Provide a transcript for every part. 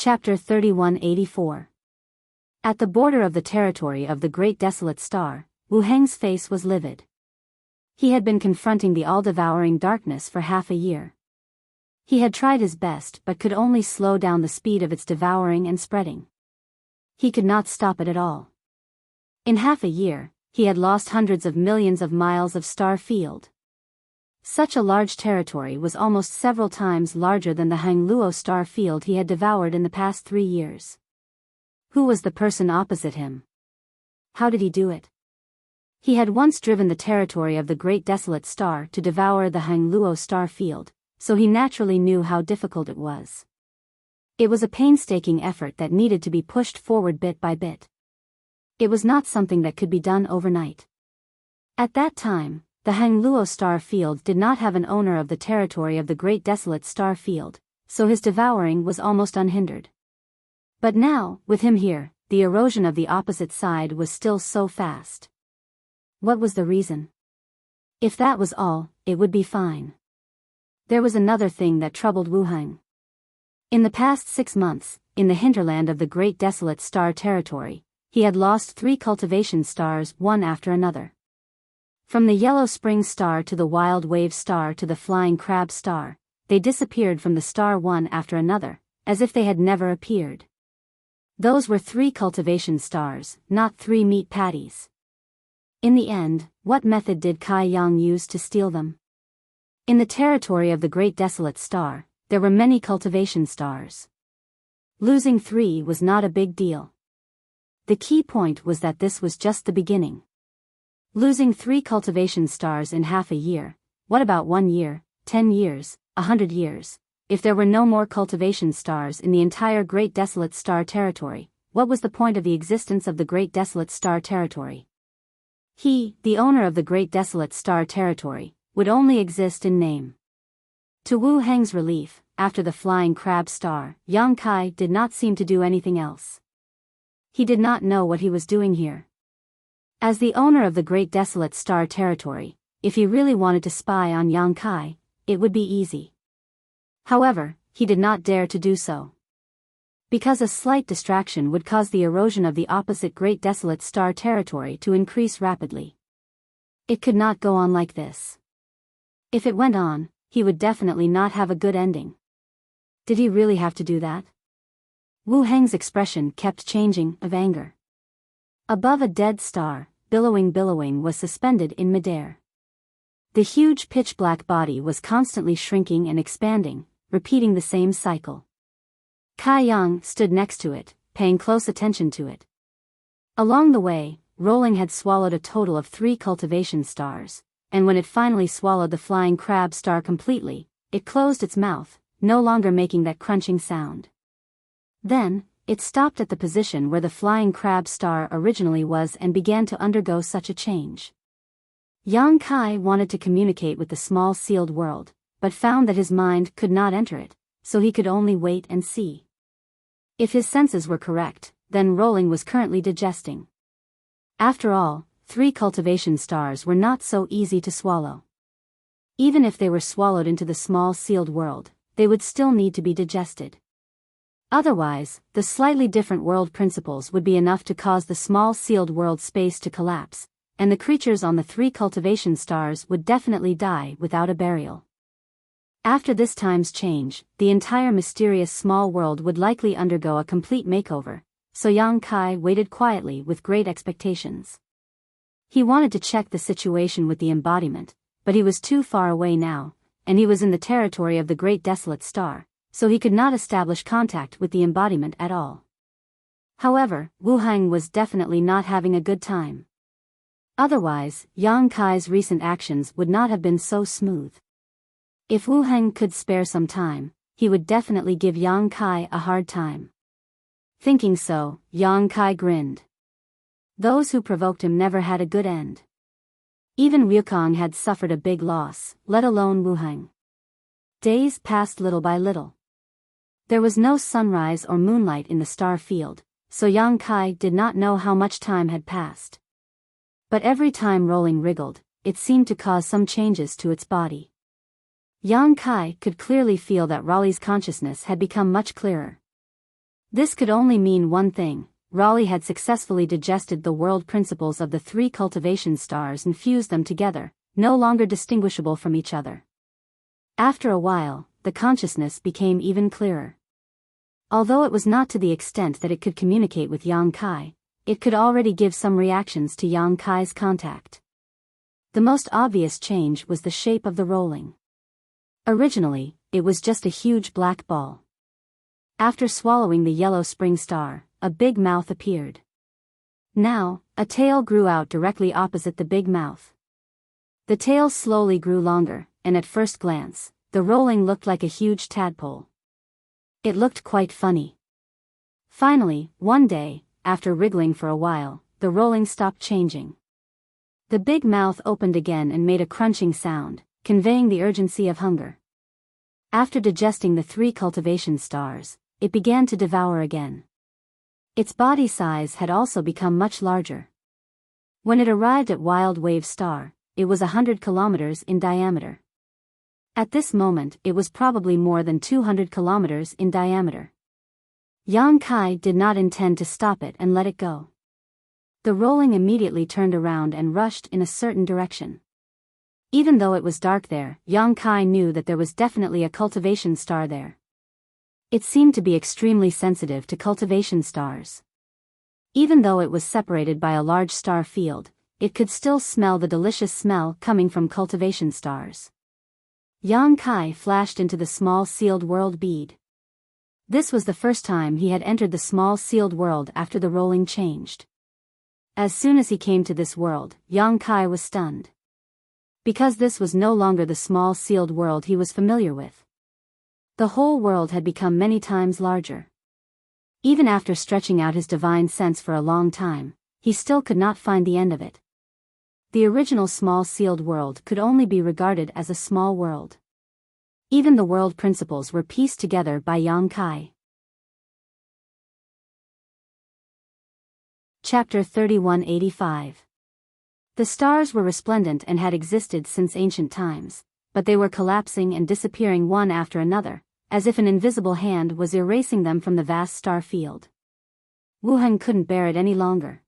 Chapter 3184. At the border of the territory of the Great Desolate Star, Wu Heng's face was livid. He had been confronting the all-devouring darkness for half a year. He had tried his best but could only slow down the speed of its devouring and spreading. He could not stop it at all. In half a year, he had lost hundreds of millions of miles of star field. Such a large territory was almost several times larger than the Hangluo star field he had devoured in the past 3 years. Who was the person opposite him? How did he do it? He had once driven the territory of the Great Desolate Star to devour the Hangluo star field, so he naturally knew how difficult it was. It was a painstaking effort that needed to be pushed forward bit by bit. It was not something that could be done overnight. At that time, the Hangluo star field did not have an owner of the territory of the Great Desolate Star field, so his devouring was almost unhindered. But now, with him here, the erosion of the opposite side was still so fast. What was the reason? If that was all, it would be fine. There was another thing that troubled Wu Heng. In the past 6 months, in the hinterland of the Great Desolate Star territory, he had lost 3 cultivation stars one after another. From the Yellow Spring Star to the Wild Wave Star to the Flying Crab Star, they disappeared from the star one after another, as if they had never appeared. Those were 3 cultivation stars, not 3 meat patties. In the end, what method did Kai Yang use to steal them? In the territory of the Great Desolate Star, there were many cultivation stars. Losing 3 was not a big deal. The key point was that this was just the beginning. Losing 3 cultivation stars in half a year, what about 1 year, 10 years, 100 years? If there were no more cultivation stars in the entire Great Desolate Star territory, what was the point of the existence of the Great Desolate Star territory? He, the owner of the Great Desolate Star territory, would only exist in name. To Wu Heng's relief, after the Flying Crab Star, Yang Kai did not seem to do anything else. He did not know what he was doing here. As the owner of the Great Desolate Star territory, if he really wanted to spy on Yang Kai, it would be easy. However, he did not dare to do so. Because a slight distraction would cause the erosion of the opposite Great Desolate Star territory to increase rapidly. It could not go on like this. If it went on, he would definitely not have a good ending. Did he really have to do that? Wu Heng's expression kept changing, of anger. Above a dead star, billowing was suspended in midair. The huge pitch-black body was constantly shrinking and expanding, repeating the same cycle. Kai Yang stood next to it, paying close attention to it. Along the way, Rolling had swallowed a total of 3 cultivation stars, and when it finally swallowed the Flying Crab Star completely, it closed its mouth, no longer making that crunching sound. Then, it stopped at the position where the Flying Crab Star originally was and began to undergo such a change. Yang Kai wanted to communicate with the small sealed world, but found that his mind could not enter it, so he could only wait and see. If his senses were correct, then Rolling was currently digesting. After all, 3 cultivation stars were not so easy to swallow. Even if they were swallowed into the small sealed world, they would still need to be digested. Otherwise, the slightly different world principles would be enough to cause the small sealed world space to collapse, and the creatures on the 3 cultivation stars would definitely die without a burial. After this time's change, the entire mysterious small world would likely undergo a complete makeover, so Yang Kai waited quietly with great expectations. He wanted to check the situation with the embodiment, but he was too far away now, and he was in the territory of the Great Desolate Star, so he could not establish contact with the embodiment at all. However, Wu Heng was definitely not having a good time. Otherwise, Yang Kai's recent actions would not have been so smooth. If Wu Heng could spare some time, he would definitely give Yang Kai a hard time. Thinking so, Yang Kai grinned. Those who provoked him never had a good end. Even Wukong had suffered a big loss, let alone Wu Heng. Days passed little by little. There was no sunrise or moonlight in the star field, so Yang Kai did not know how much time had passed. But every time Rolling wriggled, it seemed to cause some changes to its body. Yang Kai could clearly feel that Raleigh's consciousness had become much clearer. This could only mean one thing: Raleigh had successfully digested the world principles of the 3 cultivation stars and fused them together, no longer distinguishable from each other. After a while, the consciousness became even clearer. Although it was not to the extent that it could communicate with Yang Kai, it could already give some reactions to Yang Kai's contact. The most obvious change was the shape of the rolling. Originally, it was just a huge black ball. After swallowing the yellow spring star, a big mouth appeared. Now, a tail grew out directly opposite the big mouth. The tail slowly grew longer, and at first glance, the rolling looked like a huge tadpole. It looked quite funny. Finally, one day, after wriggling for a while, the rolling stopped changing. The big mouth opened again and made a crunching sound, conveying the urgency of hunger. After digesting the 3 cultivation stars, it began to devour again. Its body size had also become much larger. When it arrived at Wild Wave Star, it was 100 kilometers in diameter. At this moment it was probably more than 200 kilometers in diameter. Yang Kai did not intend to stop it and let it go. The rolling immediately turned around and rushed in a certain direction. Even though it was dark there, Yang Kai knew that there was definitely a cultivation star there. It seemed to be extremely sensitive to cultivation stars. Even though it was separated by a large star field, it could still smell the delicious smell coming from cultivation stars. Yang Kai flashed into the small sealed world bead. This was the first time he had entered the small sealed world after the rolling changed. As soon as he came to this world, Yang Kai was stunned. Because this was no longer the small sealed world he was familiar with. The whole world had become many times larger. Even after stretching out his divine sense for a long time, he still could not find the end of it. The original small sealed world could only be regarded as a small world. Even the world principles were pieced together by Yang Kai. Chapter 3185. The stars were resplendent and had existed since ancient times, but they were collapsing and disappearing one after another, as if an invisible hand was erasing them from the vast star field. Wu Heng couldn't bear it any longer.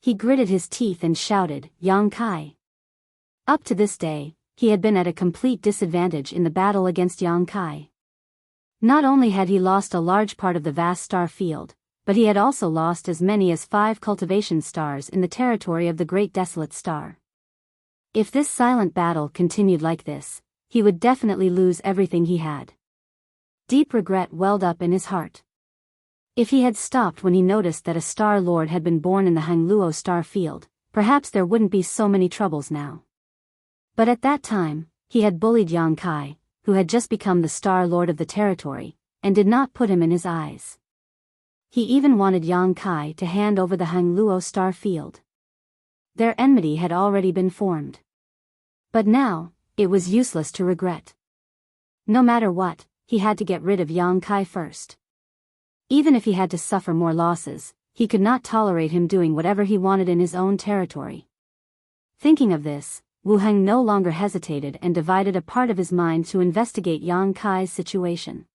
He gritted his teeth and shouted, "Yang Kai!" Up to this day, he had been at a complete disadvantage in the battle against Yang Kai. Not only had he lost a large part of the vast star field, but he had also lost as many as 5 cultivation stars in the territory of the Great Desolate Star. If this silent battle continued like this, he would definitely lose everything he had. Deep regret welled up in his heart. If he had stopped when he noticed that a Star Lord had been born in the Hangluo star field, perhaps there wouldn't be so many troubles now. But at that time, he had bullied Yang Kai, who had just become the Star Lord of the territory, and did not put him in his eyes. He even wanted Yang Kai to hand over the Hangluo star field. Their enmity had already been formed. But now, it was useless to regret. No matter what, he had to get rid of Yang Kai first. Even if he had to suffer more losses, he could not tolerate him doing whatever he wanted in his own territory. Thinking of this, Wu Heng no longer hesitated and divided a part of his mind to investigate Yang Kai's situation.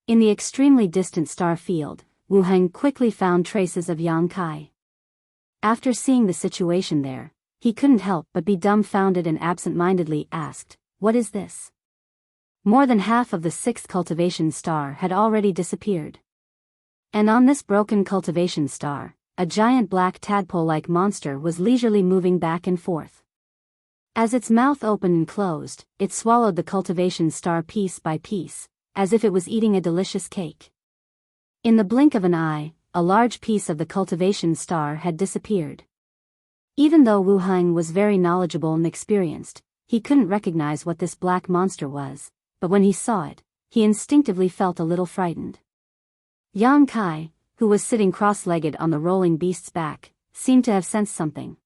In the extremely distant star field, Wu Heng quickly found traces of Yang Kai. After seeing the situation there, he couldn't help but be dumbfounded and absent-mindedly asked, "What is this?" More than half of the 6th cultivation star had already disappeared. And on this broken cultivation star, a giant black tadpole-like monster was leisurely moving back and forth. As its mouth opened and closed, it swallowed the cultivation star piece by piece, as if it was eating a delicious cake. In the blink of an eye, a large piece of the cultivation star had disappeared. Even though Wu Heng was very knowledgeable and experienced, he couldn't recognize what this black monster was, but when he saw it, he instinctively felt a little frightened. Yang Kai, who was sitting cross-legged on the rolling beast's back, seemed to have sensed something.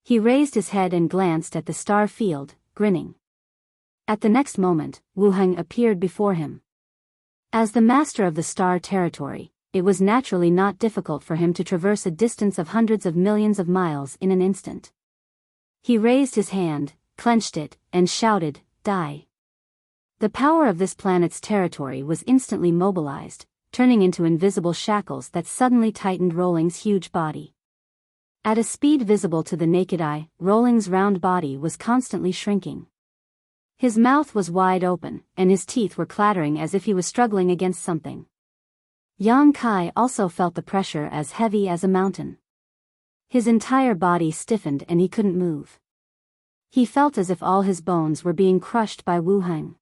He raised his head and glanced at the star field, grinning. At the next moment, Wu Heng appeared before him. As the master of the star territory, it was naturally not difficult for him to traverse a distance of hundreds of millions of miles in an instant. He raised his hand, clenched it, and shouted, "Die!" The power of this planet's territory was instantly mobilized, turning into invisible shackles that suddenly tightened Rolling's huge body. At a speed visible to the naked eye, Rolling's round body was constantly shrinking. His mouth was wide open, and his teeth were clattering as if he was struggling against something. Yang Kai also felt the pressure as heavy as a mountain. His entire body stiffened and he couldn't move. He felt as if all his bones were being crushed by Wu Heng.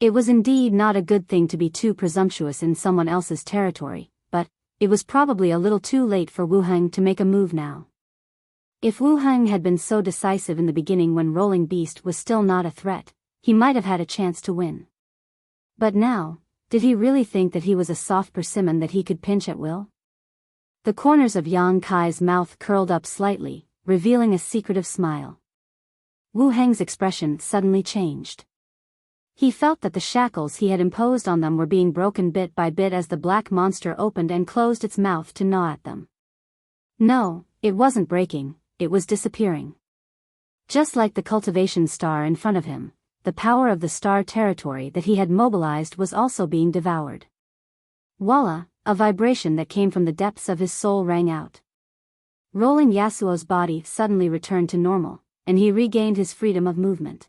It was indeed not a good thing to be too presumptuous in someone else's territory, but it was probably a little too late for Wu Heng to make a move now. If Wu Heng had been so decisive in the beginning when Rolling Beast was still not a threat, he might have had a chance to win. But now, did he really think that he was a soft persimmon that he could pinch at will? The corners of Yang Kai's mouth curled up slightly, revealing a secretive smile. Wu Heng's expression suddenly changed. He felt that the shackles he had imposed on them were being broken bit by bit as the black monster opened and closed its mouth to gnaw at them. No, it wasn't breaking, it was disappearing. Just like the cultivation star in front of him, the power of the star territory that he had mobilized was also being devoured. Voila, a vibration that came from the depths of his soul rang out. Rolling Yasuo's body suddenly returned to normal, and he regained his freedom of movement.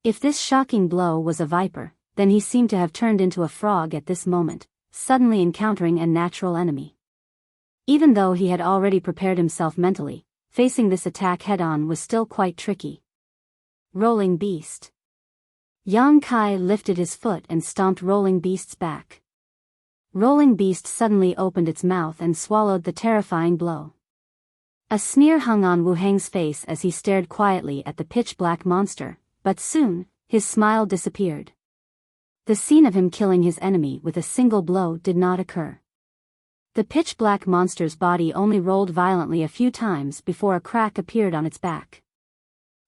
If this shocking blow was a viper, then he seemed to have turned into a frog at this moment, suddenly encountering a natural enemy. Even though he had already prepared himself mentally, facing this attack head-on was still quite tricky. Rolling Beast. Yang Kai lifted his foot and stomped Rolling Beast's back. Rolling Beast suddenly opened its mouth and swallowed the terrifying blow. A sneer hung on Wu Heng's face as he stared quietly at the pitch-black monster, but soon, his smile disappeared. The scene of him killing his enemy with a single blow did not occur. The pitch-black monster's body only rolled violently a few times before a crack appeared on its back.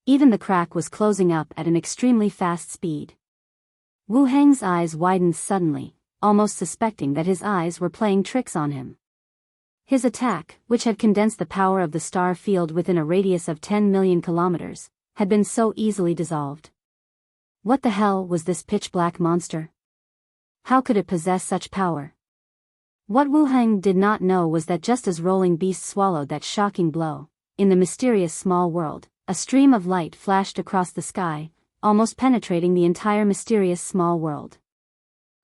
Even the crack was closing up at an extremely fast speed. Wu Heng's eyes widened suddenly, almost suspecting that his eyes were playing tricks on him. His attack, which had condensed the power of the star field within a radius of 10 million kilometers, had been so easily dissolved. What the hell was this pitch-black monster? How could it possess such power? What Wu Heng did not know was that just as Rolling Beast swallowed that shocking blow, in the mysterious small world, a stream of light flashed across the sky, almost penetrating the entire mysterious small world.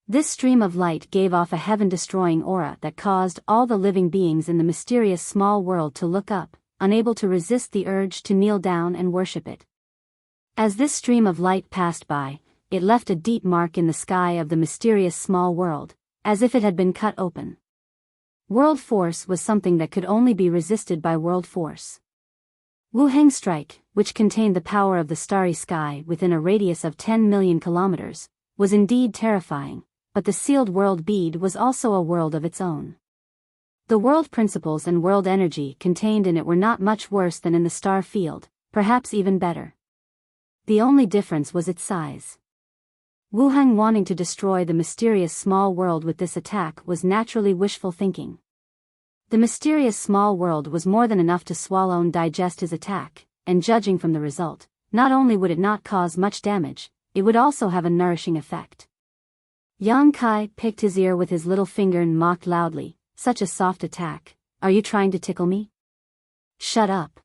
This stream of light gave off a heaven-destroying aura that caused all the living beings in the mysterious small world to look up, unable to resist the urge to kneel down and worship it. As this stream of light passed by, it left a deep mark in the sky of the mysterious small world, as if it had been cut open. World force was something that could only be resisted by world force. Wu Heng's strike, which contained the power of the starry sky within a radius of 10 million kilometers, was indeed terrifying, but the sealed world bead was also a world of its own. The world principles and world energy contained in it were not much worse than in the star field, perhaps even better. The only difference was its size. Wu Heng wanting to destroy the mysterious small world with this attack was naturally wishful thinking. The mysterious small world was more than enough to swallow and digest his attack, and judging from the result, not only would it not cause much damage, it would also have a nourishing effect. Yang Kai picked his ear with his little finger and mocked loudly, "Such a soft attack, are you trying to tickle me?" "Shut up."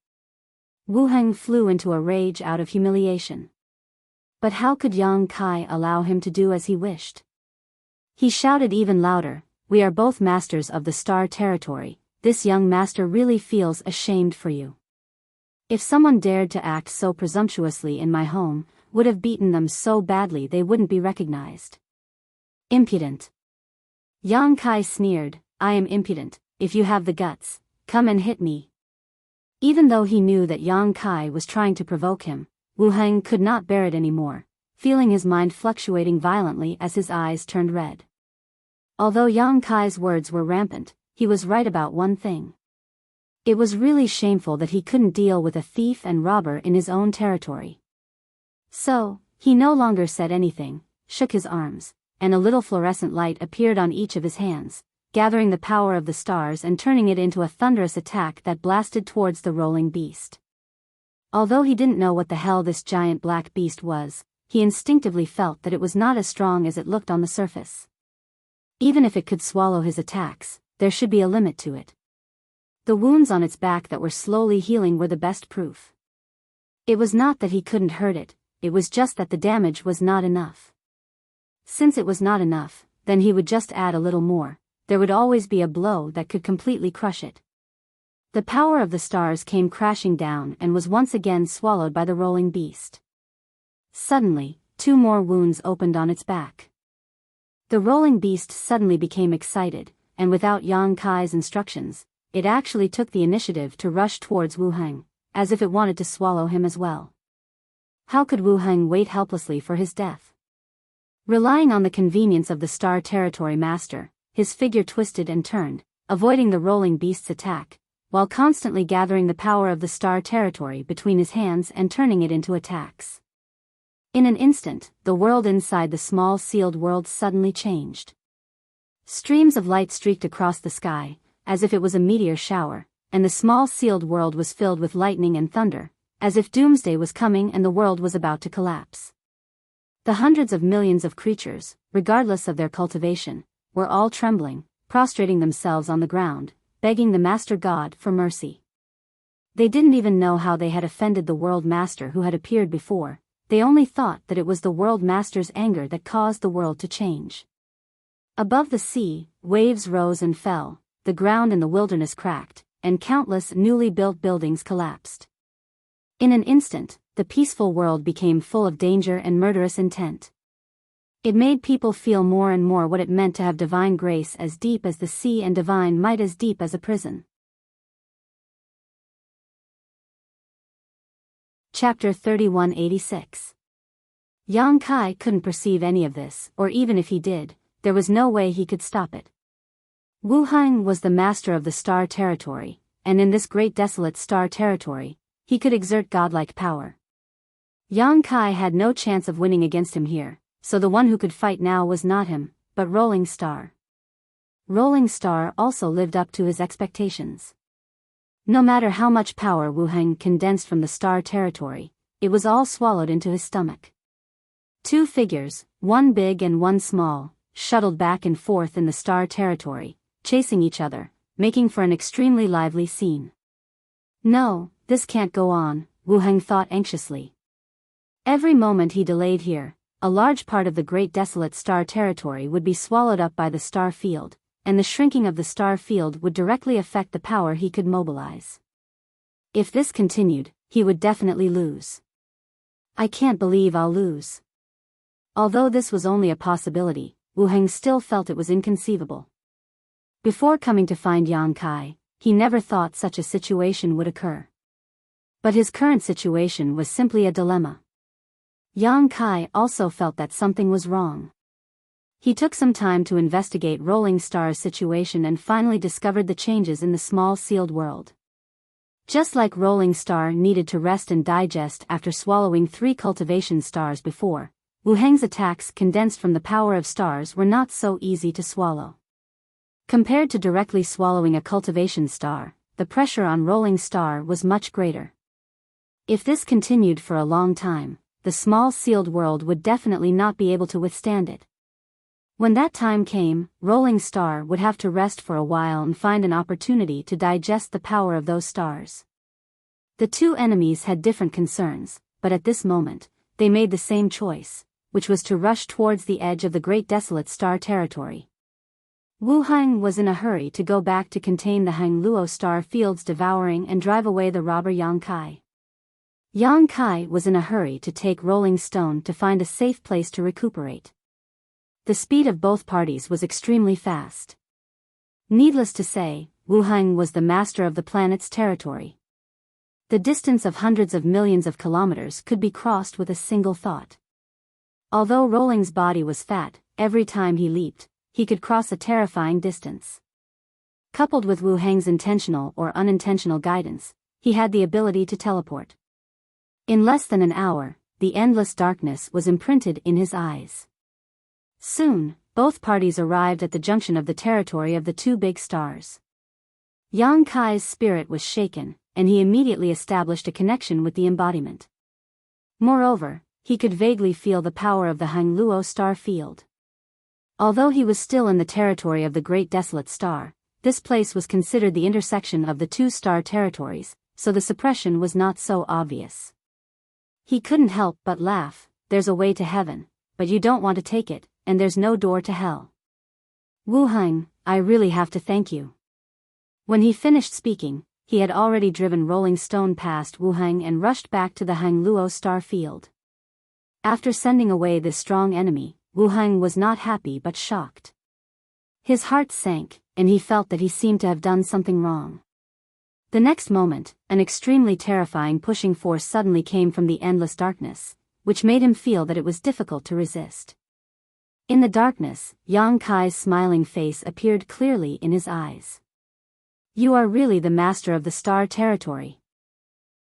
Wu Heng flew into a rage out of humiliation. But how could Yang Kai allow him to do as he wished? He shouted even louder, "We are both masters of the star territory, this young master really feels ashamed for you. If someone dared to act so presumptuously in my home, would have beaten them so badly they wouldn't be recognized." "Impudent." Yang Kai sneered, "I am impudent, if you have the guts, come and hit me." Even though he knew that Yang Kai was trying to provoke him, Wu Heng could not bear it anymore, feeling his mind fluctuating violently as his eyes turned red. Although Yang Kai's words were rampant, he was right about one thing. It was really shameful that he couldn't deal with a thief and robber in his own territory. So, he no longer said anything, shook his arms, and a little fluorescent light appeared on each of his hands, gathering the power of the stars and turning it into a thunderous attack that blasted towards the Rolling Beast. Although he didn't know what the hell this giant black beast was, he instinctively felt that it was not as strong as it looked on the surface. Even if it could swallow his attacks, there should be a limit to it. The wounds on its back that were slowly healing were the best proof. It was not that he couldn't hurt it was just that the damage was not enough. Since it was not enough, then he would just add a little more. There would always be a blow that could completely crush it. The power of the stars came crashing down and was once again swallowed by the rolling beast. Suddenly, 2 more wounds opened on its back. The rolling beast suddenly became excited, and without Yang Kai's instructions, it actually took the initiative to rush towards Wu Heng, as if it wanted to swallow him as well. How could Wu Heng wait helplessly for his death? Relying on the convenience of the Star Territory Master, his figure twisted and turned, avoiding the rolling beast's attack, while constantly gathering the power of the Star Territory between his hands and turning it into attacks. In an instant, the world inside the small sealed world suddenly changed. Streams of light streaked across the sky, as if it was a meteor shower, and the small sealed world was filled with lightning and thunder, as if doomsday was coming and the world was about to collapse. The hundreds of millions of creatures, regardless of their cultivation, were all trembling, prostrating themselves on the ground, begging the Master God for mercy. They didn't even know how they had offended the World Master who had appeared before. They only thought that it was the World Master's anger that caused the world to change. Above the sea, waves rose and fell, the ground in the wilderness cracked, and countless newly built buildings collapsed. In an instant, the peaceful world became full of danger and murderous intent. It made people feel more and more what it meant to have divine grace as deep as the sea and divine might as deep as a prison. Chapter 3186. Yang Kai couldn't perceive any of this, or even if he did, there was no way he could stop it. Wu Heng was the master of the Star Territory, and in this great desolate Star Territory, he could exert godlike power. Yang Kai had no chance of winning against him here, so the one who could fight now was not him, but Rolling Star. Rolling Star also lived up to his expectations. No matter how much power Wu Heng condensed from the Star Territory, it was all swallowed into his stomach. 2 figures, one big and one small, shuttled back and forth in the Star Territory, chasing each other, making for an extremely lively scene. No, this can't go on, Wu Heng thought anxiously. Every moment he delayed here, a large part of the great desolate Star Territory would be swallowed up by the star field, and the shrinking of the star field would directly affect the power he could mobilize. If this continued, he would definitely lose. I can't believe I'll lose. Although this was only a possibility, Wu Heng still felt it was inconceivable. Before coming to find Yang Kai, he never thought such a situation would occur. But his current situation was simply a dilemma. Yang Kai also felt that something was wrong. He took some time to investigate Rolling Star's situation and finally discovered the changes in the small sealed world. Just like Rolling Star needed to rest and digest after swallowing 3 cultivation stars before, Wu Heng's attacks condensed from the power of stars were not so easy to swallow. Compared to directly swallowing a cultivation star, the pressure on Rolling Star was much greater. If this continued for a long time, the small sealed world would definitely not be able to withstand it. When that time came, Rolling Star would have to rest for a while and find an opportunity to digest the power of those stars. The 2 enemies had different concerns, but at this moment, they made the same choice, which was to rush towards the edge of the great desolate Star Territory. Wu Heng was in a hurry to go back to contain the Hang Luo star fields devouring and drive away the robber Yang Kai. Yang Kai was in a hurry to take Rolling Stone to find a safe place to recuperate. The speed of both parties was extremely fast. Needless to say, Wu Heng was the master of the planet's territory. The distance of hundreds of millions of kilometers could be crossed with a single thought. Although Rolling's body was fat, every time he leaped, he could cross a terrifying distance. Coupled with Wu Heng's intentional or unintentional guidance, he had the ability to teleport. In less than an hour, the endless darkness was imprinted in his eyes. Soon, both parties arrived at the junction of the territory of the 2 big stars. Yang Kai's spirit was shaken, and he immediately established a connection with the embodiment. Moreover, he could vaguely feel the power of the Hang Luo star field. Although he was still in the territory of the Great Desolate Star, this place was considered the intersection of the two star territories, so the suppression was not so obvious. He couldn't help but laugh. There's a way to heaven, but you don't want to take it, and there's no door to hell. Wu Heng, I really have to thank you. When he finished speaking, he had already driven Rolling Stone past Wu Heng and rushed back to the Hangluo star field. After sending away this strong enemy, Wu Heng was not happy but shocked. His heart sank, and he felt that he seemed to have done something wrong. The next moment, an extremely terrifying pushing force suddenly came from the endless darkness, which made him feel that it was difficult to resist. In the darkness, Yang Kai's smiling face appeared clearly in his eyes. You are really the master of the star territory.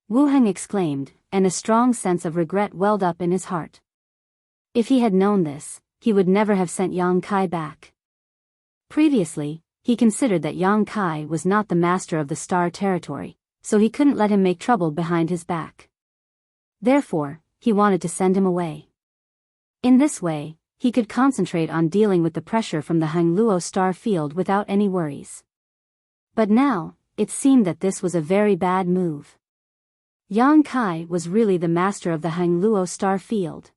Wu Heng exclaimed, and a strong sense of regret welled up in his heart. If he had known this, he would never have sent Yang Kai back. Previously, he considered that Yang Kai was not the master of the star territory, so he couldn't let him make trouble behind his back. Therefore, he wanted to send him away. In this way, he could concentrate on dealing with the pressure from the Hangluo star field without any worries. But now, it seemed that this was a very bad move. Yang Kai was really the master of the Hangluo star field.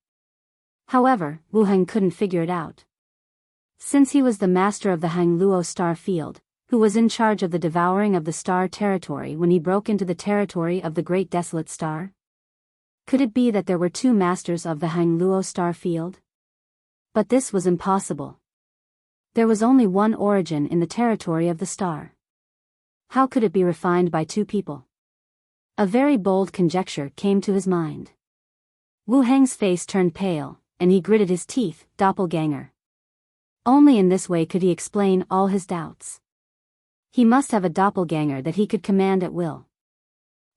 However, Wu Heng couldn't figure it out. Since he was the master of the Hangluo star field, who was in charge of the devouring of the star territory when he broke into the territory of the Great Desolate Star? Could it be that there were two masters of the Hangluo star field? But this was impossible. There was only one origin in the territory of the star. How could it be refined by two people? A very bold conjecture came to his mind. Wu Heng's face turned pale, and he gritted his teeth. Doppelganger. Only in this way could he explain all his doubts. He must have a doppelganger that he could command at will.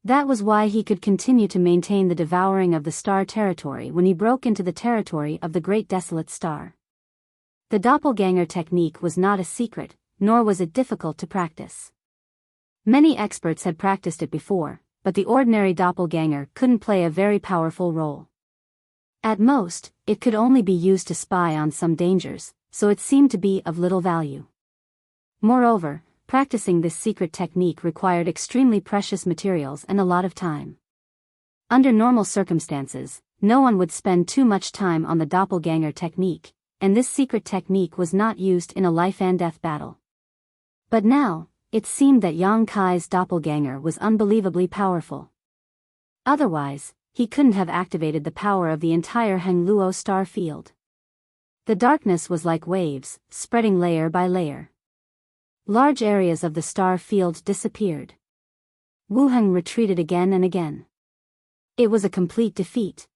That was why he could continue to maintain the devouring of the star territory when he broke into the territory of the Great Desolate Star. The doppelganger technique was not a secret, nor was it difficult to practice. Many experts had practiced it before, but the ordinary doppelganger couldn't play a very powerful role. At most, it could only be used to spy on some dangers, so it seemed to be of little value. Moreover, practicing this secret technique required extremely precious materials and a lot of time. Under normal circumstances, no one would spend too much time on the doppelganger technique, and this secret technique was not used in a life-and-death battle. But now, it seemed that Yang Kai's doppelganger was unbelievably powerful. Otherwise, he couldn't have activated the power of the entire Hangluo star field. The darkness was like waves, spreading layer by layer. Large areas of the star field disappeared. Wu Heng retreated again and again. It was a complete defeat.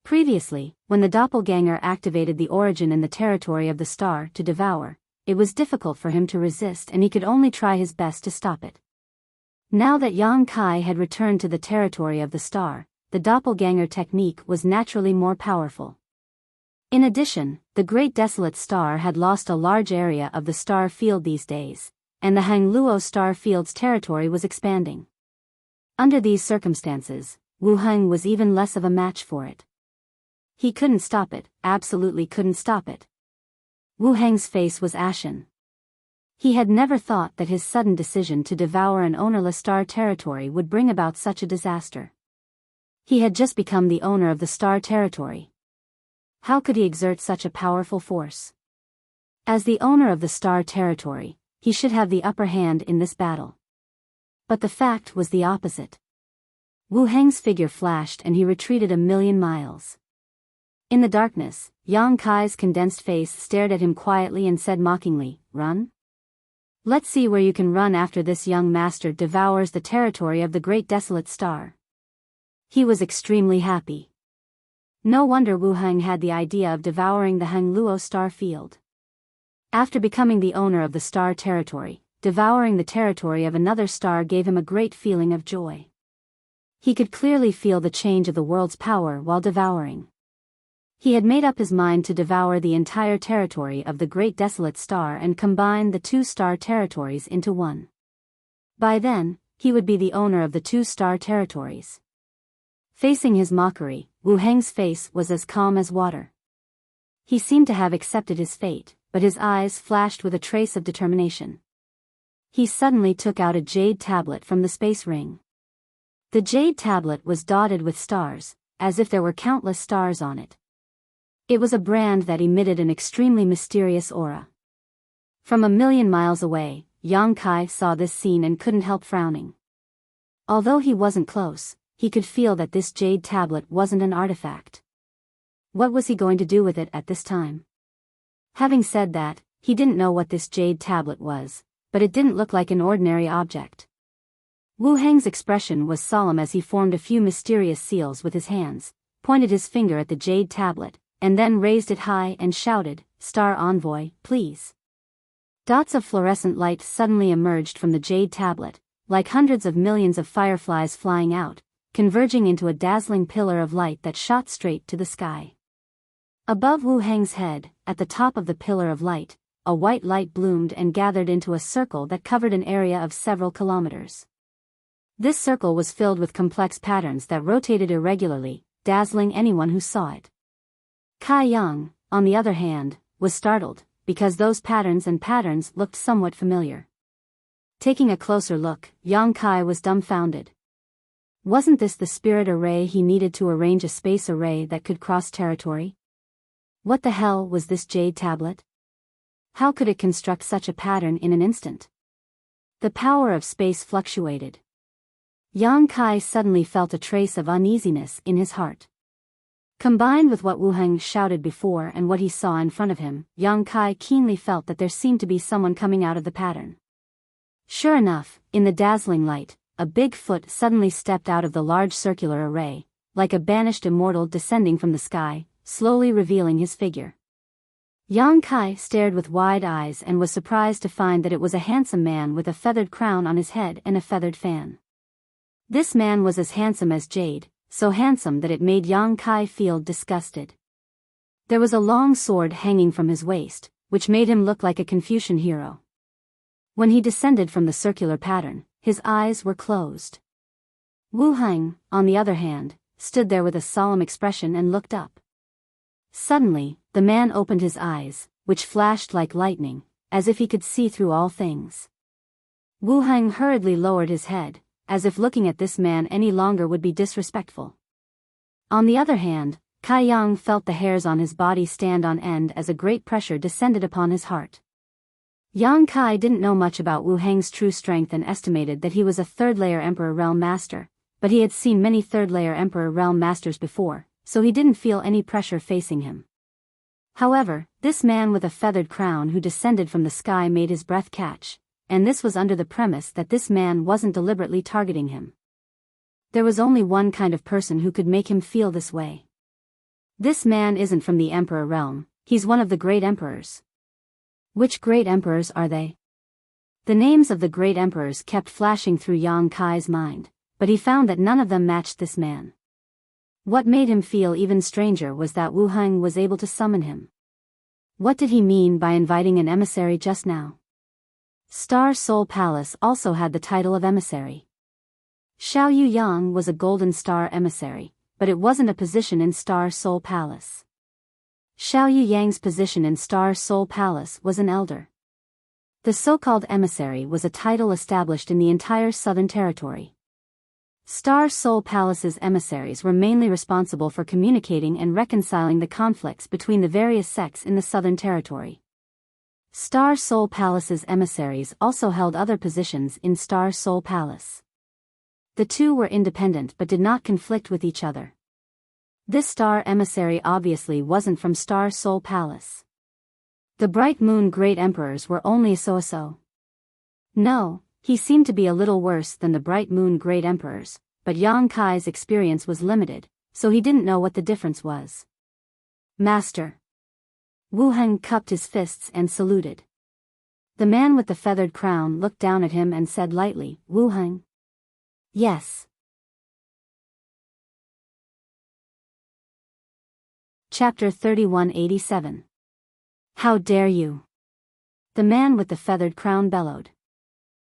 Previously, when the doppelganger activated the origin in the territory of the star to devour, it was difficult for him to resist and he could only try his best to stop it. Now that Yang Kai had returned to the territory of the star, the doppelganger technique was naturally more powerful. In addition, the Great Desolate Star had lost a large area of the star field these days, and the Hangluo star field's territory was expanding. Under these circumstances, Wu Heng was even less of a match for it. He couldn't stop it, absolutely couldn't stop it. Wu Heng's face was ashen. He had never thought that his sudden decision to devour an ownerless star territory would bring about such a disaster. He had just become the owner of the star territory. How could he exert such a powerful force? As the owner of the star territory, he should have the upper hand in this battle. But the fact was the opposite. Wu Heng's figure flashed and he retreated 1,000,000 miles. In the darkness, Yang Kai's condensed face stared at him quietly and said mockingly, "Run? Let's see where you can run after this young master devours the territory of the Great Desolate Star." He was extremely happy. No wonder Wu Heng had the idea of devouring the Hangluo star field. After becoming the owner of the star territory, devouring the territory of another star gave him a great feeling of joy. He could clearly feel the change of the world's power while devouring. He had made up his mind to devour the entire territory of the Great Desolate Star and combine the two star territories into one. By then, he would be the owner of the two star territories. Facing his mockery, Wu Heng's face was as calm as water. He seemed to have accepted his fate, but his eyes flashed with a trace of determination. He suddenly took out a jade tablet from the space ring. The jade tablet was dotted with stars, as if there were countless stars on it. It was a brand that emitted an extremely mysterious aura. From a million miles away, Yang Kai saw this scene and couldn't help frowning. Although he wasn't close, he could feel that this jade tablet wasn't an artifact. What was he going to do with it at this time? Having said that, he didn't know what this jade tablet was, but it didn't look like an ordinary object. Wu Heng's expression was solemn as he formed a few mysterious seals with his hands, pointed his finger at the jade tablet, and then raised it high and shouted, "Star Envoy, please." Dots of fluorescent light suddenly emerged from the jade tablet, like hundreds of millions of fireflies flying out, converging into a dazzling pillar of light that shot straight to the sky. Above Wu Heng's head, at the top of the pillar of light, a white light bloomed and gathered into a circle that covered an area of several kilometers. This circle was filled with complex patterns that rotated irregularly, dazzling anyone who saw it. Kai Yang, on the other hand, was startled, because those patterns looked somewhat familiar. Taking a closer look, Yang Kai was dumbfounded. Wasn't this the spirit array he needed to arrange a space array that could cross territory? What the hell was this jade tablet? How could it construct such a pattern in an instant? The power of space fluctuated. Yang Kai suddenly felt a trace of uneasiness in his heart. Combined with what Wu Heng shouted before and what he saw in front of him, Yang Kai keenly felt that there seemed to be someone coming out of the pattern. Sure enough, in the dazzling light, a big foot suddenly stepped out of the large circular array, like a banished immortal descending from the sky, slowly revealing his figure. Yang Kai stared with wide eyes and was surprised to find that it was a handsome man with a feathered crown on his head and a feathered fan. This man was as handsome as jade, so handsome that it made Yang Kai feel disgusted. There was a long sword hanging from his waist, which made him look like a Confucian hero. When he descended from the circular pattern, his eyes were closed. Wu Heng, on the other hand, stood there with a solemn expression and looked up. Suddenly, the man opened his eyes, which flashed like lightning, as if he could see through all things. Wu Heng hurriedly lowered his head, as if looking at this man any longer would be disrespectful. On the other hand, Kai Yang felt the hairs on his body stand on end as a great pressure descended upon his heart. Yang Kai didn't know much about Wu Heng's true strength and estimated that he was a third-layer Emperor Realm Master, but he had seen many third-layer Emperor Realm Masters before, so he didn't feel any pressure facing him. However, this man with a feathered crown who descended from the sky made his breath catch, and this was under the premise that this man wasn't deliberately targeting him. There was only one kind of person who could make him feel this way. This man isn't from the Emperor realm, he's one of the great emperors. Which great emperors are they? The names of the great emperors kept flashing through Yang Kai's mind, but he found that none of them matched this man. What made him feel even stranger was that Wu Heng was able to summon him. What did he mean by inviting an emissary just now? Star Soul Palace also had the title of emissary. Xiao Yu Yang was a Golden Star emissary, but it wasn't a position in Star Soul Palace. Xiao Yu Yang's position in Star Soul Palace was an elder. The so-called emissary was a title established in the entire Southern Territory. Star Soul Palace's emissaries were mainly responsible for communicating and reconciling the conflicts between the various sects in the Southern Territory. Star Soul Palace's emissaries also held other positions in Star Soul Palace. The two were independent but did not conflict with each other. This star emissary obviously wasn't from Star Soul Palace. The Bright Moon Great Emperors were only so-so. No, he seemed to be a little worse than the Bright Moon Great Emperors, but Yang Kai's experience was limited, so he didn't know what the difference was. Master. Wu Heng cupped his fists and saluted. The man with the feathered crown looked down at him and said lightly, "Wu Heng?" "Yes." Chapter 3187. How dare you? The man with the feathered crown bellowed.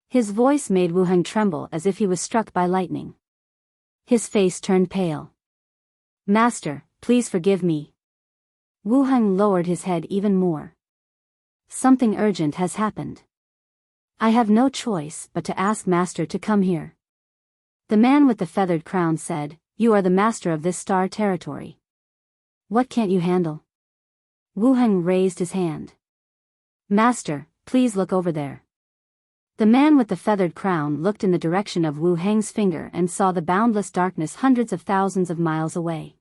His voice made Wu Heng tremble as if he was struck by lightning. His face turned pale. "Master, please forgive me." Wu Heng lowered his head even more. Something urgent has happened. I have no choice but to ask Master to come here. The man with the feathered crown said, You are the master of this star territory. What can't you handle? Wu Heng raised his hand. Master, please look over there. The man with the feathered crown looked in the direction of Wu Heng's finger and saw the boundless darkness hundreds of thousands of miles away.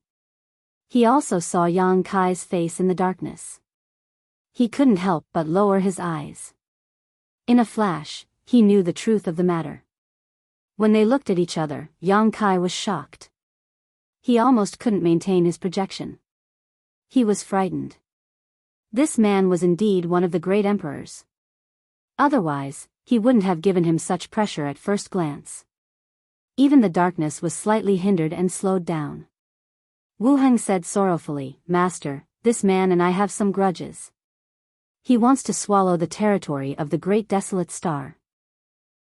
He also saw Yang Kai's face in the darkness. He couldn't help but lower his eyes. In a flash, he knew the truth of the matter. When they looked at each other, Yang Kai was shocked. He almost couldn't maintain his projection. He was frightened. This man was indeed one of the great emperors. Otherwise, he wouldn't have given him such pressure at first glance. Even the darkness was slightly hindered and slowed down. Wu Heng said sorrowfully, Master, this man and I have some grudges. He wants to swallow the territory of the great desolate star.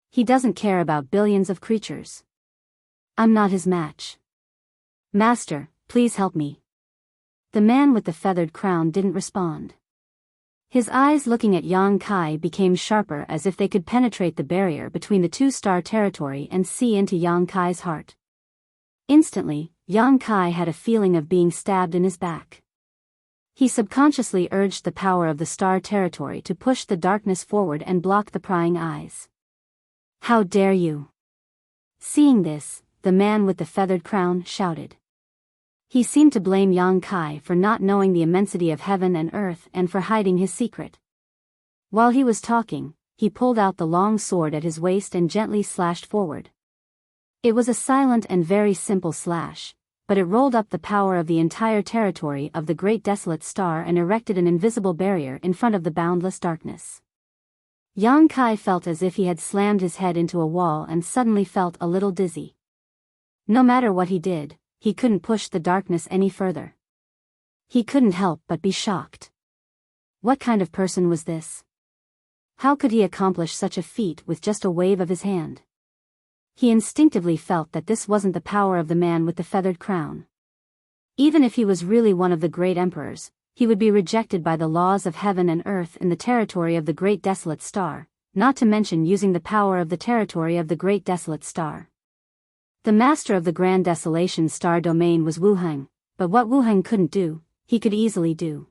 He doesn't care about billions of creatures. I'm not his match. Master, please help me. The man with the feathered crown didn't respond. His eyes looking at Yang Kai became sharper as if they could penetrate the barrier between the two-star territory and see into Yang Kai's heart. Instantly, Yang Kai had a feeling of being stabbed in his back. He subconsciously urged the power of the star territory to push the darkness forward and block the prying eyes. How dare you! Seeing this, the man with the feathered crown shouted. He seemed to blame Yang Kai for not knowing the immensity of heaven and earth and for hiding his secret. While he was talking, he pulled out the long sword at his waist and gently slashed forward. It was a silent and very simple slash, but it rolled up the power of the entire territory of the great desolate star and erected an invisible barrier in front of the boundless darkness. Yang Kai felt as if he had slammed his head into a wall and suddenly felt a little dizzy. No matter what he did, he couldn't push the darkness any further. He couldn't help but be shocked. What kind of person was this? How could he accomplish such a feat with just a wave of his hand? He instinctively felt that this wasn't the power of the man with the feathered crown. Even if he was really one of the great emperors, he would be rejected by the laws of heaven and earth in the territory of the great desolate star, not to mention using the power of the territory of the great desolate star. The master of the grand desolation star domain was Wu Heng, but what Wu Heng couldn't do, he could easily do.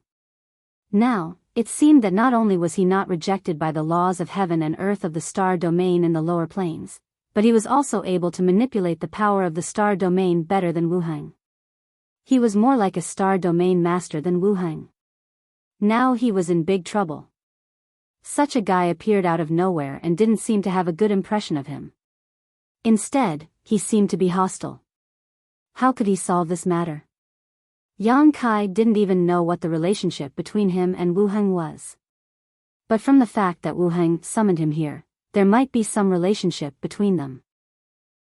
Now, it seemed that not only was he not rejected by the laws of heaven and earth of the star domain in the lower planes, but he was also able to manipulate the power of the star domain better than Wu Heng. He was more like a star domain master than Wu Heng. Now he was in big trouble. Such a guy appeared out of nowhere and didn't seem to have a good impression of him. Instead, he seemed to be hostile. How could he solve this matter? Yang Kai didn't even know what the relationship between him and Wu Heng was. But from the fact that Wu Heng summoned him here, there might be some relationship between them.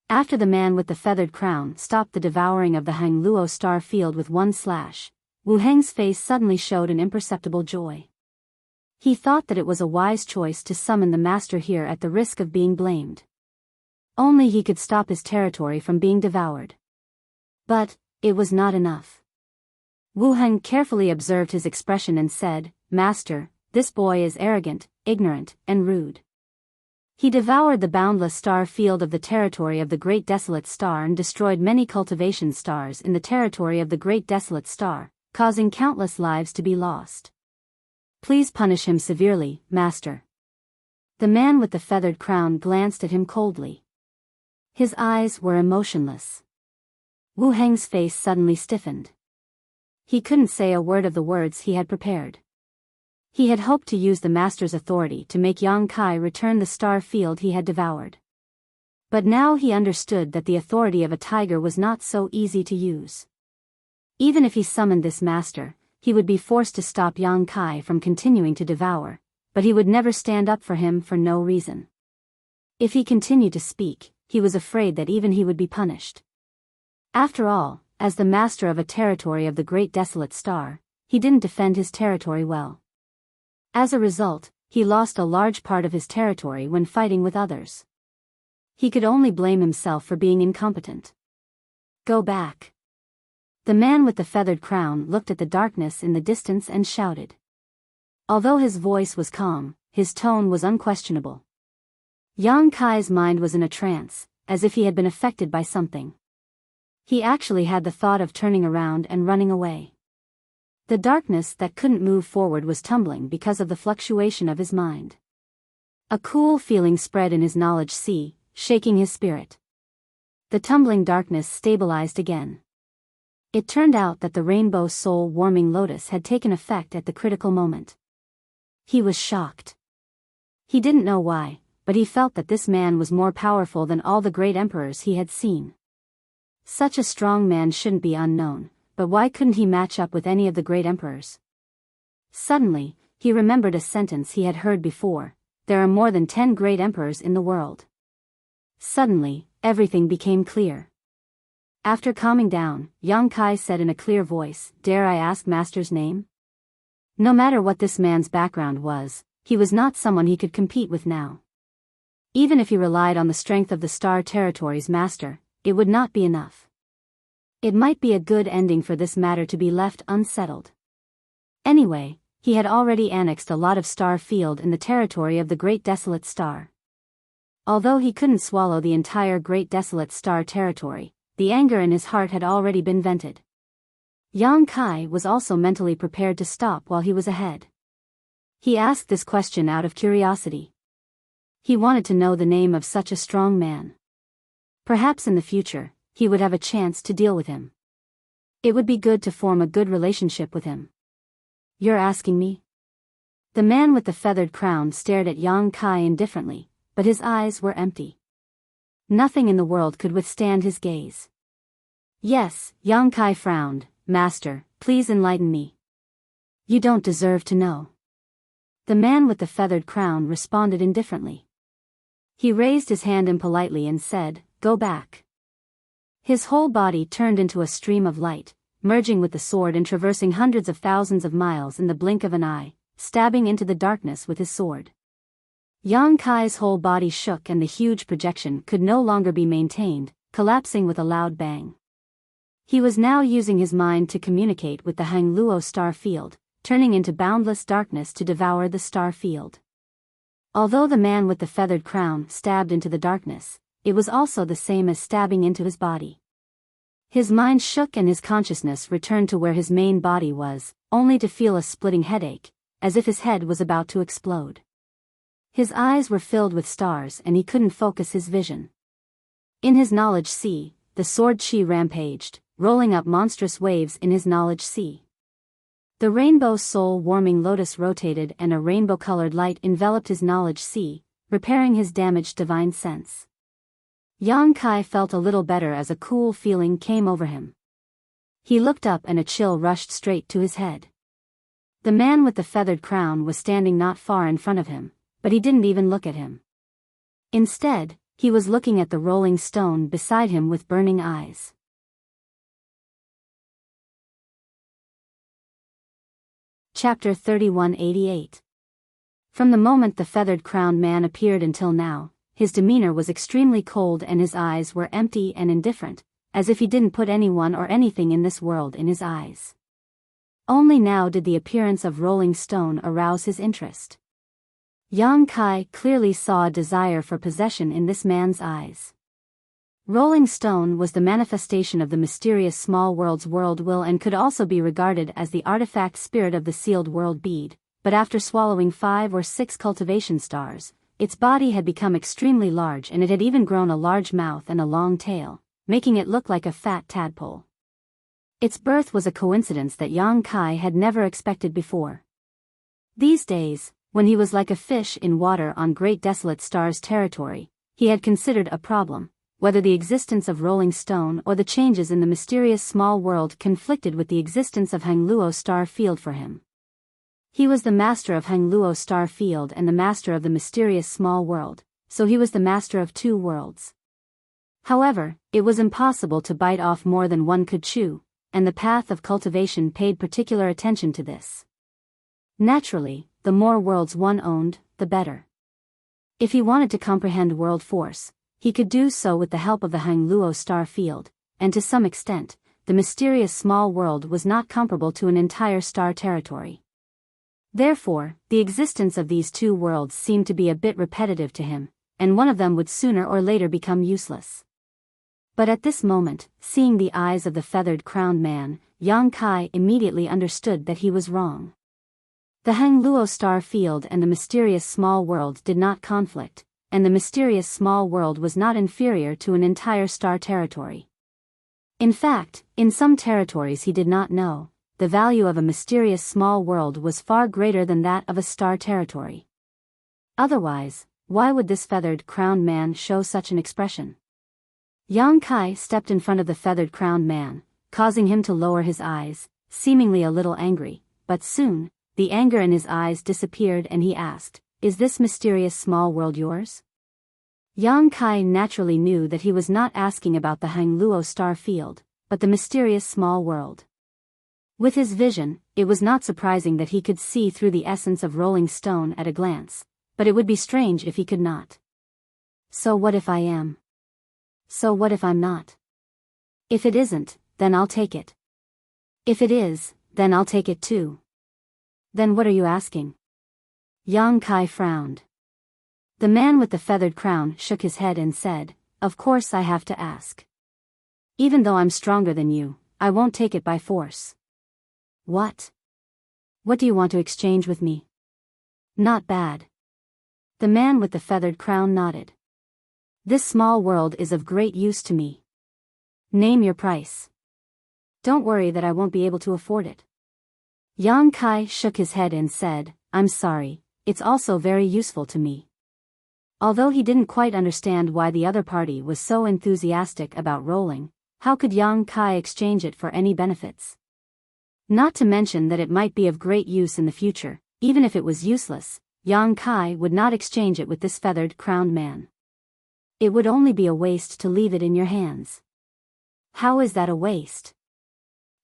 After the man with the feathered crown stopped the devouring of the Heng Luo star field with one slash, Wu Heng's face suddenly showed an imperceptible joy. He thought that it was a wise choice to summon the master here at the risk of being blamed. Only he could stop his territory from being devoured. But it was not enough. Wu Heng carefully observed his expression and said, Master, this boy is arrogant, ignorant, and rude. He devoured the boundless star field of the territory of the Great Desolate Star and destroyed many cultivation stars in the territory of the Great Desolate Star, causing countless lives to be lost. Please punish him severely, Master. The man with the feathered crown glanced at him coldly. His eyes were emotionless. Wu Heng's face suddenly stiffened. He couldn't say a word of the words he had prepared. He had hoped to use the master's authority to make Yang Kai return the star field he had devoured. But now he understood that the authority of a tiger was not so easy to use. Even if he summoned this master, he would be forced to stop Yang Kai from continuing to devour, but he would never stand up for him for no reason. If he continued to speak, he was afraid that even he would be punished. After all, as the master of a territory of the Great Desolate Star, he didn't defend his territory well. As a result, he lost a large part of his territory when fighting with others. He could only blame himself for being incompetent. Go back. The man with the feathered crown looked at the darkness in the distance and shouted. Although his voice was calm, his tone was unquestionable. Yang Kai's mind was in a trance, as if he had been affected by something. He actually had the thought of turning around and running away. The darkness that couldn't move forward was tumbling because of the fluctuation of his mind. A cool feeling spread in his knowledge sea, shaking his spirit. The tumbling darkness stabilized again. It turned out that the rainbow soul-warming lotus had taken effect at the critical moment. He was shocked. He didn't know why, but he felt that this man was more powerful than all the great emperors he had seen. Such a strong man shouldn't be unknown, but why couldn't he match up with any of the great emperors? Suddenly, he remembered a sentence he had heard before: there are more than 10 great emperors in the world. Suddenly, everything became clear. After calming down, Yang Kai said in a clear voice, "Dare I ask Master's name?" No matter what this man's background was, he was not someone he could compete with now. Even if he relied on the strength of the Star Territory's master, it would not be enough. It might be a good ending for this matter to be left unsettled. Anyway, he had already annexed a lot of star field in the territory of the Great Desolate Star. Although he couldn't swallow the entire Great Desolate Star territory, the anger in his heart had already been vented. Yang Kai was also mentally prepared to stop while he was ahead. He asked this question out of curiosity. He wanted to know the name of such a strong man. Perhaps in the future, he would have a chance to deal with him. It would be good to form a good relationship with him. "You're asking me?" The man with the feathered crown stared at Yang Kai indifferently, but his eyes were empty. Nothing in the world could withstand his gaze. "Yes," Yang Kai frowned. "Master, please enlighten me." "You don't deserve to know." The man with the feathered crown responded indifferently. He raised his hand impolitely and said, "Go back." His whole body turned into a stream of light, merging with the sword and traversing hundreds of thousands of miles in the blink of an eye, stabbing into the darkness with his sword. Yang Kai's whole body shook and the huge projection could no longer be maintained, collapsing with a loud bang. He was now using his mind to communicate with the Hangluo star field, turning into boundless darkness to devour the star field. Although the man with the feathered crown stabbed into the darkness, it was also the same as stabbing into his body. His mind shook and his consciousness returned to where his main body was, only to feel a splitting headache, as if his head was about to explode. His eyes were filled with stars and he couldn't focus his vision. In his knowledge sea, the sword chi rampaged, rolling up monstrous waves in his knowledge sea. The rainbow soul-warming lotus rotated and a rainbow-colored light enveloped his knowledge sea, repairing his damaged divine sense. Yang Kai felt a little better as a cool feeling came over him. He looked up and a chill rushed straight to his head. The man with the feathered crown was standing not far in front of him, but he didn't even look at him. Instead, he was looking at the rolling stone beside him with burning eyes. Chapter 3188. From the moment the feathered-crowned man appeared until now, his demeanor was extremely cold and his eyes were empty and indifferent, as if he didn't put anyone or anything in this world in his eyes. Only now did the appearance of rolling stone arouse his interest. Yang Kai clearly saw a desire for possession in this man's eyes. Rolling stone was the manifestation of the mysterious small world's world will and could also be regarded as the artifact spirit of the sealed world bead, but after swallowing 5 or 6 cultivation stars, its body had become extremely large and it had even grown a large mouth and a long tail, making it look like a fat tadpole. Its birth was a coincidence that Yang Kai had never expected before. These days, when he was like a fish in water on Great Desolate Star's territory, he had considered a problem, whether the existence of rolling stone or the changes in the mysterious small world conflicted with the existence of Hangluo star field for him. He was the master of Hangluo star field and the master of the mysterious small world, so he was the master of 2 worlds. However, it was impossible to bite off more than one could chew, and the path of cultivation paid particular attention to this. Naturally, the more worlds one owned, the better. If he wanted to comprehend world force, he could do so with the help of the Hangluo star field, and to some extent, the mysterious small world was not comparable to an entire star territory. Therefore, the existence of these two worlds seemed to be a bit repetitive to him, and one of them would sooner or later become useless. But at this moment, seeing the eyes of the feathered-crowned man, Yang Kai immediately understood that he was wrong. The Hangluo star field and the mysterious small world did not conflict, and the mysterious small world was not inferior to an entire star territory. In fact, in some territories he did not know, the value of a mysterious small world was far greater than that of a star territory. Otherwise, why would this feathered-crowned man show such an expression? Yang Kai stepped in front of the feathered-crowned man, causing him to lower his eyes, seemingly a little angry, but soon, the anger in his eyes disappeared and he asked, "Is this mysterious small world yours?" Yang Kai naturally knew that he was not asking about the Hangluo star field, but the mysterious small world. With his vision, it was not surprising that he could see through the essence of rolling stone at a glance, but it would be strange if he could not. So what if I am? So what if I'm not? If it isn't, then I'll take it. If it is, then I'll take it too. Then what are you asking? Yang Kai frowned. The man with the feathered crown shook his head and said, "Of course I have to ask. Even though I'm stronger than you, I won't take it by force." "What? What do you want to exchange with me?" "Not bad." The man with the feathered crown nodded. "This small world is of great use to me. Name your price." "Don't worry that I won't be able to afford it." Yang Kai shook his head and said, "I'm sorry, it's also very useful to me." Although he didn't quite understand why the other party was so enthusiastic about rolling, how could Yang Kai exchange it for any benefits? Not to mention that it might be of great use in the future, even if it was useless, Yang Kai would not exchange it with this feathered-crowned man. It would only be a waste to leave it in your hands. How is that a waste?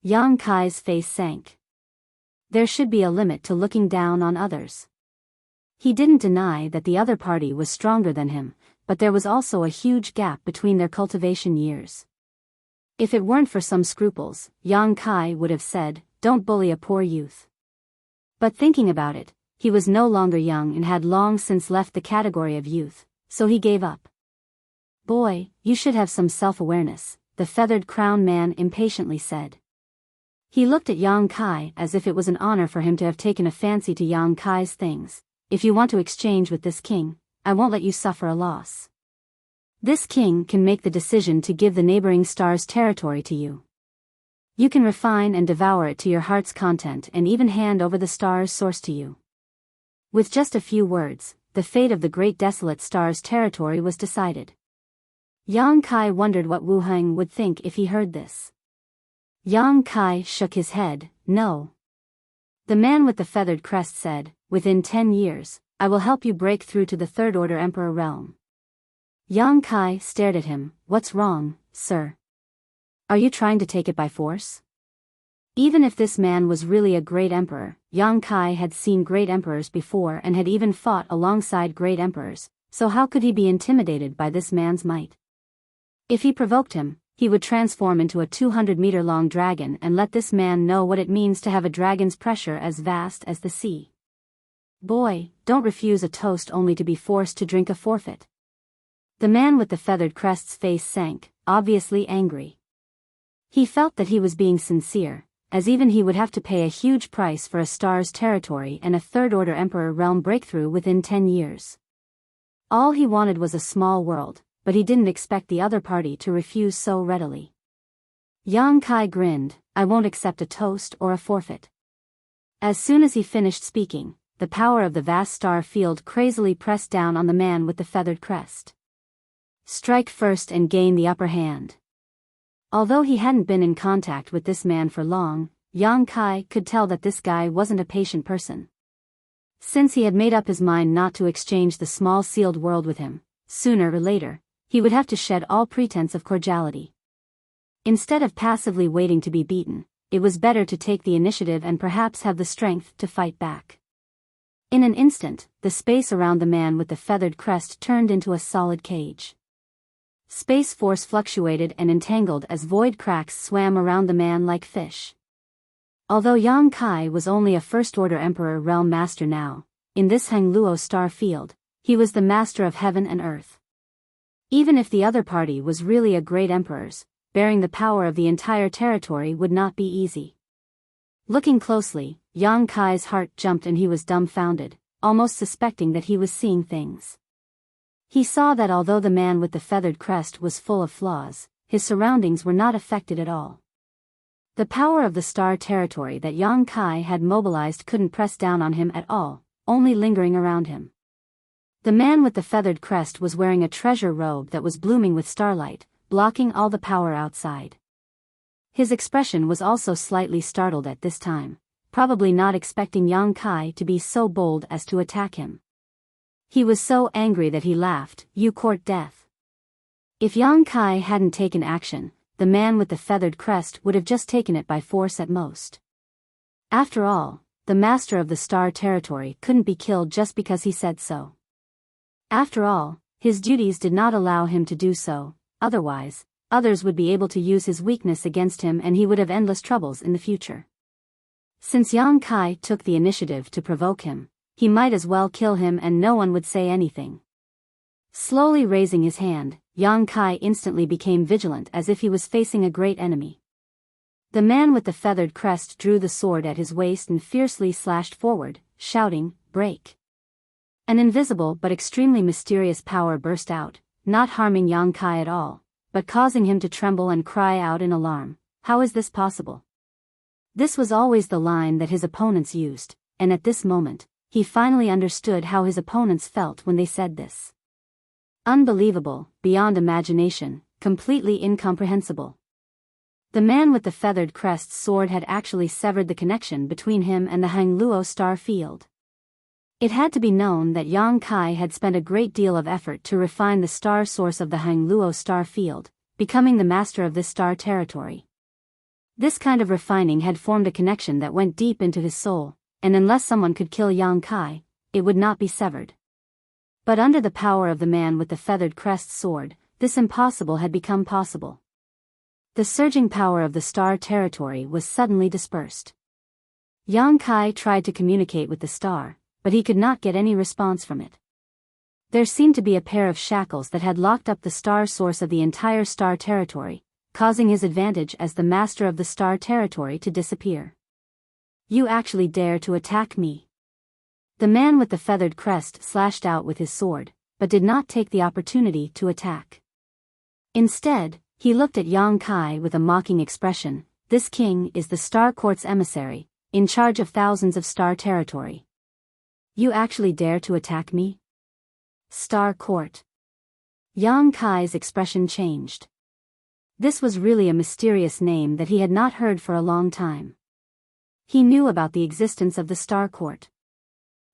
Yang Kai's face sank. There should be a limit to looking down on others. He didn't deny that the other party was stronger than him, but there was also a huge gap between their cultivation years. If it weren't for some scruples, Yang Kai would have said, "Don't bully a poor youth." But thinking about it, he was no longer young and had long since left the category of youth, so he gave up. "Boy, you should have some self-awareness," the feathered-crowned man impatiently said. He looked at Yang Kai as if it was an honor for him to have taken a fancy to Yang Kai's things. "If you want to exchange with this king, I won't let you suffer a loss. This king can make the decision to give the neighboring star's territory to you. You can refine and devour it to your heart's content and even hand over the star's source to you." With just a few words, the fate of the great desolate star's territory was decided. Yang Kai wondered what Wu Heng would think if he heard this. Yang Kai shook his head, "No." The man with the feathered crest said, "Within 10 years, I will help you break through to the Third Order Emperor realm." Yang Kai stared at him. "What's wrong, sir? Are you trying to take it by force?" Even if this man was really a great emperor, Yang Kai had seen great emperors before and had even fought alongside great emperors, so how could he be intimidated by this man's might? If he provoked him, he would transform into a 200-meter-long dragon and let this man know what it means to have a dragon's pressure as vast as the sea. "Boy, don't refuse a toast only to be forced to drink a forfeit." The man with the feathered crest's face sank, obviously angry. He felt that he was being sincere, as even he would have to pay a huge price for a star's territory and a Third-Order Emperor realm breakthrough within 10 years. All he wanted was a small world, but he didn't expect the other party to refuse so readily. Yang Kai grinned, "I won't accept a toast or a forfeit." As soon as he finished speaking, the power of the vast star field crazily pressed down on the man with the feathered crest. Strike first and gain the upper hand. Although he hadn't been in contact with this man for long, Yang Kai could tell that this guy wasn't a patient person. Since he had made up his mind not to exchange the small sealed world with him, sooner or later, he would have to shed all pretense of cordiality. Instead of passively waiting to be beaten, it was better to take the initiative and perhaps have the strength to fight back. In an instant, the space around the man with the feathered crest turned into a solid cage. Space force fluctuated and entangled as void cracks swam around the man like fish. Although Yang Kai was only a first-order Emperor Realm Master now, in this Hangluo star field, he was the master of heaven and earth. Even if the other party was really a great emperor's, bearing the power of the entire territory would not be easy. Looking closely, Yang Kai's heart jumped and he was dumbfounded, almost suspecting that he was seeing things. He saw that although the man with the feathered crest was full of flaws, his surroundings were not affected at all. The power of the star territory that Yang Kai had mobilized couldn't press down on him at all, only lingering around him. The man with the feathered crest was wearing a treasure robe that was blooming with starlight, blocking all the power outside. His expression was also slightly startled at this time, probably not expecting Yang Kai to be so bold as to attack him. He was so angry that he laughed, "You court death." If Yang Kai hadn't taken action, the man with the feathered crest would have just taken it by force at most. After all, the master of the star territory couldn't be killed just because he said so. After all, his duties did not allow him to do so, otherwise, others would be able to use his weakness against him and he would have endless troubles in the future. Since Yang Kai took the initiative to provoke him, he might as well kill him and no one would say anything. Slowly raising his hand, Yang Kai instantly became vigilant as if he was facing a great enemy. The man with the feathered crest drew the sword at his waist and fiercely slashed forward, shouting, "Break!" An invisible but extremely mysterious power burst out, not harming Yang Kai at all, but causing him to tremble and cry out in alarm, "How is this possible?" This was always the line that his opponents used, and at this moment, he finally understood how his opponents felt when they said this. Unbelievable, beyond imagination, completely incomprehensible. The man with the feathered crest's sword had actually severed the connection between him and the Hangluo star field. It had to be known that Yang Kai had spent a great deal of effort to refine the star source of the Hangluo star field, becoming the master of this star territory. This kind of refining had formed a connection that went deep into his soul, and unless someone could kill Yang Kai, it would not be severed. But under the power of the man with the feathered crest sword, this impossible had become possible. The surging power of the star territory was suddenly dispersed. Yang Kai tried to communicate with the star, but he could not get any response from it. There seemed to be a pair of shackles that had locked up the star source of the entire star territory, causing his advantage as the master of the star territory to disappear. "You actually dare to attack me?" The man with the feathered crest slashed out with his sword, but did not take the opportunity to attack. Instead, he looked at Yang Kai with a mocking expression. "This king is the Star Court's emissary, in charge of thousands of star territory. You actually dare to attack me?" Star Court. Yang Kai's expression changed. This was really a mysterious name that he had not heard for a long time. He knew about the existence of the Star Court.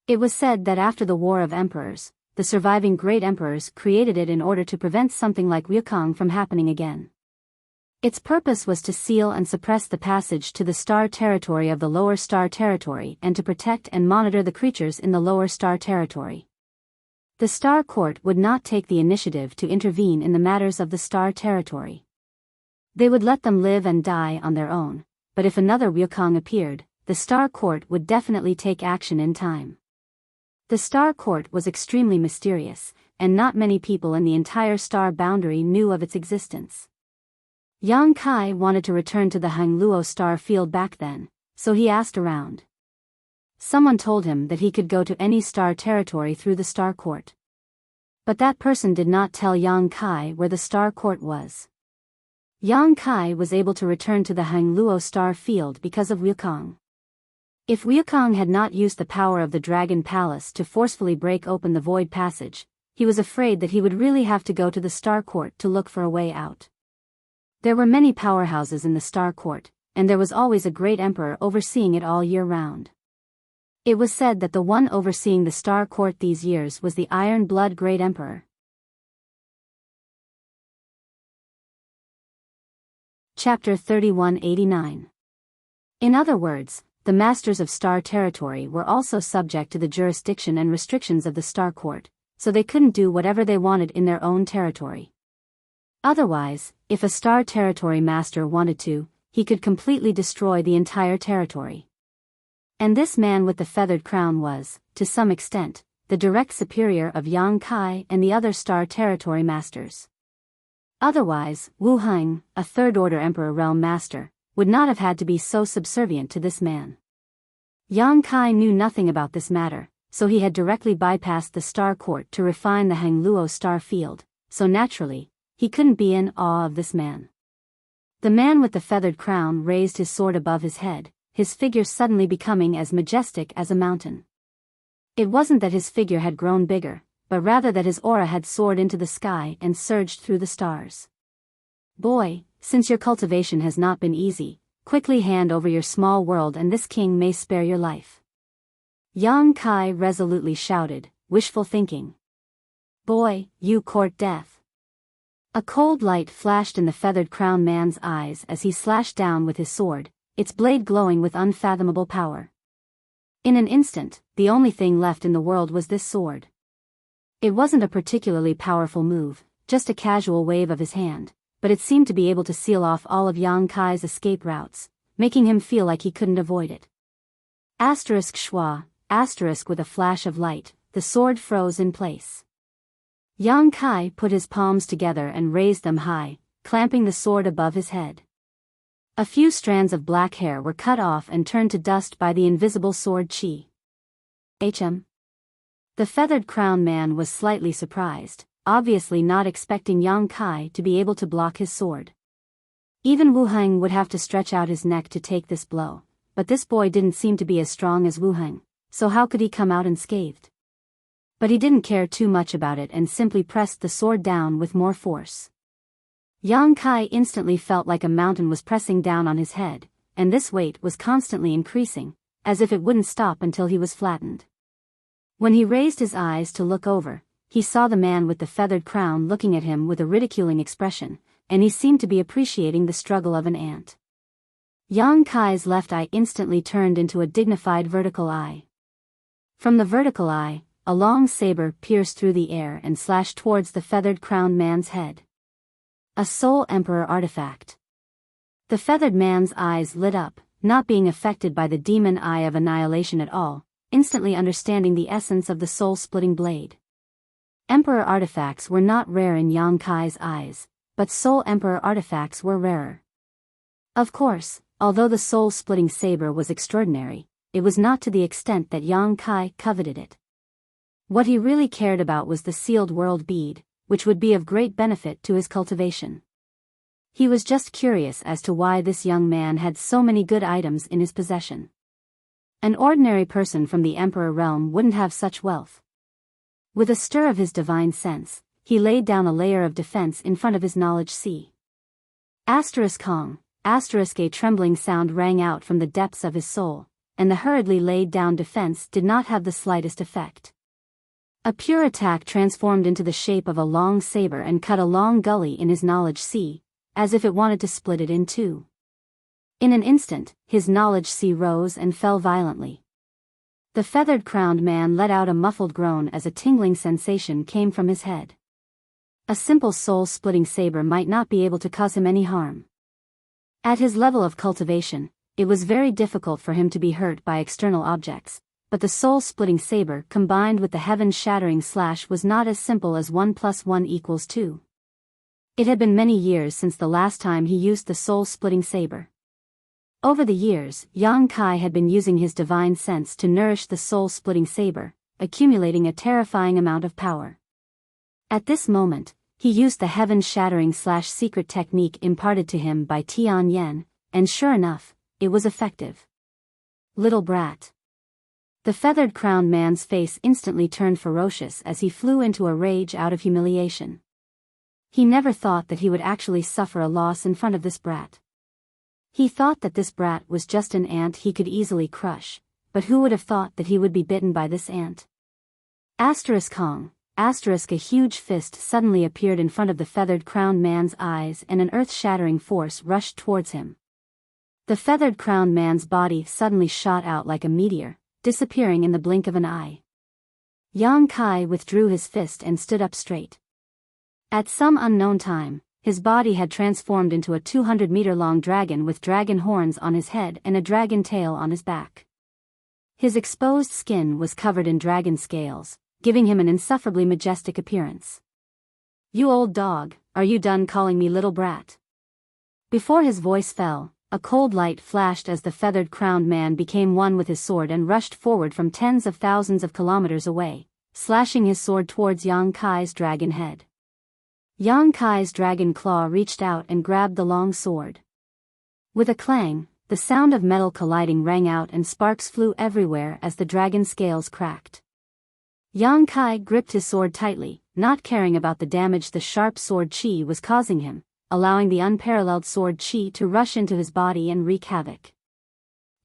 It was said that after the War of Emperors, the surviving great emperors created it in order to prevent something like Wukong from happening again. Its purpose was to seal and suppress the passage to the star territory of the lower star territory and to protect and monitor the creatures in the lower star territory. The Star Court would not take the initiative to intervene in the matters of the star territory. They would let them live and die on their own, but if another Wukong appeared, the Star Court would definitely take action in time. The Star Court was extremely mysterious, and not many people in the entire star boundary knew of its existence. Yang Kai wanted to return to the Hangluo star field back then, so he asked around. Someone told him that he could go to any star territory through the Star Court. But that person did not tell Yang Kai where the Star Court was. Yang Kai was able to return to the Hangluo star field because of Wukong. If Wukong had not used the power of the Dragon Palace to forcefully break open the Void Passage, he was afraid that he would really have to go to the Star Court to look for a way out. There were many powerhouses in the Star Court, and there was always a great emperor overseeing it all year round. It was said that the one overseeing the Star Court these years was the Iron Blood Great Emperor. Chapter 3189. In other words, the masters of Star Territory were also subject to the jurisdiction and restrictions of the Star Court, so they couldn't do whatever they wanted in their own territory. Otherwise, if a star territory master wanted to, he could completely destroy the entire territory. And this man with the feathered crown was, to some extent, the direct superior of Yang Kai and the other star territory masters. Otherwise, Wu Heng, a third-order Emperor Realm Master, would not have had to be so subservient to this man. Yang Kai knew nothing about this matter, so he had directly bypassed the Star Court to refine the Hangluo star field, so naturally, he couldn't be in awe of this man. The man with the feathered crown raised his sword above his head, his figure suddenly becoming as majestic as a mountain. It wasn't that his figure had grown bigger, but rather that his aura had soared into the sky and surged through the stars. Boy, since your cultivation has not been easy, quickly hand over your small world and this king may spare your life. Yang Kai resolutely shouted, wishful thinking. Boy, you court death. A cold light flashed in the feathered crown man's eyes as he slashed down with his sword, its blade glowing with unfathomable power. In an instant, the only thing left in the world was this sword. It wasn't a particularly powerful move, just a casual wave of his hand, but it seemed to be able to seal off all of Yang Kai's escape routes, making him feel like he couldn't avoid it. Asterisk schwa, asterisk with a flash of light, the sword froze in place. Yang Kai put his palms together and raised them high, clamping the sword above his head. A few strands of black hair were cut off and turned to dust by the invisible sword chi. The feathered crown man was slightly surprised, obviously not expecting Yang Kai to be able to block his sword. Even Wu Heng would have to stretch out his neck to take this blow, but this boy didn't seem to be as strong as Wu Heng, so how could he come out unscathed? But he didn't care too much about it and simply pressed the sword down with more force. Yang Kai instantly felt like a mountain was pressing down on his head, and this weight was constantly increasing, as if it wouldn't stop until he was flattened. When he raised his eyes to look over, he saw the man with the feathered crown looking at him with a ridiculing expression, and he seemed to be appreciating the struggle of an ant. Yang Kai's left eye instantly turned into a dignified vertical eye. From the vertical eye, a long saber pierced through the air and slashed towards the feathered crowned man's head. A Soul Emperor artifact. The feathered man's eyes lit up, not being affected by the demon eye of annihilation at all, instantly understanding the essence of the soul-splitting blade. Emperor artifacts were not rare in Yang Kai's eyes, but Soul Emperor artifacts were rarer. Of course, although the soul-splitting saber was extraordinary, it was not to the extent that Yang Kai coveted it. What he really cared about was the sealed world bead, which would be of great benefit to his cultivation. He was just curious as to why this young man had so many good items in his possession. An ordinary person from the Emperor realm wouldn't have such wealth. With a stir of his divine sense, he laid down a layer of defense in front of his knowledge sea. Asterisk Hong, asterisk a trembling sound rang out from the depths of his soul, and the hurriedly laid down defense did not have the slightest effect. A pure attack transformed into the shape of a long saber and cut a long gully in his knowledge sea, as if it wanted to split it in two. In an instant, his knowledge sea rose and fell violently. The feathered crowned man let out a muffled groan as a tingling sensation came from his head. A simple soul-splitting saber might not be able to cause him any harm. At his level of cultivation, it was very difficult for him to be hurt by external objects, but the soul-splitting saber combined with the heaven-shattering slash was not as simple as 1 + 1 = 2. It had been many years since the last time he used the soul-splitting saber. Over the years, Yang Kai had been using his divine sense to nourish the soul-splitting saber, accumulating a terrifying amount of power. At this moment, he used the heaven-shattering slash secret technique imparted to him by Tian Yen, and sure enough, it was effective. Little brat. The feathered crowned man's face instantly turned ferocious as he flew into a rage out of humiliation. He never thought that he would actually suffer a loss in front of this brat. He thought that this brat was just an ant he could easily crush, but who would have thought that he would be bitten by this ant? Asterisk Hong, asterisk a huge fist suddenly appeared in front of the feathered crowned man's eyes and an earth-shattering force rushed towards him. The feathered crowned man's body suddenly shot out like a meteor, disappearing in the blink of an eye. Yang Kai withdrew his fist and stood up straight. At some unknown time, his body had transformed into a 200-meter-long dragon with dragon horns on his head and a dragon tail on his back. His exposed skin was covered in dragon scales, giving him an insufferably majestic appearance. "You old dog, are you done calling me little brat?" Before his voice fell, a cold light flashed as the feathered-crowned man became one with his sword and rushed forward from tens of thousands of kilometers away, slashing his sword towards Yang Kai's dragon head. Yang Kai's dragon claw reached out and grabbed the long sword. With a clang, the sound of metal colliding rang out and sparks flew everywhere as the dragon scales cracked. Yang Kai gripped his sword tightly, not caring about the damage the sharp sword chi was causing him, allowing the unparalleled sword chi to rush into his body and wreak havoc.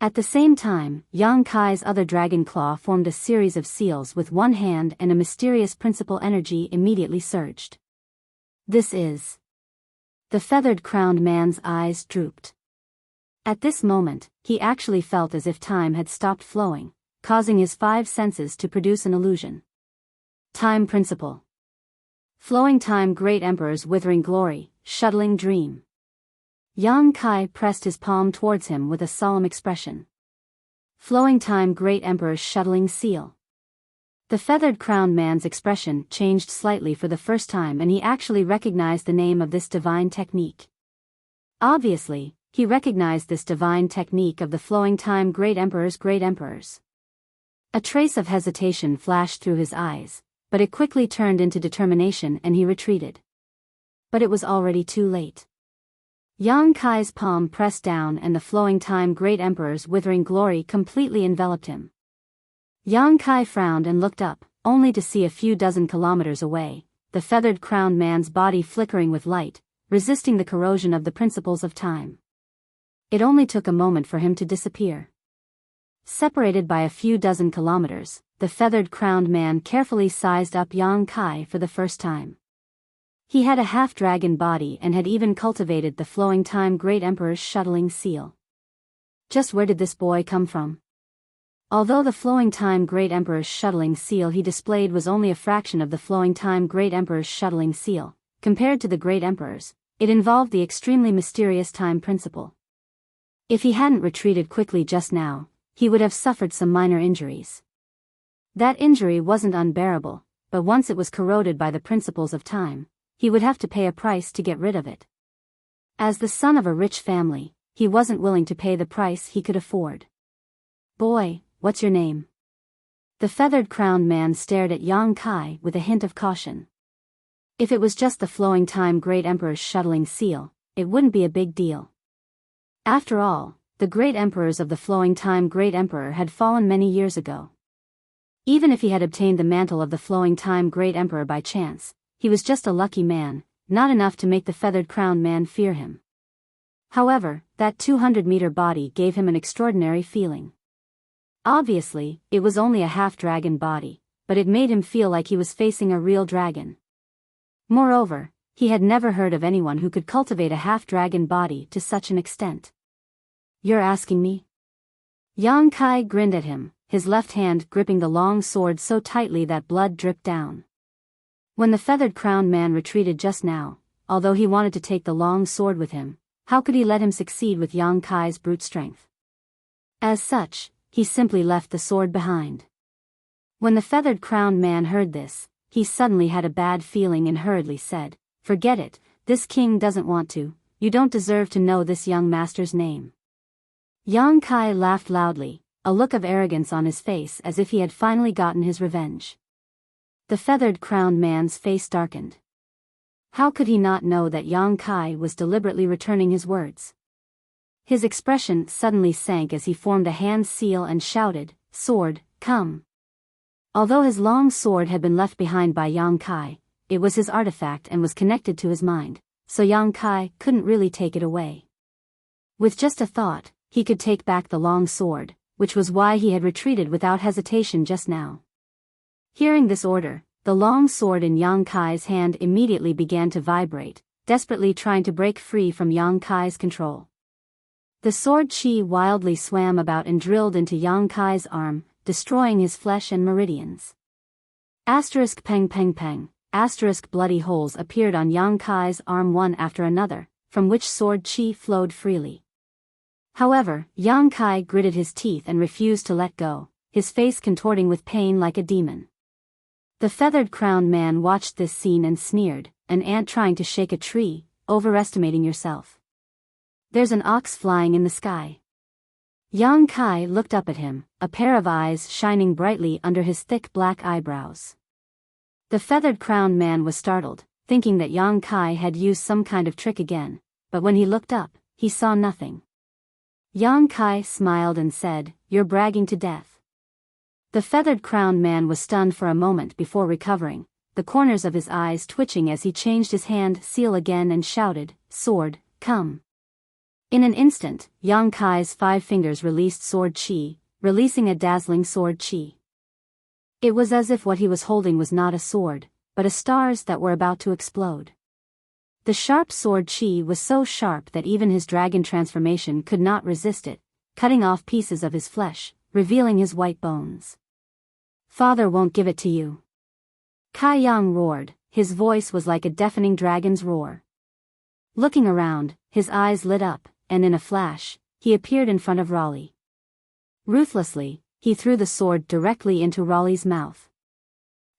At the same time, Yang Kai's other dragon claw formed a series of seals with one hand and a mysterious principal energy immediately surged. "This is..." The feathered-crowned man's eyes drooped. At this moment, he actually felt as if time had stopped flowing, causing his five senses to produce an illusion. Time principle. Flowing time, great emperor's withering glory, shuttling dream. Yang Kai pressed his palm towards him with a solemn expression. Flowing time, great emperor's shuttling seal. The feathered-crowned man's expression changed slightly for the first time, and he actually recognized the name of this divine technique. Obviously, he recognized this divine technique of the flowing time, great emperors. A trace of hesitation flashed through his eyes, but it quickly turned into determination and he retreated. But it was already too late. Yang Kai's palm pressed down and the flowing time, great emperor's withering glory completely enveloped him. Yang Kai frowned and looked up, only to see a few dozen kilometers away, the feathered-crowned man's body flickering with light, resisting the corrosion of the principles of time. It only took a moment for him to disappear. Separated by a few dozen kilometers, the feathered-crowned man carefully sized up Yang Kai for the first time. He had a half-dragon body and had even cultivated the flowing time, great emperor's shuttling seal. Just where did this boy come from? Although the flowing time, great emperor's shuttling seal he displayed was only a fraction of the flowing time, great emperor's shuttling seal, compared to the great emperor's, it involved the extremely mysterious time principle. If he hadn't retreated quickly just now, he would have suffered some minor injuries. That injury wasn't unbearable, but once it was corroded by the principles of time, he would have to pay a price to get rid of it. As the son of a rich family, he wasn't willing to pay the price he could afford. "Boy, what's your name?" The feathered-crowned man stared at Yang Kai with a hint of caution. If it was just the flowing time, great emperor's shuttling seal, it wouldn't be a big deal. After all, the great emperors of the flowing time, great emperor had fallen many years ago. Even if he had obtained the mantle of the flowing time, great emperor by chance, he was just a lucky man, not enough to make the feathered-crowned man fear him. However, that 200-meter body gave him an extraordinary feeling. Obviously, it was only a half-dragon body, but it made him feel like he was facing a real dragon. Moreover, he had never heard of anyone who could cultivate a half-dragon body to such an extent. "You're asking me?" Yang Kai grinned at him, his left hand gripping the long sword so tightly that blood dripped down. When the feathered-crowned man retreated just now, although he wanted to take the long sword with him, how could he let him succeed with Yang Kai's brute strength? As such, he simply left the sword behind. When the feathered-crowned man heard this, he suddenly had a bad feeling and hurriedly said, "Forget it, this king doesn't want to, you don't deserve to know this young master's name." Yang Kai laughed loudly, a look of arrogance on his face as if he had finally gotten his revenge. The feathered-crowned man's face darkened. How could he not know that Yang Kai was deliberately returning his words? His expression suddenly sank as he formed a hand seal and shouted, "Sword, come." Although his long sword had been left behind by Yang Kai, it was his artifact and was connected to his mind, so Yang Kai couldn't really take it away. With just a thought, he could take back the long sword, which was why he had retreated without hesitation just now. Hearing this order, the long sword in Yang Kai's hand immediately began to vibrate, desperately trying to break free from Yang Kai's control. The sword chi wildly swam about and drilled into Yang Kai's arm, destroying his flesh and meridians. Peng peng peng. bloody holes appeared on Yang Kai's arm one after another, from which sword chi flowed freely. However, Yang Kai gritted his teeth and refused to let go, his face contorting with pain like a demon. The feathered-crowned man watched this scene and sneered, "An ant trying to shake a tree, overestimating yourself. There's an ox flying in the sky." Yang Kai looked up at him, a pair of eyes shining brightly under his thick black eyebrows. The feathered-crowned man was startled, thinking that Yang Kai had used some kind of trick again, but when he looked up, he saw nothing. Yang Kai smiled and said, "You're bragging to death." The feathered-crowned man was stunned for a moment before recovering, the corners of his eyes twitching as he changed his hand seal again and shouted, "Sword, come." In an instant, Yang Kai's 5 fingers released sword chi, releasing a dazzling sword chi. It was as if what he was holding was not a sword, but a stars that were about to explode. The sharp sword chi was so sharp that even his dragon transformation could not resist it, cutting off pieces of his flesh, revealing his white bones. "Father won't give it to you." Kai Yang roared, his voice was like a deafening dragon's roar. Looking around, his eyes lit up, and in a flash, he appeared in front of Raleigh. Ruthlessly, he threw the sword directly into Raleigh's mouth.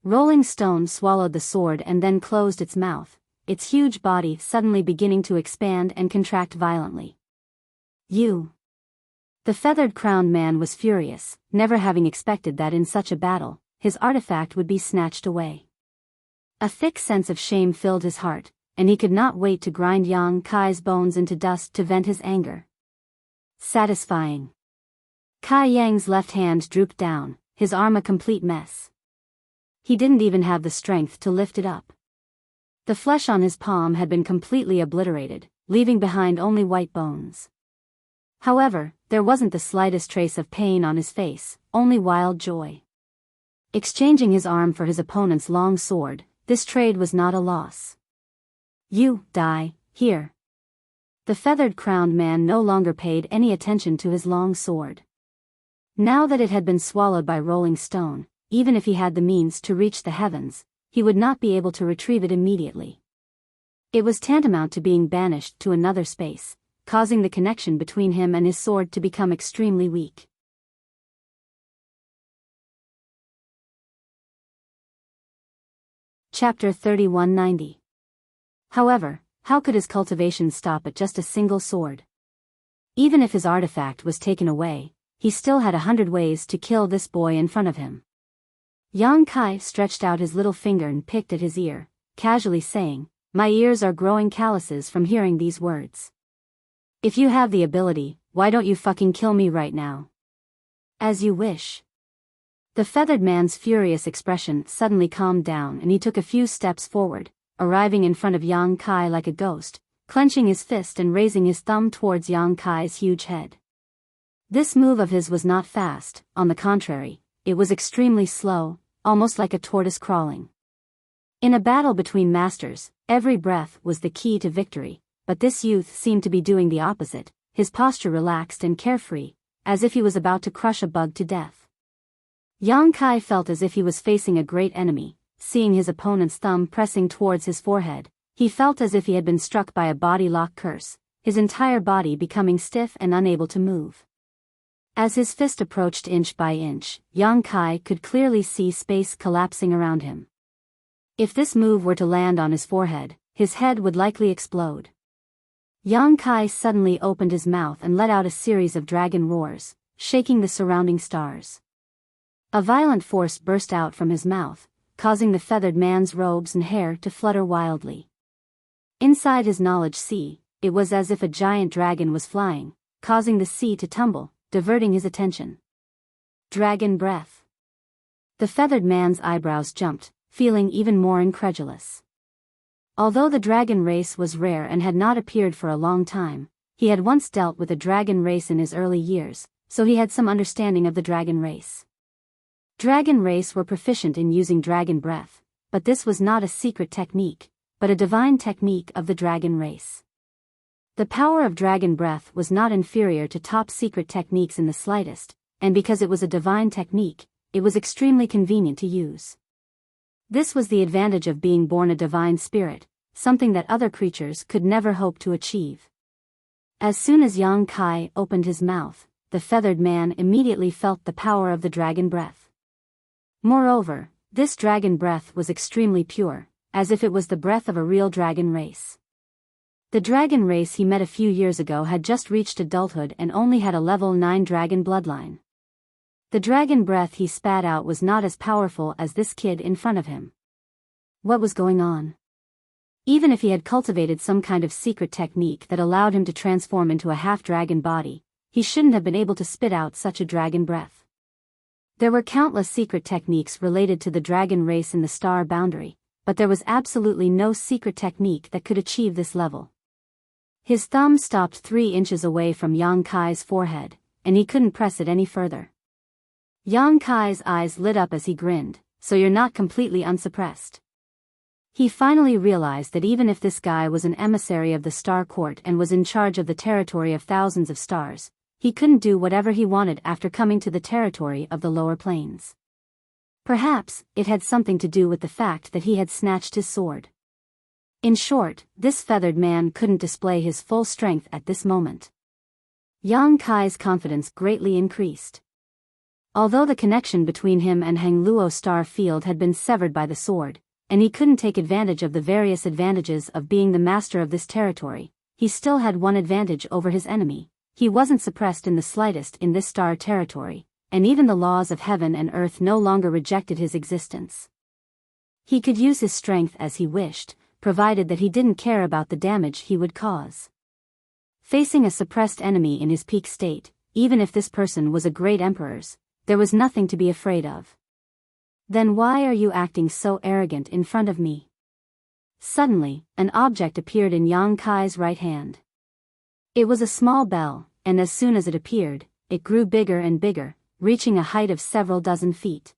Rolling Stone swallowed the sword and then closed its mouth, its huge body suddenly beginning to expand and contract violently. "You!" The feathered-crowned man was furious, never having expected that in such a battle, his artifact would be snatched away. A thick sense of shame filled his heart, and he could not wait to grind Yang Kai's bones into dust to vent his anger. Satisfying. Kai Yang's left hand drooped down, his arm a complete mess. He didn't even have the strength to lift it up. The flesh on his palm had been completely obliterated, leaving behind only white bones. However, there wasn't the slightest trace of pain on his face, only wild joy. Exchanging his arm for his opponent's long sword, this trade was not a loss. "You, die, here." The feathered-crowned man no longer paid any attention to his long sword. Now that it had been swallowed by Rolling Stone, even if he had the means to reach the heavens, he would not be able to retrieve it immediately. It was tantamount to being banished to another space, causing the connection between him and his sword to become extremely weak. Chapter 3190. However, how could his cultivation stop at just a single sword? Even if his artifact was taken away, he still had 100 ways to kill this boy in front of him. Yang Kai stretched out his little finger and picked at his ear, casually saying, "My ears are growing calluses from hearing these words. If you have the ability, why don't you fucking kill me right now?" "As you wish." The feathered man's furious expression suddenly calmed down and he took a few steps forward, arriving in front of Yang Kai like a ghost, clenching his fist and raising his thumb towards Yang Kai's huge head. This move of his was not fast, on the contrary, it was extremely slow, almost like a tortoise crawling. In a battle between masters, every breath was the key to victory, but this youth seemed to be doing the opposite, his posture relaxed and carefree, as if he was about to crush a bug to death. Yang Kai felt as if he was facing a great enemy. Seeing his opponent's thumb pressing towards his forehead, he felt as if he had been struck by a body lock curse, his entire body becoming stiff and unable to move. As his fist approached inch by inch, Yang Kai could clearly see space collapsing around him. If this move were to land on his forehead, his head would likely explode. Yang Kai suddenly opened his mouth and let out a series of dragon roars, shaking the surrounding stars. A violent force burst out from his mouth, causing the feathered man's robes and hair to flutter wildly. Inside his knowledge sea, it was as if a giant dragon was flying, causing the sea to tumble, diverting his attention. Dragon breath. The feathered man's eyebrows jumped, feeling even more incredulous. Although the dragon race was rare and had not appeared for a long time, he had once dealt with a dragon race in his early years, so he had some understanding of the dragon race. Dragon race were proficient in using dragon breath, but this was not a secret technique, but a divine technique of the dragon race. The power of dragon breath was not inferior to top-secret techniques in the slightest, and because it was a divine technique, it was extremely convenient to use. This was the advantage of being born a divine spirit, something that other creatures could never hope to achieve. As soon as Yang Kai opened his mouth, the feathered man immediately felt the power of the dragon breath. Moreover, this dragon breath was extremely pure, as if it was the breath of a real dragon race. The dragon race he met a few years ago had just reached adulthood and only had a level 9 dragon bloodline. The dragon breath he spat out was not as powerful as this kid in front of him. What was going on? Even if he had cultivated some kind of secret technique that allowed him to transform into a half-dragon body, he shouldn't have been able to spit out such a dragon breath. There were countless secret techniques related to the dragon race in the star boundary, but there was absolutely no secret technique that could achieve this level. His thumb stopped 3 inches away from Yang Kai's forehead, and he couldn't press it any further. Yang Kai's eyes lit up as he grinned, "So you're not completely unsuppressed." He finally realized that even if this guy was an emissary of the Star Court and was in charge of the territory of thousands of stars, he couldn't do whatever he wanted after coming to the territory of the lower planes. Perhaps it had something to do with the fact that he had snatched his sword. In short, this feathered man couldn't display his full strength at this moment. Yang Kai's confidence greatly increased. Although the connection between him and Hang Luo's star field had been severed by the sword, and he couldn't take advantage of the various advantages of being the master of this territory, he still had one advantage over his enemy: he wasn't suppressed in the slightest in this star territory, and even the laws of heaven and earth no longer rejected his existence. He could use his strength as he wished, provided that he didn't care about the damage he would cause. Facing a suppressed enemy in his peak state, even if this person was a great emperor's, there was nothing to be afraid of. "Then why are you acting so arrogant in front of me?" Suddenly, an object appeared in Yang Kai's right hand. It was a small bell, and as soon as it appeared, it grew bigger and bigger, reaching a height of several dozen feet.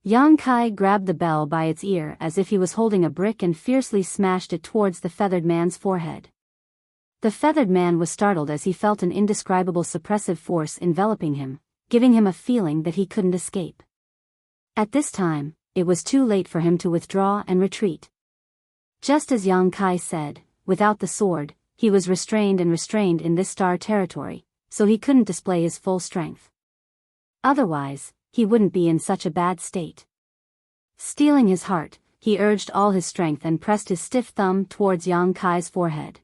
Yang Kai grabbed the bell by its ear as if he was holding a brick and fiercely smashed it towards the feathered man's forehead. The feathered man was startled as he felt an indescribable suppressive force enveloping him, giving him a feeling that he couldn't escape. At this time, it was too late for him to withdraw and retreat. Just as Yang Kai said, without the sword, he was restrained in this star territory, so he couldn't display his full strength. Otherwise, he wouldn't be in such a bad state. Steeling his heart, he urged all his strength and pressed his stiff thumb towards Yang Kai's forehead.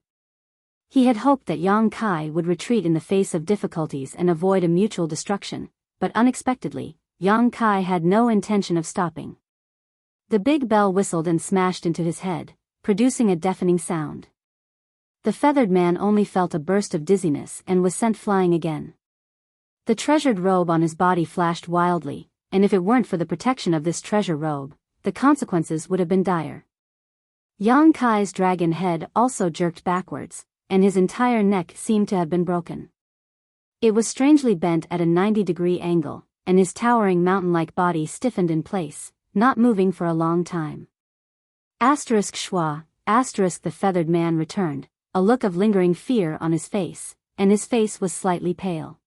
He had hoped that Yang Kai would retreat in the face of difficulties and avoid a mutual destruction, but unexpectedly, Yang Kai had no intention of stopping. The big bell whistled and smashed into his head, producing a deafening sound. The feathered man only felt a burst of dizziness and was sent flying again. The treasured robe on his body flashed wildly, and if it weren't for the protection of this treasure robe, the consequences would have been dire. Yang Kai's dragon head also jerked backwards, and his entire neck seemed to have been broken. It was strangely bent at a 90-degree angle, and his towering mountain-like body stiffened in place, not moving for a long time. Schwa, the feathered man returned, a look of lingering fear on his face, and his face was slightly pale.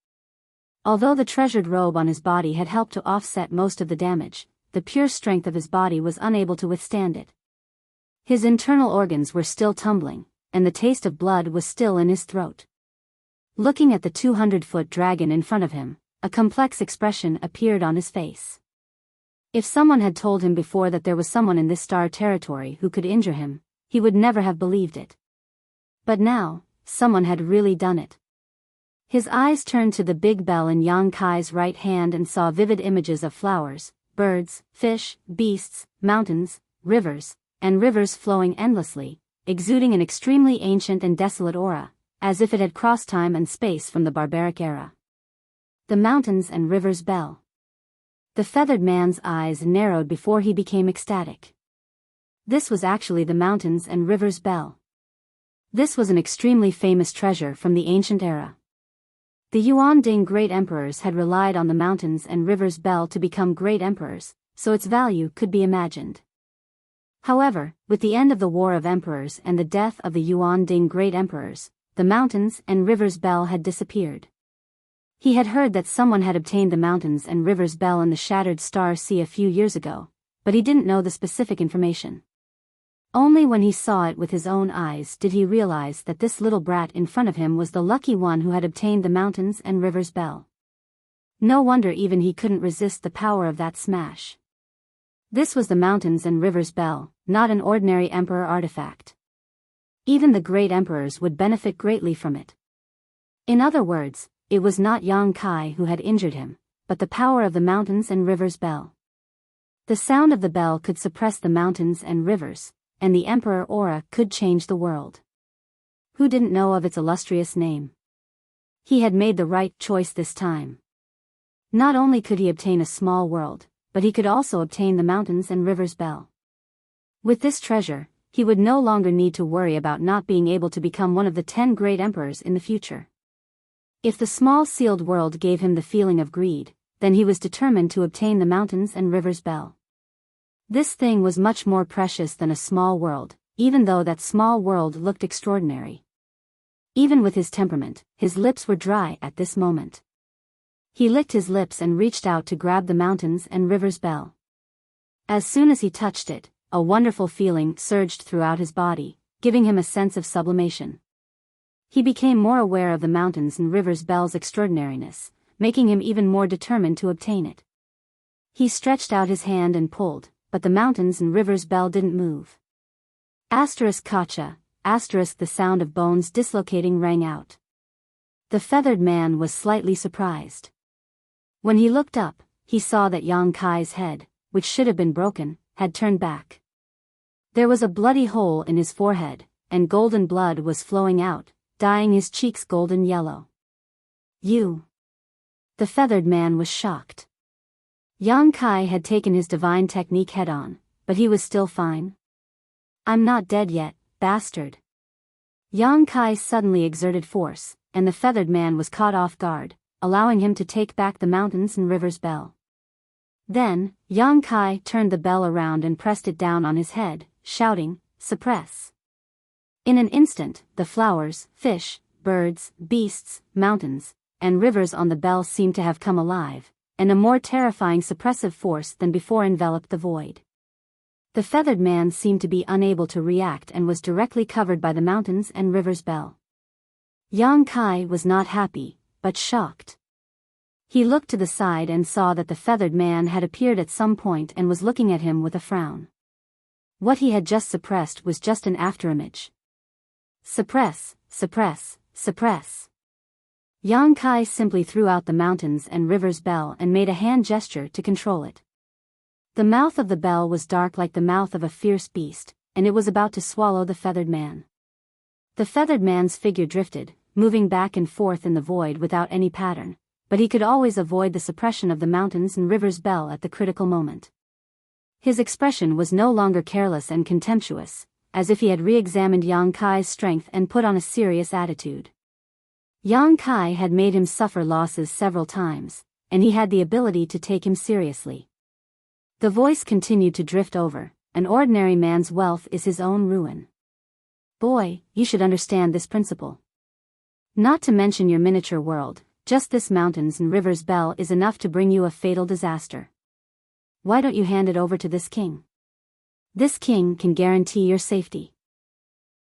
Although the treasured robe on his body had helped to offset most of the damage, the pure strength of his body was unable to withstand it. His internal organs were still tumbling, and the taste of blood was still in his throat. Looking at the 200-foot dragon in front of him, a complex expression appeared on his face. If someone had told him before that there was someone in this star territory who could injure him, he would never have believed it. But now, someone had really done it. His eyes turned to the big bell in Yang Kai's right hand and saw vivid images of flowers, birds, fish, beasts, mountains, rivers, and rivers flowing endlessly, exuding an extremely ancient and desolate aura, as if it had crossed time and space from the barbaric era. The mountains and rivers bell. The feathered man's eyes narrowed before he became ecstatic. This was actually the mountains and rivers bell. This was an extremely famous treasure from the ancient era. The Yuan Ding great emperors had relied on the mountains and rivers bell to become great emperors, so its value could be imagined. However, with the end of the War of Emperors and the death of the Yuan Ding great emperors, the mountains and rivers bell had disappeared. He had heard that someone had obtained the mountains and rivers bell in the Shattered Star Sea a few years ago, but he didn't know the specific information. Only when he saw it with his own eyes did he realize that this little brat in front of him was the lucky one who had obtained the mountains and rivers bell. No wonder even he couldn't resist the power of that smash. This was the mountains and rivers bell, not an ordinary emperor artifact. Even the great emperors would benefit greatly from it. In other words, it was not Yang Kai who had injured him, but the power of the mountains and rivers bell. The sound of the bell could suppress the mountains and rivers, and the emperor aura could change the world. Who didn't know of its illustrious name? He had made the right choice this time. Not only could he obtain a small world, but he could also obtain the mountains and rivers bell. With this treasure, he would no longer need to worry about not being able to become one of the 10 great emperors in the future. If the small sealed world gave him the feeling of greed, then he was determined to obtain the mountains and rivers bell. This thing was much more precious than a small world, even though that small world looked extraordinary. Even with his temperament, his lips were dry at this moment. He licked his lips and reached out to grab the mountains and rivers bell. As soon as he touched it, a wonderful feeling surged throughout his body, giving him a sense of sublimation. He became more aware of the mountains and rivers bell's extraordinariness, making him even more determined to obtain it. He stretched out his hand and pulled, but the mountains and rivers bell didn't move. Kacha, the sound of bones dislocating rang out. The feathered man was slightly surprised. When he looked up, he saw that Yang Kai's head, which should have been broken, had turned back. There was a bloody hole in his forehead, and golden blood was flowing out, dyeing his cheeks golden yellow. You! The feathered man was shocked. Yang Kai had taken his divine technique head-on, but he was still fine. I'm not dead yet, bastard. Yang Kai suddenly exerted force, and the feathered man was caught off guard, allowing him to take back the mountains and rivers bell. Then, Yang Kai turned the bell around and pressed it down on his head, shouting, "Suppress." In an instant, the flowers, fish, birds, beasts, mountains, and rivers on the bell seemed to have come alive, and a more terrifying suppressive force than before enveloped the void. The feathered man seemed to be unable to react and was directly covered by the mountains and rivers bell. Yang Kai was not happy, but shocked. He looked to the side and saw that the feathered man had appeared at some point and was looking at him with a frown. What he had just suppressed was just an afterimage. Suppress, suppress, suppress. Yang Kai simply threw out the mountains and rivers bell and made a hand gesture to control it. The mouth of the bell was dark like the mouth of a fierce beast, and it was about to swallow the feathered man. The feathered man's figure drifted, moving back and forth in the void without any pattern, but he could always avoid the suppression of the mountains and rivers bell at the critical moment. His expression was no longer careless and contemptuous, as if he had re-examined Yang Kai's strength and put on a serious attitude. Yang Kai had made him suffer losses several times, and he had the ability to take him seriously. The voice continued to drift over, an ordinary man's wealth is his own ruin. Boy, you should understand this principle. Not to mention your miniature world, just this mountains and rivers bell is enough to bring you a fatal disaster. Why don't you hand it over to this king? This king can guarantee your safety.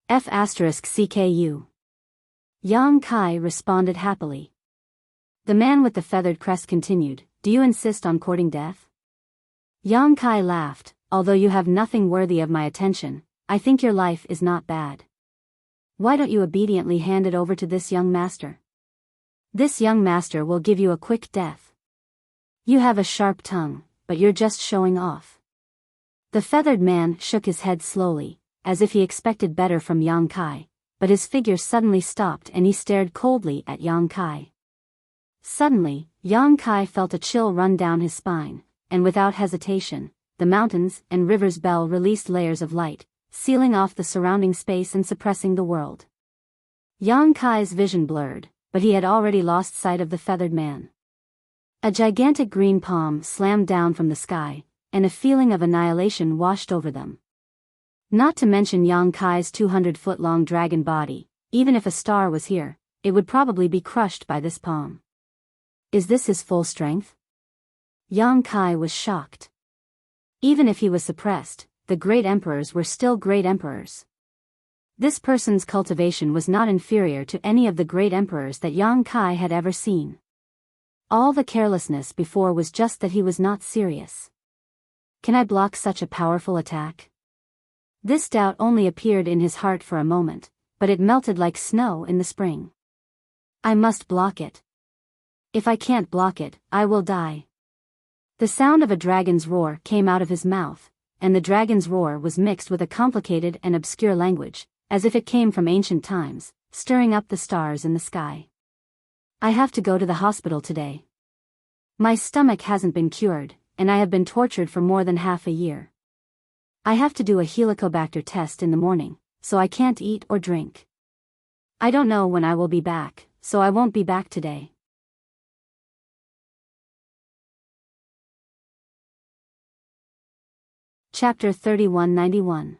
F*CKU. Yang Kai responded happily. The man with the feathered crest continued, "Do you insist on courting death?" Yang Kai laughed, "Although you have nothing worthy of my attention, I think your life is not bad. Why don't you obediently hand it over to this young master? This young master will give you a quick death. You have a sharp tongue, but you're just showing off." The feathered man shook his head slowly, as if he expected better from Yang Kai, but his figure suddenly stopped and he stared coldly at Yang Kai. Suddenly, Yang Kai felt a chill run down his spine, and without hesitation, the mountains and rivers bell released layers of light, sealing off the surrounding space and suppressing the world. Yang Kai's vision blurred, but he had already lost sight of the feathered man. A gigantic green palm slammed down from the sky, and a feeling of annihilation washed over them. Not to mention Yang Kai's 200-foot-long dragon body, even if a star was here, it would probably be crushed by this palm. Is this his full strength? Yang Kai was shocked. Even if he was suppressed, the great emperors were still great emperors. This person's cultivation was not inferior to any of the great emperors that Yang Kai had ever seen. All the carelessness before was just that he was not serious. Can I block such a powerful attack? This doubt only appeared in his heart for a moment, but it melted like snow in the spring. I must block it. If I can't block it, I will die. The sound of a dragon's roar came out of his mouth, and the dragon's roar was mixed with a complicated and obscure language, as if it came from ancient times, stirring up the stars in the sky. I have to go to the hospital today. My stomach hasn't been cured, and I have been tortured for more than half a year. I have to do a Helicobacter test in the morning, so I can't eat or drink. I don't know when I will be back, so I won't be back today. Chapter 3191.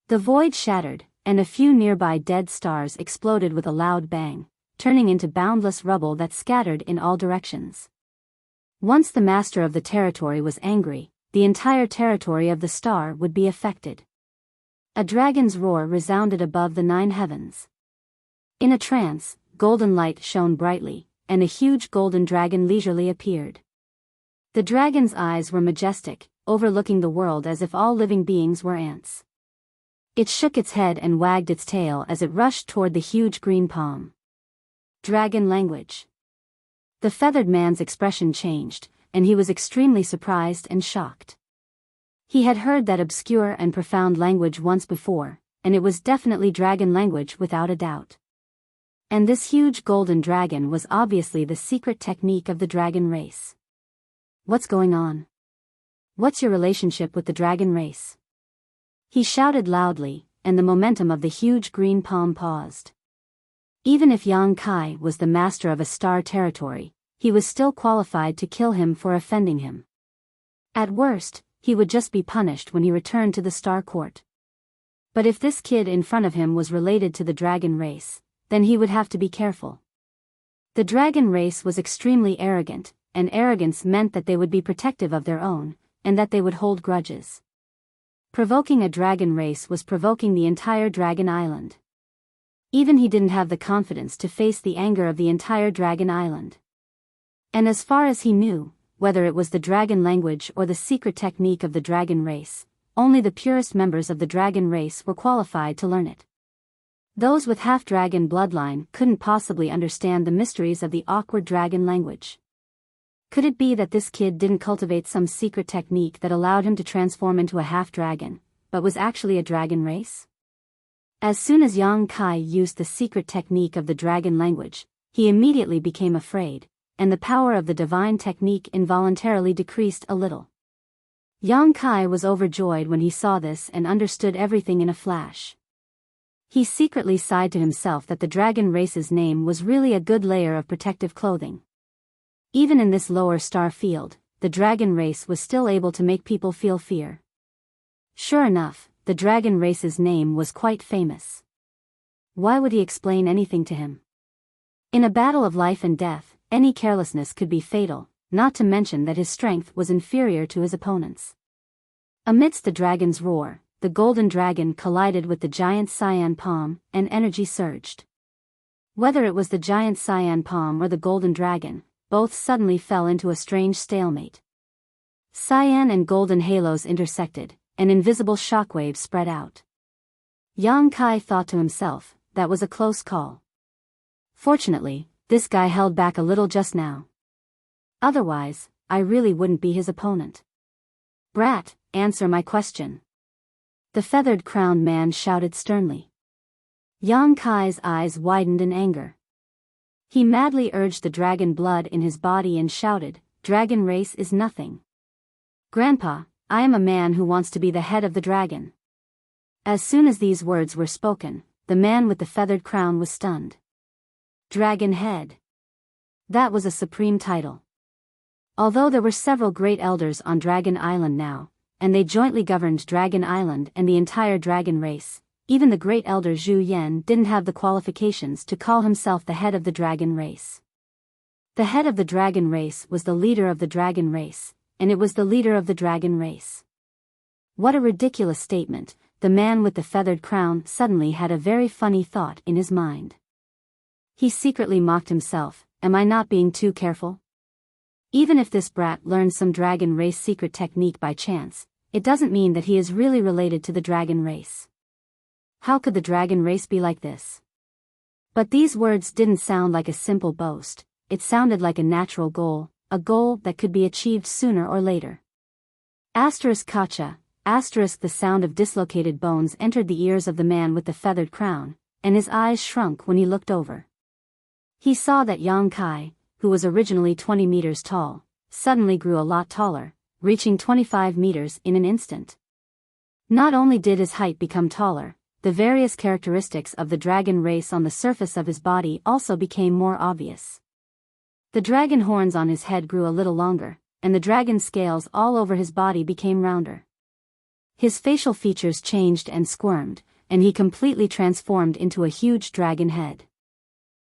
The void shattered, and a few nearby dead stars exploded with a loud bang, turning into boundless rubble that scattered in all directions. Once the master of the territory was angry, the entire territory of the star would be affected. A dragon's roar resounded above the 9 heavens. In a trance, golden light shone brightly, and a huge golden dragon leisurely appeared. The dragon's eyes were majestic, overlooking the world as if all living beings were ants. It shook its head and wagged its tail as it rushed toward the huge green palm. Dragon language. The feathered man's expression changed, and he was extremely surprised and shocked. He had heard that obscure and profound language once before, and it was definitely dragon language without a doubt. And this huge golden dragon was obviously the secret technique of the dragon race. What's going on? What's your relationship with the dragon race? He shouted loudly, and the momentum of the huge green palm paused. Even if Yang Kai was the master of a star territory, he was still qualified to kill him for offending him. At worst, he would just be punished when he returned to the star court. But if this kid in front of him was related to the dragon race, then he would have to be careful. The dragon race was extremely arrogant, and arrogance meant that they would be protective of their own, and that they would hold grudges. Provoking a dragon race was provoking the entire dragon island. Even he didn't have the confidence to face the anger of the entire dragon island. And as far as he knew, whether it was the dragon language or the secret technique of the dragon race, only the purest members of the dragon race were qualified to learn it. Those with half-dragon bloodline couldn't possibly understand the mysteries of the awkward dragon language. Could it be that this kid didn't cultivate some secret technique that allowed him to transform into a half-dragon, but was actually a dragon race? As soon as Yang Kai used the secret technique of the dragon language, he immediately became afraid, and the power of the divine technique involuntarily decreased a little. Yang Kai was overjoyed when he saw this and understood everything in a flash. He secretly sighed to himself that the dragon race's name was really a good layer of protective clothing. Even in this lower star field, the dragon race was still able to make people feel fear. Sure enough, the dragon race's name was quite famous. Why would he explain anything to him? In a battle of life and death, any carelessness could be fatal, not to mention that his strength was inferior to his opponent's. Amidst the dragon's roar, the golden dragon collided with the giant cyan palm, and energy surged. Whether it was the giant cyan palm or the golden dragon, both suddenly fell into a strange stalemate. Cyan and golden halos intersected, and invisible shockwaves spread out. Yang Kai thought to himself, that was a close call. Fortunately, this guy held back a little just now. Otherwise, I really wouldn't be his opponent. Brat, answer my question. The feathered crowned man shouted sternly. Yang Kai's eyes widened in anger. He madly urged the dragon blood in his body and shouted, "Dragon race is nothing. Grandpa, I am a man who wants to be the head of the dragon." As soon as these words were spoken, the man with the feathered crown was stunned. Dragon head. That was a supreme title. Although there were several great elders on Dragon Island now, and they jointly governed Dragon Island and the entire dragon race, even the great elder Zhu Yan didn't have the qualifications to call himself the head of the dragon race. The head of the dragon race was the leader of the dragon race, and it was the leader of the dragon race. What a ridiculous statement. The man with the feathered crown suddenly had a very funny thought in his mind. He secretly mocked himself, am I not being too careful? Even if this brat learned some dragon race secret technique by chance, it doesn't mean that he is really related to the dragon race. How could the dragon race be like this? But these words didn't sound like a simple boast, it sounded like a natural goal, a goal that could be achieved sooner or later. Kacha, the sound of dislocated bones entered the ears of the man with the feathered crown, and his eyes shrunk when he looked over. He saw that Yang Kai, who was originally 20 meters tall, suddenly grew a lot taller, reaching 25 meters in an instant. Not only did his height become taller, the various characteristics of the dragon race on the surface of his body also became more obvious. The dragon horns on his head grew a little longer, and the dragon scales all over his body became rounder. His facial features changed and squirmed, and he completely transformed into a huge dragon head.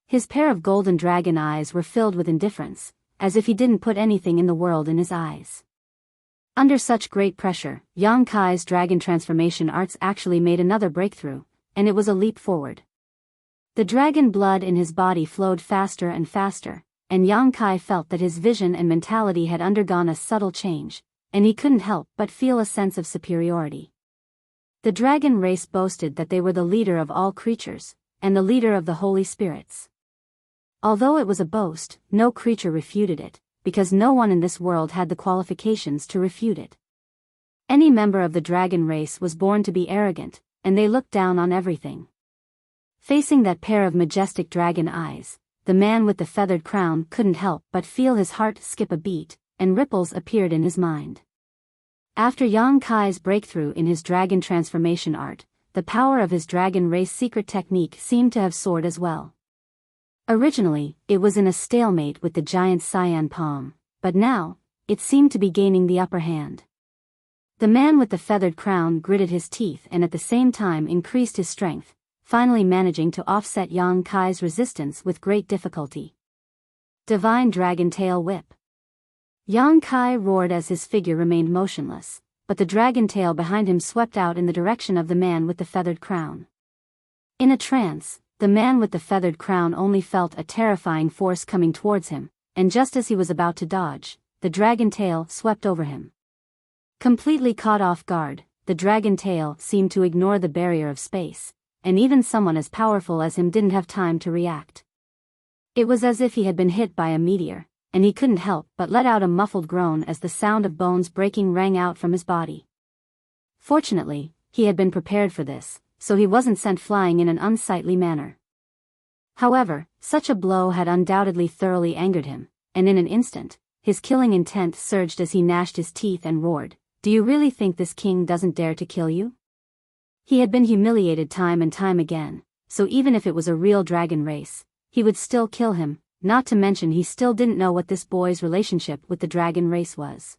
His pair of golden dragon eyes were filled with indifference, as if he didn't put anything in the world in his eyes. Under such great pressure, Yang Kai's dragon transformation arts actually made another breakthrough, and it was a leap forward. The dragon blood in his body flowed faster and faster, and Yang Kai felt that his vision and mentality had undergone a subtle change, and he couldn't help but feel a sense of superiority. The dragon race boasted that they were the leader of all creatures, and the leader of the holy spirits. Although it was a boast, no creature refuted it, because no one in this world had the qualifications to refute it. Any member of the dragon race was born to be arrogant, and they looked down on everything. Facing that pair of majestic dragon eyes, the man with the feathered crown couldn't help but feel his heart skip a beat, and ripples appeared in his mind. After Yang Kai's breakthrough in his dragon transformation art, the power of his dragon race secret technique seemed to have soared as well. Originally, it was in a stalemate with the giant cyan palm, but now, it seemed to be gaining the upper hand. The man with the feathered crown gritted his teeth and at the same time increased his strength, finally managing to offset Yang Kai's resistance with great difficulty. Divine Dragon Tail Whip. Yang Kai roared as his figure remained motionless, but the dragon tail behind him swept out in the direction of the man with the feathered crown. In a trance, the man with the feathered crown only felt a terrifying force coming towards him, and just as he was about to dodge, the dragon tail swept over him. Completely caught off guard, the dragon tail seemed to ignore the barrier of space, and even someone as powerful as him didn't have time to react. It was as if he had been hit by a meteor, and he couldn't help but let out a muffled groan as the sound of bones breaking rang out from his body. Fortunately, he had been prepared for this, so he wasn't sent flying in an unsightly manner. However, such a blow had undoubtedly thoroughly angered him, and in an instant, his killing intent surged as he gnashed his teeth and roared, "Do you really think this king doesn't dare to kill you?" He had been humiliated time and time again, so even if it was a real dragon race, he would still kill him, not to mention he still didn't know what this boy's relationship with the dragon race was.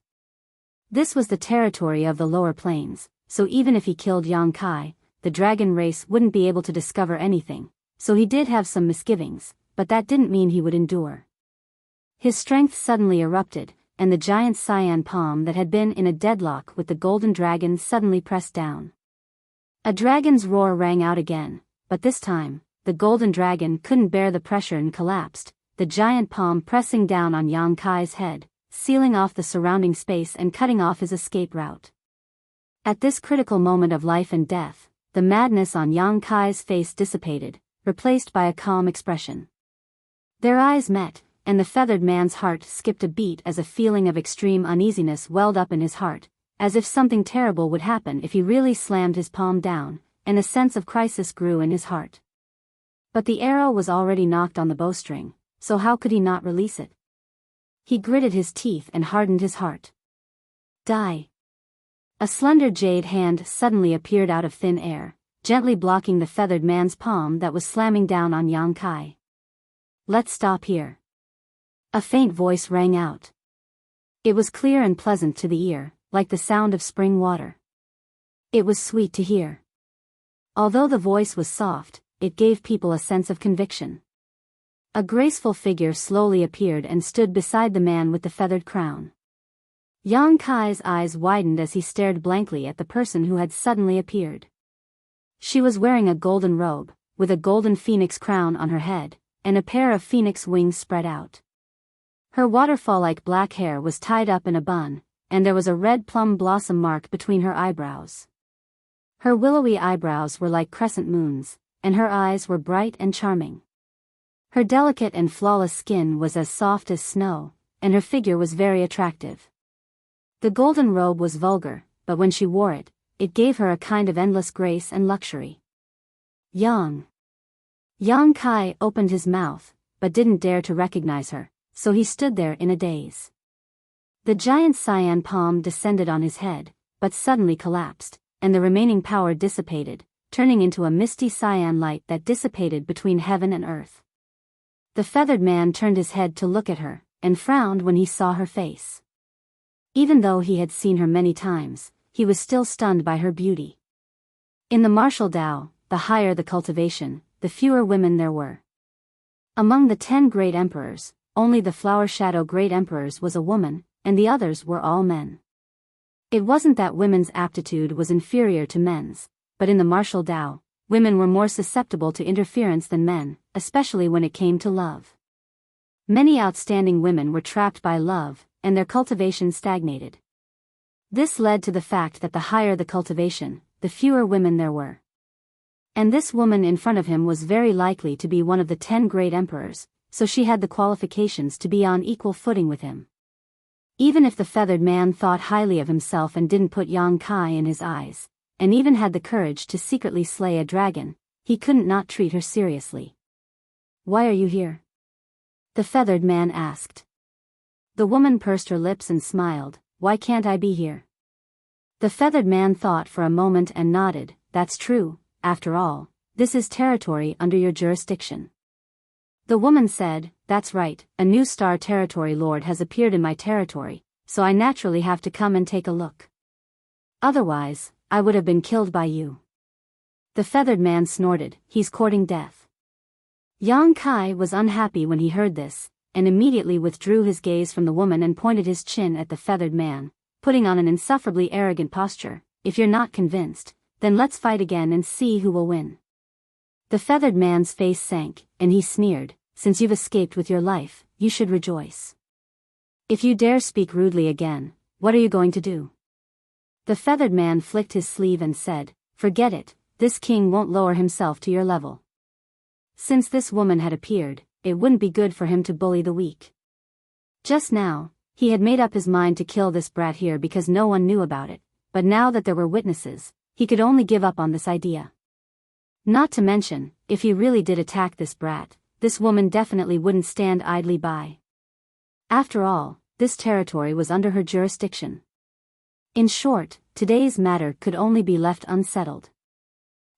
This was the territory of the lower plains, so even if he killed Yang Kai, the dragon race wouldn't be able to discover anything, so he did have some misgivings, but that didn't mean he would endure. His strength suddenly erupted, and the giant cyan palm that had been in a deadlock with the golden dragon suddenly pressed down. A dragon's roar rang out again, but this time, the golden dragon couldn't bear the pressure and collapsed, the giant palm pressing down on Yang Kai's head, sealing off the surrounding space and cutting off his escape route. At this critical moment of life and death, the madness on Yang Kai's face dissipated, replaced by a calm expression. Their eyes met, and the feathered man's heart skipped a beat as a feeling of extreme uneasiness welled up in his heart, as if something terrible would happen if he really slammed his palm down, and a sense of crisis grew in his heart. But the arrow was already knocked on the bowstring, so how could he not release it? He gritted his teeth and hardened his heart. Die. A slender jade hand suddenly appeared out of thin air, gently blocking the feathered man's palm that was slamming down on Yang Kai. "Let's stop here." A faint voice rang out. It was clear and pleasant to the ear, like the sound of spring water. It was sweet to hear. Although the voice was soft, it gave people a sense of conviction. A graceful figure slowly appeared and stood beside the man with the feathered crown. Yang Kai's eyes widened as he stared blankly at the person who had suddenly appeared. She was wearing a golden robe, with a golden phoenix crown on her head, and a pair of phoenix wings spread out. Her waterfall-like black hair was tied up in a bun, and there was a red plum blossom mark between her eyebrows. Her willowy eyebrows were like crescent moons, and her eyes were bright and charming. Her delicate and flawless skin was as soft as snow, and her figure was very attractive. The golden robe was vulgar, but when she wore it, it gave her a kind of endless grace and luxury. Yang Kai opened his mouth, but didn't dare to recognize her, so he stood there in a daze. The giant cyan palm descended on his head, but suddenly collapsed, and the remaining power dissipated, turning into a misty cyan light that dissipated between heaven and earth. The feathered man turned his head to look at her, and frowned when he saw her face. Even though he had seen her many times, he was still stunned by her beauty. In the martial Tao, the higher the cultivation, the fewer women there were. Among the 10 great emperors, only the flower shadow great emperors was a woman, and the others were all men. It wasn't that women's aptitude was inferior to men's, but in the martial Tao, women were more susceptible to interference than men, especially when it came to love. Many outstanding women were trapped by love, and their cultivation stagnated. This led to the fact that the higher the cultivation, the fewer women there were. And this woman in front of him was very likely to be one of the 10 great emperors, so she had the qualifications to be on equal footing with him. Even if the feathered man thought highly of himself and didn't put Yang Kai in his eyes, and even had the courage to secretly slay a dragon, he couldn't not treat her seriously. "Why are you here?" the feathered man asked. The woman pursed her lips and smiled. "Why can't I be here?" The feathered man thought for a moment and nodded. "That's true, after all, this is territory under your jurisdiction." The woman said, "That's right, a new star territory lord has appeared in my territory, so I naturally have to come and take a look. Otherwise, I would have been killed by you." The feathered man snorted. "He's courting death." Yang Kai was unhappy when he heard this, and immediately withdrew his gaze from the woman and pointed his chin at the feathered man, putting on an insufferably arrogant posture. "If you're not convinced, then let's fight again and see who will win." The feathered man's face sank, and he sneered, "Since you've escaped with your life, you should rejoice. If you dare speak rudely again, what are you going to do?" The feathered man flicked his sleeve and said, "Forget it, this king won't lower himself to your level." Since this woman had appeared, it wouldn't be good for him to bully the weak. Just now, he had made up his mind to kill this brat here because no one knew about it, but now that there were witnesses, he could only give up on this idea. Not to mention, if he really did attack this brat, this woman definitely wouldn't stand idly by. After all, this territory was under her jurisdiction. In short, today's matter could only be left unsettled.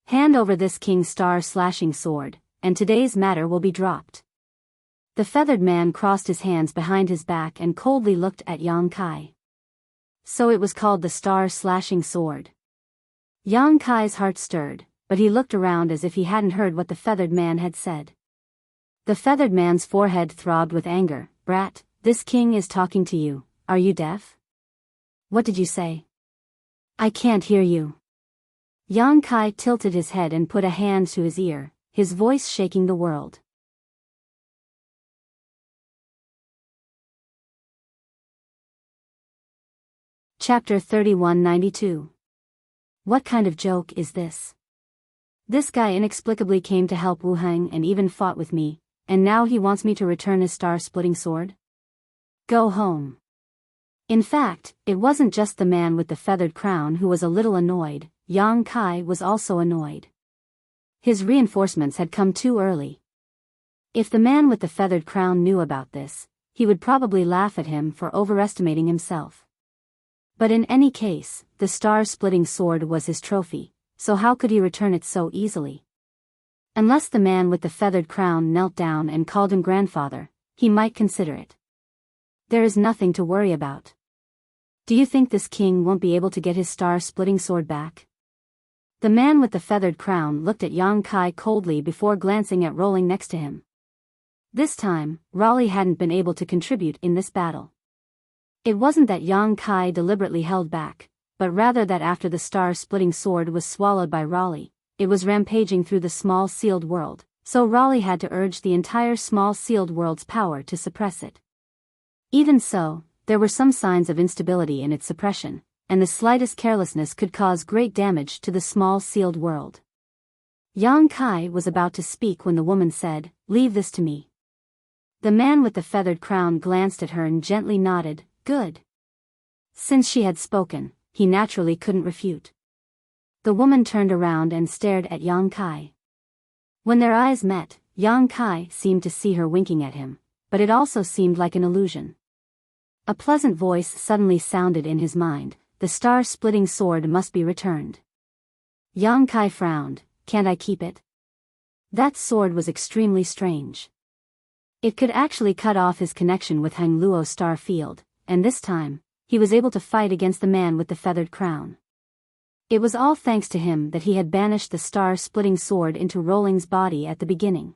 Hand over this king's star-slashing sword, and today's matter will be dropped. The feathered man crossed his hands behind his back and coldly looked at Yang Kai. So it was called the star-slashing sword. Yang Kai's heart stirred, but he looked around as if he hadn't heard what the feathered man had said. The feathered man's forehead throbbed with anger. "Brat, this king is talking to you. Are you deaf? What did you say? I can't hear you." Yang Kai tilted his head and put a hand to his ear, his voice shaking the world. Chapter 3192. What kind of joke is this? This guy inexplicably came to help Wu Heng and even fought with me, and now he wants me to return his star-splitting sword? Go home. In fact, it wasn't just the man with the feathered crown who was a little annoyed. Yang Kai was also annoyed. His reinforcements had come too early. If the man with the feathered crown knew about this, he would probably laugh at him for overestimating himself. But in any case, the star-splitting sword was his trophy, so how could he return it so easily? Unless the man with the feathered crown knelt down and called him grandfather, he might consider it. There is nothing to worry about. Do you think this king won't be able to get his star-splitting sword back? The man with the feathered crown looked at Yang Kai coldly before glancing at Rolling next to him. This time, Raleigh hadn't been able to contribute in this battle. It wasn't that Yang Kai deliberately held back, but rather that after the star-splitting sword was swallowed by Raleigh, it was rampaging through the small sealed world, so Raleigh had to urge the entire small sealed world's power to suppress it. Even so, there were some signs of instability in its suppression, and the slightest carelessness could cause great damage to the small sealed world. Yang Kai was about to speak when the woman said, "Leave this to me." The man with the feathered crown glanced at her and gently nodded, "Good." Since she had spoken, he naturally couldn't refute. The woman turned around and stared at Yang Kai. When their eyes met, Yang Kai seemed to see her winking at him, but it also seemed like an illusion. A pleasant voice suddenly sounded in his mind, "The star-splitting sword must be returned." Yang Kai frowned, "Can't I keep it?" That sword was extremely strange. It could actually cut off his connection with Hang Luo's star field, and this time, he was able to fight against the man with the feathered crown. It was all thanks to him that he had banished the star-splitting sword into Rolling's body at the beginning.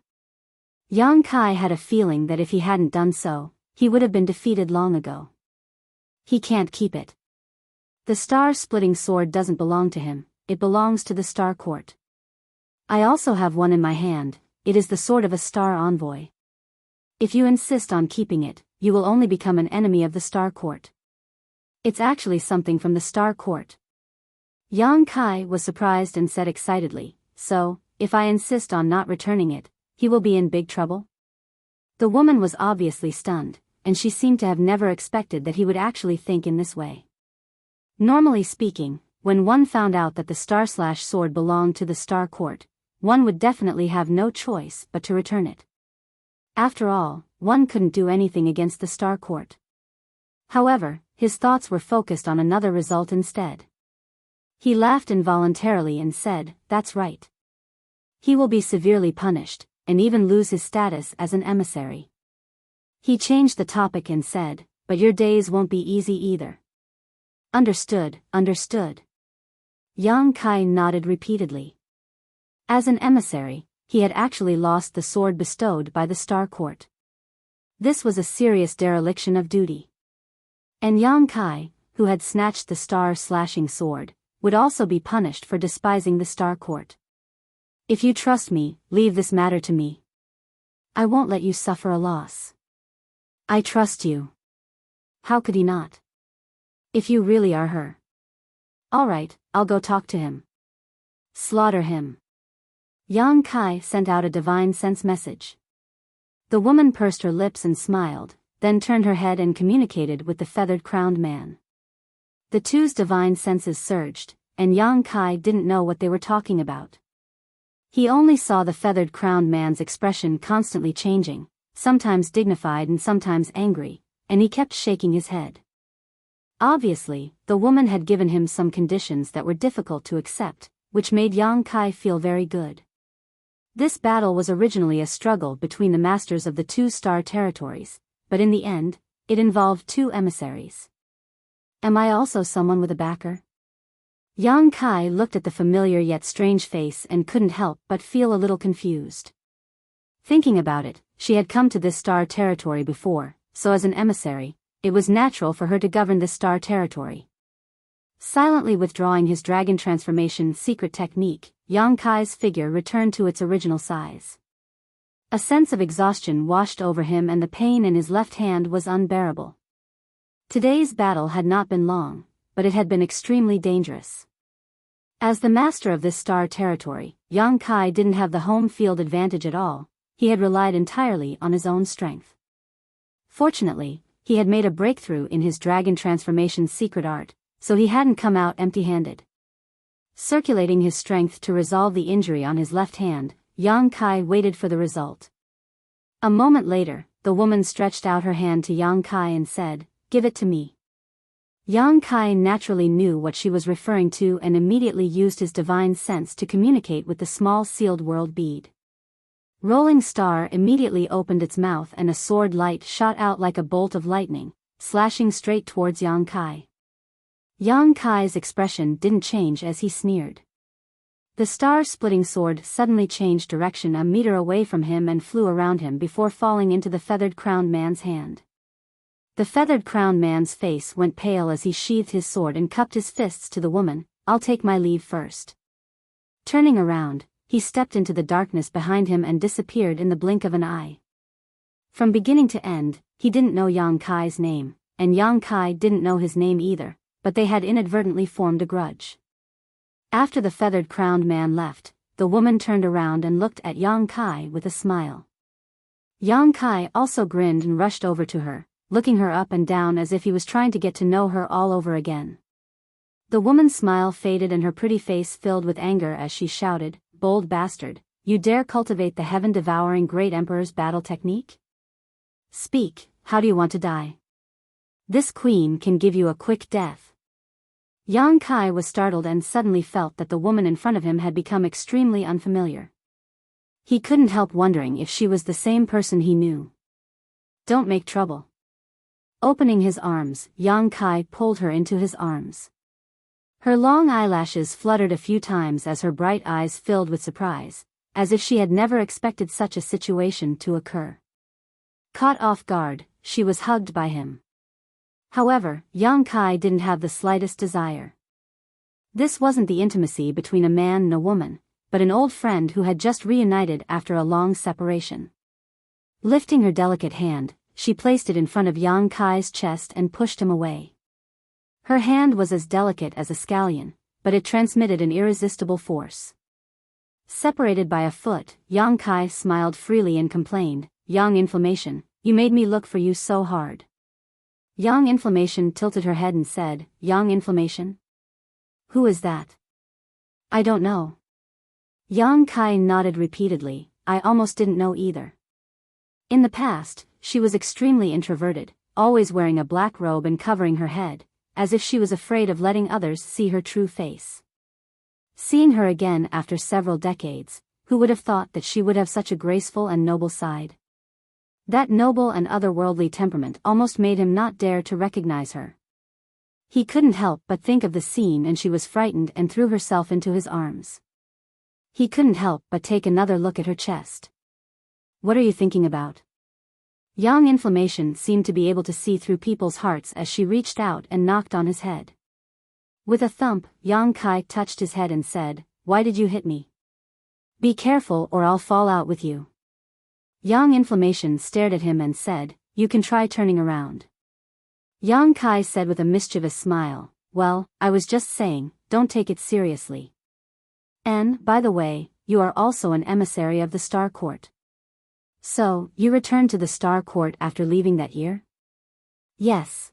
Yang Kai had a feeling that if he hadn't done so, he would have been defeated long ago. He can't keep it. The star-splitting sword doesn't belong to him, it belongs to the Star Court. I also have one in my hand, it is the sword of a star envoy. If you insist on keeping it, you will only become an enemy of the Star Court. It's actually something from the Star Court. Yang Kai was surprised and said excitedly, "So, if I insist on not returning it, he will be in big trouble?" The woman was obviously stunned, and she seemed to have never expected that he would actually think in this way. Normally speaking, when one found out that the star/sword belonged to the Star Court, one would definitely have no choice but to return it. After all, one couldn't do anything against the Star Court. However, his thoughts were focused on another result instead. He laughed involuntarily and said, "That's right. He will be severely punished, and even lose his status as an emissary." He changed the topic and said, "But your days won't be easy either." "Understood, understood." Yang Kai nodded repeatedly. As an emissary, he had actually lost the sword bestowed by the Star Court. This was a serious dereliction of duty. And Yang Kai, who had snatched the star-slashing sword, would also be punished for despising the Star Court. "If you trust me, leave this matter to me. I won't let you suffer a loss." "I trust you." How could he not? If you really are her. All right, I'll go talk to him. Slaughter him. Yang Kai sent out a divine sense message. The woman pursed her lips and smiled, then turned her head and communicated with the feathered-crowned man. The two's divine senses surged, and Yang Kai didn't know what they were talking about. He only saw the feathered-crowned man's expression constantly changing, sometimes dignified and sometimes angry, and he kept shaking his head. Obviously, the woman had given him some conditions that were difficult to accept, which made Yang Kai feel very good. This battle was originally a struggle between the masters of the two star territories, but in the end, it involved two emissaries. Am I also someone with a backer? Yang Kai looked at the familiar yet strange face and couldn't help but feel a little confused. Thinking about it, she had come to this star territory before, so as an emissary, it was natural for her to govern this star territory. Silently withdrawing his dragon transformation secret technique, Yang Kai's figure returned to its original size. A sense of exhaustion washed over him and the pain in his left hand was unbearable. Today's battle had not been long, but it had been extremely dangerous. As the master of this star territory, Yang Kai didn't have the home field advantage at all, he had relied entirely on his own strength. Fortunately, he had made a breakthrough in his dragon transformation secret art, so he hadn't come out empty-handed. Circulating his strength to resolve the injury on his left hand, Yang Kai waited for the result. A moment later, the woman stretched out her hand to Yang Kai and said, "Give it to me." Yang Kai naturally knew what she was referring to and immediately used his divine sense to communicate with the small sealed world bead. Rolling Star immediately opened its mouth and a sword light shot out like a bolt of lightning, slashing straight towards Yang Kai. Yang Kai's expression didn't change as he sneered. The star-splitting sword suddenly changed direction a meter away from him and flew around him before falling into the feathered-crowned man's hand. The feathered-crowned man's face went pale as he sheathed his sword and cupped his fists to the woman. I'll take my leave first. Turning around, he stepped into the darkness behind him and disappeared in the blink of an eye. From beginning to end, he didn't know Yang Kai's name, and Yang Kai didn't know his name either, but they had inadvertently formed a grudge. After the feathered-crowned man left, the woman turned around and looked at Yang Kai with a smile. Yang Kai also grinned and rushed over to her, looking her up and down as if he was trying to get to know her all over again. The woman's smile faded and her pretty face filled with anger as she shouted, "Bold bastard, you dare cultivate the heaven-devouring great emperor's battle technique? Speak, how do you want to die? This queen can give you a quick death." Yang Kai was startled and suddenly felt that the woman in front of him had become extremely unfamiliar. He couldn't help wondering if she was the same person he knew. "Don't make trouble." Opening his arms, Yang Kai pulled her into his arms. Her long eyelashes fluttered a few times as her bright eyes filled with surprise, as if she had never expected such a situation to occur. Caught off guard, she was hugged by him. However, Yang Kai didn't have the slightest desire. This wasn't the intimacy between a man and a woman, but an old friend who had just reunited after a long separation. Lifting her delicate hand, she placed it in front of Yang Kai's chest and pushed him away. Her hand was as delicate as a scallion, but it transmitted an irresistible force. Separated by a foot, Yang Kai smiled freely and complained, "Yang Inflammation, you made me look for you so hard." Yang Inflammation tilted her head and said, "Yang Inflammation? Who is that?" "I don't know." Yang Kai nodded repeatedly, "I almost didn't know either." In the past, she was extremely introverted, always wearing a black robe and covering her head, as if she was afraid of letting others see her true face. Seeing her again after several decades, who would have thought that she would have such a graceful and noble side? That noble and otherworldly temperament almost made him not dare to recognize her. He couldn't help but think of the scene and she was frightened and threw herself into his arms. He couldn't help but take another look at her chest. "What are you thinking about?" Yang Inflammation seemed to be able to see through people's hearts as she reached out and knocked on his head. With a thump, Yang Kai touched his head and said, "Why did you hit me? Be careful or I'll fall out with you." Yang Inflammation stared at him and said, "You can try turning around." Yang Kai said with a mischievous smile, "Well, I was just saying, don't take it seriously. And, by the way, you are also an emissary of the Star Court. So, you returned to the Star Court after leaving that year?" "Yes."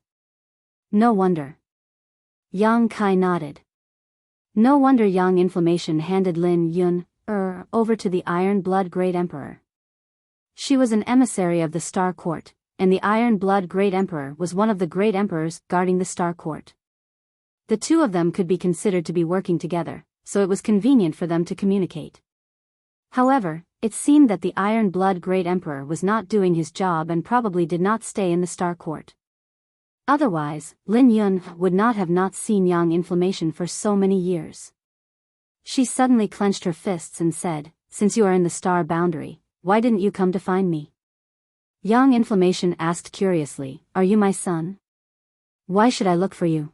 "No wonder." Yang Kai nodded. No wonder Yang Inflammation handed Lin Yun, over to the Iron Blood Great Emperor. She was an emissary of the Star Court, and the Iron Blood Great Emperor was one of the Great Emperors guarding the Star Court. The two of them could be considered to be working together, so it was convenient for them to communicate. However, it seemed that the Iron Blood Great Emperor was not doing his job and probably did not stay in the Star Court. Otherwise, Lin Yun would not have not seen Yang Inflammation for so many years. She suddenly clenched her fists and said, "Since you are in the Star Boundary, why didn't you come to find me?" Yang Inflammation asked curiously, "Are you my son? Why should I look for you?"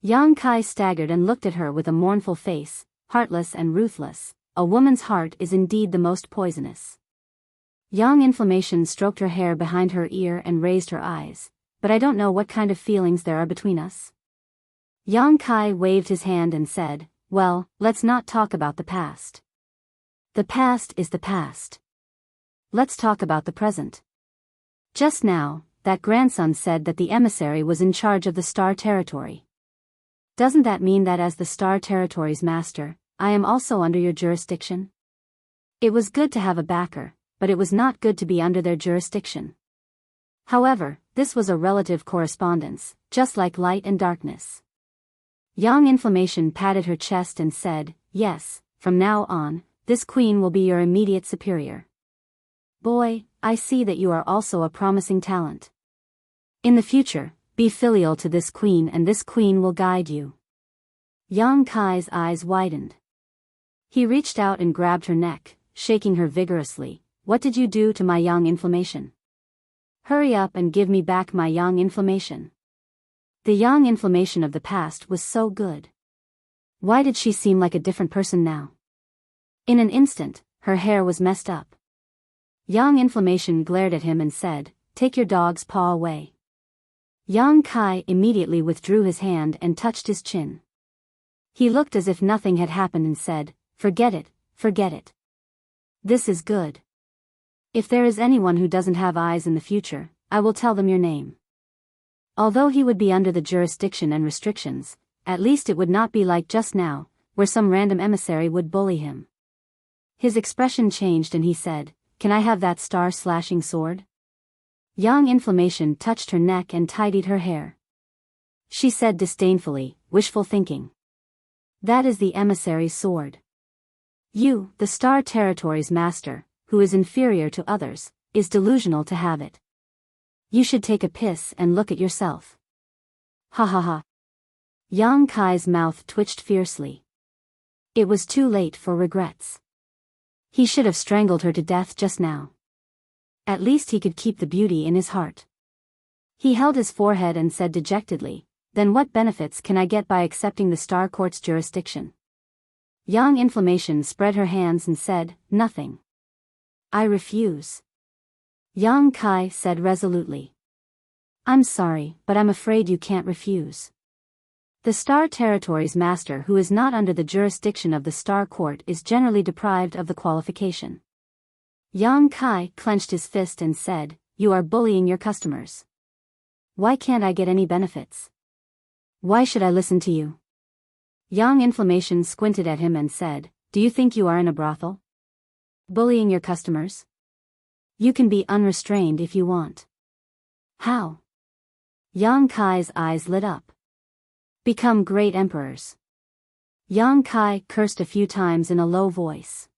Yang Kai staggered and looked at her with a mournful face, heartless and ruthless. A woman's heart is indeed the most poisonous. Yang Inflammation stroked her hair behind her ear and raised her eyes, "But I don't know what kind of feelings there are between us." Yang Kai waved his hand and said, "Well, let's not talk about the past. The past is the past. Let's talk about the present." Just now, that grandson said that the emissary was in charge of the Star Territory. Doesn't that mean that as the Star Territory's master, I am also under your jurisdiction? It was good to have a backer, but it was not good to be under their jurisdiction. However, this was a relative correspondence, just like light and darkness. Yang Inflammation patted her chest and said, "Yes, from now on, this queen will be your immediate superior. Boy, I see that you are also a promising talent. In the future, be filial to this queen and this queen will guide you." Yang Kai's eyes widened. He reached out and grabbed her neck, shaking her vigorously. "What did you do to my Yang Inflammation?" Hurry up and give me back my yang inflammation. The yang inflammation of the past was so good. Why did she seem like a different person now? In an instant, her hair was messed up. Yang inflammation glared at him and said, "Take your dog's paw away." Yang Kai immediately withdrew his hand and touched his chin. He looked as if nothing had happened and said, forget it. This is good. If there is anyone who doesn't have eyes in the future, I will tell them your name. Although he would be under the jurisdiction and restrictions, at least it would not be like just now, where some random emissary would bully him. His expression changed and he said, "Can I have that star-slashing sword?" Yang inflammation touched her neck and tidied her hair. She said disdainfully, "Wishful thinking. That is the emissary's sword. You, the Star Territory's master, who is inferior to others, is delusional to have it. You should take a piss and look at yourself." Ha ha ha. Yang Kai's mouth twitched fiercely. It was too late for regrets. He should have strangled her to death just now. At least he could keep the beauty in his heart. He held his forehead and said dejectedly, "Then what benefits can I get by accepting the Star Court's jurisdiction?" Yang inflammation spread her hands and said, "Nothing. I refuse." Yang Kai said resolutely, "I'm sorry, but I'm afraid you can't refuse. The Star Territory's master who is not under the jurisdiction of the Star Court is generally deprived of the qualification." Yang Kai clenched his fist and said, "You are bullying your customers. Why can't I get any benefits? Why should I listen to you?" Yang inflammation squinted at him and said, "Do you think you are in a brothel? Bullying your customers? You can be unrestrained if you want." "How?" Yang Kai's eyes lit up. "Become great emperors." Yang Kai cursed a few times in a low voice.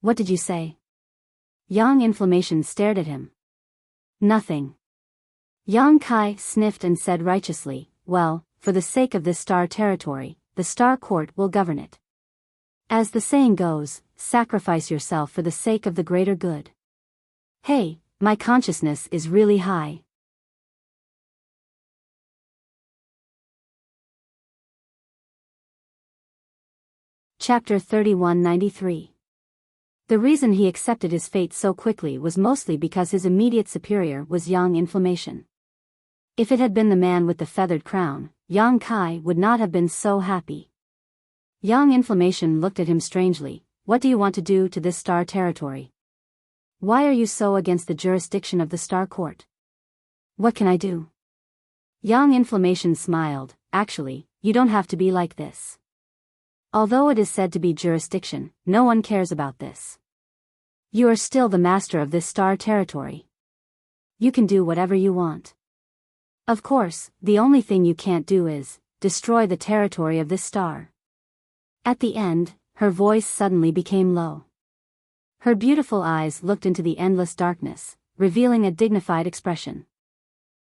"What did you say?" Yang inflammation stared at him. "Nothing." Yang Kai sniffed and said righteously, "Well, for the sake of this Star Territory, the Star Court will govern it. As the saying goes, sacrifice yourself for the sake of the greater good." Hey, my consciousness is really high. Chapter 3193. The reason he accepted his fate so quickly was mostly because his immediate superior was Yang Inflammation. If it had been the man with the feathered crown, Yang Kai would not have been so happy. Yang Inflammation looked at him strangely. "What do you want to do to this Star Territory? Why are you so against the jurisdiction of the Star Court?" "What can I do?" Yang Inflammation smiled. "Actually, you don't have to be like this. Although it is said to be jurisdiction, no one cares about this. You are still the master of this Star Territory. You can do whatever you want. Of course, the only thing you can't do is destroy the territory of this star." At the end, her voice suddenly became low. Her beautiful eyes looked into the endless darkness, revealing a dignified expression.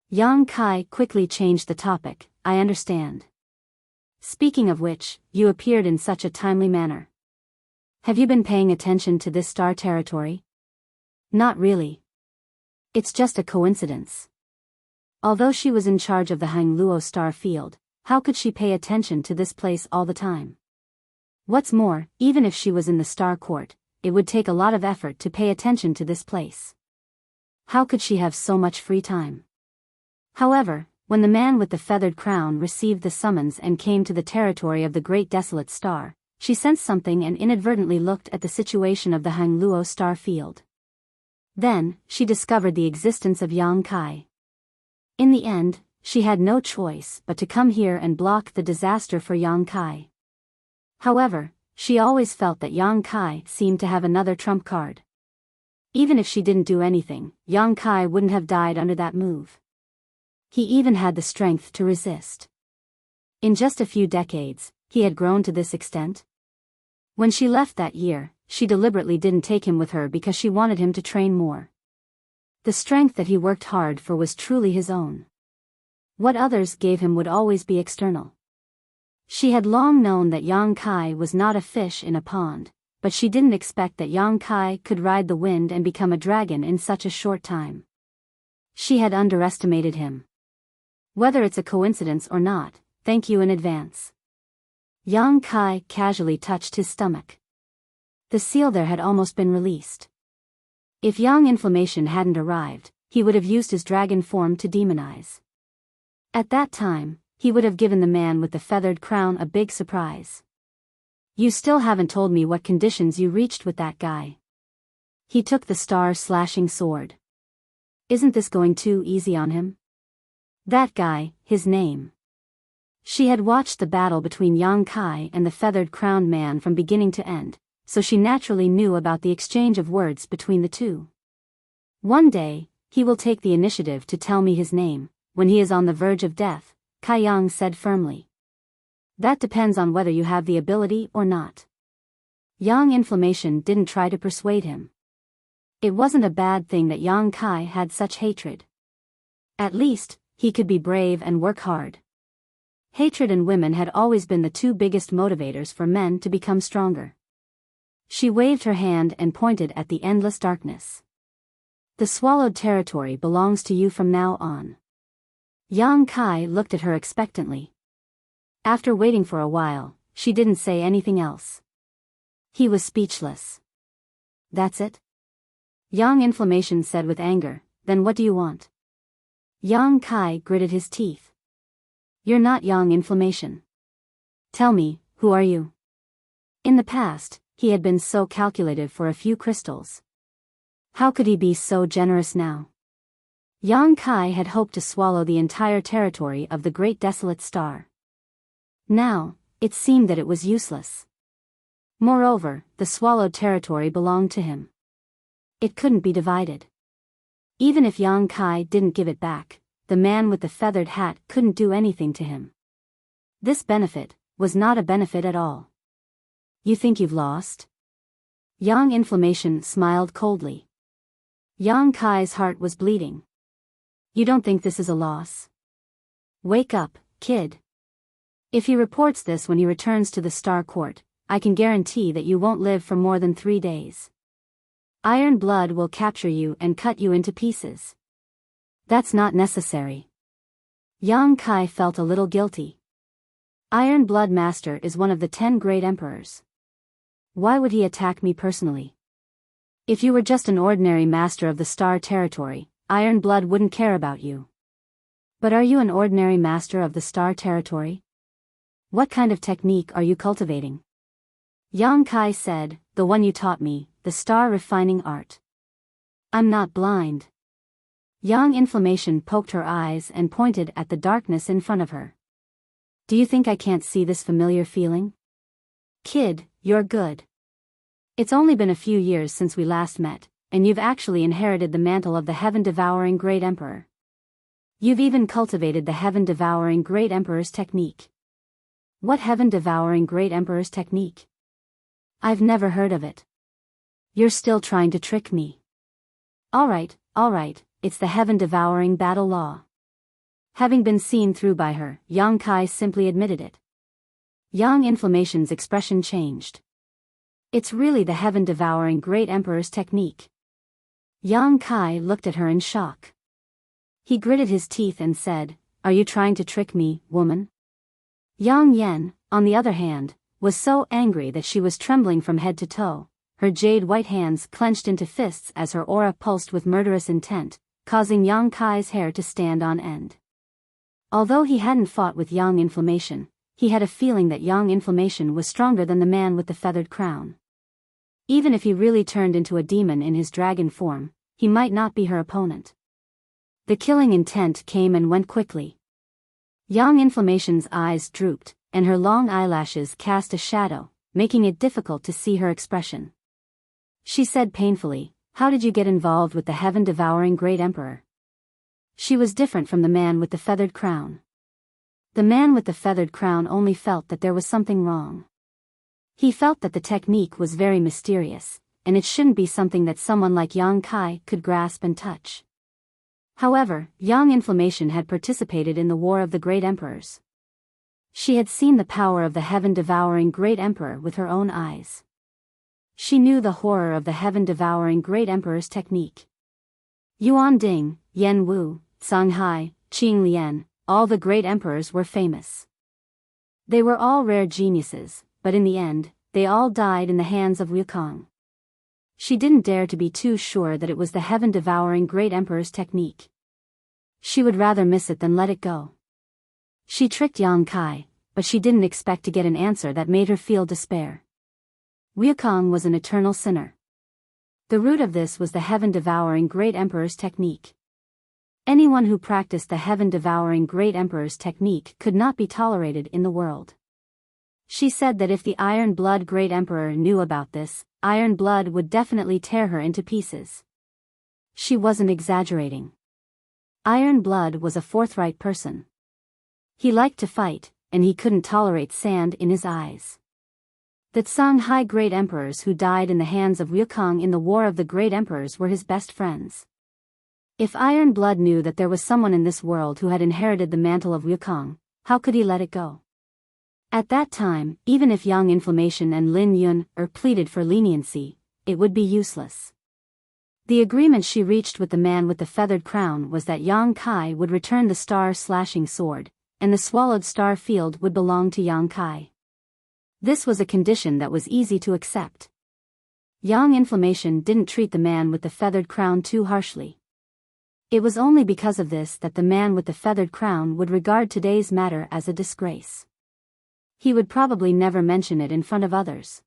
Yang Kai quickly changed the topic. "I understand. Speaking of which, you appeared in such a timely manner. Have you been paying attention to this Star Territory?" "Not really. It's just a coincidence." Although she was in charge of the Hangluo star field, how could she pay attention to this place all the time? What's more, even if she was in the Star Court, it would take a lot of effort to pay attention to this place. How could she have so much free time? However, when the man with the feathered crown received the summons and came to the territory of the Great Desolate Star, she sensed something and inadvertently looked at the situation of the Hangluo star field. Then, she discovered the existence of Yang Kai. In the end, she had no choice but to come here and block the disaster for Yang Kai. However, she always felt that Yang Kai seemed to have another trump card. Even if she didn't do anything, Yang Kai wouldn't have died under that move. He even had the strength to resist. In just a few decades, he had grown to this extent. When she left that year, she deliberately didn't take him with her because she wanted him to train more. The strength that he worked hard for was truly his own. What others gave him would always be external. She had long known that Yang Kai was not a fish in a pond, but she didn't expect that Yang Kai could ride the wind and become a dragon in such a short time. She had underestimated him. Whether it's a coincidence or not, thank you in advance. Yang Kai casually touched his stomach. The seal there had almost been released. If Yang Inflammation hadn't arrived, he would have used his dragon form to demonize. At that time, he would have given the man with the feathered crown a big surprise. You still haven't told me what conditions you reached with that guy. He took the star-slashing sword. Isn't this going too easy on him? That guy, his name. She had watched the battle between Yang Kai and the feathered-crowned man from beginning to end, so she naturally knew about the exchange of words between the two. One day, he will take the initiative to tell me his name, when he is on the verge of death, Kai Yang said firmly. That depends on whether you have the ability or not. Yang Inflammation didn't try to persuade him. It wasn't a bad thing that Yang Kai had such hatred. At least, he could be brave and work hard. Hatred and women had always been the two biggest motivators for men to become stronger. She waved her hand and pointed at the endless darkness. The swallowed territory belongs to you from now on. Yang Kai looked at her expectantly. After waiting for a while, she didn't say anything else. He was speechless. That's it? Yang Inflammation said with anger, then what do you want? Yang Kai gritted his teeth. You're not Yang Inflammation. Tell me, who are you? In the past, he had been so calculative for a few crystals. How could he be so generous now? Yang Kai had hoped to swallow the entire territory of the Great Desolate Star. Now, it seemed that it was useless. Moreover, the swallowed territory belonged to him. It couldn't be divided. Even if Yang Kai didn't give it back, the man with the feathered hat couldn't do anything to him. This benefit was not a benefit at all. You think you've lost? Yang Inflammation smiled coldly. Yang Kai's heart was bleeding. You don't think this is a loss? Wake up, kid. If he reports this when he returns to the Star Court, I can guarantee that you won't live for more than 3 days. Iron Blood will capture you and cut you into pieces. That's not necessary. Yang Kai felt a little guilty. Iron Blood Master is one of the 10 great emperors. Why would he attack me personally? If you were just an ordinary master of the Star Territory, Iron Blood wouldn't care about you. But are you an ordinary master of the Star Territory? What kind of technique are you cultivating? Yang Kai said, the one you taught me, the star refining art. I'm not blind. Yang Inflammation poked her eyes and pointed at the darkness in front of her. Do you think I can't see this familiar feeling? Kid, you're good. It's only been a few years since we last met, and you've actually inherited the mantle of the heaven-devouring Great Emperor. You've even cultivated the heaven-devouring Great Emperor's technique. What heaven-devouring Great Emperor's technique? I've never heard of it. You're still trying to trick me. All right, it's the heaven-devouring battle law. Having been seen through by her, Yang Kai simply admitted it. Yang Inflammation's expression changed. It's really the heaven-devouring Great Emperor's technique. Yang Kai looked at her in shock. He gritted his teeth and said, are you trying to trick me, woman? Yang Yen, on the other hand, was so angry that she was trembling from head to toe, her jade white hands clenched into fists as her aura pulsed with murderous intent, causing Yang Kai's hair to stand on end. Although he hadn't fought with Yang Inflammation, he had a feeling that Yang Inflammation was stronger than the man with the feathered crown. Even if he really turned into a demon in his dragon form, he might not be her opponent. The killing intent came and went quickly. Yang Inflammation's eyes drooped, and her long eyelashes cast a shadow, making it difficult to see her expression. She said painfully, how did you get involved with the heaven-devouring Great Emperor? She was different from the man with the feathered crown. The man with the feathered crown only felt that there was something wrong. He felt that the technique was very mysterious, and it shouldn't be something that someone like Yang Kai could grasp and touch. However, Yang Inflammation had participated in the War of the Great Emperors. She had seen the power of the heaven-devouring Great Emperor with her own eyes. She knew the horror of the heaven-devouring Great Emperor's technique. Yuan Ding, Yan Wu, Song Hai, Qing Lian, all the great emperors were famous. They were all rare geniuses, but in the end, they all died in the hands of Wukong. She didn't dare to be too sure that it was the heaven-devouring great emperor's technique. She would rather miss it than let it go. She tricked Yang Kai, but she didn't expect to get an answer that made her feel despair. Wukong was an eternal sinner. The root of this was the heaven-devouring great emperor's technique. Anyone who practiced the heaven-devouring great emperor's technique could not be tolerated in the world. She said that if the Iron Blood great emperor knew about this, Iron Blood would definitely tear her into pieces. She wasn't exaggerating. Iron Blood was a forthright person. He liked to fight, and he couldn't tolerate sand in his eyes. The Songhai great emperors who died in the hands of Wukong in the War of the Great Emperors were his best friends. If Iron Blood knew that there was someone in this world who had inherited the mantle of Wukong, how could he let it go? At that time, even if Yang Inflammation and Lin Yun pleaded for leniency, it would be useless. The agreement she reached with the man with the feathered crown was that Yang Kai would return the star-slashing sword, and the swallowed star field would belong to Yang Kai. This was a condition that was easy to accept. Yang Inflammation didn't treat the man with the feathered crown too harshly. It was only because of this that the man with the feathered crown would regard today's matter as a disgrace. He would probably never mention it in front of others.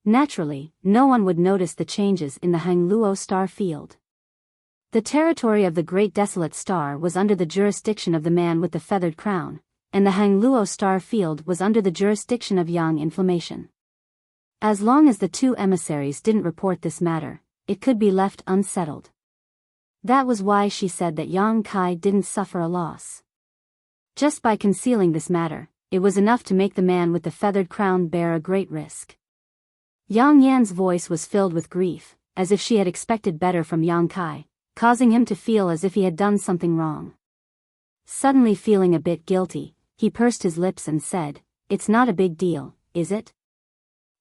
Naturally, no one would notice the changes in the Hangluo star field. The territory of the Great Desolate Star was under the jurisdiction of the man with the feathered crown, and the Hangluo star field was under the jurisdiction of Yang Inflammation. As long as the two emissaries didn't report this matter, it could be left unsettled. That was why she said that Yang Kai didn't suffer a loss. Just by concealing this matter, it was enough to make the man with the feathered crown bear a great risk. Yang Yan's voice was filled with grief, as if she had expected better from Yang Kai, causing him to feel as if he had done something wrong. Suddenly feeling a bit guilty, he pursed his lips and said, "It's not a big deal, is it?"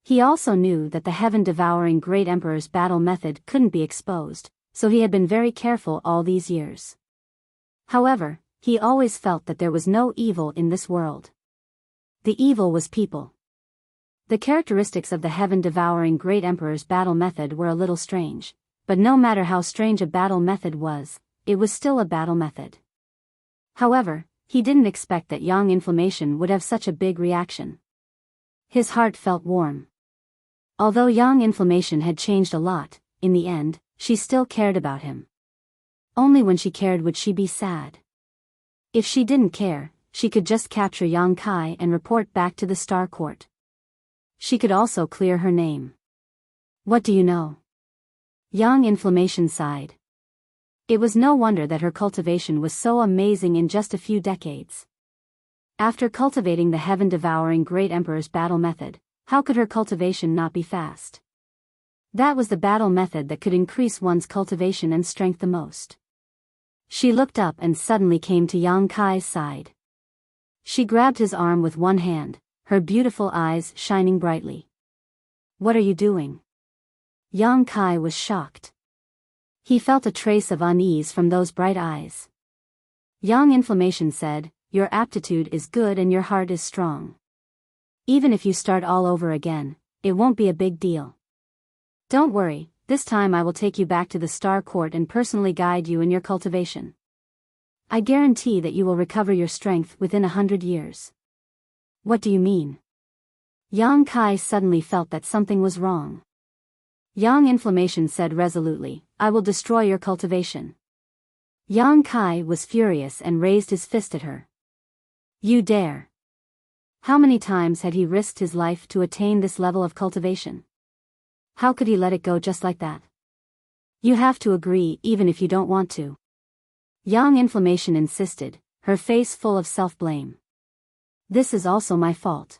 He also knew that the heaven-devouring great emperor's battle method couldn't be exposed, so he had been very careful all these years. However, he always felt that there was no evil in this world. The evil was people. The characteristics of the heaven-devouring great emperor's battle method were a little strange, but no matter how strange a battle method was, it was still a battle method. However, he didn't expect that Yang Inflammation would have such a big reaction. His heart felt warm. Although Yang Inflammation had changed a lot, in the end, she still cared about him. Only when she cared would she be sad. If she didn't care, she could just capture Yang Kai and report back to the Star Court. She could also clear her name. What do you know? Yang Inflammation sighed. It was no wonder that her cultivation was so amazing in just a few decades. After cultivating the heaven-devouring great emperor's battle method, how could her cultivation not be fast? That was the battle method that could increase one's cultivation and strength the most. She looked up and suddenly came to Yang Kai's side. She grabbed his arm with one hand, her beautiful eyes shining brightly. "What are you doing?" Yang Kai was shocked. He felt a trace of unease from those bright eyes. Yang Inflammation said, "Your aptitude is good and your heart is strong. Even if you start all over again, it won't be a big deal. Don't worry, this time I will take you back to the Star Court and personally guide you in your cultivation. I guarantee that you will recover your strength within 100 years. What do you mean?" Yang Kai suddenly felt that something was wrong. Yang Inflammation said resolutely, "I will destroy your cultivation." Yang Kai was furious and raised his fist at her. "You dare!" How many times had he risked his life to attain this level of cultivation? How could he let it go just like that? "You have to agree even if you don't want to." Yang Inflammation insisted, her face full of self-blame. "This is also my fault.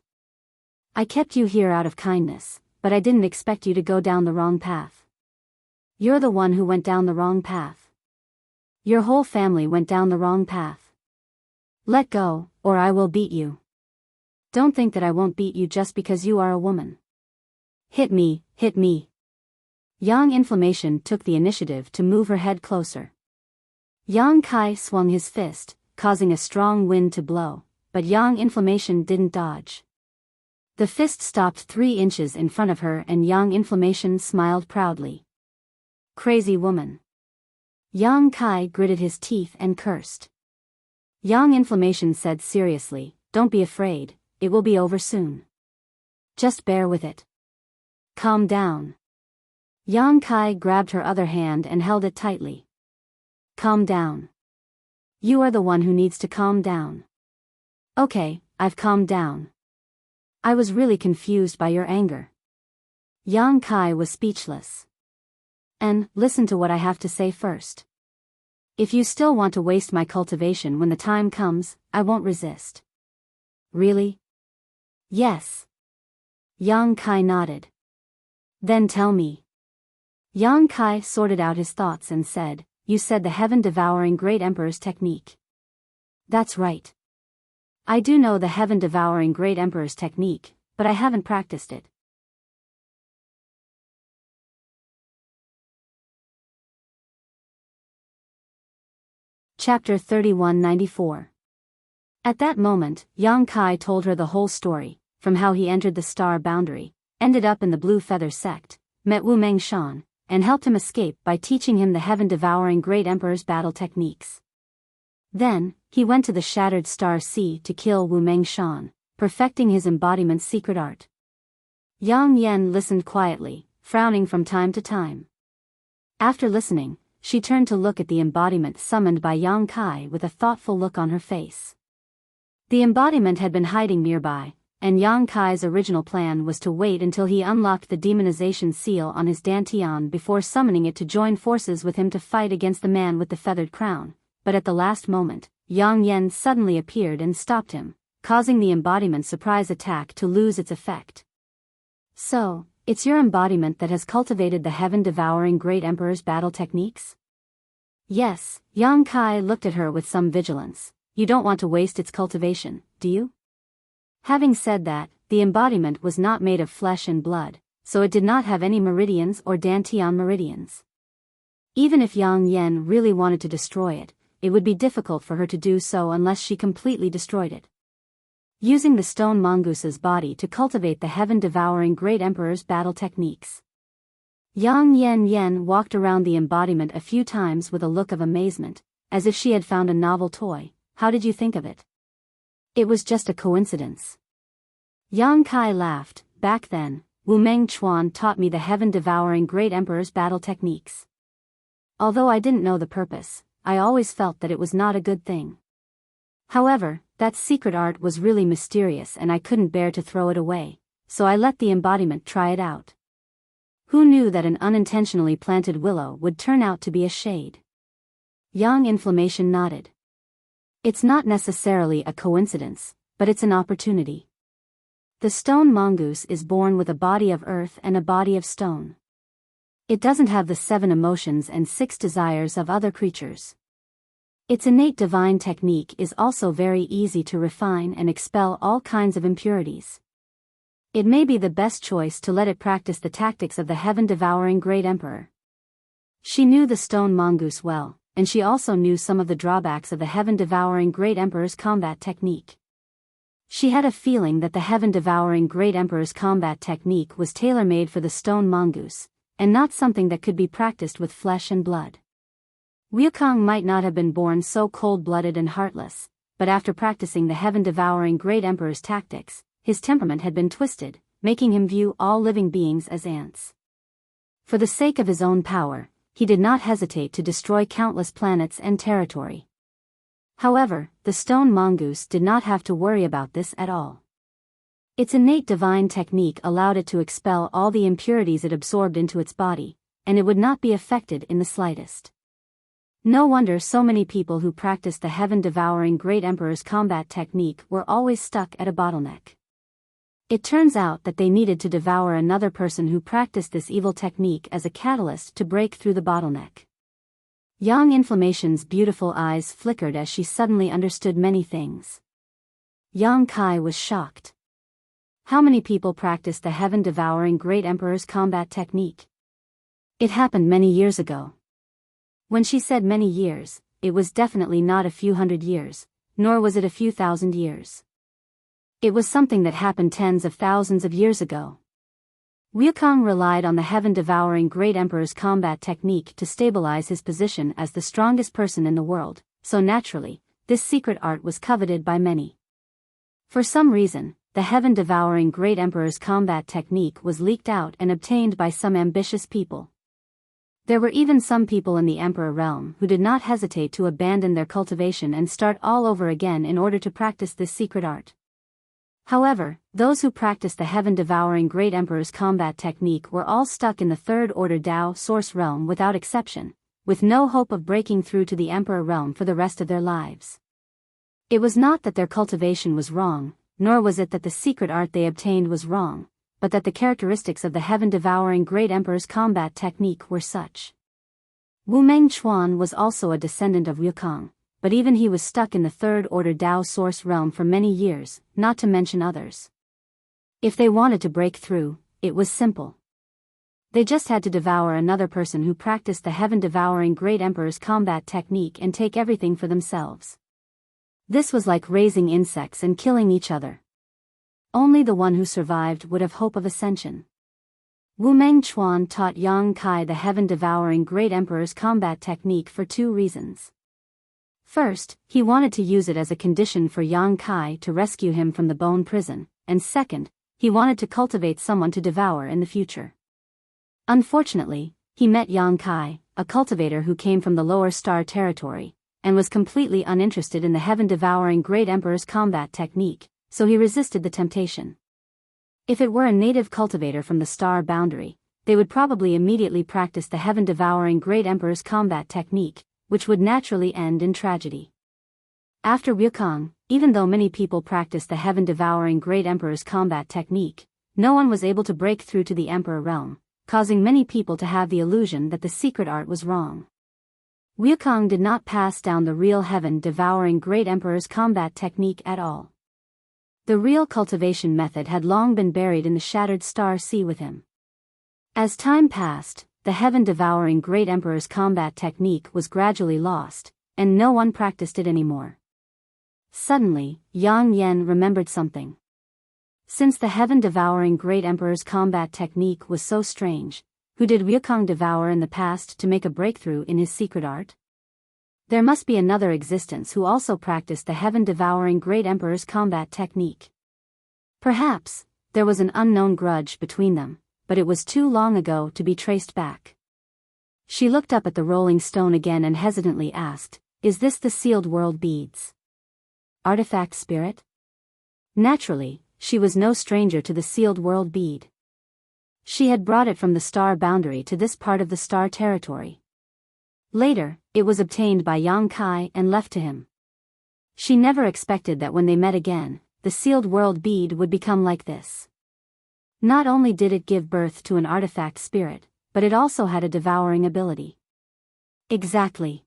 I kept you here out of kindness, but I didn't expect you to go down the wrong path. You're the one who went down the wrong path. Your whole family went down the wrong path. Let go, or I will beat you. Don't think that I won't beat you just because you are a woman. Hit me, hit me." Yang Inflammation took the initiative to move her head closer. Yang Kai swung his fist, causing a strong wind to blow, but Yang Inflammation didn't dodge. The fist stopped 3 inches in front of her and Yang Inflammation smiled proudly. Crazy woman. Yang Kai gritted his teeth and cursed. Yang Inflammation said seriously, "Don't be afraid, it will be over soon. Just bear with it. Calm down." Yang Kai grabbed her other hand and held it tightly. Calm down. You are the one who needs to calm down. Okay, I've calmed down. I was really confused by your anger. Yang Kai was speechless. And, listen to what I have to say first. If you still want to waste my cultivation when the time comes, I won't resist. Really? Yes. Yang Kai nodded. Then tell me. Yang Kai sorted out his thoughts and said, "You said the heaven-devouring Great Emperor's technique." That's right. I do know the heaven-devouring Great Emperor's technique, but I haven't practiced it. Chapter 3194. At that moment, Yang Kai told her the whole story, from how he entered the star boundary, ended up in the Blue Feather sect, met Wu Mengshan, and helped him escape by teaching him the heaven-devouring Great Emperor's battle techniques. Then, he went to the Shattered Star Sea to kill Wu Mengshan, perfecting his embodiment's secret art. Yang Yan listened quietly, frowning from time to time. After listening, she turned to look at the embodiment summoned by Yang Kai with a thoughtful look on her face. The embodiment had been hiding nearby, and Yang Kai's original plan was to wait until he unlocked the demonization seal on his dantian before summoning it to join forces with him to fight against the man with the feathered crown, but at the last moment, Yang Yan suddenly appeared and stopped him, causing the embodiment's surprise attack to lose its effect. So, it's your embodiment that has cultivated the heaven-devouring Great Emperor's battle techniques? Yes, Yang Kai looked at her with some vigilance. You don't want to waste its cultivation, do you? Having said that, the embodiment was not made of flesh and blood, so it did not have any meridians or dantian meridians. Even if Yang Yan really wanted to destroy it, it would be difficult for her to do so unless she completely destroyed it. Using the stone mongoose's body to cultivate the heaven-devouring Great Emperor's battle techniques. Yang Yan walked around the embodiment a few times with a look of amazement, as if she had found a novel toy. How did you think of it? It was just a coincidence. Yang Kai laughed. Back then, Wu Meng Chuan taught me the heaven-devouring Great Emperor's battle techniques. Although I didn't know the purpose, I always felt that it was not a good thing. However, that secret art was really mysterious and I couldn't bear to throw it away, so I let the embodiment try it out. Who knew that an unintentionally planted willow would turn out to be a shade? Yang Inflammation nodded. It's not necessarily a coincidence, but it's an opportunity. The stone mongoose is born with a body of earth and a body of stone. It doesn't have the 7 emotions and 6 desires of other creatures. Its innate divine technique is also very easy to refine and expel all kinds of impurities. It may be the best choice to let it practice the tactics of the heaven-devouring Great Emperor. She knew the stone mongoose well, and she also knew some of the drawbacks of the heaven-devouring Great Emperor's combat technique. She had a feeling that the heaven-devouring Great Emperor's combat technique was tailor-made for the stone mongoose, and not something that could be practiced with flesh and blood. Wukong might not have been born so cold-blooded and heartless, but after practicing the heaven-devouring Great Emperor's tactics, his temperament had been twisted, making him view all living beings as ants. For the sake of his own power, he did not hesitate to destroy countless planets and territory. However, the stone mongoose did not have to worry about this at all. Its innate divine technique allowed it to expel all the impurities it absorbed into its body, and it would not be affected in the slightest. No wonder so many people who practiced the heaven-devouring Great Emperor's combat technique were always stuck at a bottleneck. It turns out that they needed to devour another person who practiced this evil technique as a catalyst to break through the bottleneck. Yang Inflammation's beautiful eyes flickered as she suddenly understood many things. Yang Kai was shocked. How many people practiced the heaven-devouring Great Emperor's combat technique? It happened many years ago. When she said many years, it was definitely not a few hundred years, nor was it a few thousand years. It was something that happened tens of thousands of years ago. Wukong relied on the heaven-devouring Great Emperor's combat technique to stabilize his position as the strongest person in the world, so naturally, this secret art was coveted by many. For some reason, the heaven-devouring Great Emperor's combat technique was leaked out and obtained by some ambitious people. There were even some people in the Emperor realm who did not hesitate to abandon their cultivation and start all over again in order to practice this secret art. However, those who practiced the heaven-devouring Great Emperor's combat technique were all stuck in the third-order Tao source realm without exception, with no hope of breaking through to the Emperor realm for the rest of their lives. It was not that their cultivation was wrong, nor was it that the secret art they obtained was wrong, but that the characteristics of the heaven-devouring Great Emperor's combat technique were such. Wu Mengchuan was also a descendant of Wukong, but even he was stuck in the third-order Tao source realm for many years, not to mention others. If they wanted to break through, it was simple. They just had to devour another person who practiced the heaven-devouring Great Emperor's combat technique and take everything for themselves. This was like raising insects and killing each other. Only the one who survived would have hope of ascension. Wu Mengchuan taught Yang Kai the heaven-devouring Great Emperor's combat technique for two reasons. First, he wanted to use it as a condition for Yang Kai to rescue him from the bone prison, and second, he wanted to cultivate someone to devour in the future. Unfortunately, he met Yang Kai, a cultivator who came from the lower star territory, and was completely uninterested in the heaven-devouring Great Emperor's combat technique, so he resisted the temptation. If it were a native cultivator from the star boundary, they would probably immediately practice the heaven-devouring Great Emperor's combat technique, which would naturally end in tragedy. After Wukong, even though many people practiced the heaven-devouring Great Emperor's combat technique, no one was able to break through to the Emperor realm, causing many people to have the illusion that the secret art was wrong. Wukong did not pass down the real heaven-devouring Great Emperor's combat technique at all. The real cultivation method had long been buried in the shattered star sea with him. As time passed, the heaven-devouring Great Emperor's combat technique was gradually lost, and no one practiced it anymore. Suddenly, Yang Yan remembered something. Since the heaven-devouring Great Emperor's combat technique was so strange, who did Wukong devour in the past to make a breakthrough in his secret art? There must be another existence who also practiced the heaven-devouring Great Emperor's combat technique. Perhaps, there was an unknown grudge between them, but it was too long ago to be traced back. She looked up at the rolling stone again and hesitantly asked, "Is this the sealed world beads? Artifact spirit?" Naturally, she was no stranger to the sealed world bead. She had brought it from the star boundary to this part of the star territory. Later, it was obtained by Yang Kai and left to him. She never expected that when they met again, the sealed world bead would become like this. Not only did it give birth to an artifact spirit, but it also had a devouring ability. Exactly.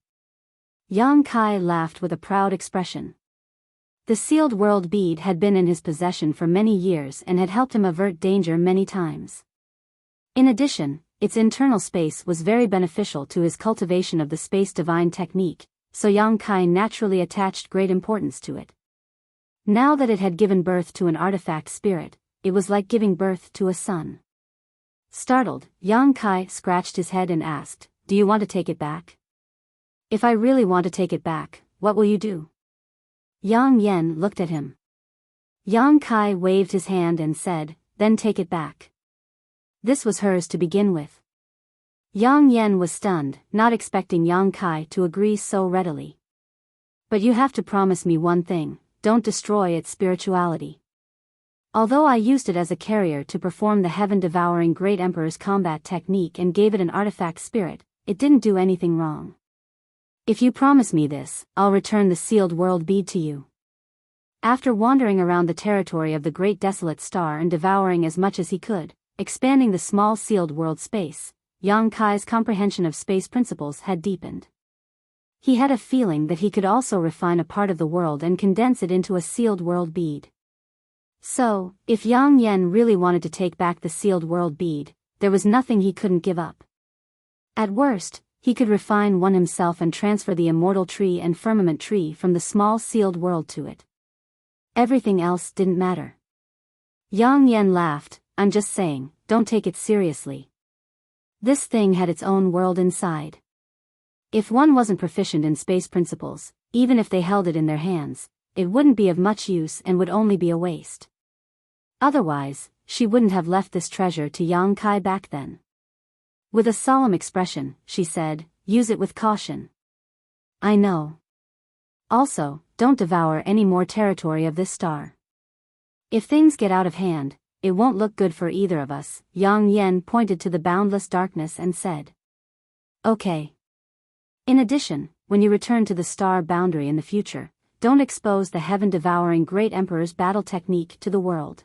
Yang Kai laughed with a proud expression. The sealed world bead had been in his possession for many years and had helped him avert danger many times. In addition, its internal space was very beneficial to his cultivation of the space divine technique, so Yang Kai naturally attached great importance to it. Now that it had given birth to an artifact spirit, it was like giving birth to a son. Startled, Yang Kai scratched his head and asked, "Do you want to take it back?" "If I really want to take it back, what will you do?" Yang Yan looked at him. Yang Kai waved his hand and said, "Then take it back." This was hers to begin with. Yang Yan was stunned, not expecting Yang Kai to agree so readily. "But you have to promise me one thing, don't destroy its spirituality." Although I used it as a carrier to perform the heaven-devouring Great Emperor's combat technique and gave it an artifact spirit, it didn't do anything wrong. If you promise me this, I'll return the sealed world bead to you. After wandering around the territory of the Great Desolate Star and devouring as much as he could, expanding the small sealed world space, Yang Kai's comprehension of space principles had deepened. He had a feeling that he could also refine a part of the world and condense it into a sealed world bead. So, if Yang Yan really wanted to take back the sealed world bead, there was nothing he couldn't give up. At worst, he could refine one himself and transfer the immortal tree and firmament tree from the small sealed world to it. Everything else didn't matter. Yang Yen laughed. I'm just saying, don't take it seriously. This thing had its own world inside. If one wasn't proficient in space principles, even if they held it in their hands, it wouldn't be of much use and would only be a waste. Otherwise, she wouldn't have left this treasure to Yang Kai back then. With a solemn expression, she said, use it with caution. I know. Also, don't devour any more territory of this star. If things get out of hand, it won't look good for either of us. Yang Yen pointed to the boundless darkness and said. Okay. In addition, when you return to the star boundary in the future, don't expose the heaven-devouring Great Emperor's battle technique to the world.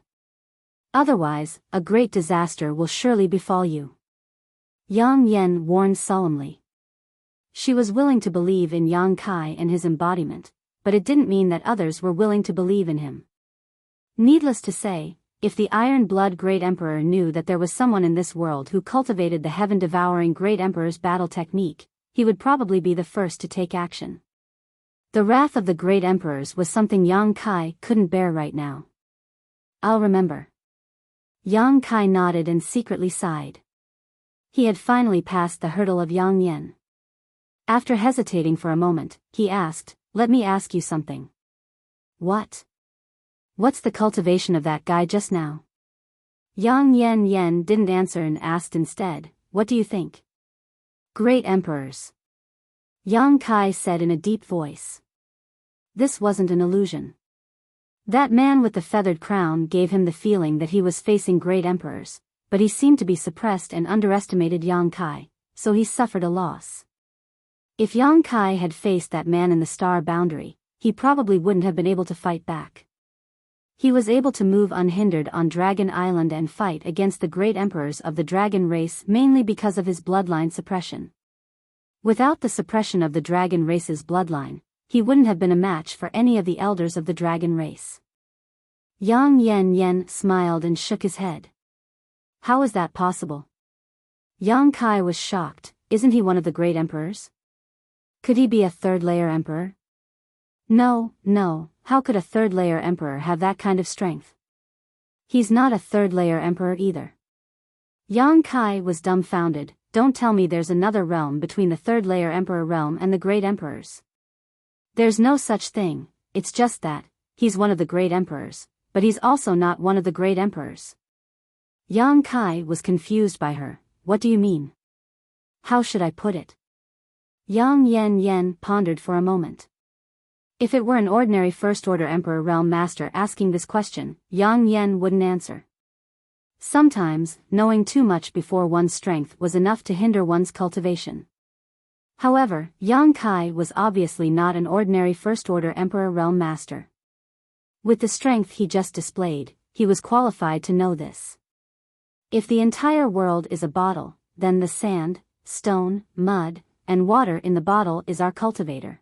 Otherwise, a great disaster will surely befall you. Yang Yen warned solemnly. She was willing to believe in Yang Kai and his embodiment, but it didn't mean that others were willing to believe in him. Needless to say, if the Iron-Blood Great Emperor knew that there was someone in this world who cultivated the heaven-devouring Great Emperor's battle technique, he would probably be the first to take action. The wrath of the Great Emperors was something Yang Kai couldn't bear right now. I'll remember. Yang Kai nodded and secretly sighed. He had finally passed the hurdle of Yang Yen. After hesitating for a moment, he asked, let me ask you something. What? What's the cultivation of that guy just now? Yang Yen didn't answer and asked instead, what do you think? Great Emperors. Yang Kai said in a deep voice. This wasn't an illusion. That man with the feathered crown gave him the feeling that he was facing great emperors, but he seemed to be suppressed and underestimated Yang Kai, so he suffered a loss. If Yang Kai had faced that man in the star boundary, he probably wouldn't have been able to fight back. He was able to move unhindered on Dragon Island and fight against the great emperors of the dragon race mainly because of his bloodline suppression. Without the suppression of the dragon race's bloodline, he wouldn't have been a match for any of the elders of the dragon race. Yang Yen smiled and shook his head. How is that possible? Yang Kai was shocked. Isn't he one of the great emperors? Could he be a third-layer emperor? No, how could a third-layer emperor have that kind of strength? He's not a third-layer emperor either. Yang Kai was dumbfounded. Don't tell me there's another realm between the third-layer emperor realm and the great emperors. There's no such thing, it's just that, he's one of the great emperors, but he's also not one of the great emperors. Yang Kai was confused by her. What do you mean? How should I put it? Yang Yen pondered for a moment. If it were an ordinary first-order Emperor Realm Master asking this question, Yang Yen wouldn't answer. Sometimes, knowing too much before one's strength was enough to hinder one's cultivation. However, Yang Kai was obviously not an ordinary first-order Emperor Realm Master. With the strength he just displayed, he was qualified to know this. If the entire world is a bottle, then the sand, stone, mud, and water in the bottle is our cultivator.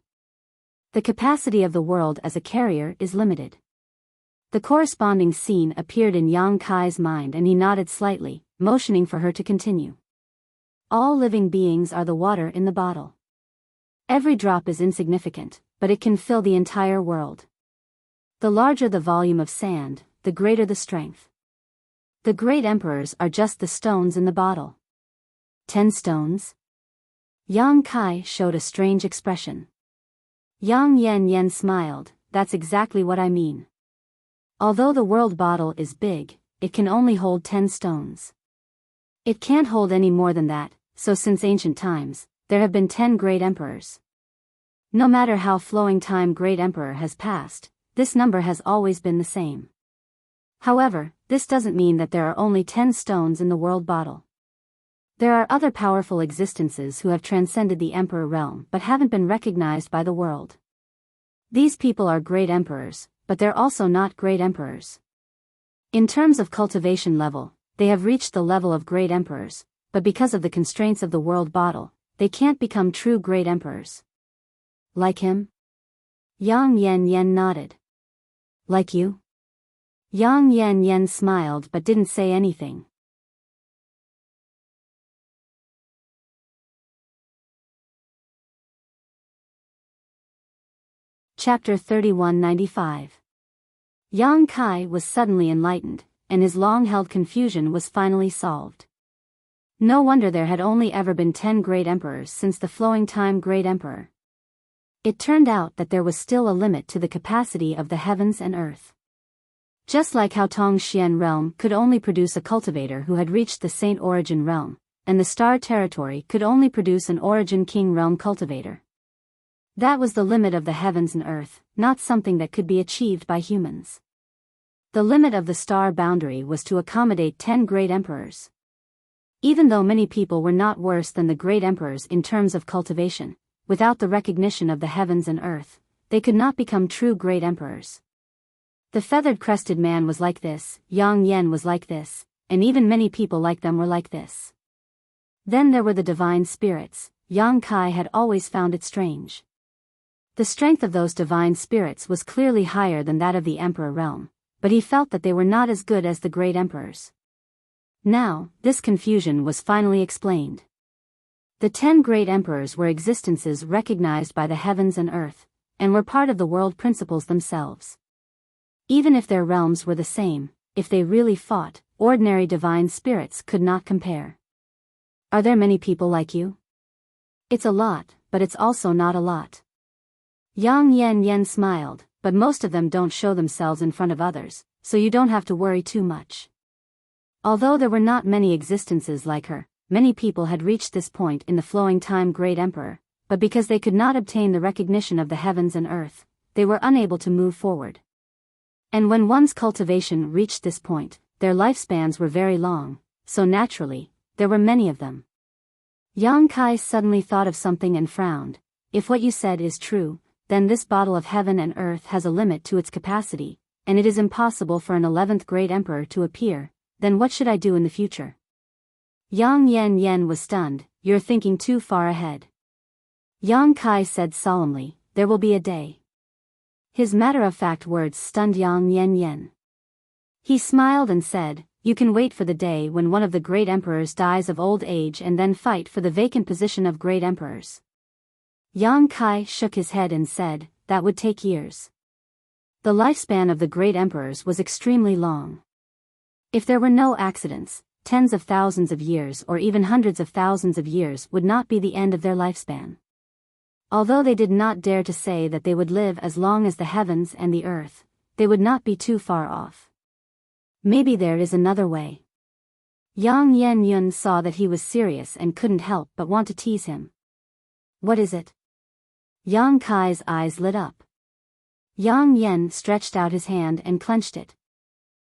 The capacity of the world as a carrier is limited. The corresponding scene appeared in Yang Kai's mind and he nodded slightly, motioning for her to continue. All living beings are the water in the bottle. Every drop is insignificant, but it can fill the entire world. The larger the volume of sand, the greater the strength. The great emperors are just the stones in the bottle. 10 stones? Yang Kai showed a strange expression. Yang Yen smiled. That's exactly what I mean. Although the world bottle is big, it can only hold 10 stones. It can't hold any more than that, so since ancient times, there have been 10 great emperors. No matter how flowing time great emperor has passed, this number has always been the same. However, this doesn't mean that there are only 10 stones in the world bottle. There are other powerful existences who have transcended the emperor realm but haven't been recognized by the world. These people are great emperors, but they're also not great emperors. In terms of cultivation level, they have reached the level of great emperors, but because of the constraints of the world bottle, they can't become true great emperors. Like him? Yang Yen nodded. Like you? Yang Yen smiled but didn't say anything. Chapter 3195. Yang Kai was suddenly enlightened, and his long-held confusion was finally solved. No wonder there had only ever been 10 great emperors since the flowing time great emperor. It turned out that there was still a limit to the capacity of the heavens and earth. Just like how Tongxian realm could only produce a cultivator who had reached the Saint Origin realm, and the Star Territory could only produce an Origin King realm cultivator. That was the limit of the heavens and earth, not something that could be achieved by humans. The limit of the star boundary was to accommodate 10 great emperors. Even though many people were not worse than the great emperors in terms of cultivation, without the recognition of the heavens and earth, they could not become true great emperors. The feathered-crested man was like this, Yang Yen was like this, and even many people like them were like this. Then there were the divine spirits. Yang Kai had always found it strange. The strength of those divine spirits was clearly higher than that of the emperor realm, but he felt that they were not as good as the great emperors. Now, this confusion was finally explained. The 10 great emperors were existences recognized by the heavens and earth, and were part of the world principles themselves. Even if their realms were the same, if they really fought, ordinary divine spirits could not compare. Are there many people like you? It's a lot, but it's also not a lot. Yang Yen smiled, but most of them don't show themselves in front of others, so you don't have to worry too much. Although there were not many existences like her, many people had reached this point in the flowing time great emperor, but because they could not obtain the recognition of the heavens and earth, they were unable to move forward. And when one's cultivation reached this point, their lifespans were very long, so naturally, there were many of them. Yang Kai suddenly thought of something and frowned. If what you said is true, then this bottle of heaven and earth has a limit to its capacity, and it is impossible for an 11th great emperor to appear. Then what should I do in the future? Yang Yen was stunned. You're thinking too far ahead. Yang Kai said solemnly, there will be a day. His matter-of-fact words stunned Yang Yen. He smiled and said, you can wait for the day when one of the great emperors dies of old age and then fight for the vacant position of great emperors. Yang Kai shook his head and said, that would take years. The lifespan of the great emperors was extremely long. If there were no accidents, tens of thousands of years or even hundreds of thousands of years would not be the end of their lifespan. Although they did not dare to say that they would live as long as the heavens and the earth, they would not be too far off. Maybe there is another way. Yang Yen saw that he was serious and couldn't help but want to tease him. What is it? Yang Kai's eyes lit up. Yang Yen stretched out his hand and clenched it.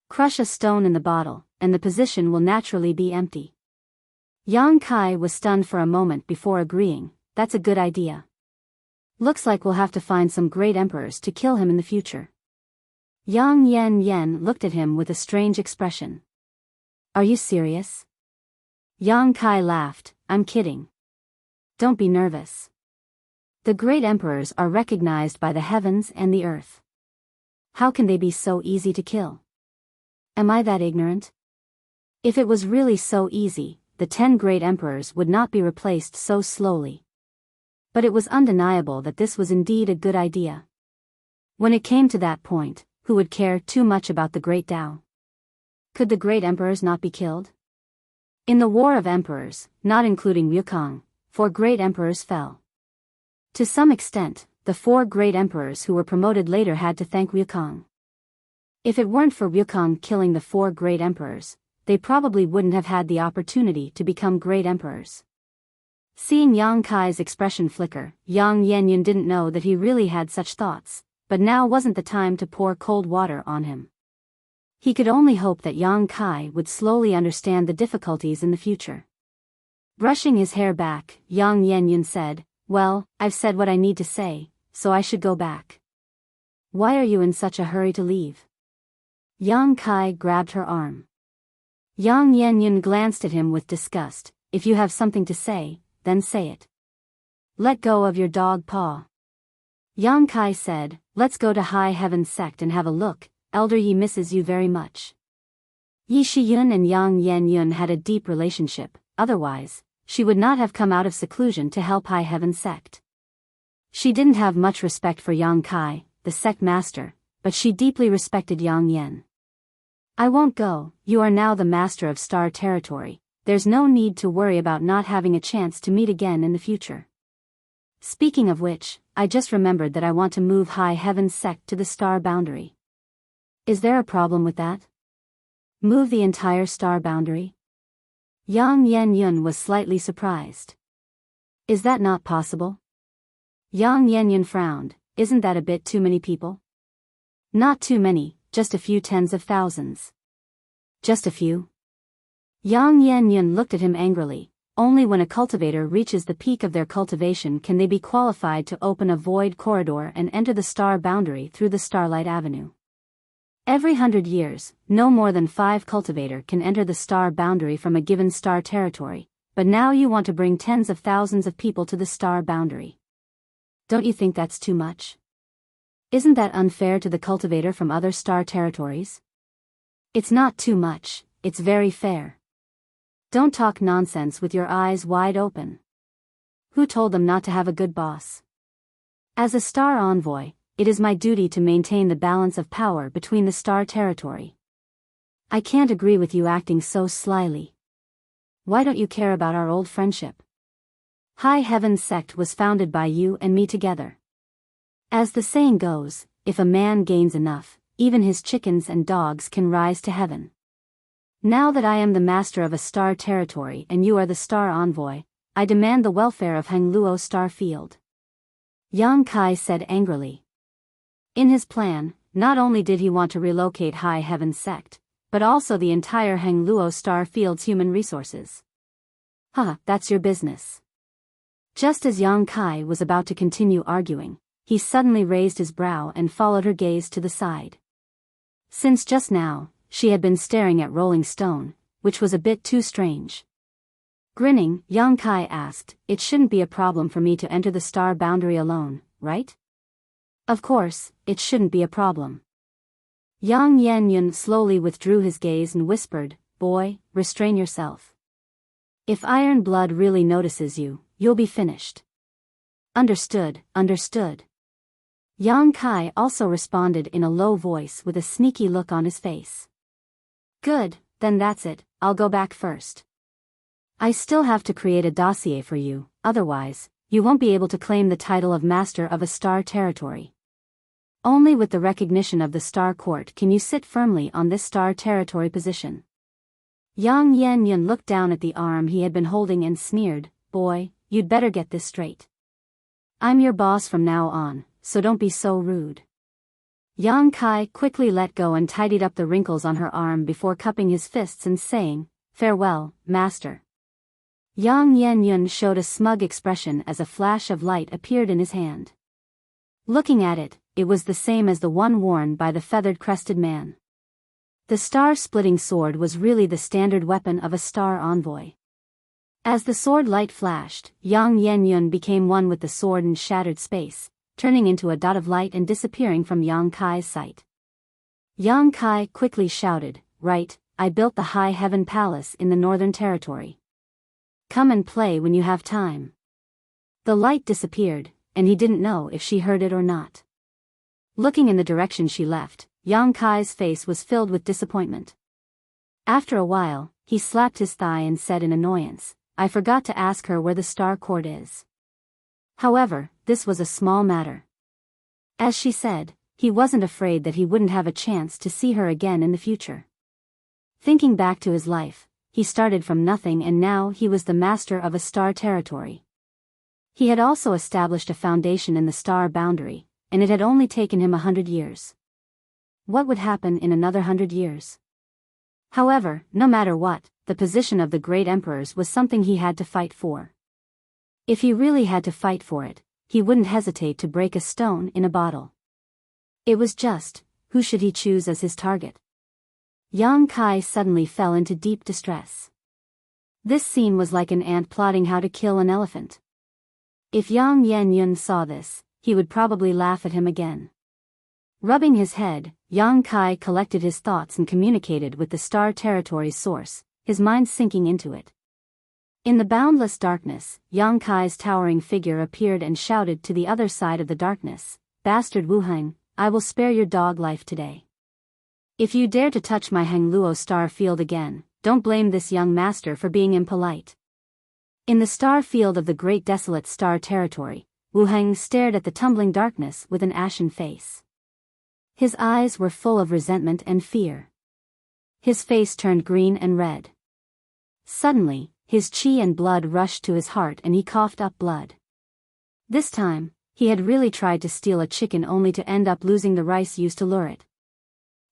Crush a stone in the bottle, and the position will naturally be empty. Yang Kai was stunned for a moment before agreeing, that's a good idea. Looks like we'll have to find some great emperors to kill him in the future. Yang Yen looked at him with a strange expression. Are you serious? Yang Kai laughed, I'm kidding. Don't be nervous. The great emperors are recognized by the heavens and the earth. How can they be so easy to kill? Am I that ignorant? If it was really so easy, the 10 great emperors would not be replaced so slowly. But it was undeniable that this was indeed a good idea. When it came to that point, who would care too much about the great Tao? Could the great emperors not be killed? In the War of Emperors, not including Wukong, 4 great emperors fell. To some extent, the 4 great emperors who were promoted later had to thank Wukong. If it weren't for Wukong killing the 4 great emperors, they probably wouldn't have had the opportunity to become great emperors. Seeing Yang Kai's expression flicker, Yang Yen didn't know that he really had such thoughts, but now wasn't the time to pour cold water on him. He could only hope that Yang Kai would slowly understand the difficulties in the future. Brushing his hair back, Yang Yen said, well, I've said what I need to say, so I should go back. Why are you in such a hurry to leave? Yang Kai grabbed her arm. Yang Yen glanced at him with disgust. If you have something to say, then say it. Let go of your dog paw. Yang Kai said, let's go to High Heaven Sect and have a look, Elder Yi misses you very much. Yi Shiyun and Yang Yen had a deep relationship, otherwise, she would not have come out of seclusion to help High Heaven Sect. She didn't have much respect for Yang Kai, the sect master, but she deeply respected Yang Yen. I won't go, you are now the master of Star Territory, there's no need to worry about not having a chance to meet again in the future. Speaking of which, I just remembered that I want to move High Heaven's sect to the star boundary. Is there a problem with that? Move the entire star boundary? Yang Yen Yun was slightly surprised. Is that not possible? Yang Yen Yun frowned. Isn't that a bit too many people? Not too many, just a few tens of thousands. Just a few? Yang Yen Yun looked at him angrily. Only when a cultivator reaches the peak of their cultivation can they be qualified to open a void corridor and enter the star boundary through the Starlight Avenue. Every 100 years, no more than 5 cultivator can enter the star boundary from a given star territory, but now you want to bring tens of thousands of people to the star boundary. Don't you think that's too much? Isn't that unfair to the cultivator from other star territories? It's not too much, it's very fair. Don't talk nonsense with your eyes wide open. Who told them not to have a good boss? As a star envoy, it is my duty to maintain the balance of power between the star territory. I can't agree with you acting so slyly. Why don't you care about our old friendship? High Heaven's sect was founded by you and me together. As the saying goes, if a man gains enough, even his chickens and dogs can rise to heaven. Now that I am the master of a star territory and you are the star envoy, I demand the welfare of Hangluo Star Field. Yang Kai said angrily. In his plan, not only did he want to relocate High Heaven's sect, but also the entire Hangluo Star Field's human resources. That's your business. Just as Yang Kai was about to continue arguing, he suddenly raised his brow and followed her gaze to the side. Since just now, she had been staring at Rolling Stone, which was a bit too strange. Grinning, Yang Kai asked, "It shouldn't be a problem for me to enter the star boundary alone, right?" Of course, it shouldn't be a problem. Yang Yen Yun slowly withdrew his gaze and whispered, "Boy, restrain yourself. If Iron Blood really notices you, you'll be finished." Understood, understood. Yang Kai also responded in a low voice with a sneaky look on his face. Good, then that's it, I'll go back first. I still have to create a dossier for you, otherwise, you won't be able to claim the title of Master of a Star Territory. Only with the recognition of the Star Court can you sit firmly on this Star Territory position. Yang Yen Yun looked down at the arm he had been holding and sneered, "Boy, you'd better get this straight. I'm your boss from now on, so don't be so rude." Yang Kai quickly let go and tidied up the wrinkles on her arm before cupping his fists and saying, "Farewell, master." Yang Yen Yun showed a smug expression as a flash of light appeared in his hand. Looking at it, it was the same as the one worn by the feathered-crested man. The star-splitting sword was really the standard weapon of a star envoy. As the sword light flashed, Yang Yen Yun became one with the sword and shattered space, turning into a dot of light and disappearing from Yang Kai's sight. Yang Kai quickly shouted, "Right, I built the High Heaven Palace in the Northern Territory. Come and play when you have time." The light disappeared, and he didn't know if she heard it or not. Looking in the direction she left, Yang Kai's face was filled with disappointment. After a while, he slapped his thigh and said in annoyance, "I forgot to ask her where the Star Court is." However, this was a small matter. As she said, he wasn't afraid that he wouldn't have a chance to see her again in the future. Thinking back to his life, he started from nothing and now he was the master of a star territory. He had also established a foundation in the star boundary, and it had only taken him 100 years. What would happen in another 100 years? However, no matter what, the position of the great emperors was something he had to fight for. If he really had to fight for it, he wouldn't hesitate to break a stone in a bottle. It was just, who should he choose as his target? Yang Kai suddenly fell into deep distress. This scene was like an ant plotting how to kill an elephant. If Yang Yen Yun saw this, he would probably laugh at him again. Rubbing his head, Yang Kai collected his thoughts and communicated with the Star Territory's source, his mind sinking into it. In the boundless darkness, Yang Kai's towering figure appeared and shouted to the other side of the darkness, "Bastard Wu Heng, I will spare your dog life today. If you dare to touch my Heng Luo star field again, don't blame this young master for being impolite." In the star field of the great desolate star territory, Wu Heng stared at the tumbling darkness with an ashen face. His eyes were full of resentment and fear. His face turned green and red. Suddenly, his chi and blood rushed to his heart and he coughed up blood. This time, he had really tried to steal a chicken only to end up losing the rice used to lure it.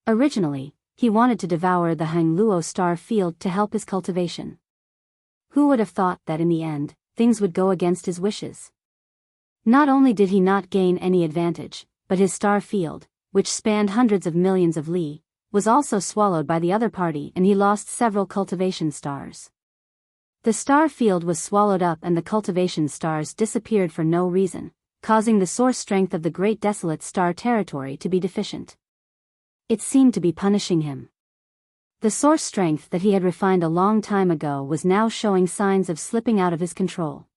Originally, he wanted to devour the Heng Luo star field to help his cultivation. Who would have thought that in the end, things would go against his wishes? Not only did he not gain any advantage, but his star field, which spanned hundreds of millions of li, was also swallowed by the other party and he lost several cultivation stars. The star field was swallowed up and the cultivation stars disappeared for no reason, causing the source strength of the great desolate star territory to be deficient. It seemed to be punishing him. The source strength that he had refined a long time ago was now showing signs of slipping out of his control.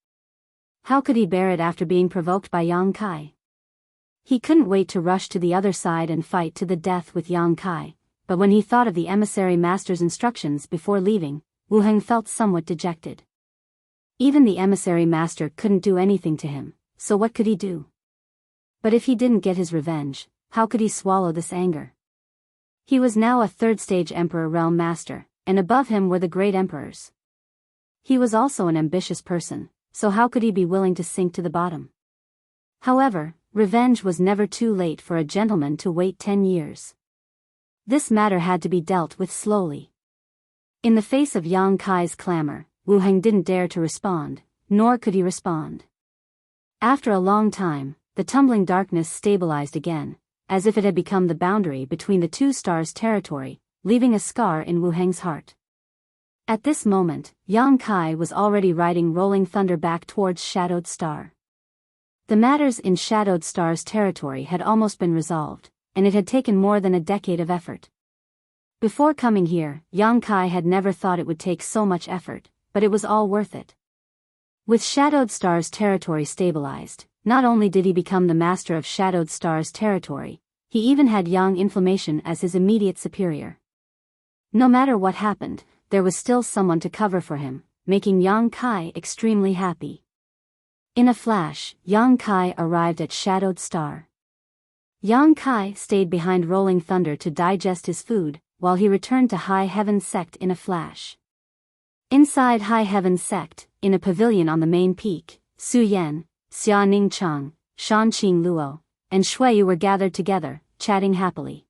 How could he bear it after being provoked by Yang Kai? He couldn't wait to rush to the other side and fight to the death with Yang Kai, but when he thought of the emissary master's instructions before leaving, Wu Heng felt somewhat dejected. Even the emissary master couldn't do anything to him, so what could he do? But if he didn't get his revenge, how could he swallow this anger? He was now a third-stage Emperor Realm Master, and above him were the great emperors. He was also an ambitious person, so how could he be willing to sink to the bottom? However, revenge was never too late for a gentleman to wait 10 years. This matter had to be dealt with slowly. In the face of Yang Kai's clamor, Wu Heng didn't dare to respond, nor could he respond. After a long time, the tumbling darkness stabilized again, as if it had become the boundary between the two stars' territory, leaving a scar in Wu Heng's heart. At this moment, Yang Kai was already riding Rolling Thunder back towards Shadowed Star. The matters in Shadowed Star's territory had almost been resolved, and it had taken more than a decade of effort. Before coming here, Yang Kai had never thought it would take so much effort, but it was all worth it. With Shadowed Star's territory stabilized, not only did he become the master of Shadowed Star's territory, he even had Yang Inflammation as his immediate superior. No matter what happened, there was still someone to cover for him, making Yang Kai extremely happy. In a flash, Yang Kai arrived at Shadowed Star. Yang Kai stayed behind Rolling Thunder to digest his food, while he returned to High Heaven's Sect in a flash. Inside High Heaven's Sect, in a pavilion on the main peak, Su Yan, Xia Ning Chang, Shan Qing Luo, and Shui Yu were gathered together, chatting happily.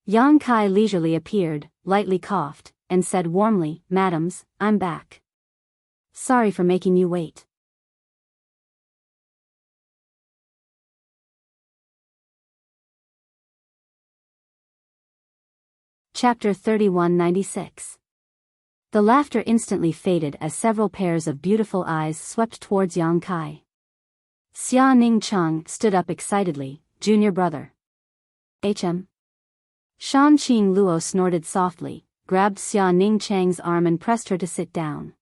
Yang Kai leisurely appeared, lightly coughed, and said warmly, "Madams, I'm back. Sorry for making you wait." Chapter 3196. The laughter instantly faded as several pairs of beautiful eyes swept towards Yang Kai. Xia Ning Chang stood up excitedly, "Junior brother." "HM?" Shan Qing Luo snorted softly, grabbed Xia Ning Chang's arm and pressed her to sit down.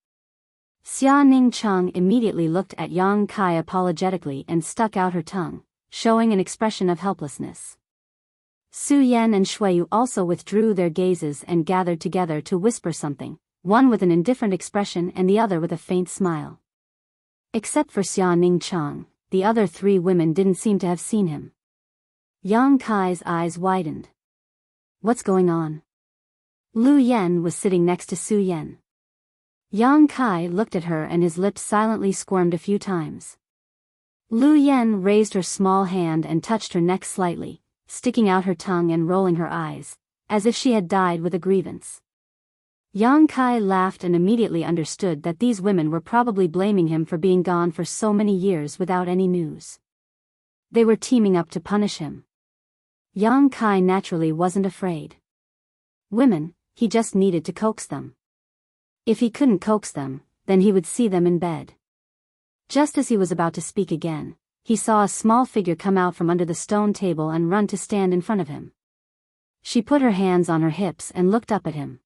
Xia Ning Chang immediately looked at Yang Kai apologetically and stuck out her tongue, showing an expression of helplessness. Su Yan and Shui Yu also withdrew their gazes and gathered together to whisper something, one with an indifferent expression and the other with a faint smile. Except for Xia Ning Chang, the other three women didn't seem to have seen him. Yang Kai's eyes widened. What's going on? Lu Yen was sitting next to Su Yan. Yang Kai looked at her and his lips silently squirmed a few times. Lu Yen raised her small hand and touched her neck slightly, sticking out her tongue and rolling her eyes, as if she had died with a grievance. Yang Kai laughed and immediately understood that these women were probably blaming him for being gone for so many years without any news. They were teaming up to punish him. Yang Kai naturally wasn't afraid. Women, he just needed to coax them. If he couldn't coax them, then he would see them in bed. Just as he was about to speak again, he saw a small figure come out from under the stone table and run to stand in front of him. She put her hands on her hips and looked up at him.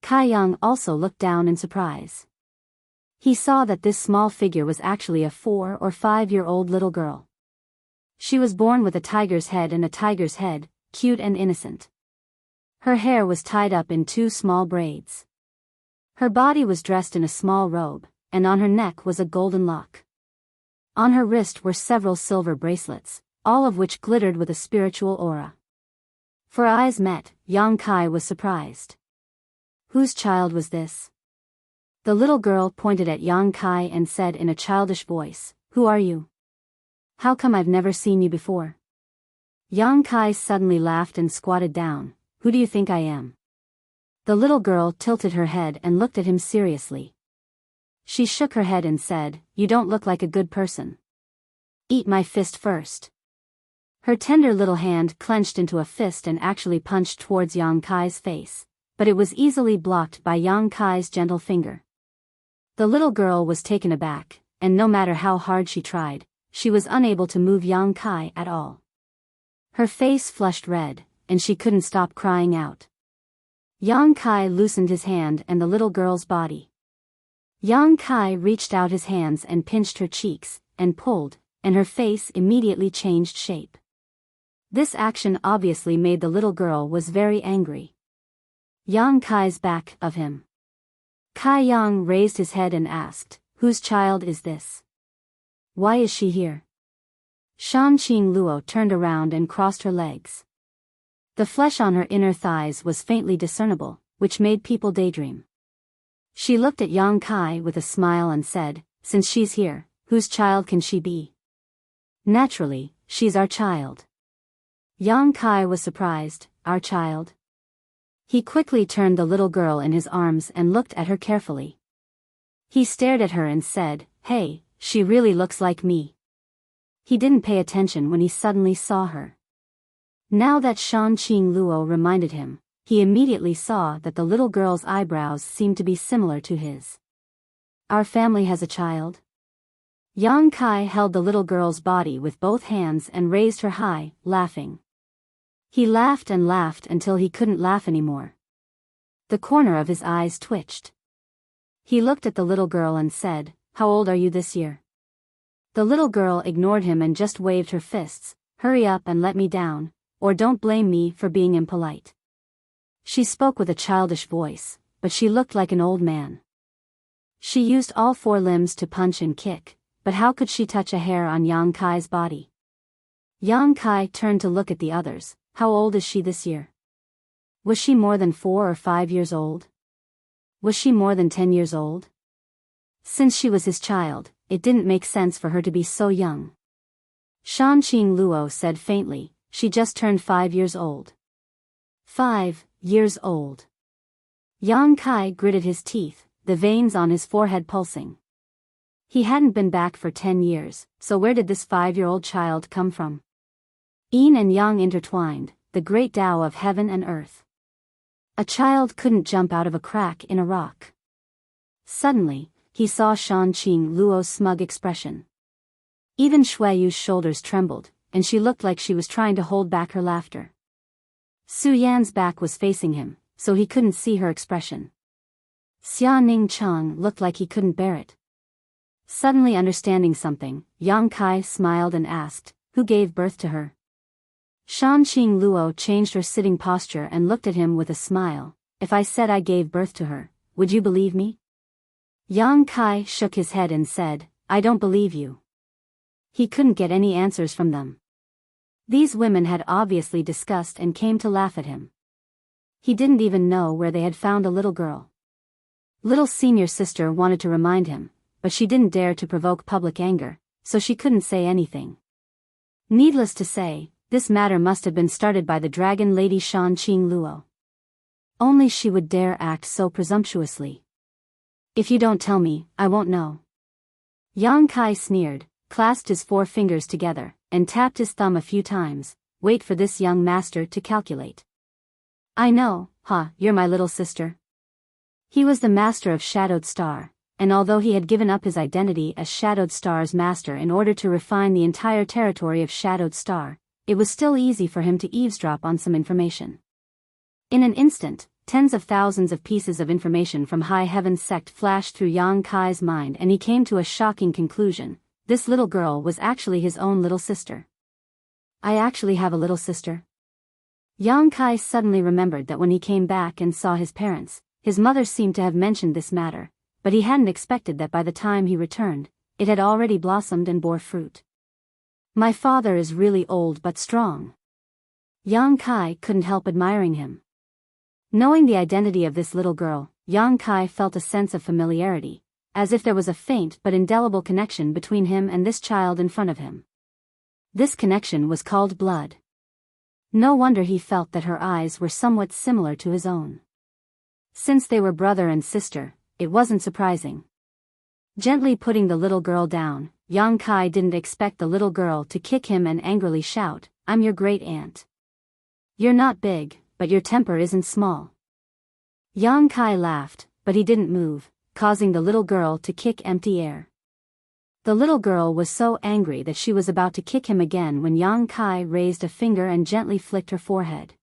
Kai Yang also looked down in surprise. He saw that this small figure was actually a 4 or 5-year-old little girl. She was born with a tiger's head and a tiger's head, cute and innocent. Her hair was tied up in 2 small braids. Her body was dressed in a small robe, and on her neck was a golden lock. On her wrist were several silver bracelets, all of which glittered with a spiritual aura. For eyes met, Yang Kai was surprised. Whose child was this? The little girl pointed at Yang Kai and said in a childish voice, "Who are you? How come I've never seen you before?" Yang Kai suddenly laughed and squatted down. "Who do you think I am?" The little girl tilted her head and looked at him seriously. She shook her head and said, "You don't look like a good person. Eat my fist first." Her tender little hand clenched into a fist and actually punched towards Yang Kai's face, but it was easily blocked by Yang Kai's gentle finger. The little girl was taken aback, and no matter how hard she tried, she was unable to move Yang Kai at all. Her face flushed red, and she couldn't stop crying out. Yang Kai loosened his hand and the little girl's body. Yang Kai reached out his hands and pinched her cheeks, and pulled, and her face immediately changed shape. This action obviously made the little girl was very angry. Yang Kai's back of him. Kai Yang raised his head and asked, "Whose child is this? Why is she here?" Shan Qing Luo turned around and crossed her legs. The flesh on her inner thighs was faintly discernible, which made people daydream. She looked at Yang Kai with a smile and said, "Since she's here, whose child can she be?" "Naturally, she's our child." Yang Kai was surprised. "Our child?" He quickly turned the little girl in his arms and looked at her carefully. He stared at her and said, "Hey, she really looks like me." He didn't pay attention when he suddenly saw her. Now that Shan Qing Luo reminded him, he immediately saw that the little girl's eyebrows seemed to be similar to his. "Our family has a child?" Yang Kai held the little girl's body with both hands and raised her high, laughing. He laughed and laughed until he couldn't laugh anymore. The corner of his eyes twitched. He looked at the little girl and said, "How old are you this year?" The little girl ignored him and just waved her fists. "Hurry up and let me down, or don't blame me for being impolite." She spoke with a childish voice, but she looked like an old man. She used all 4 limbs to punch and kick, but how could she touch a hair on Yang Kai's body? Yang Kai turned to look at the others. "How old is she this year? Was she more than 4 or 5 years old? Was she more than 10 years old?" Since she was his child, it didn't make sense for her to be so young. Shan Qing Luo said faintly, "She just turned 5 years old." 5 years old. Yang Kai gritted his teeth, the veins on his forehead pulsing. He hadn't been back for 10 years, so where did this 5-year-old child come from? Yin and Yang intertwined, the great Tao of heaven and earth. A child couldn't jump out of a crack in a rock. Suddenly, he saw Shan Qing Luo's smug expression. Even Shui Yu's shoulders trembled, and she looked like she was trying to hold back her laughter. Su Yan's back was facing him, so he couldn't see her expression. Xia Ning Chang looked like he couldn't bear it. Suddenly understanding something, Yang Kai smiled and asked, "Who gave birth to her?" Shan Qing Luo changed her sitting posture and looked at him with a smile. "If I said I gave birth to her, would you believe me?" Yang Kai shook his head and said, "I don't believe you." He couldn't get any answers from them. These women had obviously discussed and came to laugh at him. He didn't even know where they had found a little girl. Little senior sister wanted to remind him, but she didn't dare to provoke public anger, so she couldn't say anything. Needless to say, this matter must have been started by the dragon lady Shan Qing Luo. Only she would dare act so presumptuously. "If you don't tell me, I won't know." Yang Kai sneered, clasped his 4 fingers together, and tapped his thumb a few times. "Wait for this young master to calculate." "I know, you're my little sister." He was the master of Shadowed Star, and although he had given up his identity as Shadowed Star's master in order to refine the entire territory of Shadowed Star, it was still easy for him to eavesdrop on some information. In an instant, tens of thousands of pieces of information from High Heaven's sect flashed through Yang Kai's mind, and he came to a shocking conclusion. This little girl was actually his own little sister. I actually have a little sister? Yang Kai suddenly remembered that when he came back and saw his parents, his mother seemed to have mentioned this matter, but he hadn't expected that by the time he returned, it had already blossomed and bore fruit. My father is really old but strong. Yang Kai couldn't help admiring him. Knowing the identity of this little girl, Yang Kai felt a sense of familiarity, as if there was a faint but indelible connection between him and this child in front of him. This connection was called blood. No wonder he felt that her eyes were somewhat similar to his own. Since they were brother and sister, it wasn't surprising. Gently putting the little girl down, Yang Kai didn't expect the little girl to kick him and angrily shout, "I'm your great aunt. You're not big, but your temper isn't small." Yang Kai laughed, but he didn't move, causing the little girl to kick empty air. The little girl was so angry that she was about to kick him again when Yang Kai raised a finger and gently flicked her forehead.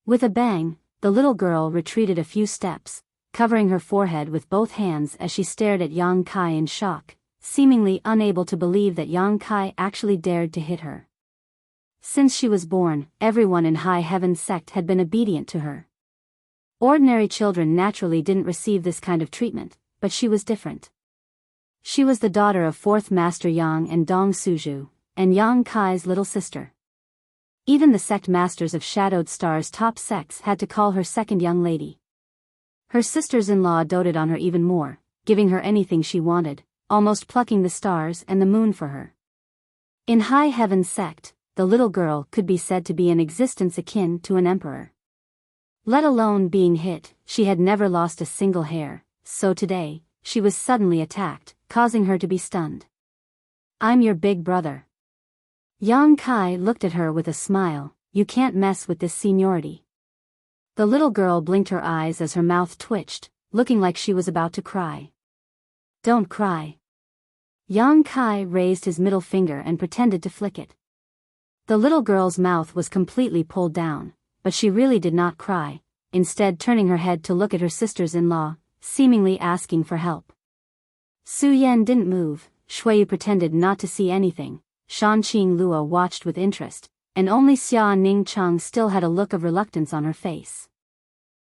With a bang, the little girl retreated a few steps, covering her forehead with both hands as she stared at Yang Kai in shock, seemingly unable to believe that Yang Kai actually dared to hit her. Since she was born, everyone in High Heaven's sect had been obedient to her. Ordinary children naturally didn't receive this kind of treatment, but she was different. She was the daughter of 4th Master Yang and Dong Suju, and Yang Kai's little sister. Even the sect masters of Shadowed Star's top sects had to call her second young lady. Her sisters-in-law doted on her even more, giving her anything she wanted, almost plucking the stars and the moon for her. In High Heaven's sect, the little girl could be said to be an existence akin to an emperor. Let alone being hit, she had never lost a single hair, so today, she was suddenly attacked, causing her to be stunned. "I'm your big brother." Yang Kai looked at her with a smile. "You can't mess with this seniority." The little girl blinked her eyes as her mouth twitched, looking like she was about to cry. "Don't cry." Yang Kai raised his middle finger and pretended to flick it. The little girl's mouth was completely pulled down, but she really did not cry, instead turning her head to look at her sisters-in-law, seemingly asking for help. Su Yan didn't move, Shuiyu pretended not to see anything, Shanqing Lua watched with interest, and only Xia Ning Chang still had a look of reluctance on her face.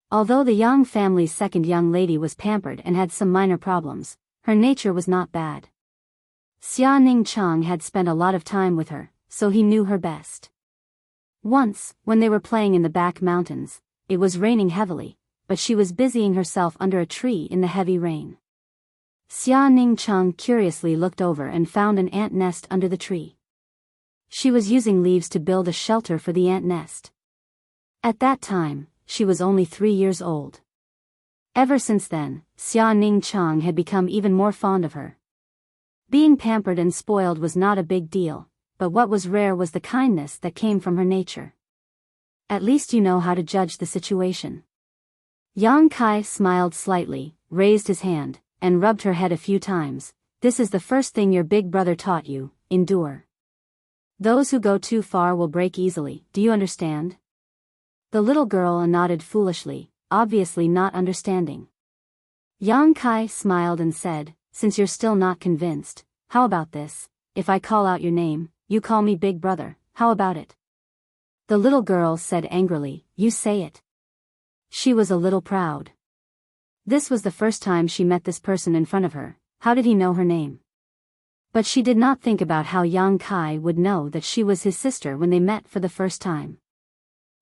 Although the Yang family's second young lady was pampered and had some minor problems, her nature was not bad. Xia Ning Chang had spent a lot of time with her, so he knew her best. Once, when they were playing in the back mountains, it was raining heavily, but she was busying herself under a tree in the heavy rain. Xia Ning Chang curiously looked over and found an ant nest under the tree. She was using leaves to build a shelter for the ant nest. At that time, she was only 3 years old. Ever since then, Xia Ning Chang had become even more fond of her. Being pampered and spoiled was not a big deal, but what was rare was the kindness that came from her nature. "At least you know how to judge the situation." Yang Kai smiled slightly, raised his hand, and rubbed her head a few times. "This is the first thing your big brother taught you, endure. Those who go too far will break easily, do you understand?" The little girl nodded foolishly, obviously not understanding. Yang Kai smiled and said, "Since you're still not convinced, how about this? If I call out your name, you call me big brother, how about it?" The little girl said angrily, "You say it." She was a little proud. This was the first time she met this person in front of her. How did he know her name? But she did not think about how Yang Kai would know that she was his sister when they met for the first time.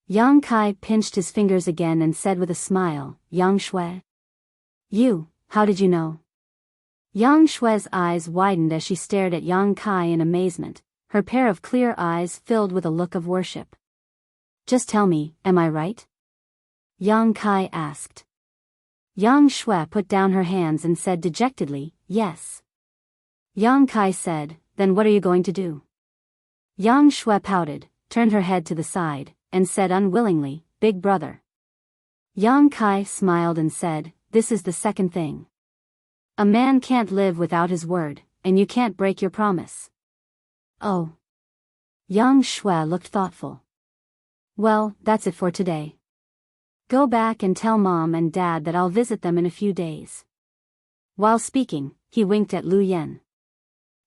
Yang Kai pinched his fingers again and said with a smile, "Yang Shui? You, how did you know?" Yang Shui's eyes widened as she stared at Yang Kai in amazement, her pair of clear eyes filled with a look of worship. "Just tell me, am I right?" Yang Kai asked. Yang Shui put down her hands and said dejectedly, "Yes." Yang Kai said, "Then what are you going to do?" Yang Shui pouted, turned her head to the side, and said unwillingly, "Big brother." Yang Kai smiled and said, "This is the second thing. A man can't live without his word, and you can't break your promise." "Oh." Yang Shui looked thoughtful. "Well, that's it for today. Go back and tell Mom and Dad that I'll visit them in a few days. While speaking, he winked at Lu Yan.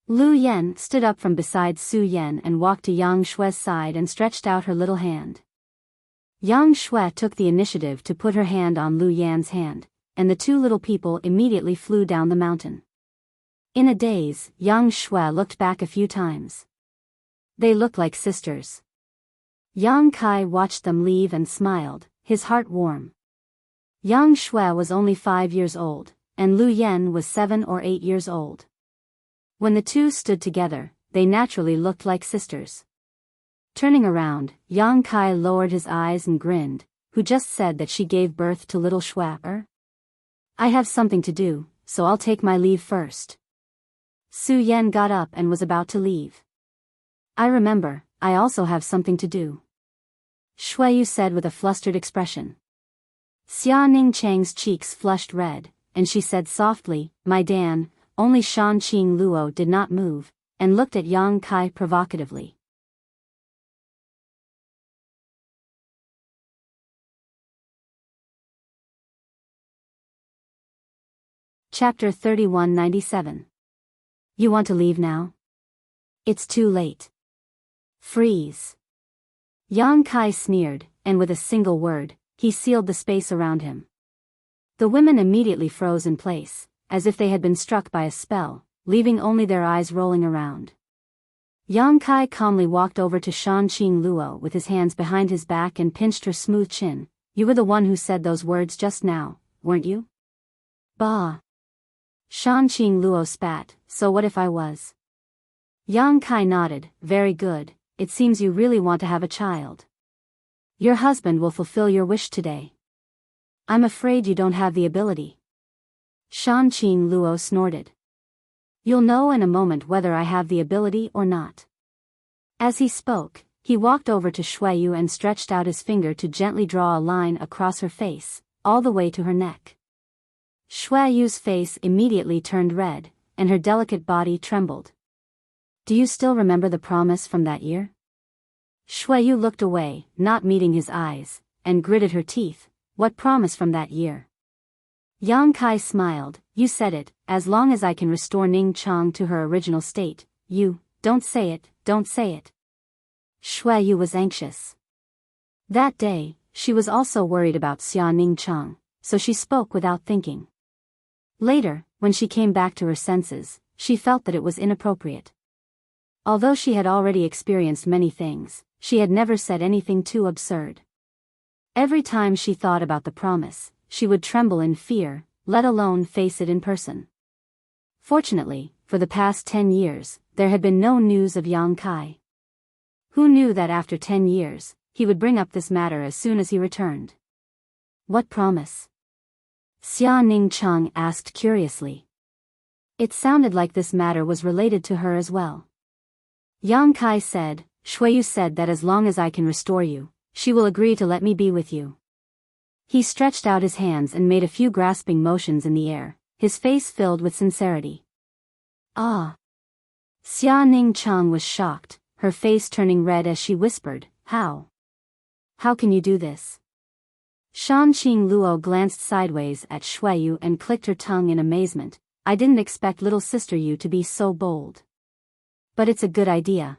Lu Yan stood up from beside Su Yan and walked to Yang Shue's side and stretched out her little hand. Yang Shui took the initiative to put her hand on Lu Yan's hand, and the two little people immediately flew down the mountain. In a daze, Yang Shui looked back a few times. They looked like sisters. Yang Kai watched them leave and smiled, his heart warm. Yang Shui was only 5 years old, and Lu Yan was 7 or 8 years old. When the two stood together, they naturally looked like sisters. Turning around, Yang Kai lowered his eyes and grinned. Who just said that she gave birth to little Shui? I have something to do, so I'll take my leave first. Su Yan got up and was about to leave. I remember, I also have something to do. Shuiyu said with a flustered expression. Xia Ningchang's cheeks flushed red, and she said softly, My Dan. Only Shan Qing Luo did not move, and looked at Yang Kai provocatively. Chapter 3197. You want to leave now? It's too late. Freeze. Yang Kai sneered, and with a single word, he sealed the space around him. The women immediately froze in place, as if they had been struck by a spell, leaving only their eyes rolling around. Yang Kai calmly walked over to Shan Qing Luo with his hands behind his back and pinched her smooth chin. You were the one who said those words just now, weren't you? Bah. Shan Qing Luo spat, so what if I was? Yang Kai nodded, very good, it seems you really want to have a child. Your husband will fulfill your wish today. I'm afraid you don't have the ability. Shan Qing Luo snorted. You'll know in a moment whether I have the ability or not. As he spoke, he walked over to Shuiyu and stretched out his finger to gently draw a line across her face, all the way to her neck. Shuiyu's face immediately turned red, and her delicate body trembled. Do you still remember the promise from that year? Shuiyu looked away, not meeting his eyes, and gritted her teeth. What promise from that year? Yang Kai smiled. You said it, as long as I can restore Ning Chang to her original state. You, don't say it, don't say it. Shuiyu was anxious. That day, she was also worried about Xia Ning Chang, so she spoke without thinking. Later, when she came back to her senses, she felt that it was inappropriate. Although she had already experienced many things, she had never said anything too absurd. Every time she thought about the promise, she would tremble in fear, let alone face it in person. Fortunately, for the past 10 years, there had been no news of Yang Kai. Who knew that after 10 years, he would bring up this matter as soon as he returned? What promise? Xia Ning Chang asked curiously. It sounded like this matter was related to her as well. Yang Kai said, Shuiyu said that as long as I can restore you, she will agree to let me be with you. He stretched out his hands and made a few grasping motions in the air, his face filled with sincerity. Ah! Xia Ning Chang was shocked, her face turning red as she whispered, How? How can you do this? Shan Qing Luo glanced sideways at Shuiyu and clicked her tongue in amazement. I didn't expect little sister you to be so bold. But it's a good idea.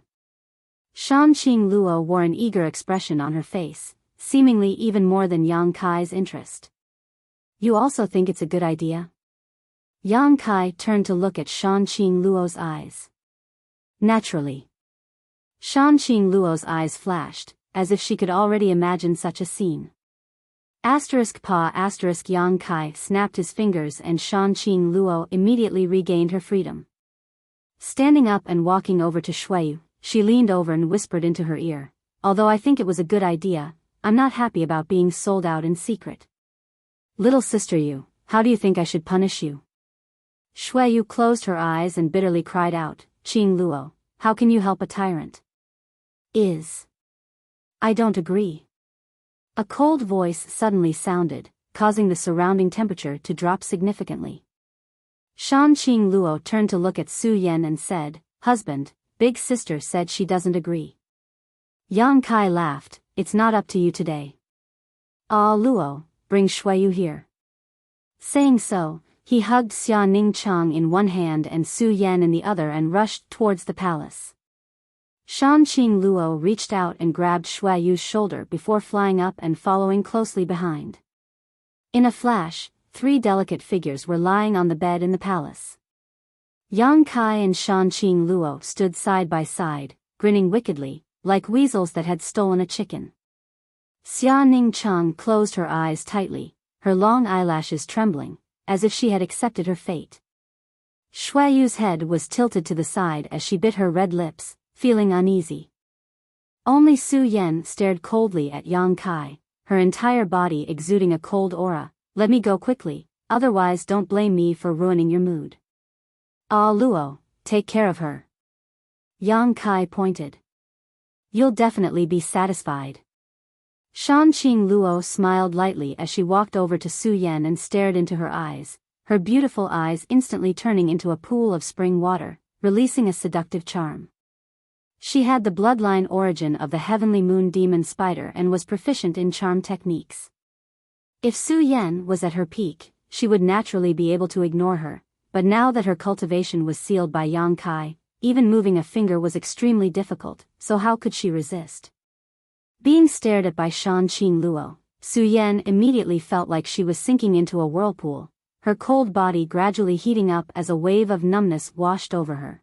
Shan Qing Luo wore an eager expression on her face, seemingly even more than Yang Kai's interest. You also think it's a good idea? Yang Kai turned to look at Shan Qing Luo's eyes. Naturally. Shan Qing Luo's eyes flashed, as if she could already imagine such a scene. Yang Kai snapped his fingers and Shan Qing Luo immediately regained her freedom. Standing up and walking over to Shuiyu, she leaned over and whispered into her ear, Although I think it was a good idea, I'm not happy about being sold out in secret. Little sister you, how do you think I should punish you? Shuiyu closed her eyes and bitterly cried out, Qing Luo, how can you help a tyrant? I don't agree. A cold voice suddenly sounded, causing the surrounding temperature to drop significantly. Shan Qing Luo turned to look at Su Yan and said, Husband, big sister said she doesn't agree. Yang Kai laughed, It's not up to you today. Ah Luo, bring Xueyu here. Saying so, he hugged Xia Ningchang in one hand and Su Yan in the other and rushed towards the palace. Shanqing Luo reached out and grabbed Xueyu's shoulder before flying up and following closely behind. In a flash, 3 delicate figures were lying on the bed in the palace. Yang Kai and Shanqing Luo stood side by side, grinning wickedly, like weasels that had stolen a chicken. Xia Ningchang closed her eyes tightly, her long eyelashes trembling, as if she had accepted her fate. Xueyu's head was tilted to the side as she bit her red lips, feeling uneasy. Only Su Yan stared coldly at Yang Kai, her entire body exuding a cold aura. Let me go quickly, otherwise don't blame me for ruining your mood. Ah Luo, take care of her. Yang Kai pointed. You'll definitely be satisfied. Shanqing Luo smiled lightly as she walked over to Su Yan and stared into her eyes, her beautiful eyes instantly turning into a pool of spring water, releasing a seductive charm. She had the bloodline origin of the heavenly moon demon spider and was proficient in charm techniques. If Su Yan was at her peak, she would naturally be able to ignore her, but now that her cultivation was sealed by Yang Kai, even moving a finger was extremely difficult, so how could she resist? Being stared at by Shanqing Luo, Su Yan immediately felt like she was sinking into a whirlpool, her cold body gradually heating up as a wave of numbness washed over her.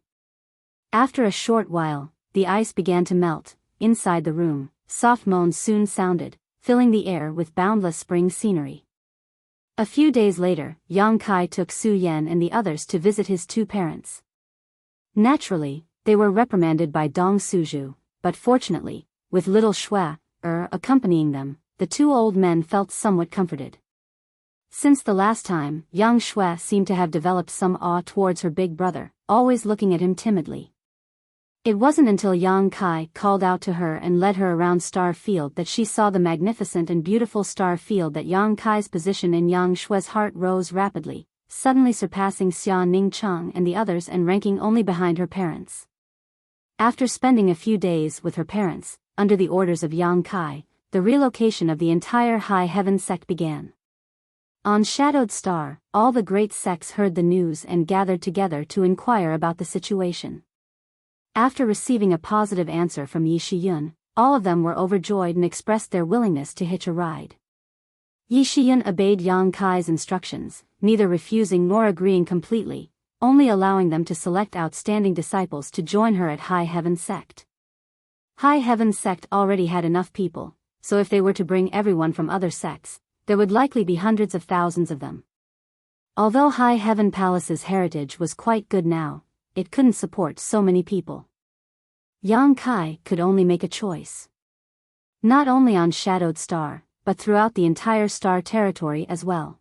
After a short while, the ice began to melt. Inside the room, soft moans soon sounded, filling the air with boundless spring scenery. A few days later, Yang Kai took Su Yan and the others to visit his 2 parents. Naturally, they were reprimanded by Dong Suzhu, but fortunately, with little Xue accompanying them, the 2 old men felt somewhat comforted. Since the last time, young Xue seemed to have developed some awe towards her big brother, always looking at him timidly. It wasn't until Yang Kai called out to her and led her around Star Field that she saw the magnificent and beautiful Star Field that Yang Kai's position in Yang Xue's heart rose rapidly, suddenly surpassing Xia Ningchang and the others and ranking only behind her parents. After spending a few days with her parents, under the orders of Yang Kai, the relocation of the entire High Heaven sect began. On Shadowed Star, all the great sects heard the news and gathered together to inquire about the situation. After receiving a positive answer from Yi Shiyun, all of them were overjoyed and expressed their willingness to hitch a ride. Yi Shiyun obeyed Yang Kai's instructions, neither refusing nor agreeing completely, only allowing them to select outstanding disciples to join her at High Heaven sect. High Heaven sect already had enough people, so if they were to bring everyone from other sects, there would likely be hundreds of thousands of them. Although High Heaven Palace's heritage was quite good now, it couldn't support so many people. Yang Kai could only make a choice. Not only on Shadowed Star, but throughout the entire star territory as well.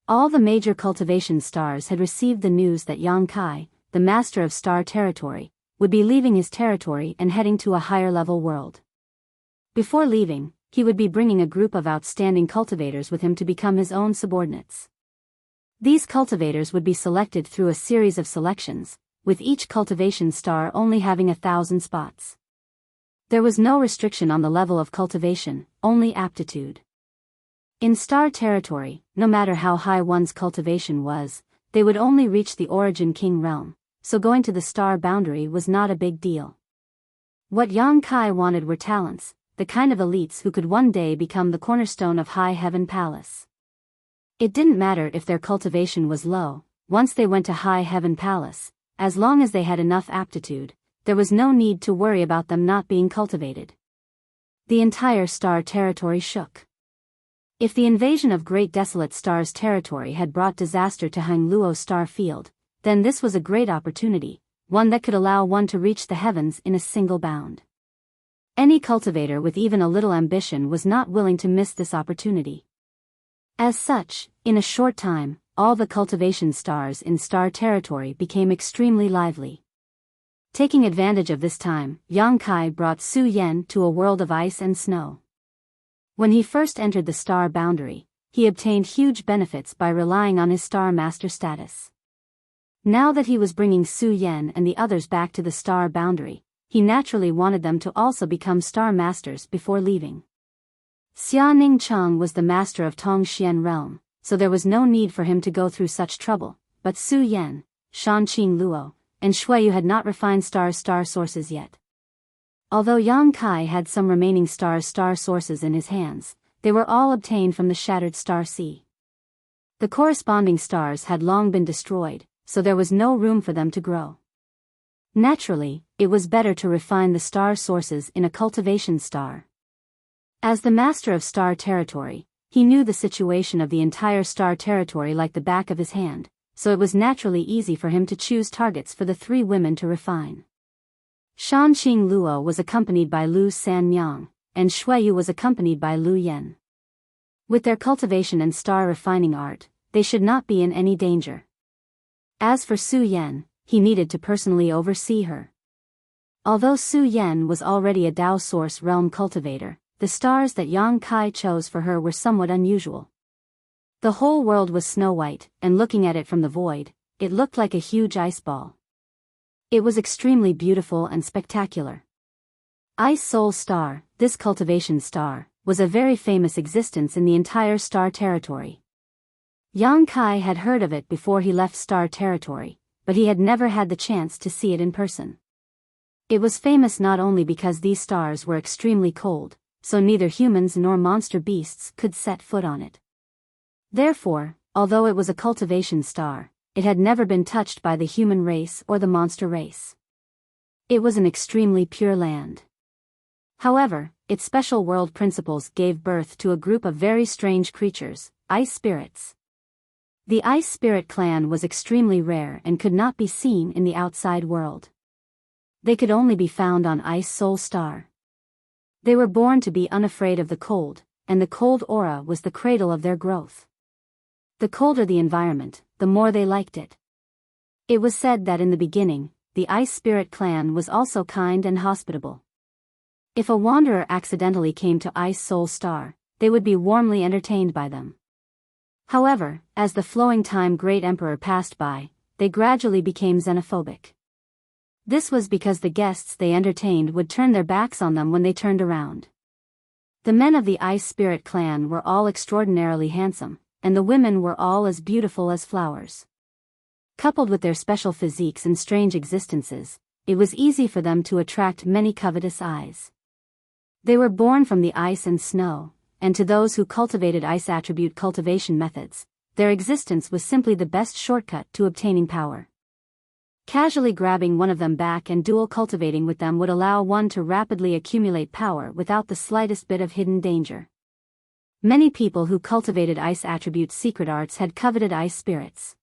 All the major cultivation stars had received the news that Yang Kai, the master of star territory, would be leaving his territory and heading to a higher level world. Before leaving, he would be bringing a group of outstanding cultivators with him to become his own subordinates. These cultivators would be selected through a series of selections, with each cultivation star only having 1,000 spots. There was no restriction on the level of cultivation, only aptitude. In star territory, no matter how high one's cultivation was, they would only reach the Origin King realm, so going to the star boundary was not a big deal. What Yang Kai wanted were talents, the kind of elites who could one day become the cornerstone of High Heaven Palace. It didn't matter if their cultivation was low, once they went to High Heaven Palace, as long as they had enough aptitude, there was no need to worry about them not being cultivated. The entire star territory shook. If the invasion of Great Desolate Star's territory had brought disaster to Hangluo Star Field, then this was a great opportunity, one that could allow one to reach the heavens in a single bound. Any cultivator with even a little ambition was not willing to miss this opportunity. As such, in a short time, all the cultivation stars in star territory became extremely lively. Taking advantage of this time, Yang Kai brought Su Yan to a world of ice and snow. When he first entered the star boundary, he obtained huge benefits by relying on his star master status. Now that he was bringing Su Yan and the others back to the star boundary, he naturally wanted them to also become star masters before leaving. Xia Ningcheng was the master of Tongxian realm, so there was no need for him to go through such trouble, but Su Yan, Shanqing Luo, and Shuiyu had not refined star sources yet. Although Yang Kai had some remaining star sources in his hands, they were all obtained from the shattered star sea. The corresponding stars had long been destroyed, so there was no room for them to grow. Naturally, it was better to refine the star sources in a cultivation star. As the master of star territory, he knew the situation of the entire star territory like the back of his hand, so it was naturally easy for him to choose targets for the 3 women to refine. Shanqing Luo was accompanied by Lu Sanyang, and Shuiyu was accompanied by Lu Yan. With their cultivation and star refining art, they should not be in any danger. As for Su Yan, he needed to personally oversee her. Although Su Yan was already a Dao Source realm cultivator, the stars that Yang Kai chose for her were somewhat unusual. The whole world was snow-white, and looking at it from the void, it looked like a huge ice ball. It was extremely beautiful and spectacular. Ice Soul Star, this cultivation star, was a very famous existence in the entire star territory. Yang Kai had heard of it before he left star territory, but he had never had the chance to see it in person. It was famous not only because these stars were extremely cold, so neither humans nor monster beasts could set foot on it. Therefore, although it was a cultivation star, it had never been touched by the human race or the monster race. It was an extremely pure land. However, its special world principles gave birth to a group of very strange creatures, ice spirits. The ice spirit clan was extremely rare and could not be seen in the outside world. They could only be found on Ice Soul Star. They were born to be unafraid of the cold, and the cold aura was the cradle of their growth. The colder the environment, the more they liked it. It was said that in the beginning, the ice spirit clan was also kind and hospitable. If a wanderer accidentally came to Ice Soul Star, they would be warmly entertained by them. However, as the flowing time Great Emperor passed by, they gradually became xenophobic. This was because the guests they entertained would turn their backs on them when they turned around. The men of the Ice Spirit clan were all extraordinarily handsome, and the women were all as beautiful as flowers. Coupled with their special physiques and strange existences, it was easy for them to attract many covetous eyes. They were born from the ice and snow, and to those who cultivated ice attribute cultivation methods, their existence was simply the best shortcut to obtaining power. Casually grabbing one of them back and dual cultivating with them would allow one to rapidly accumulate power without the slightest bit of hidden danger. Many people who cultivated ice attribute secret arts had coveted ice spirits.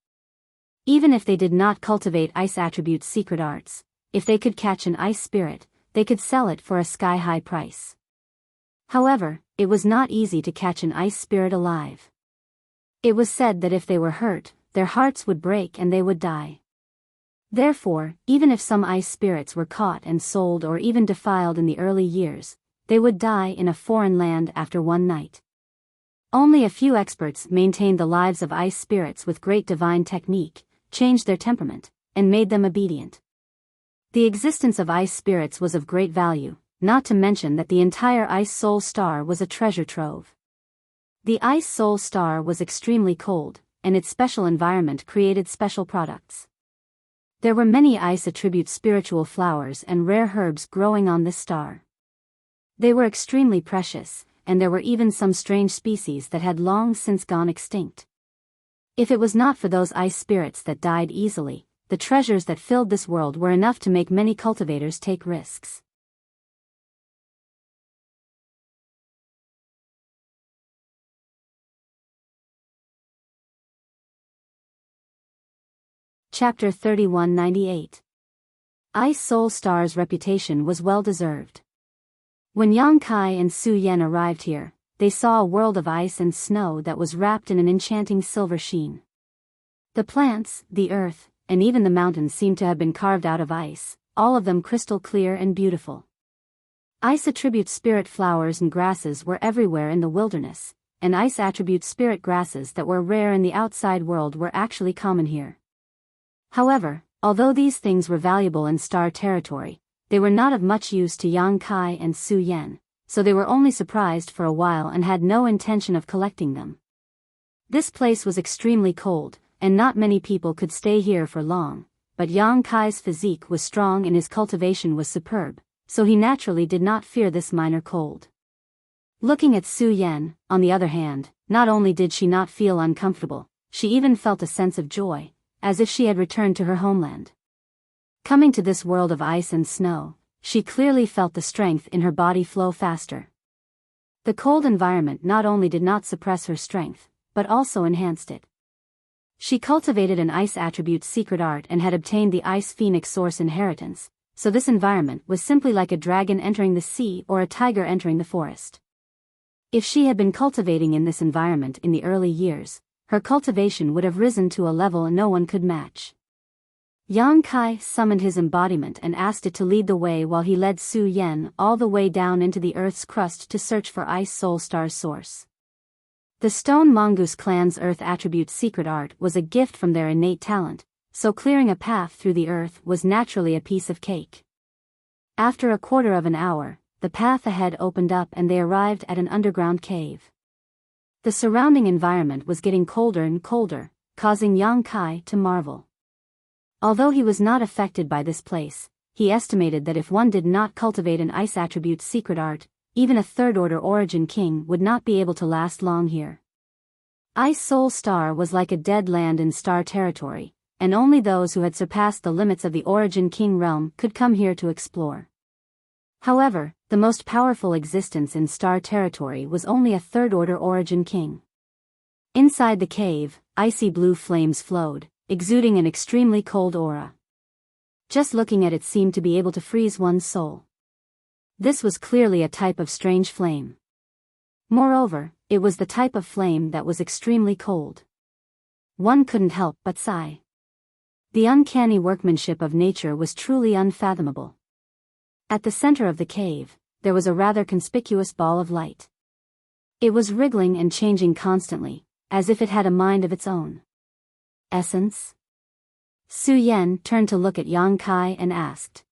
Even if they did not cultivate ice attribute secret arts, if they could catch an ice spirit, they could sell it for a sky-high price. However, it was not easy to catch an ice spirit alive. It was said that if they were hurt, their hearts would break and they would die. Therefore, even if some ice spirits were caught and sold or even defiled in the early years, they would die in a foreign land after one night. Only a few experts maintained the lives of ice spirits with great divine technique, changed their temperament, and made them obedient. The existence of ice spirits was of great value, not to mention that the entire Ice Soul Star was a treasure trove. The Ice Soul Star was extremely cold, and its special environment created special products. There were many ice attribute spiritual flowers and rare herbs growing on this star. They were extremely precious, and there were even some strange species that had long since gone extinct. If it was not for those ice spirits that died easily, the treasures that filled this world were enough to make many cultivators take risks. Chapter 3198. Ice Soul Star's reputation was well deserved. When Yang Kai and Su Yan arrived here, they saw a world of ice and snow that was wrapped in an enchanting silver sheen. The plants, the earth, and even the mountains seemed to have been carved out of ice, all of them crystal clear and beautiful. Ice attribute spirit flowers and grasses were everywhere in the wilderness, and ice attribute spirit grasses that were rare in the outside world were actually common here. However, although these things were valuable in star territory, they were not of much use to Yang Kai and Su Yan, so they were only surprised for a while and had no intention of collecting them. This place was extremely cold, and not many people could stay here for long, but Yang Kai's physique was strong and his cultivation was superb, so he naturally did not fear this minor cold. Looking at Su Yan, on the other hand, not only did she not feel uncomfortable, she even felt a sense of joy, as if she had returned to her homeland. Coming to this world of ice and snow, she clearly felt the strength in her body flow faster. The cold environment not only did not suppress her strength, but also enhanced it. She cultivated an ice attribute secret art and had obtained the Ice Phoenix Source inheritance, so this environment was simply like a dragon entering the sea or a tiger entering the forest. If she had been cultivating in this environment in the early years, her cultivation would have risen to a level no one could match. Yang Kai summoned his embodiment and asked it to lead the way while he led Su Yan all the way down into the earth's crust to search for Ice Soul Star's source. The Stone Mongoose clan's earth attribute secret art was a gift from their innate talent, so clearing a path through the earth was naturally a piece of cake. After a quarter of an hour, the path ahead opened up and they arrived at an underground cave. The surrounding environment was getting colder and colder, causing Yang Kai to marvel. Although he was not affected by this place, he estimated that if one did not cultivate an ice attribute secret art, even a third-order origin king would not be able to last long here. Ice Soul Star was like a dead land in star territory, and only those who had surpassed the limits of the origin king realm could come here to explore. However, the most powerful existence in star territory was only a third-order origin king. Inside the cave, icy blue flames flowed, exuding an extremely cold aura. Just looking at it seemed to be able to freeze one's soul. This was clearly a type of strange flame. Moreover, it was the type of flame that was extremely cold. One couldn't help but sigh. The uncanny workmanship of nature was truly unfathomable. At the center of the cave, there was a rather conspicuous ball of light. It was wriggling and changing constantly, as if it had a mind of its own. Essence? Su Yan turned to look at Yang Kai and asked.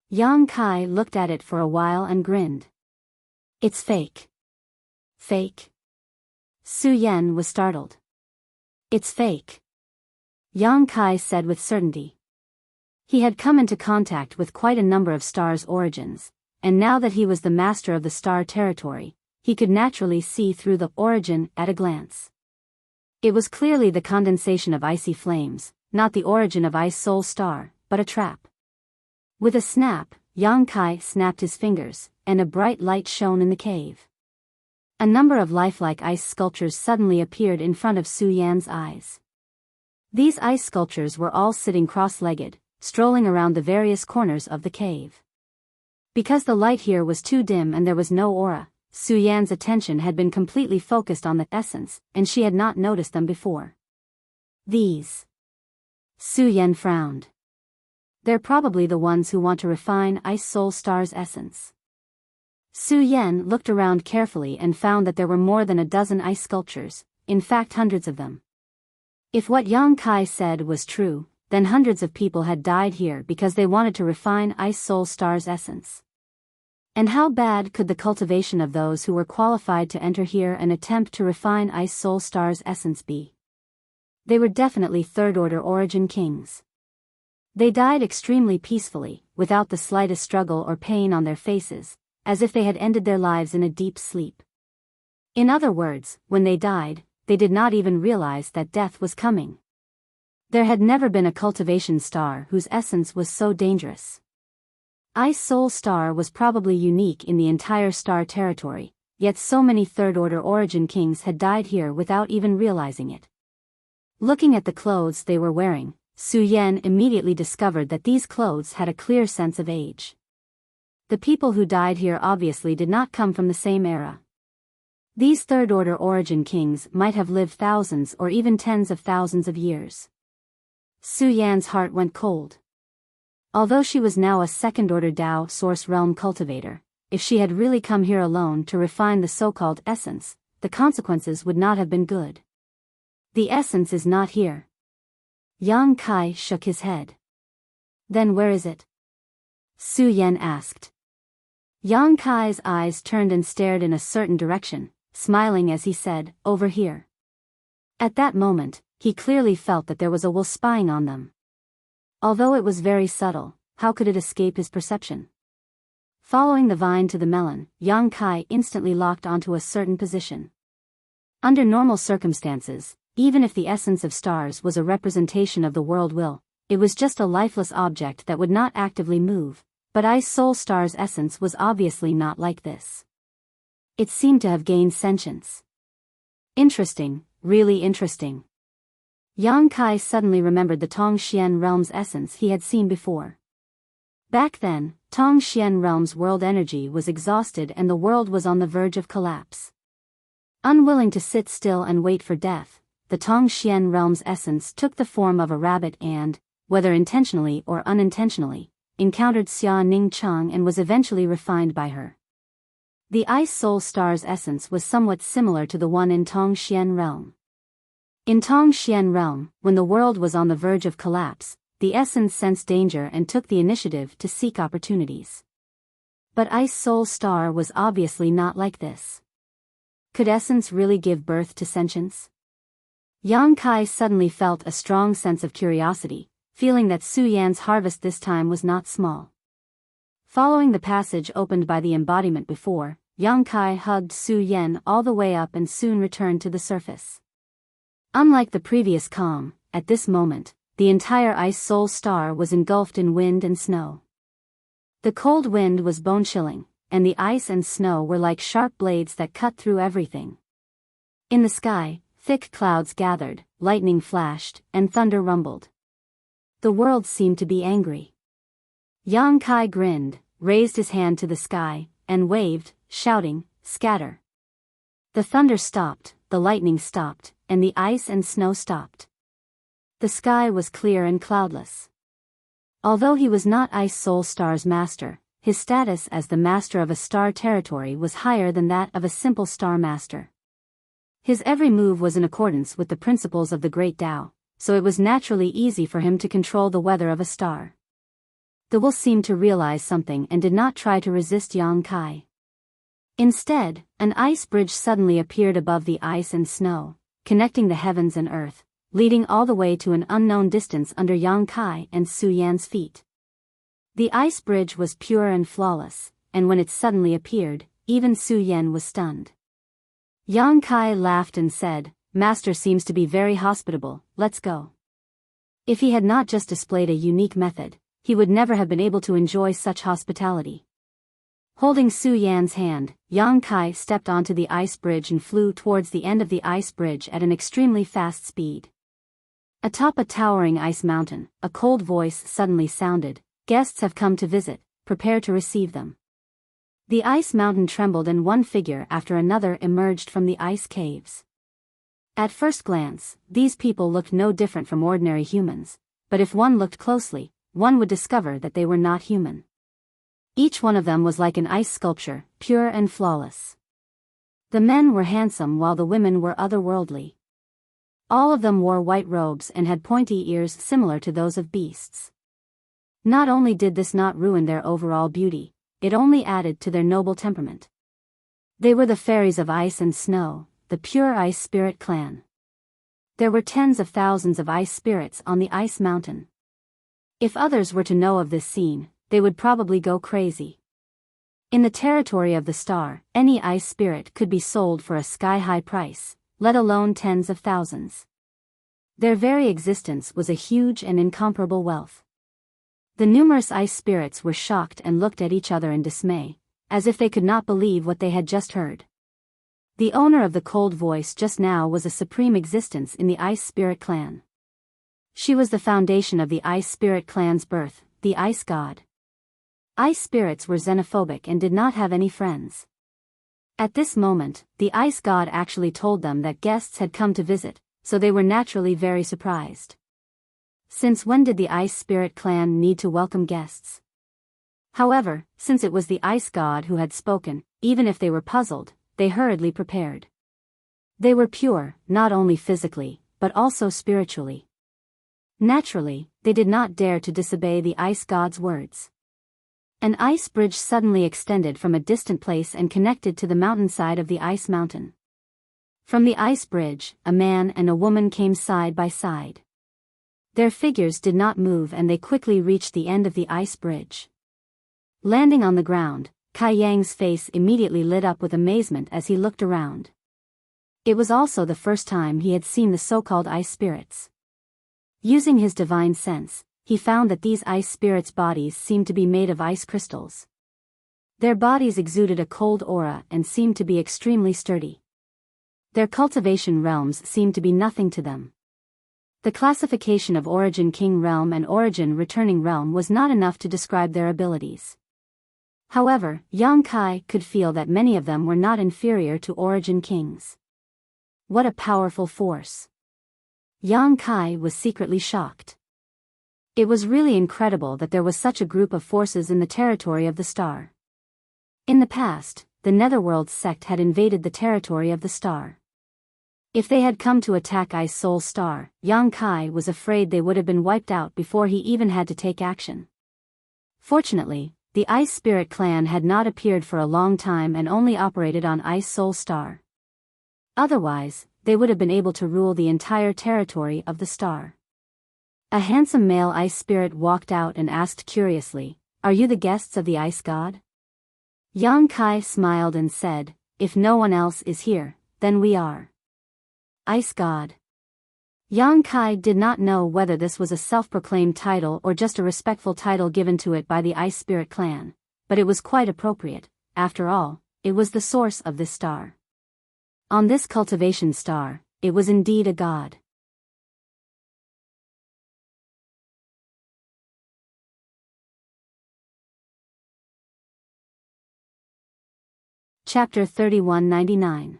Yang Kai looked at it for a while and grinned. It's fake. Fake? Su Yan was startled. It's fake. Yang Kai said with certainty. He had come into contact with quite a number of stars' origins, and now that he was the master of the star territory, he could naturally see through the origin at a glance. It was clearly the condensation of icy flames, not the origin of Ice Soul Star, but a trap. With a snap, Yang Kai snapped his fingers, and a bright light shone in the cave. A number of lifelike ice sculptures suddenly appeared in front of Su Yan's eyes. These ice sculptures were all sitting cross-legged, strolling around the various corners of the cave. Because the light here was too dim and there was no aura, Su Yan's attention had been completely focused on the essence, and she had not noticed them before. These. Su Yan frowned. They're probably the ones who want to refine Ice Soul Star's essence. Su Yan looked around carefully and found that there were more than a dozen ice sculptures, in fact hundreds of them. If what Yang Kai said was true, then hundreds of people had died here because they wanted to refine Ice Soul Star's essence. And how bad could the cultivation of those who were qualified to enter here and attempt to refine Ice Soul Star's essence be? They were definitely third-order origin kings. They died extremely peacefully, without the slightest struggle or pain on their faces, as if they had ended their lives in a deep sleep. In other words, when they died, they did not even realize that death was coming. There had never been a cultivation star whose essence was so dangerous. Ice Soul Star was probably unique in the entire star territory, yet so many third-order origin kings had died here without even realizing it. Looking at the clothes they were wearing, Su Yan immediately discovered that these clothes had a clear sense of age. The people who died here obviously did not come from the same era. These third-order origin kings might have lived thousands or even tens of thousands of years. Su Yan's heart went cold. Although she was now a second-order Tao Source Realm cultivator, if she had really come here alone to refine the so-called essence, the consequences would not have been good. The essence is not here. Yang Kai shook his head. Then where is it? Su Yan asked. Yang Kai's eyes turned and stared in a certain direction, smiling as he said, "Over here." At that moment, he clearly felt that there was a wolf spying on them. Although it was very subtle, how could it escape his perception? Following the vine to the melon, Yang Kai instantly locked onto a certain position. Under normal circumstances, even if the essence of stars was a representation of the world will, it was just a lifeless object that would not actively move, but Ice Soul Star's essence was obviously not like this. It seemed to have gained sentience. Interesting, really interesting. Yang Kai suddenly remembered the Tongxian realm's essence he had seen before. Back then, Tongxian realm's world energy was exhausted and the world was on the verge of collapse. Unwilling to sit still and wait for death, the Tongxian realm's essence took the form of a rabbit and, whether intentionally or unintentionally, encountered Xia Ning Cheng and was eventually refined by her. The Ice Soul Star's essence was somewhat similar to the one in Tongxian realm. In Tongxian realm, when the world was on the verge of collapse, the essence sensed danger and took the initiative to seek opportunities. But Ice Soul Star was obviously not like this. Could essence really give birth to sentience? Yang Kai suddenly felt a strong sense of curiosity, feeling that Su Yan's harvest this time was not small. Following the passage opened by the embodiment before, Yang Kai hugged Su Yan all the way up and soon returned to the surface. Unlike the previous calm, at this moment, the entire Ice Soul Star was engulfed in wind and snow. The cold wind was bone-chilling, and the ice and snow were like sharp blades that cut through everything. In the sky, thick clouds gathered, lightning flashed, and thunder rumbled. The world seemed to be angry. Yang Kai grinned, raised his hand to the sky, and waved, shouting, "Scatter." The thunder stopped, the lightning stopped, and the ice and snow stopped. The sky was clear and cloudless. Although he was not Ice Soul Star's master, his status as the master of a star territory was higher than that of a simple star master. His every move was in accordance with the principles of the Great Tao, so it was naturally easy for him to control the weather of a star. The wolf seemed to realize something and did not try to resist Yang Kai. Instead, an ice bridge suddenly appeared above the ice and snow, connecting the heavens and earth, leading all the way to an unknown distance under Yang Kai and Su Yan's feet. The ice bridge was pure and flawless, and when it suddenly appeared, even Su Yan was stunned. Yang Kai laughed and said, "Master seems to be very hospitable, let's go." If he had not just displayed a unique method, he would never have been able to enjoy such hospitality. Holding Su Yan's hand, Yang Kai stepped onto the ice bridge and flew towards the end of the ice bridge at an extremely fast speed. Atop a towering ice mountain, a cold voice suddenly sounded, "Guests have come to visit, prepare to receive them." The ice mountain trembled and one figure after another emerged from the ice caves. At first glance, these people looked no different from ordinary humans, but if one looked closely, one would discover that they were not human. Each one of them was like an ice sculpture, pure and flawless. The men were handsome while the women were otherworldly. All of them wore white robes and had pointy ears similar to those of beasts. Not only did this not ruin their overall beauty, it only added to their noble temperament. They were the fairies of ice and snow, the pure ice spirit clan. There were tens of thousands of ice spirits on the ice mountain. If others were to know of this scene, they would probably go crazy. In the territory of the star, any ice spirit could be sold for a sky-high price, let alone tens of thousands. Their very existence was a huge and incomparable wealth. The numerous ice spirits were shocked and looked at each other in dismay, as if they could not believe what they had just heard. The owner of the cold voice just now was a supreme existence in the ice spirit clan. She was the foundation of the ice spirit clan's birth, the ice god. Ice spirits were xenophobic and did not have any friends. At this moment, the ice god actually told them that guests had come to visit, so they were naturally very surprised. Since when did the ice spirit clan need to welcome guests? However, since it was the ice god who had spoken, even if they were puzzled, they hurriedly prepared. They were pure, not only physically, but also spiritually. Naturally, they did not dare to disobey the ice god's words. An ice bridge suddenly extended from a distant place and connected to the mountainside of the ice mountain. From the ice bridge, a man and a woman came side by side. Their figures did not move and they quickly reached the end of the ice bridge. Landing on the ground, Kai Yang's face immediately lit up with amazement as he looked around. It was also the first time he had seen the so-called ice spirits. Using his divine sense, he found that these ice spirits' bodies seemed to be made of ice crystals. Their bodies exuded a cold aura and seemed to be extremely sturdy. Their cultivation realms seemed to be nothing to them. The classification of Origin King Realm and Origin Returning Realm was not enough to describe their abilities. However, Yang Kai could feel that many of them were not inferior to Origin Kings. What a powerful force! Yang Kai was secretly shocked. It was really incredible that there was such a group of forces in the territory of the star. In the past, the Netherworld sect had invaded the territory of the star. If they had come to attack Ice Soul Star, Yang Kai was afraid they would have been wiped out before he even had to take action. Fortunately, the Ice Spirit clan had not appeared for a long time and only operated on Ice Soul Star. Otherwise, they would have been able to rule the entire territory of the star. A handsome male ice spirit walked out and asked curiously, "Are you the guests of the ice god?" Yang Kai smiled and said, "If no one else is here, then we are." Ice god. Yang Kai did not know whether this was a self-proclaimed title or just a respectful title given to it by the Ice Spirit clan, but it was quite appropriate. After all, it was the source of this star. On this cultivation star, it was indeed a god. Chapter 3199.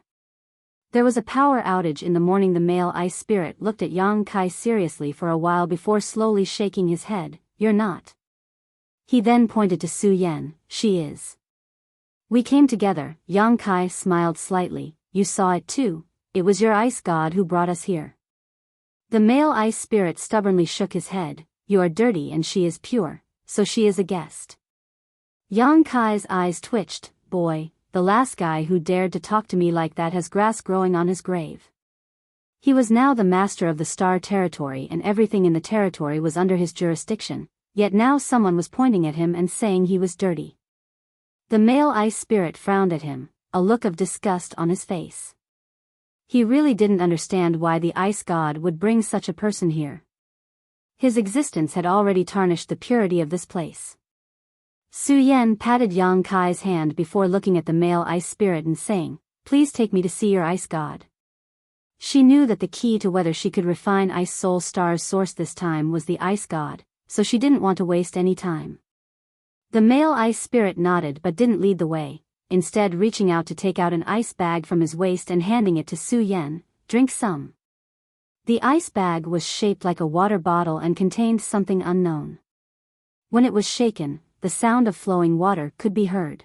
There was a power outage in the morning. The male ice spirit looked at Yang Kai seriously for a while before slowly shaking his head. "You're not." He then pointed to Su Yan. "She is." "We came together." Yang Kai smiled slightly. "You saw it too. It was your ice god who brought us here." The male ice spirit stubbornly shook his head. "You are dirty and she is pure, so she is a guest." Yang Kai's eyes twitched. "Boy, the last guy who dared to talk to me like that has grass growing on his grave." He was now the master of the star territory and everything in the territory was under his jurisdiction, yet now someone was pointing at him and saying he was dirty. The male ice spirit frowned at him, a look of disgust on his face. He really didn't understand why the ice god would bring such a person here. His existence had already tarnished the purity of this place. Su Yan patted Yang Kai's hand before looking at the male ice spirit and saying, "Please take me to see your ice god." She knew that the key to whether she could refine Ice Soul Star's source this time was the ice god, so she didn't want to waste any time. The male ice spirit nodded but didn't lead the way, instead reaching out to take out an ice bag from his waist and handing it to Su Yan. "Drink some." The ice bag was shaped like a water bottle and contained something unknown. When it was shaken, the sound of flowing water could be heard.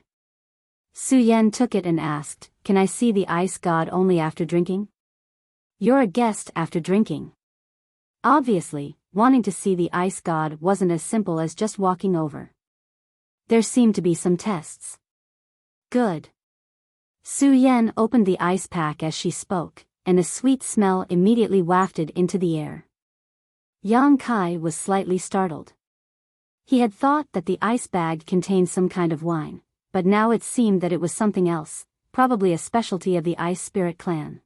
Su Yan took it and asked, "Can I see the ice god only after drinking?" "You're a guest after drinking." Obviously, wanting to see the ice god wasn't as simple as just walking over. There seemed to be some tests. "Good." Su Yan opened the ice pack as she spoke, and a sweet smell immediately wafted into the air. Yang Kai was slightly startled. He had thought that the ice bag contained some kind of wine, but now it seemed that it was something else, probably a specialty of the Ice Spirit clan.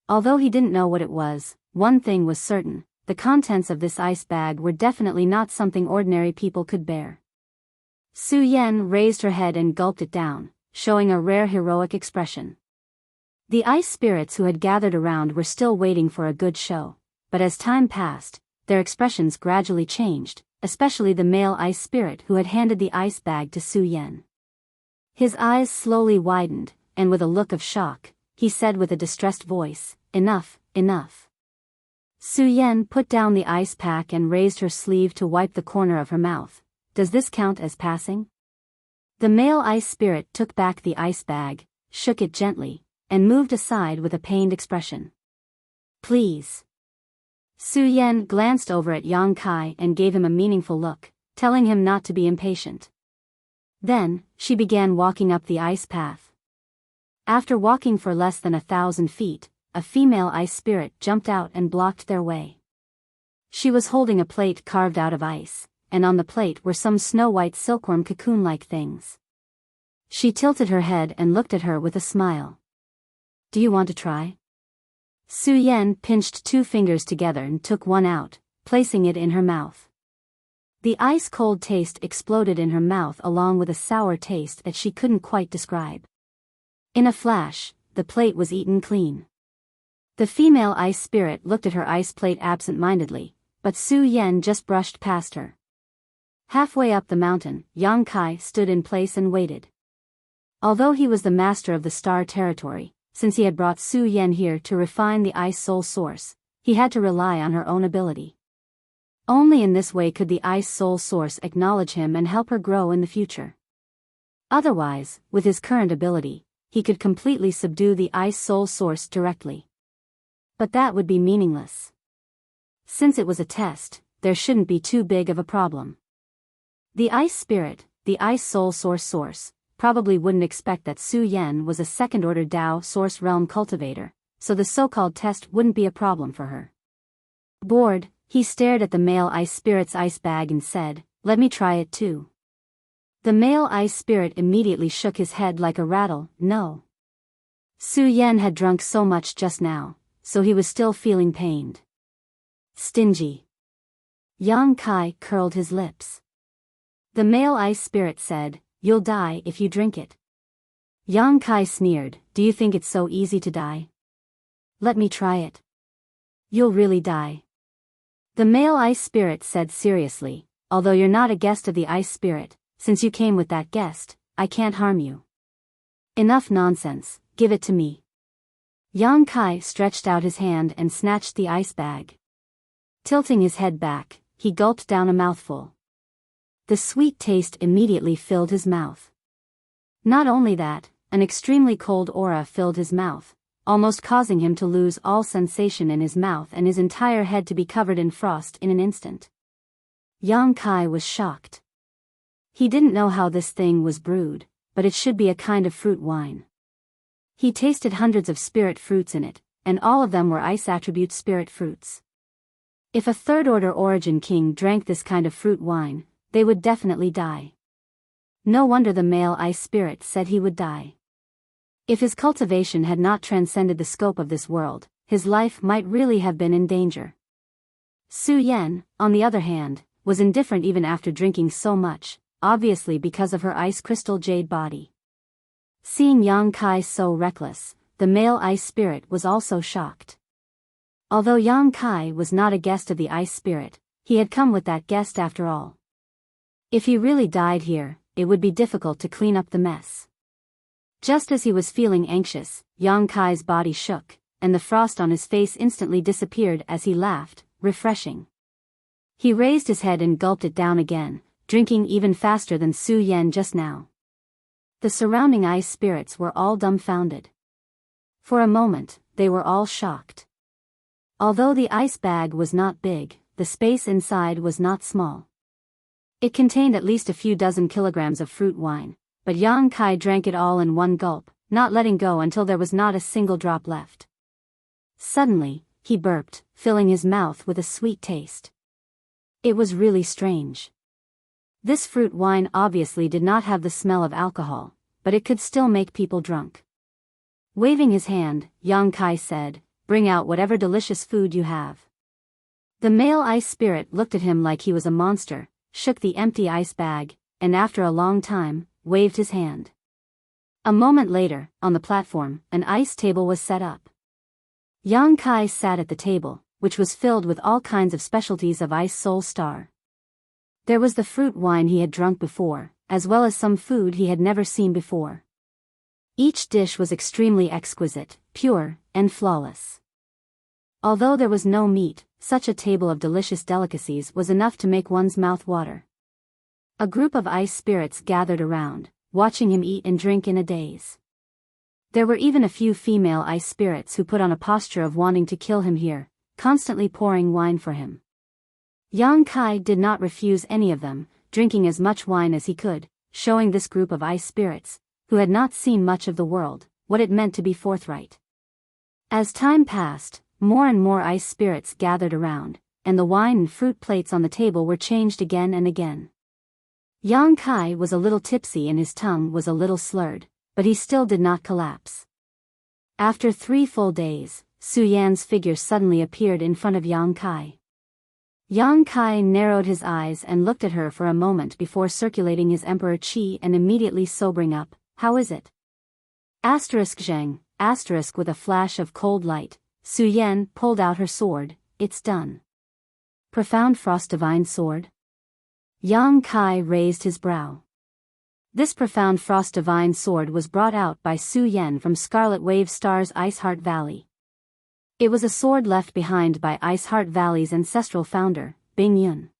Although he didn't know what it was, one thing was certain: the contents of this ice bag were definitely not something ordinary people could bear. Su Yan raised her head and gulped it down, showing a rare heroic expression. The ice spirits who had gathered around were still waiting for a good show, but as time passed, their expressions gradually changed, especially the male ice spirit who had handed the ice bag to Su Yan. His eyes slowly widened, and with a look of shock, he said with a distressed voice, "Enough, enough." Su Yan put down the ice pack and raised her sleeve to wipe the corner of her mouth. "Does this count as passing?" The male ice spirit took back the ice bag, shook it gently, and moved aside with a pained expression. "Please." Su Yan glanced over at Yang Kai and gave him a meaningful look, telling him not to be impatient. Then, she began walking up the ice path. After walking for less than 1,000 feet, a female ice spirit jumped out and blocked their way. She was holding a plate carved out of ice, and on the plate were some snow-white silkworm cocoon-like things. She tilted her head and looked at her with a smile. "Do you want to try?" Su Yan pinched 2 fingers together and took one out, placing it in her mouth. The ice-cold taste exploded in her mouth along with a sour taste that she couldn't quite describe. In a flash, the plate was eaten clean. The female ice spirit looked at her ice plate absent-mindedly, but Su Yan just brushed past her. Halfway up the mountain, Yang Kai stood in place and waited. Although he was the master of the star territory, since he had brought Su Yan here to refine the ice soul source, he had to rely on her own ability. Only in this way could the ice soul source acknowledge him and help her grow in the future. Otherwise, with his current ability, he could completely subdue the ice soul source directly. But that would be meaningless. Since it was a test, there shouldn't be too big of a problem. The ice spirit, the ice soul source, probably wouldn't expect that Su Yan was a second-order Dao source realm cultivator, so the so-called test wouldn't be a problem for her. Bored, he stared at the male ice spirit's ice bag and said, "Let me try it too." The male ice spirit immediately shook his head like a rattle. No. Su Yan had drunk so much just now, so he was still feeling pained. Stingy. Yang Kai curled his lips. The male ice spirit said, "You'll die if you drink it." Yang Kai sneered, "Do you think it's so easy to die? Let me try it." "You'll really die." The male ice spirit said seriously, "Although you're not a guest of the ice spirit, since you came with that guest, I can't harm you." "Enough nonsense, give it to me." Yang Kai stretched out his hand and snatched the ice bag. Tilting his head back, he gulped down a mouthful. The sweet taste immediately filled his mouth. Not only that, an extremely cold aura filled his mouth, almost causing him to lose all sensation in his mouth and his entire head to be covered in frost in an instant. Yang Kai was shocked. He didn't know how this thing was brewed, but it should be a kind of fruit wine. He tasted hundreds of spirit fruits in it, and all of them were ice attribute spirit fruits. If a third-order origin king drank this kind of fruit wine, they would definitely die. No wonder the male ice spirit said he would die. If his cultivation had not transcended the scope of this world, his life might really have been in danger. Su Yan, on the other hand, was indifferent even after drinking so much, obviously because of her ice crystal jade body. Seeing Yang Kai so reckless, the male ice spirit was also shocked. Although Yang Kai was not a guest of the ice spirit, he had come with that guest after all. If he really died here, it would be difficult to clean up the mess. Just as he was feeling anxious, Yang Kai's body shook, and the frost on his face instantly disappeared as he laughed, refreshing. He raised his head and gulped it down again, drinking even faster than Su Yan just now. The surrounding ice spirits were all dumbfounded. For a moment, they were all shocked. Although the ice bag was not big, the space inside was not small. It contained at least a few dozen kilograms of fruit wine, but Yang Kai drank it all in one gulp, not letting go until there was not a single drop left. Suddenly, he burped, filling his mouth with a sweet taste. It was really strange. This fruit wine obviously did not have the smell of alcohol, but it could still make people drunk. Waving his hand, Yang Kai said, "Bring out whatever delicious food you have." The male ice spirit looked at him like he was a monster, shook the empty ice bag, and after a long time, waved his hand. A moment later, on the platform, an ice table was set up. Yang Kai sat at the table, which was filled with all kinds of specialties of Ice Soul Star. There was the fruit wine he had drunk before, as well as some food he had never seen before. Each dish was extremely exquisite, pure, and flawless. Although there was no meat, such a table of delicious delicacies was enough to make one's mouth water. A group of ice spirits gathered around, watching him eat and drink in a daze. There were even a few female ice spirits who put on a posture of wanting to kill him here, constantly pouring wine for him. Yang Kai did not refuse any of them, drinking as much wine as he could, showing this group of ice spirits, who had not seen much of the world, what it meant to be forthright. As time passed, more and more ice spirits gathered around, and the wine and fruit plates on the table were changed again and again. Yang Kai was a little tipsy and his tongue was a little slurred, but he still did not collapse. After 3 full days, Su Yan's figure suddenly appeared in front of Yang Kai. Yang Kai narrowed his eyes and looked at her for a moment before circulating his emperor qi and immediately sobering up. How is it? Zheng, with a flash of cold light, Su Yan pulled out her sword. It's done. Profound Frost Divine Sword? Yang Kai raised his brow. This Profound Frost Divine Sword was brought out by Su Yan from Scarlet Wave Star's Iceheart Valley. It was a sword left behind by Iceheart Valley's ancestral founder, Bing Yun.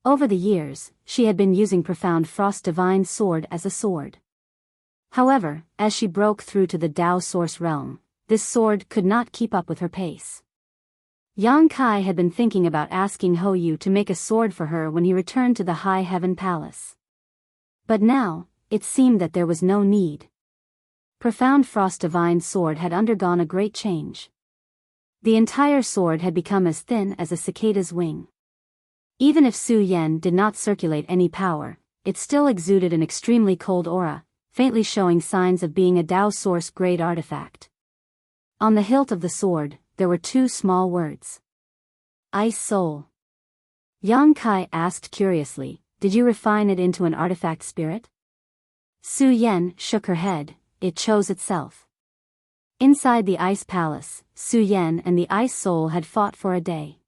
Over the years, she had been using Profound Frost Divine Sword as a sword. However, as she broke through to the Tao Source realm, this sword could not keep up with her pace. Yang Kai had been thinking about asking Ho Yu to make a sword for her when he returned to the High Heaven Palace. But now, it seemed that there was no need. Profound Frost Divine Sword had undergone a great change. The entire sword had become as thin as a cicada's wing. Even if Su Yan did not circulate any power, it still exuded an extremely cold aura, faintly showing signs of being a Tao Source grade artifact. On the hilt of the sword, there were 2 small words. Ice Soul. Yang Kai asked curiously, did you refine it into an artifact spirit? Su Yan shook her head, it chose itself. Inside the Ice Palace, Su Yan and the Ice Soul had fought for a day.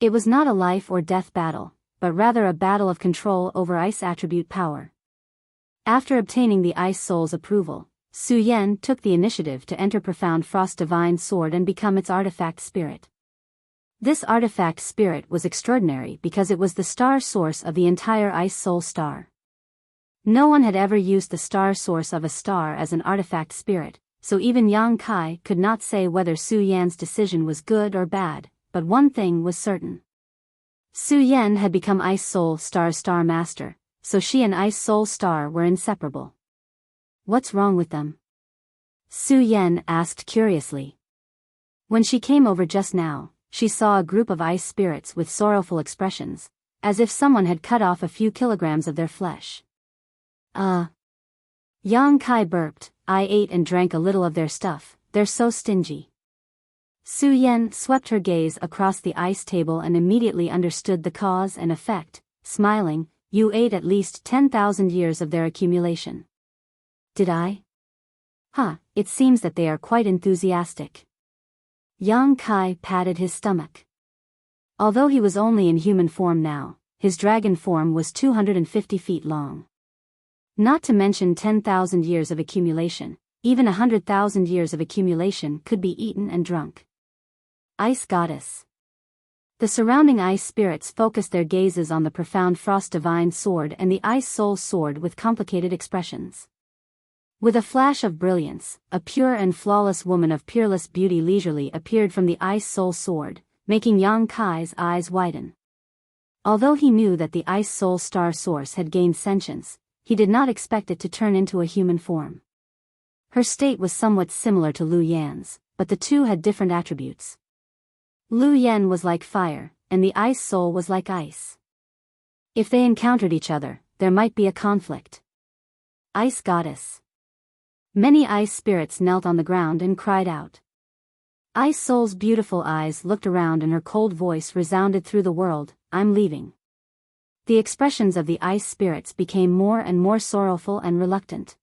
It was not a life or death battle, but rather a battle of control over ice attribute power. After obtaining the Ice Soul's approval, Su Yan took the initiative to enter Profound Frost Divine Sword and become its artifact spirit. This artifact spirit was extraordinary because it was the star source of the entire Ice Soul star. No one had ever used the star source of a star as an artifact spirit, so even Yang Kai could not say whether Su Yan's decision was good or bad, but one thing was certain. Su Yan had become Ice Soul Star's Star Master, so she and Ice Soul Star were inseparable. What's wrong with them? Su Yan asked curiously. When she came over just now, she saw a group of ice spirits with sorrowful expressions, as if someone had cut off a few kilograms of their flesh. Yang Kai burped, I ate and drank a little of their stuff, they're so stingy. Su Yan swept her gaze across the ice table and immediately understood the cause and effect, smiling, you ate at least 10,000 years of their accumulation. Did I? It seems that they are quite enthusiastic. Yang Kai patted his stomach. Although he was only in human form now, his dragon form was 250 feet long. Not to mention 10,000 years of accumulation, even 100,000 years of accumulation could be eaten and drunk. Ice Goddess. The surrounding ice spirits focused their gazes on the Profound Frost Divine Sword and the Ice Soul Sword with complicated expressions. With a flash of brilliance, a pure and flawless woman of peerless beauty leisurely appeared from the Ice Soul Sword, making Yang Kai's eyes widen. Although he knew that the Ice Soul Star Source had gained sentience, he did not expect it to turn into a human form. Her state was somewhat similar to Lu Yan's, but the two had different attributes. Lu Yan was like fire, and the Ice Soul was like ice. If they encountered each other, there might be a conflict. Ice Goddess. Many ice spirits knelt on the ground and cried out. Ice Soul's beautiful eyes looked around and her cold voice resounded through the world, I'm leaving. The expressions of the ice spirits became more and more sorrowful and reluctant.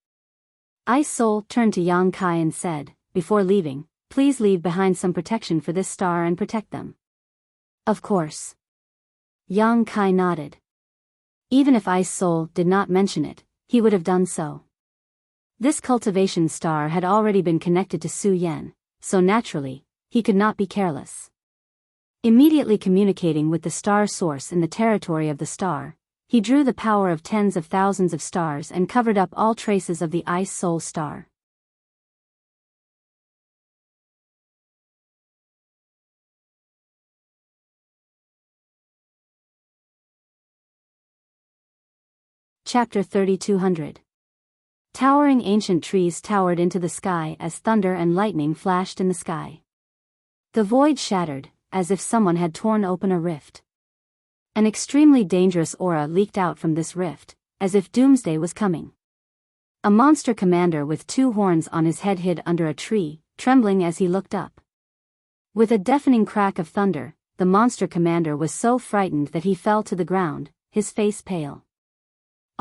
Ice Soul turned to Yang Kai and said, before leaving, please leave behind some protection for this star and protect them. Of course. Yang Kai nodded. Even if Ice Soul did not mention it, he would have done so. This cultivation star had already been connected to Su Yan, so naturally, he could not be careless. Immediately communicating with the star source in the territory of the star, he drew the power of tens of thousands of stars and covered up all traces of the Ice Soul Star. Chapter 3200. Towering ancient trees towered into the sky as thunder and lightning flashed in the sky. The void shattered, as if someone had torn open a rift. An extremely dangerous aura leaked out from this rift, as if doomsday was coming. A monster commander with 2 horns on his head hid under a tree, trembling as he looked up. With a deafening crack of thunder, the monster commander was so frightened that he fell to the ground, his face pale.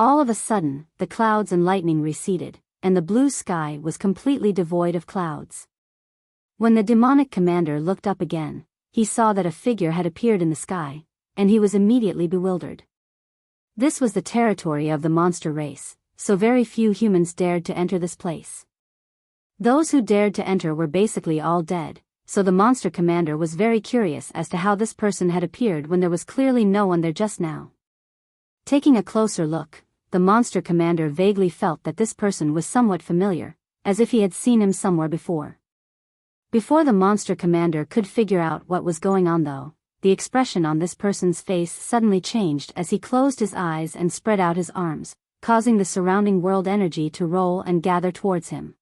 All of a sudden, the clouds and lightning receded, and the blue sky was completely devoid of clouds. When the demonic commander looked up again, he saw that a figure had appeared in the sky, and he was immediately bewildered. This was the territory of the monster race, so very few humans dared to enter this place. Those who dared to enter were basically all dead, so the monster commander was very curious as to how this person had appeared when there was clearly no one there just now. Taking a closer look, the monster commander vaguely felt that this person was somewhat familiar, as if he had seen him somewhere before. Before the monster commander could figure out what was going on though, the expression on this person's face suddenly changed as he closed his eyes and spread out his arms, causing the surrounding world energy to roll and gather towards him.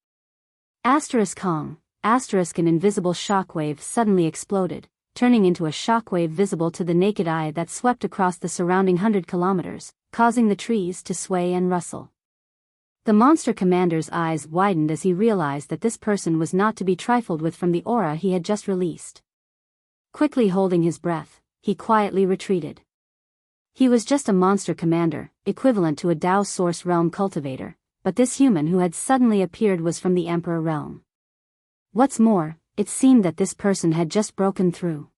Kong, an invisible shockwave suddenly exploded, turning into a shockwave visible to the naked eye that swept across the surrounding 100 kilometers, causing the trees to sway and rustle. The monster commander's eyes widened as he realized that this person was not to be trifled with from the aura he had just released. Quickly holding his breath, he quietly retreated. He was just a monster commander, equivalent to a Dao Source Realm cultivator, but this human who had suddenly appeared was from the Emperor Realm. What's more, it seemed that this person had just broken through.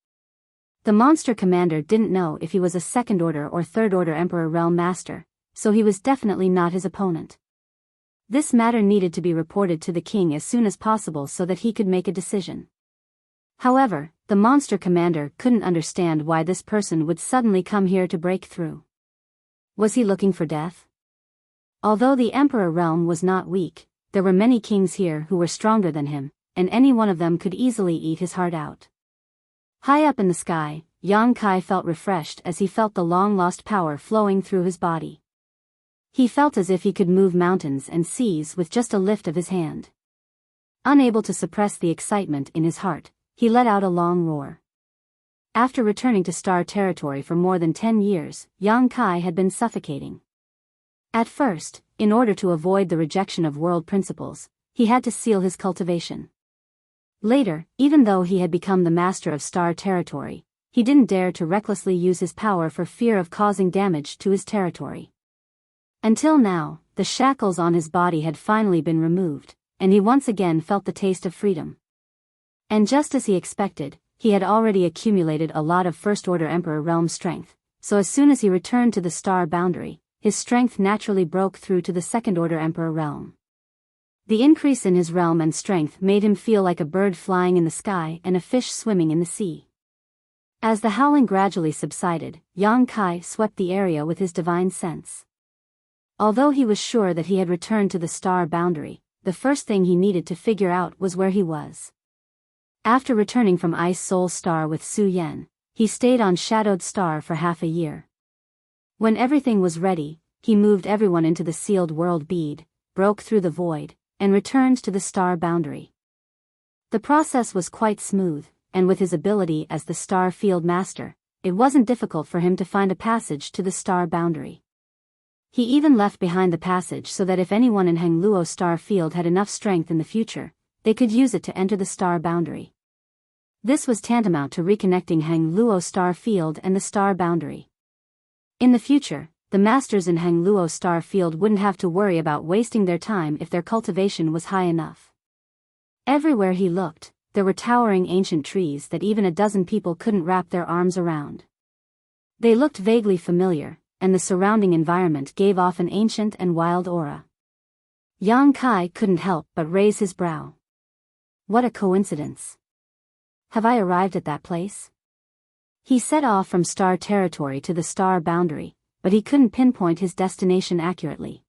The monster commander didn't know if he was a second-order or third-order Emperor Realm Master, so he was definitely not his opponent. This matter needed to be reported to the king as soon as possible so that he could make a decision. However, the monster commander couldn't understand why this person would suddenly come here to break through. Was he looking for death? Although the Emperor Realm was not weak, there were many kings here who were stronger than him, and any one of them could easily eat his heart out. High up in the sky, Yang Kai felt refreshed as he felt the long-lost power flowing through his body. He felt as if he could move mountains and seas with just a lift of his hand. Unable to suppress the excitement in his heart, he let out a long roar. After returning to Star Territory for more than 10 years, Yang Kai had been suffocating. At first, in order to avoid the rejection of world principles, he had to seal his cultivation. Later, even though he had become the master of Star Territory, he didn't dare to recklessly use his power for fear of causing damage to his territory. Until now, the shackles on his body had finally been removed, and he once again felt the taste of freedom. And just as he expected, he had already accumulated a lot of First-Order Emperor Realm strength, so as soon as he returned to the star boundary, his strength naturally broke through to the Second-Order Emperor Realm. The increase in his realm and strength made him feel like a bird flying in the sky and a fish swimming in the sea. As the howling gradually subsided, Yang Kai swept the area with his divine sense. Although he was sure that he had returned to the star boundary, the first thing he needed to figure out was where he was. After returning from Ice Soul Star with Su Yan, he stayed on Shadowed Star for half a year. When everything was ready, he moved everyone into the sealed world bead, broke through the void, and returned to the star boundary. The process was quite smooth, and with his ability as the star field master, it wasn't difficult for him to find a passage to the star boundary. He even left behind the passage so that if anyone in Hangluo star field had enough strength in the future, they could use it to enter the star boundary. This was tantamount to reconnecting Hangluo star field and the star boundary. In the future, the masters in Hangluo star field wouldn't have to worry about wasting their time if their cultivation was high enough. Everywhere he looked, there were towering ancient trees that even a dozen people couldn't wrap their arms around. They looked vaguely familiar, and the surrounding environment gave off an ancient and wild aura. Yang Kai couldn't help but raise his brow. What a coincidence. Have I arrived at that place? He set off from star territory to the star boundary, but he couldn't pinpoint his destination accurately.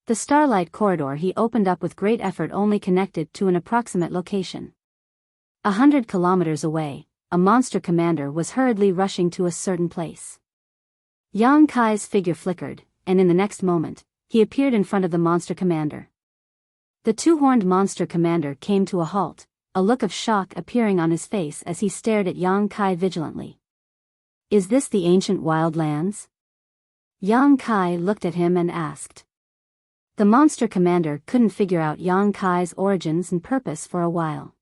The starlight corridor he opened up with great effort only connected to an approximate location. 100 kilometers away, a monster commander was hurriedly rushing to a certain place. Yang Kai's figure flickered, and in the next moment, he appeared in front of the monster commander. The two-horned monster commander came to a halt, a look of shock appearing on his face as he stared at Yang Kai vigilantly. "Is this the ancient wildlands?" Yang Kai looked at him and asked. The monster commander couldn't figure out Yang Kai's origins and purpose for a while.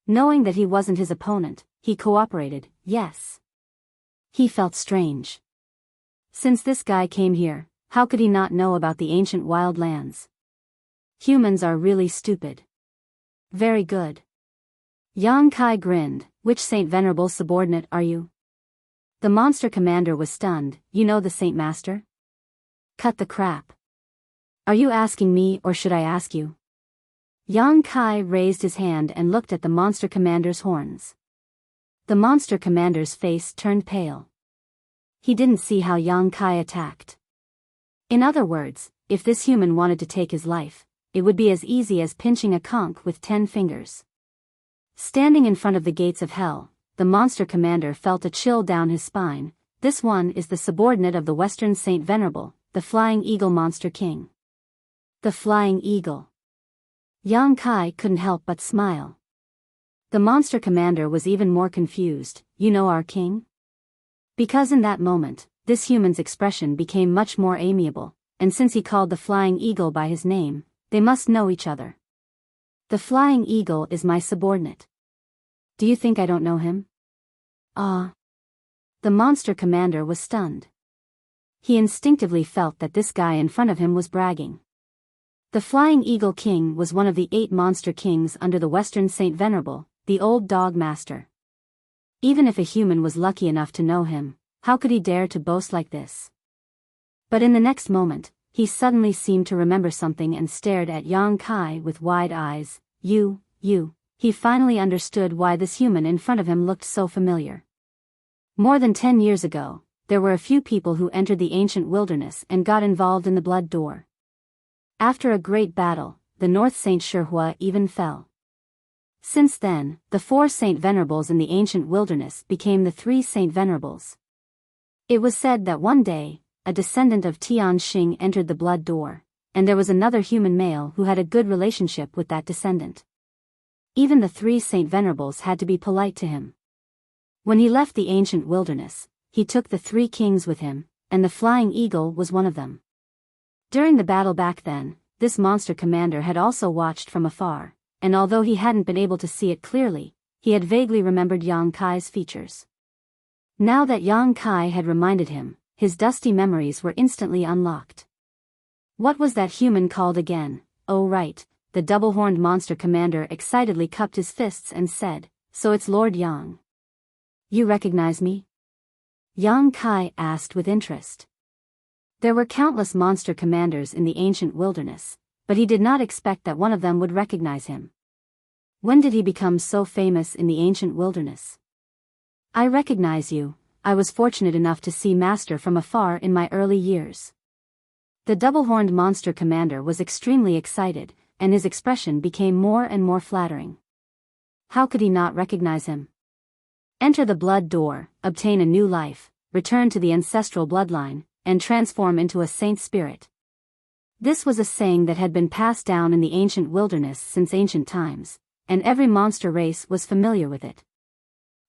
Knowing that he wasn't his opponent, he cooperated, yes. He felt strange. Since this guy came here, how could he not know about the ancient wildlands? Humans are really stupid. Very good. Yang Kai grinned. "Which Saint Venerable subordinate are you?" The monster commander was stunned. "You know the Saint Master?" "Cut the crap. Are you asking me or should I ask you?" Yang Kai raised his hand and looked at the monster commander's horns. The monster commander's face turned pale. He didn't see how Yang Kai attacked. In other words, if this human wanted to take his life, it would be as easy as pinching a conch with 10 fingers. Standing in front of the gates of hell, the monster commander felt a chill down his spine. This one is the subordinate of the Western Saint Venerable, the Flying Eagle Monster King. The Flying Eagle. Yang Kai couldn't help but smile. The monster commander was even more confused. "You know our king?" Because in that moment, this human's expression became much more amiable, and since he called the Flying Eagle by his name, they must know each other. "The Flying Eagle is my subordinate. Do you think I don't know him?" "Ah." The monster commander was stunned. He instinctively felt that this guy in front of him was bragging. The Flying Eagle King was one of the 8 monster kings under the Western Saint Venerable, the old dog master. Even if a human was lucky enough to know him, how could he dare to boast like this? But in the next moment, he suddenly seemed to remember something and stared at Yang Kai with wide eyes. You. He finally understood why this human in front of him looked so familiar. More than 10 years ago, there were a few people who entered the ancient wilderness and got involved in the Blood Door. After a great battle, the North Saint Shihua even fell. Since then, the 4 Saint Venerables in the ancient wilderness became the 3 Saint Venerables. It was said that one day, a descendant of Tian Xing entered the Blood Door, and there was another human male who had a good relationship with that descendant. Even the 3 Saint Venerables had to be polite to him. When he left the ancient wilderness, he took the 3 kings with him, and the Flying Eagle was one of them. During the battle back then, this monster commander had also watched from afar, and although he hadn't been able to see it clearly, he had vaguely remembered Yang Kai's features. Now that Yang Kai had reminded him, his dusty memories were instantly unlocked. What was that human called again? Oh right, the double-horned monster commander excitedly cupped his fists and said, "So it's Lord Yang. You recognize me?" Yang Kai asked with interest. There were countless monster commanders in the ancient wilderness, but he did not expect that one of them would recognize him. When did he become so famous in the ancient wilderness? "I recognize you. I was fortunate enough to see Master from afar in my early years." The double-horned monster commander was extremely excited, and his expression became more and more flattering. How could he not recognize him? Enter the Blood Door, obtain a new life, return to the ancestral bloodline, and transform into a saint spirit. This was a saying that had been passed down in the ancient wilderness since ancient times, and every monster race was familiar with it.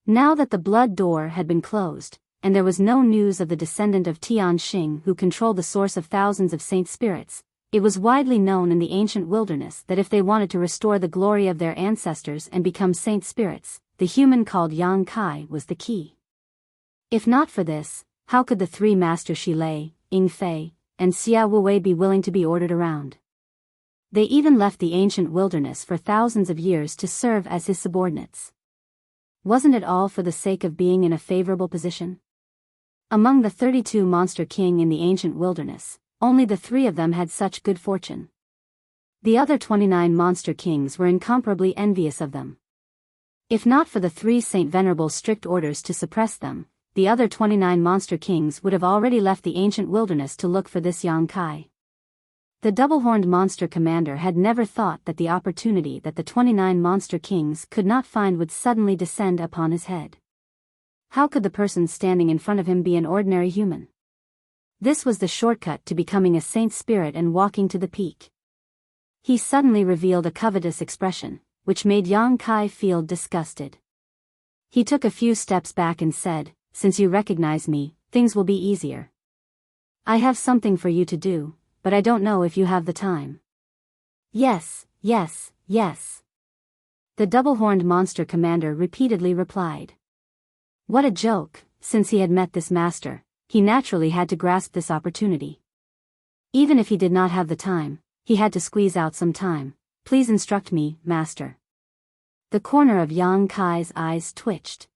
Now that the Blood Door had been closed, and there was no news of the descendant of Tian Xing who controlled the source of thousands of saint spirits, it was widely known in the ancient wilderness that if they wanted to restore the glory of their ancestors and become saint spirits, the human called Yang Kai was the key. If not for this, how could the 3 Master Shilei, Ying Fei, and Xia Wuwei be willing to be ordered around? They even left the ancient wilderness for thousands of years to serve as his subordinates. Wasn't it all for the sake of being in a favorable position? Among the 32 monster king in the ancient wilderness, only the 3 of them had such good fortune. The other 29 monster kings were incomparably envious of them. If not for the 3 Saint Venerable's strict orders to suppress them, the other 29 monster kings would have already left the ancient wilderness to look for this Yang Kai. The double-horned monster commander had never thought that the opportunity that the 29 monster kings could not find would suddenly descend upon his head. How could the person standing in front of him be an ordinary human? This was the shortcut to becoming a saint spirit and walking to the peak. He suddenly revealed a covetous expression, which made Yang Kai feel disgusted. He took a few steps back and said, "Since you recognize me, things will be easier. I have something for you to do, but I don't know if you have the time." "Yes, yes, yes," the double-horned monster commander repeatedly replied. What a joke! Since he had met this master, he naturally had to grasp this opportunity. Even if he did not have the time, he had to squeeze out some time. "Please instruct me, master." The corner of Yang Kai's eyes twitched.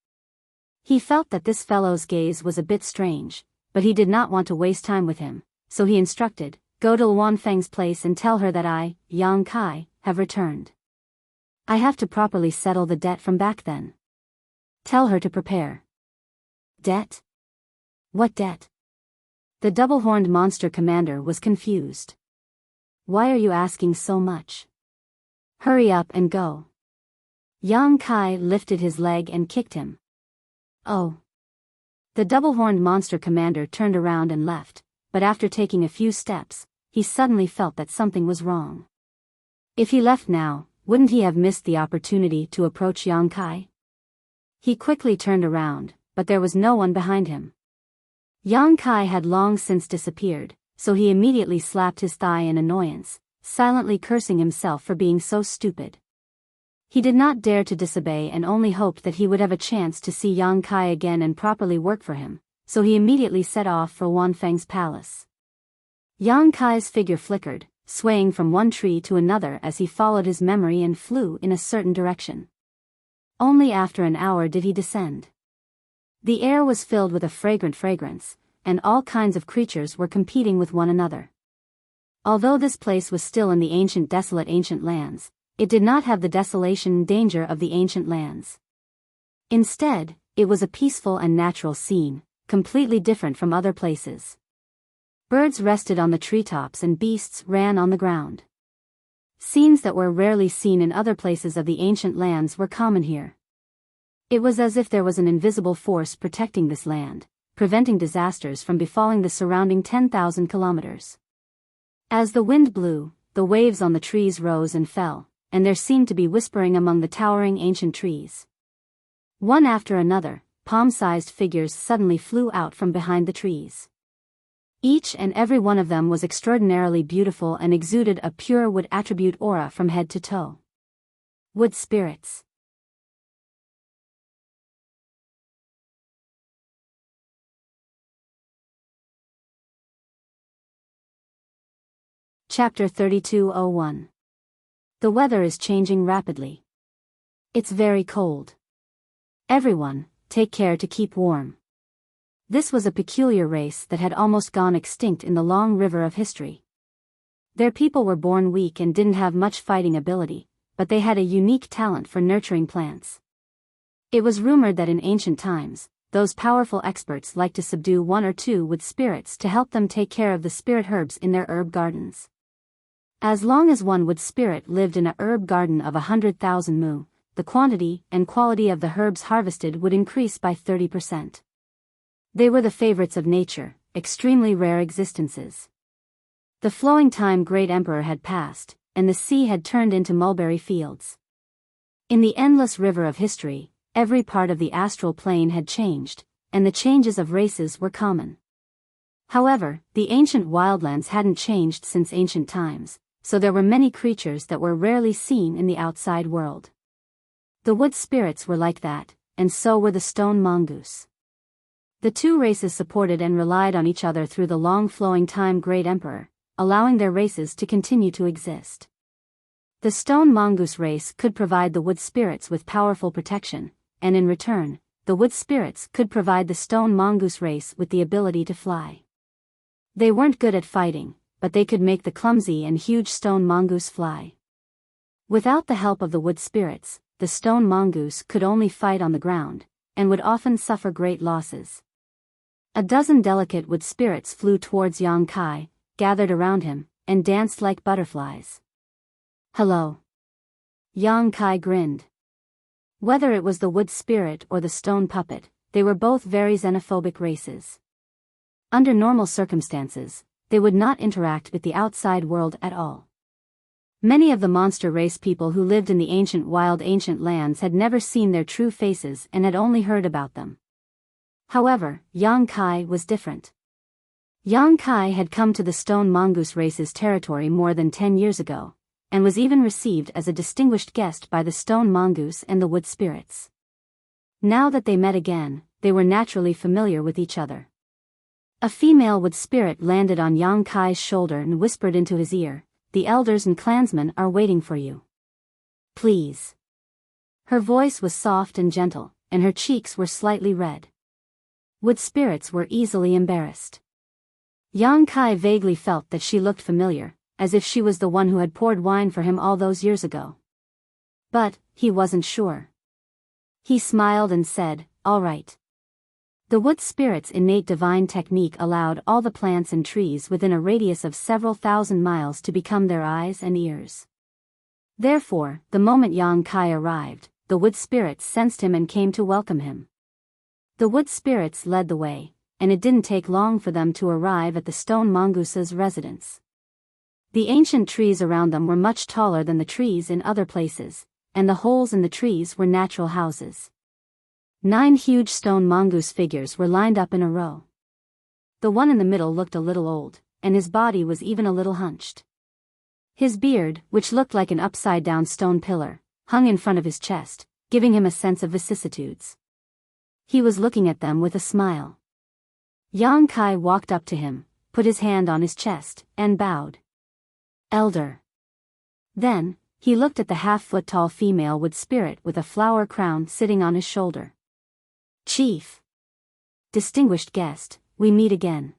He felt that this fellow's gaze was a bit strange, but he did not want to waste time with him, so he instructed, "Go to Luan Feng's place and tell her that I, Yang Kai, have returned. I have to properly settle the debt from back then. Tell her to prepare." "Debt? What debt?" The double-horned monster commander was confused. "Why are you asking so much? Hurry up and go." Yang Kai lifted his leg and kicked him. "Oh." The double-horned monster commander turned around and left, but after taking a few steps, he suddenly felt that something was wrong. If he left now, wouldn't he have missed the opportunity to approach Yang Kai? He quickly turned around, but there was no one behind him. Yang Kai had long since disappeared, so he immediately slapped his thigh in annoyance, silently cursing himself for being so stupid. He did not dare to disobey and only hoped that he would have a chance to see Yang Kai again and properly work for him, so he immediately set off for Wanfeng's palace. Yang Kai's figure flickered, swaying from one tree to another as he followed his memory and flew in a certain direction. Only after an hour did he descend. The air was filled with a fragrant fragrance, and all kinds of creatures were competing with one another. Although this place was still in the ancient desolate ancient lands, it did not have the desolation and danger of the ancient lands. Instead, it was a peaceful and natural scene, completely different from other places. Birds rested on the treetops and beasts ran on the ground. Scenes that were rarely seen in other places of the ancient lands were common here. It was as if there was an invisible force protecting this land, preventing disasters from befalling the surrounding 10,000 kilometers. As the wind blew, the waves on the trees rose and fell, and there seemed to be whispering among the towering ancient trees. One after another, palm-sized figures suddenly flew out from behind the trees. Each and every one of them was extraordinarily beautiful and exuded a pure wood attribute aura from head to toe. Wood spirits. Chapter 3201. The weather is changing rapidly. It's very cold. Everyone, take care to keep warm. This was a peculiar race that had almost gone extinct in the long river of history. Their people were born weak and didn't have much fighting ability, but they had a unique talent for nurturing plants. It was rumored that in ancient times, those powerful experts liked to subdue one or two wood spirits to help them take care of the spirit herbs in their herb gardens. As long as one wood spirit lived in a herb garden of 100,000 mu, the quantity and quality of the herbs harvested would increase by 30%. They were the favorites of nature, extremely rare existences. The flowing time great emperor had passed, and the sea had turned into mulberry fields. In the endless river of history, every part of the astral plane had changed, and the changes of races were common. However, the ancient wildlands hadn't changed since ancient times, so there were many creatures that were rarely seen in the outside world. The wood spirits were like that, and so were the stone mongoose. The two races supported and relied on each other through the long flowing time great emperor, allowing their races to continue to exist. The stone mongoose race could provide the wood spirits with powerful protection, and in return, the wood spirits could provide the stone mongoose race with the ability to fly. They weren't good at fighting, but they could make the clumsy and huge stone mongoose fly. Without the help of the wood spirits, the stone mongoose could only fight on the ground, and would often suffer great losses. A dozen delicate wood spirits flew towards Yang Kai, gathered around him, and danced like butterflies. "Hello." Yang Kai grinned. Whether it was the wood spirit or the stone puppet, they were both very xenophobic races. Under normal circumstances, they would not interact with the outside world at all. Many of the monster race people who lived in the ancient lands had never seen their true faces and had only heard about them. However, Yang Kai was different. Yang Kai had come to the stone mongoose race's territory more than 10 years ago, and was even received as a distinguished guest by the stone mongoose and the wood spirits. Now that they met again, they were naturally familiar with each other. A female wood spirit landed on Yang Kai's shoulder and whispered into his ear, "The elders and clansmen are waiting for you. Please." Her voice was soft and gentle, and her cheeks were slightly red. Wood spirits were easily embarrassed. Yang Kai vaguely felt that she looked familiar, as if she was the one who had poured wine for him all those years ago. But he wasn't sure. He smiled and said, "All right." The wood spirit's innate divine technique allowed all the plants and trees within a radius of several thousand miles to become their eyes and ears. Therefore, the moment Yang Kai arrived, the wood spirits sensed him and came to welcome him. The wood spirits led the way, and it didn't take long for them to arrive at the stone mongoose's residence. The ancient trees around them were much taller than the trees in other places, and the holes in the trees were natural houses. 9 huge stone mongoose figures were lined up in a row. The one in the middle looked a little old, and his body was even a little hunched. His beard, which looked like an upside-down stone pillar, hung in front of his chest, giving him a sense of vicissitudes. He was looking at them with a smile. Yang Kai walked up to him, put his hand on his chest, and bowed. "Elder." Then, he looked at the half-foot-tall female wood spirit with a flower crown sitting on his shoulder. "Chief. Distinguished guest, we meet again."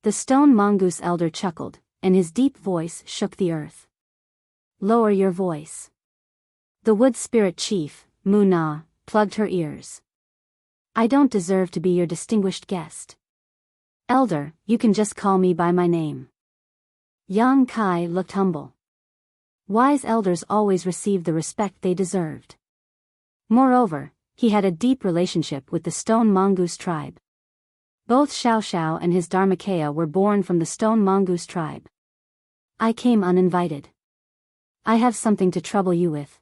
The stone mongoose elder chuckled, and his deep voice shook the earth. "Lower your voice." The wood spirit chief, Mu Na, plugged her ears. "I don't deserve to be your distinguished guest. Elder, you can just call me by my name." Yang Kai looked humble. Wise elders always received the respect they deserved. Moreover, he had a deep relationship with the stone mongoose tribe. Both Xiao Xiao and his Dharmakaya were born from the stone mongoose tribe. "I came uninvited. I have something to trouble you with."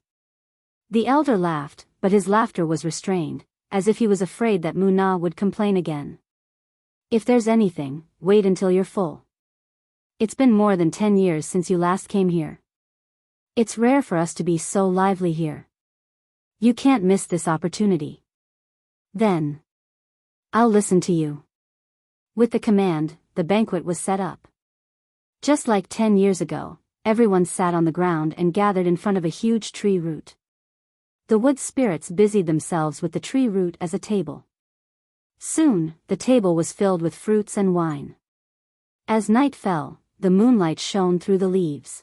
The elder laughed, but his laughter was restrained, as if he was afraid that Mu Na would complain again. "If there's anything, wait until you're full. It's been more than 10 years since you last came here. It's rare for us to be so lively here. You can't miss this opportunity. Then I'll listen to you." With the command, the banquet was set up. Just like 10 years ago, everyone sat on the ground and gathered in front of a huge tree root. The wood spirits busied themselves with the tree root as a table. Soon, the table was filled with fruits and wine. As night fell, the moonlight shone through the leaves.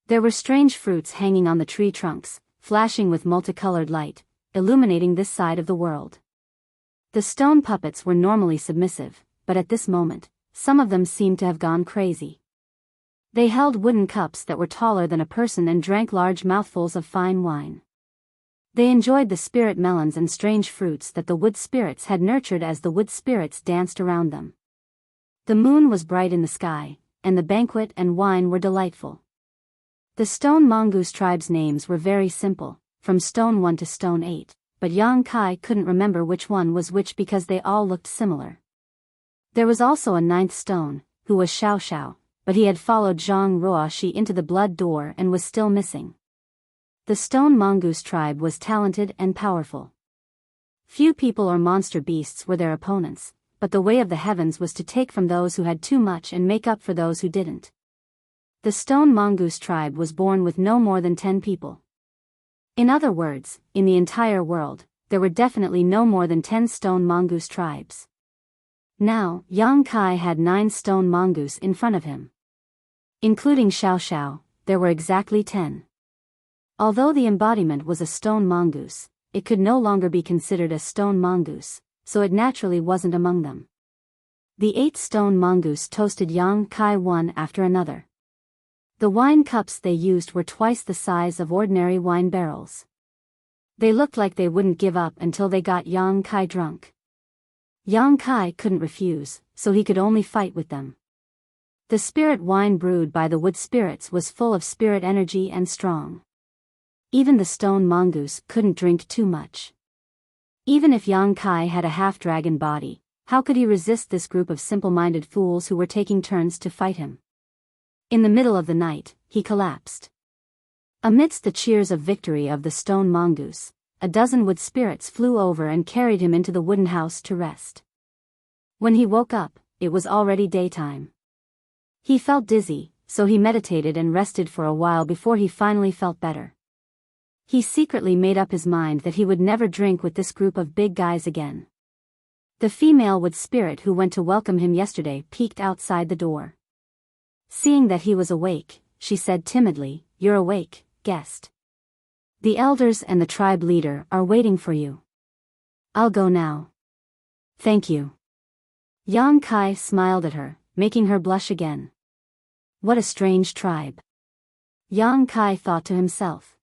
There were strange fruits hanging on the tree trunks, flashing with multicolored light, illuminating this side of the world. The stone puppets were normally submissive, but at this moment, some of them seemed to have gone crazy. They held wooden cups that were taller than a person and drank large mouthfuls of fine wine. They enjoyed the spirit melons and strange fruits that the wood spirits had nurtured as the wood spirits danced around them. The moon was bright in the sky, and the banquet and wine were delightful. The stone mongoose tribe's names were very simple, from Stone 1 to Stone 8, but Yang Kai couldn't remember which one was which because they all looked similar. There was also a 9th stone, who was Xiao Xiao, but he had followed Zhang Ruoxi into the blood door and was still missing. The stone mongoose tribe was talented and powerful. Few people or monster beasts were their opponents, but the way of the heavens was to take from those who had too much and make up for those who didn't. The stone mongoose tribe was born with no more than 10 people. In other words, in the entire world, there were definitely no more than 10 stone mongoose tribes. Now, Yang Kai had 9 stone mongoose in front of him. Including Xiao Xiao, there were exactly 10. Although the embodiment was a stone mongoose, it could no longer be considered a stone mongoose, so it naturally wasn't among them. The 8 stone mongoose toasted Yang Kai one after another. The wine cups they used were twice the size of ordinary wine barrels. They looked like they wouldn't give up until they got Yang Kai drunk. Yang Kai couldn't refuse, so he could only fight with them. The spirit wine brewed by the wood spirits was full of spirit energy and strong. Even the stone mongoose couldn't drink too much. Even if Yang Kai had a half-dragon body, how could he resist this group of simple-minded fools who were taking turns to fight him? In the middle of the night, he collapsed. Amidst the cheers of victory of the stone mongoose, a dozen wood spirits flew over and carried him into the wooden house to rest. When he woke up, it was already daytime. He felt dizzy, so he meditated and rested for a while before he finally felt better. He secretly made up his mind that he would never drink with this group of big guys again. The female wood spirit who went to welcome him yesterday peeked outside the door. Seeing that he was awake, she said timidly, "You're awake, guest. The elders and the tribe leader are waiting for you. I'll go now." "Thank you." Yang Kai smiled at her, making her blush again. What a strange tribe. Yang Kai thought to himself.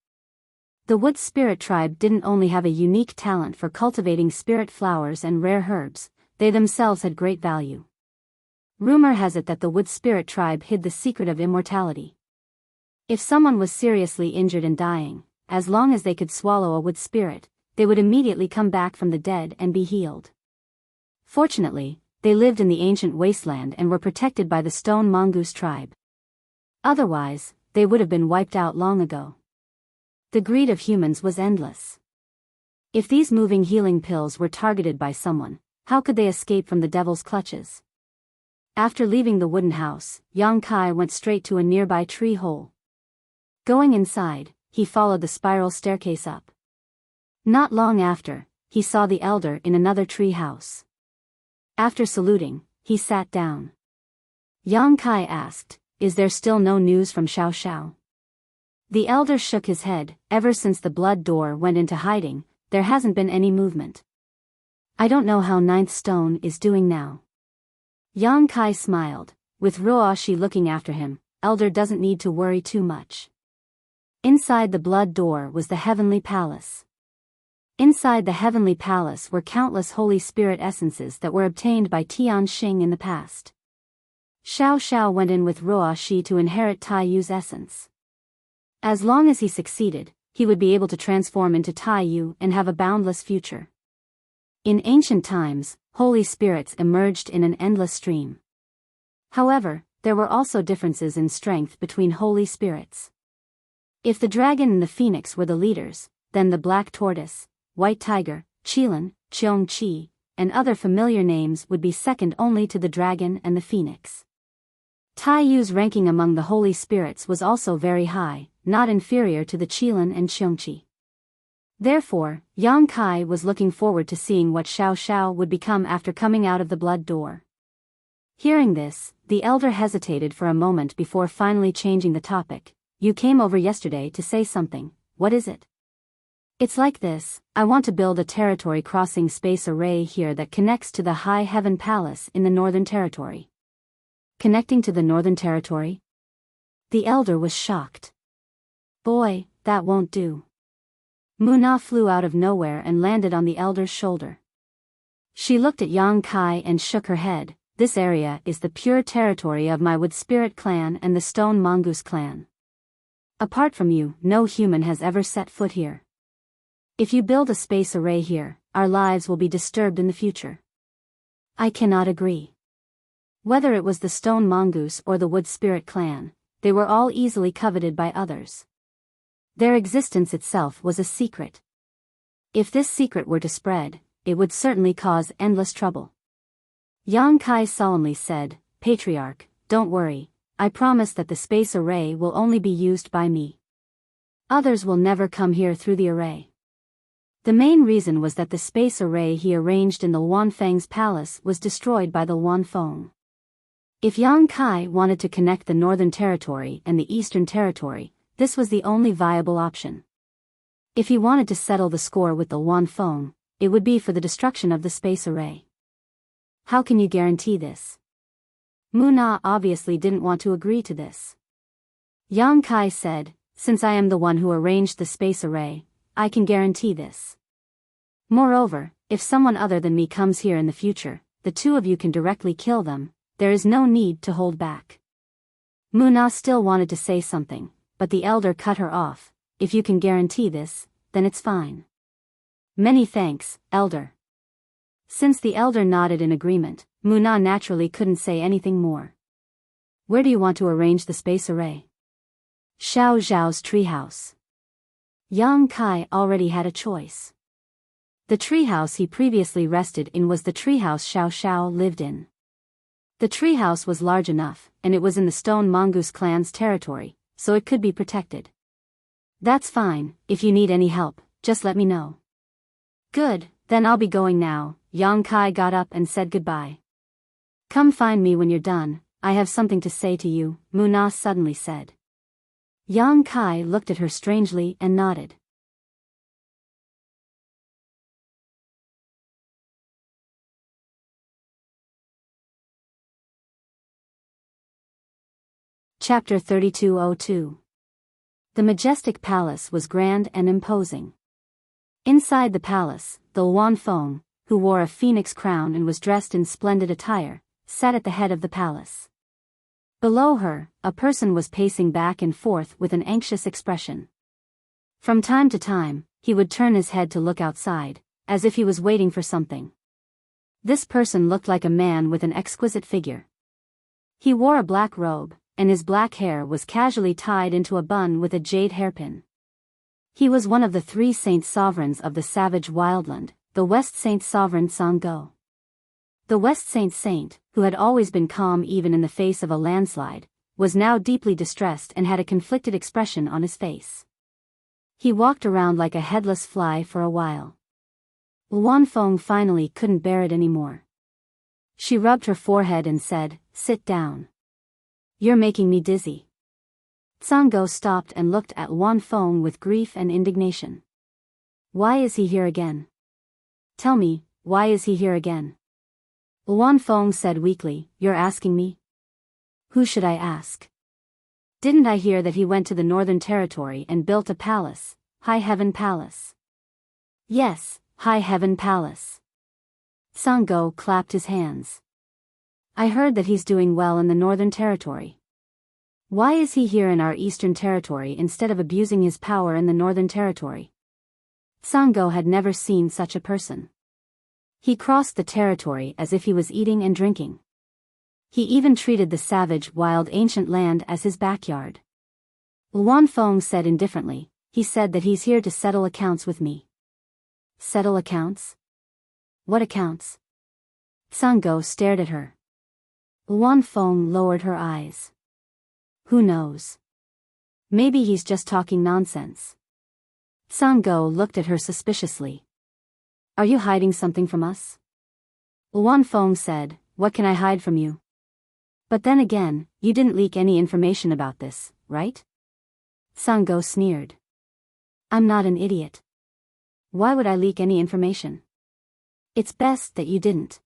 The wood spirit tribe didn't only have a unique talent for cultivating spirit flowers and rare herbs, they themselves had great value. Rumor has it that the wood spirit tribe hid the secret of immortality. If someone was seriously injured and dying, as long as they could swallow a wood spirit, they would immediately come back from the dead and be healed. Fortunately, they lived in the ancient wasteland and were protected by the stone mongoose tribe. Otherwise, they would have been wiped out long ago. The greed of humans was endless. If these moving healing pills were targeted by someone, how could they escape from the devil's clutches? After leaving the wooden house, Yang Kai went straight to a nearby tree hole. Going inside, he followed the spiral staircase up. Not long after, he saw the elder in another tree house. After saluting, he sat down. Yang Kai asked, "Is there still no news from Xiao Xiao?" The elder shook his head. "Ever since the blood door went into hiding, there hasn't been any movement. I don't know how Ninth Stone is doing now." Yang Kai smiled. With Ruoshi looking after him, elder doesn't need to worry too much. Inside the blood door was the heavenly palace. Inside the heavenly palace were countless holy spirit essences that were obtained by Tian Xing in the past. Xiao Xiao went in with Ruoshi to inherit Tai Yu's essence. As long as he succeeded, he would be able to transform into Tai Yu and have a boundless future. In ancient times, holy spirits emerged in an endless stream. However, there were also differences in strength between holy spirits. If the dragon and the phoenix were the leaders, then the black tortoise, white tiger, Qilin, Cheongqi, and other familiar names would be second only to the dragon and the phoenix. Tai Yu's ranking among the holy spirits was also very high, not inferior to the Qilin and Cheongqi. Therefore, Yang Kai was looking forward to seeing what Xiao Xiao would become after coming out of the blood door. Hearing this, the elder hesitated for a moment before finally changing the topic. "You came over yesterday to say something, what is it?" "It's like this, I want to build a territory crossing space array here that connects to the High Heaven Palace in the Northern Territory." "Connecting to the Northern Territory?" The elder was shocked. "Boy, that won't do." Muna flew out of nowhere and landed on the elder's shoulder. She looked at Yang Kai and shook her head. "This area is the pure territory of my Wood Spirit clan and the Stone Mongoose clan. Apart from you, no human has ever set foot here. If you build a space array here, our lives will be disturbed in the future." "I cannot agree." Whether it was the Stone Mongoose or the Wood Spirit clan, they were all easily coveted by others. Their existence itself was a secret. If this secret were to spread, it would certainly cause endless trouble. Yang Kai solemnly said, "Patriarch, don't worry, I promise that the space array will only be used by me. Others will never come here through the array." The main reason was that the space array he arranged in the Wanfeng's palace was destroyed by the Wanfeng. If Yang Kai wanted to connect the Northern Territory and the Eastern Territory, this was the only viable option. If he wanted to settle the score with the Wanfeng, it would be for the destruction of the space array. "How can you guarantee this?" Muna obviously didn't want to agree to this. Yang Kai said, "Since I am the one who arranged the space array, I can guarantee this. Moreover, if someone other than me comes here in the future, the two of you can directly kill them, there is no need to hold back. Muna still wanted to say something, but the elder cut her off. If you can guarantee this, then it's fine. Many thanks, elder. Since the elder nodded in agreement, Muna naturally couldn't say anything more. Where do you want to arrange the space array? Xiao Zhao's treehouse. Yang Kai already had a choice. The treehouse he previously rested in was the treehouse Xiao Xiao lived in. The treehouse was large enough, and it was in the Stone Mongoose clan's territory, so it could be protected. That's fine, if you need any help, just let me know. Good, then I'll be going now. Yang Kai got up and said goodbye. Come find me when you're done, I have something to say to you, Muna suddenly said. Yang Kai looked at her strangely and nodded. Chapter 3202. The majestic palace was grand and imposing. Inside the palace, the Luan Feng, who wore a phoenix crown and was dressed in splendid attire, sat at the head of the palace. Below her, a person was pacing back and forth with an anxious expression. From time to time, he would turn his head to look outside, as if he was waiting for something. This person looked like a man with an exquisite figure. He wore a black robe, and his black hair was casually tied into a bun with a jade hairpin. He was one of the 3 saint sovereigns of the savage wildland, the West Saint Sovereign Sango. The West Saint, who had always been calm even in the face of a landslide, was now deeply distressed and had a conflicted expression on his face. He walked around like a headless fly for a while. Luan Feng finally couldn't bear it anymore. She rubbed her forehead and said, "Sit down. You're making me dizzy." Sango stopped and looked at Luan Feng with grief and indignation. Why is he here again? Tell me, why is he here again? Luan Feng said weakly, You're asking me? Who should I ask? Didn't I hear that he went to the Northern Territory and built a palace, High Heaven Palace? Yes, High Heaven Palace. Sango clapped his hands. I heard that he's doing well in the Northern Territory. Why is he here in our Eastern Territory instead of abusing his power in the Northern Territory? Sango had never seen such a person. He crossed the territory as if he was eating and drinking. He even treated the savage wild ancient land as his backyard. Luan Feng said indifferently, he said that he's here to settle accounts with me. Settle accounts? What accounts? Sango stared at her. Luan Feng lowered her eyes. Who knows? Maybe he's just talking nonsense. Sango looked at her suspiciously. Are you hiding something from us? Luan Feng said, What can I hide from you? But then again, you didn't leak any information about this, right? Sango sneered. I'm not an idiot. Why would I leak any information? It's best that you didn't.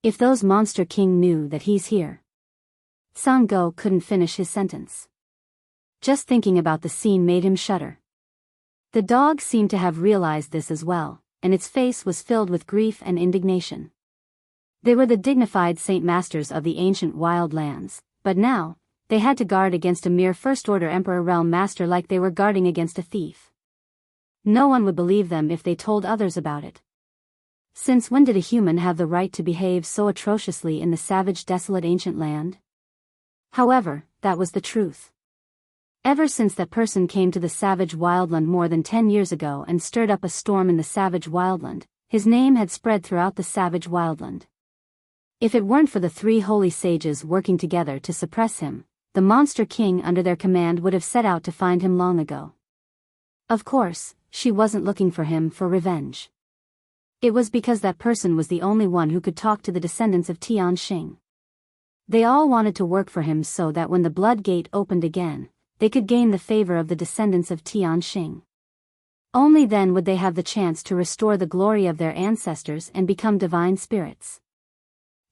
If those Monster King knew that he's here. Sango couldn't finish his sentence. Just thinking about the scene made him shudder. The dog seemed to have realized this as well, and its face was filled with grief and indignation. They were the dignified Saint Masters of the ancient wild lands, but now, they had to guard against a mere first-order Emperor Realm Master like they were guarding against a thief. No one would believe them if they told others about it. Since when did a human have the right to behave so atrociously in the savage desolate ancient land? However, that was the truth. Ever since that person came to the savage wildland more than 10 years ago and stirred up a storm in the savage wildland, his name had spread throughout the savage wildland. If it weren't for the 3 holy sages working together to suppress him, the Monster King under their command would have set out to find him long ago. Of course, she wasn't looking for him for revenge. It was because that person was the only one who could talk to the descendants of Tian Xing. They all wanted to work for him so that when the blood gate opened again, they could gain the favor of the descendants of Tian Xing. Only then would they have the chance to restore the glory of their ancestors and become divine spirits.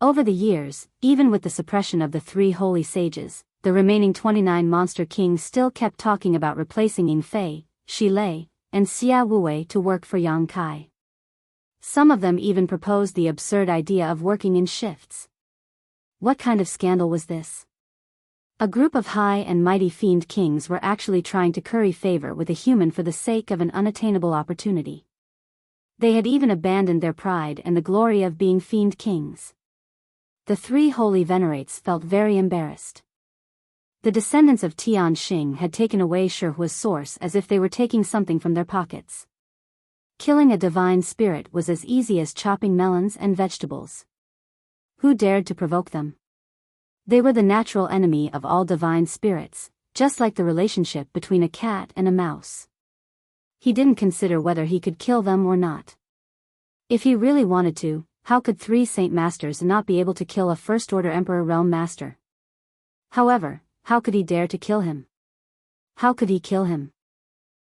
Over the years, even with the suppression of the 3 holy sages, the remaining 29 Monster Kings still kept talking about replacing Ying Fei, Shi Lei, and Xia Wuwei to work for Yang Kai. Some of them even proposed the absurd idea of working in shifts. What kind of scandal was this? A group of high and mighty fiend kings were actually trying to curry favor with a human for the sake of an unattainable opportunity. They had even abandoned their pride and the glory of being fiend kings. The three holy venerates felt very embarrassed. The descendants of Tian Xing had taken away Shihua's source as if they were taking something from their pockets. Killing a divine spirit was as easy as chopping melons and vegetables. Who dared to provoke them? They were the natural enemy of all divine spirits, just like the relationship between a cat and a mouse. He didn't consider whether he could kill them or not. If he really wanted to, how could three Saint Masters not be able to kill a First-Order Emperor Realm Master? However, how could he dare to kill him? How could he kill him?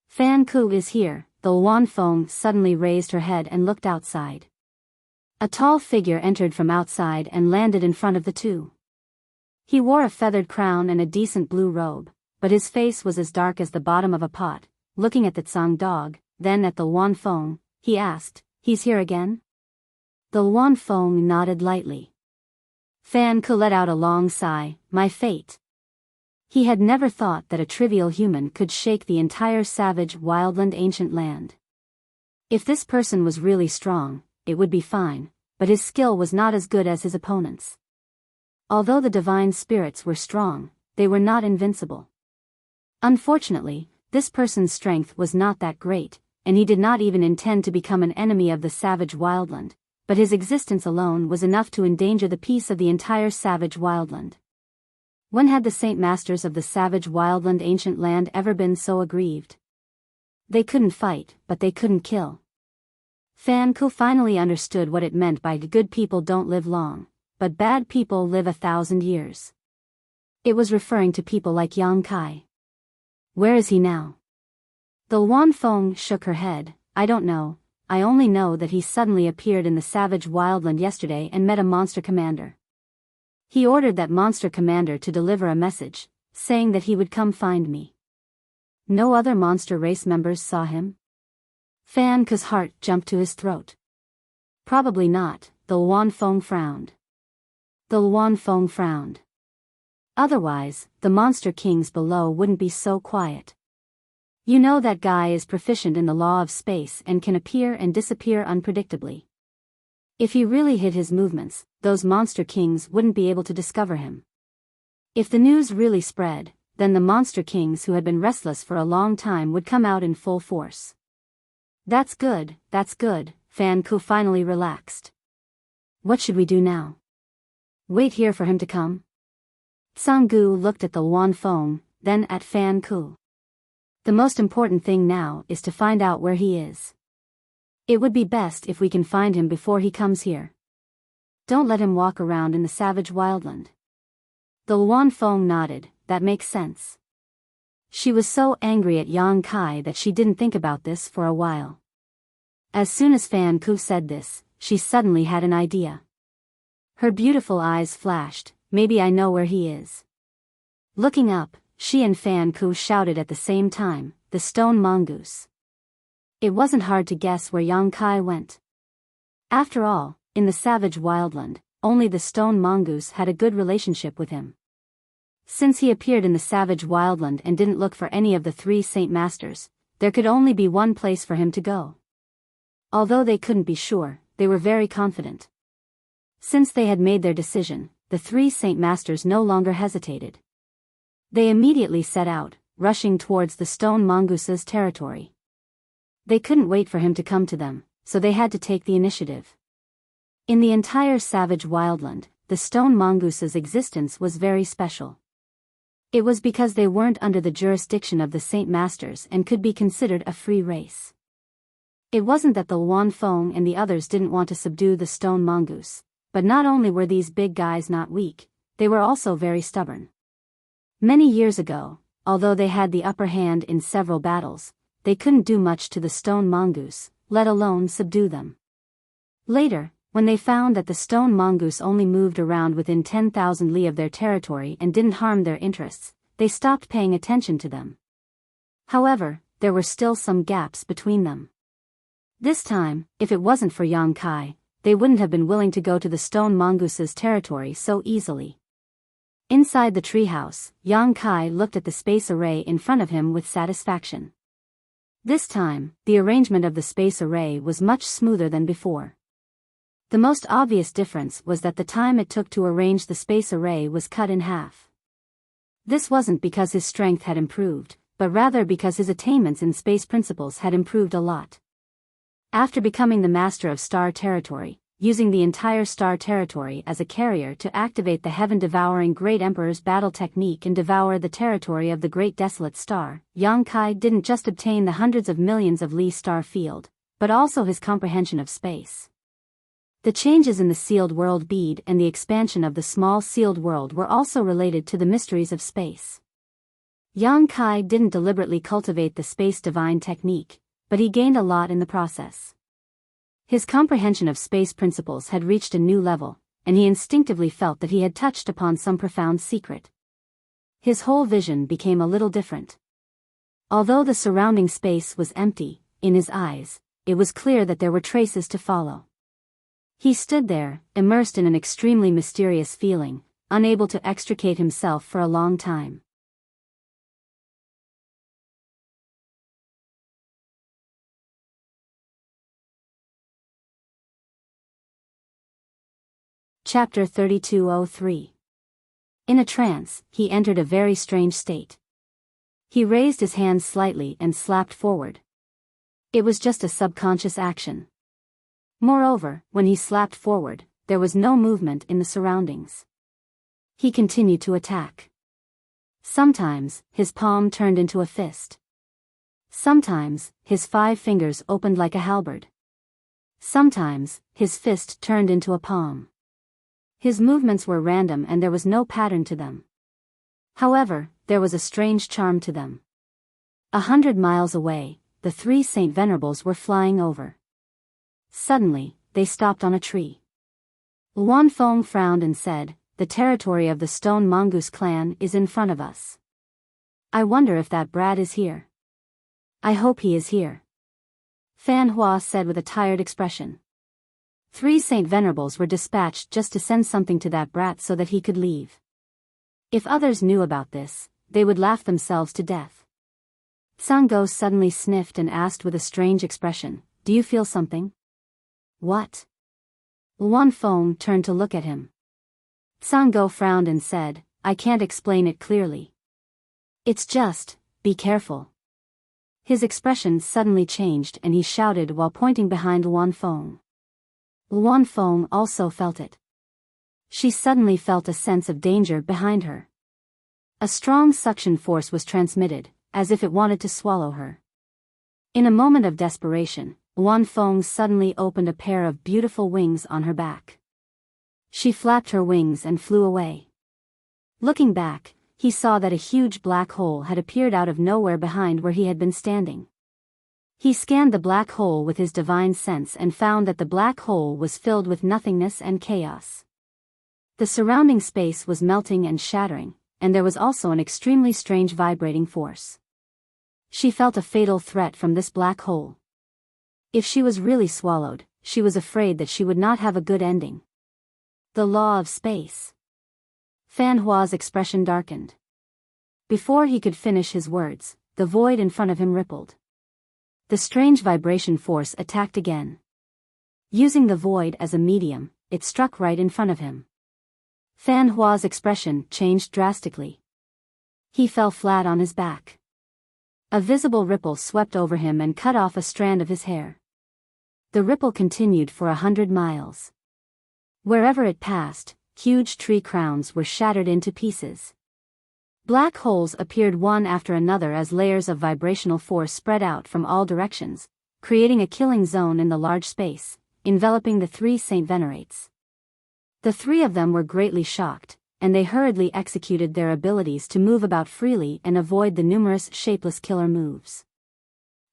Fan Ku is here. The Luan Feng suddenly raised her head and looked outside. A tall figure entered from outside and landed in front of the two. He wore a feathered crown and a decent blue robe, but his face was as dark as the bottom of a pot. Looking at the Tsang dog, then at the Luan Feng, he asked, "He's here again?" The Luan Feng nodded lightly. Fan Ku let out a long sigh. My fate. He had never thought that a trivial human could shake the entire savage wildland ancient land. If this person was really strong, it would be fine, but his skill was not as good as his opponent's. Although the divine spirits were strong, they were not invincible. Unfortunately, this person's strength was not that great, and he did not even intend to become an enemy of the savage wildland, but his existence alone was enough to endanger the peace of the entire savage wildland. When had the Saint Masters of the savage wildland ancient land ever been so aggrieved? They couldn't fight, but they couldn't kill. Fan Ku finally understood what it meant by good people don't live long, but bad people live 1,000 years. It was referring to people like Yang Kai. Where is he now? The Luan Feng shook her head. I don't know, I only know that he suddenly appeared in the savage wildland yesterday and met a monster commander. He ordered that monster commander to deliver a message, saying that he would come find me. No other monster race members saw him? Fan Ku's heart jumped to his throat. Probably not, the Luan Feng frowned. The Luan Feng frowned. Otherwise, the monster kings below wouldn't be so quiet. You know that guy is proficient in the law of space and can appear and disappear unpredictably. If he really hid his movements, those monster kings wouldn't be able to discover him. If the news really spread, then the monster kings who had been restless for a long time would come out in full force. That's good, Fan Ku finally relaxed. What should we do now? Wait here for him to come? Tsang Gu looked at the Luan Feng, then at Fan Ku. The most important thing now is to find out where he is. It would be best if we can find him before he comes here. Don't let him walk around in the savage wildland. The Luan Feng nodded, that makes sense. She was so angry at Yang Kai that she didn't think about this for a while. As soon as Fan Ku said this, she suddenly had an idea. Her beautiful eyes flashed, maybe I know where he is. Looking up, she and Fan Ku shouted at the same time, the stone mongoose. It wasn't hard to guess where Yang Kai went. After all, in the savage wildland, only the stone mongoose had a good relationship with him. Since he appeared in the savage wildland and didn't look for any of the three Saint Masters, there could only be one place for him to go. Although they couldn't be sure, they were very confident. Since they had made their decision, the three Saint Masters no longer hesitated. They immediately set out, rushing towards the stone mongoose's territory. They couldn't wait for him to come to them, so they had to take the initiative. In the entire savage wildland, the stone mongoose's existence was very special. It was because they weren't under the jurisdiction of the Saint Masters and could be considered a free race. It wasn't that the Luan Feng and the others didn't want to subdue the stone mongoose, but not only were these big guys not weak, they were also very stubborn. Many years ago, although they had the upper hand in several battles, they couldn't do much to the stone mongoose, let alone subdue them. Later, when they found that the stone mongoose only moved around within 10,000 li of their territory and didn't harm their interests, they stopped paying attention to them. However, there were still some gaps between them. This time, if it wasn't for Yang Kai, they wouldn't have been willing to go to the stone mongoose's territory so easily. Inside the treehouse, Yang Kai looked at the space array in front of him with satisfaction. This time, the arrangement of the space array was much smoother than before. The most obvious difference was that the time it took to arrange the space array was cut in half. This wasn't because his strength had improved, but rather because his attainments in space principles had improved a lot. After becoming the master of Star Territory, using the entire Star Territory as a carrier to activate the heaven-devouring Great Emperor's battle technique and devour the territory of the Great Desolate Star, Yang Kai didn't just obtain the hundreds of millions of Li star field, but also his comprehension of space. The changes in the sealed world bead and the expansion of the small sealed world were also related to the mysteries of space. Yang Kai didn't deliberately cultivate the space divine technique, but he gained a lot in the process. His comprehension of space principles had reached a new level, and he instinctively felt that he had touched upon some profound secret. His whole vision became a little different. Although the surrounding space was empty, in his eyes, it was clear that there were traces to follow. He stood there, immersed in an extremely mysterious feeling, unable to extricate himself for a long time. Chapter 3203. In a trance, he entered a very strange state. He raised his hands slightly and slapped forward. It was just a subconscious action. Moreover, when he slapped forward, there was no movement in the surroundings. He continued to attack. Sometimes, his palm turned into a fist. Sometimes, his 5 fingers opened like a halberd. Sometimes, his fist turned into a palm. His movements were random and there was no pattern to them. However, there was a strange charm to them. 100 miles away, the 3 Saint Venerables were flying over. Suddenly, they stopped on a tree. Luan Feng frowned and said, "The territory of the Stone Mongoose clan is in front of us. I wonder if that brat is here. I hope he is here." Fan Hua said with a tired expression. 3 Saint Venerables were dispatched just to send something to that brat so that he could leave. If others knew about this, they would laugh themselves to death. Sango suddenly sniffed and asked with a strange expression, "Do you feel something?" "What?" Luan Feng turned to look at him. Sango frowned and said, "I can't explain it clearly. It's just, be careful." His expression suddenly changed and he shouted while pointing behind Luan Feng. Luan Feng also felt it. She suddenly felt a sense of danger behind her. A strong suction force was transmitted, as if it wanted to swallow her. In a moment of desperation, Luan Feng suddenly opened a pair of beautiful wings on her back. She flapped her wings and flew away. Looking back, he saw that a huge black hole had appeared out of nowhere behind where he had been standing. He scanned the black hole with his divine sense and found that the black hole was filled with nothingness and chaos. The surrounding space was melting and shattering, and there was also an extremely strange vibrating force. She felt a fatal threat from this black hole. If she was really swallowed, she was afraid that she would not have a good ending. The law of space. Fan Hua's expression darkened. Before he could finish his words, the void in front of him rippled. The strange vibration force attacked again. Using the void as a medium, it struck right in front of him. Fan Hua's expression changed drastically. He fell flat on his back. A visible ripple swept over him and cut off a strand of his hair. The ripple continued for 100 miles. Wherever it passed, huge tree crowns were shattered into pieces. Black holes appeared one after another as layers of vibrational force spread out from all directions, creating a killing zone in the large space, enveloping the 3 Saint Venerates. The 3 of them were greatly shocked, and they hurriedly executed their abilities to move about freely and avoid the numerous shapeless killer moves.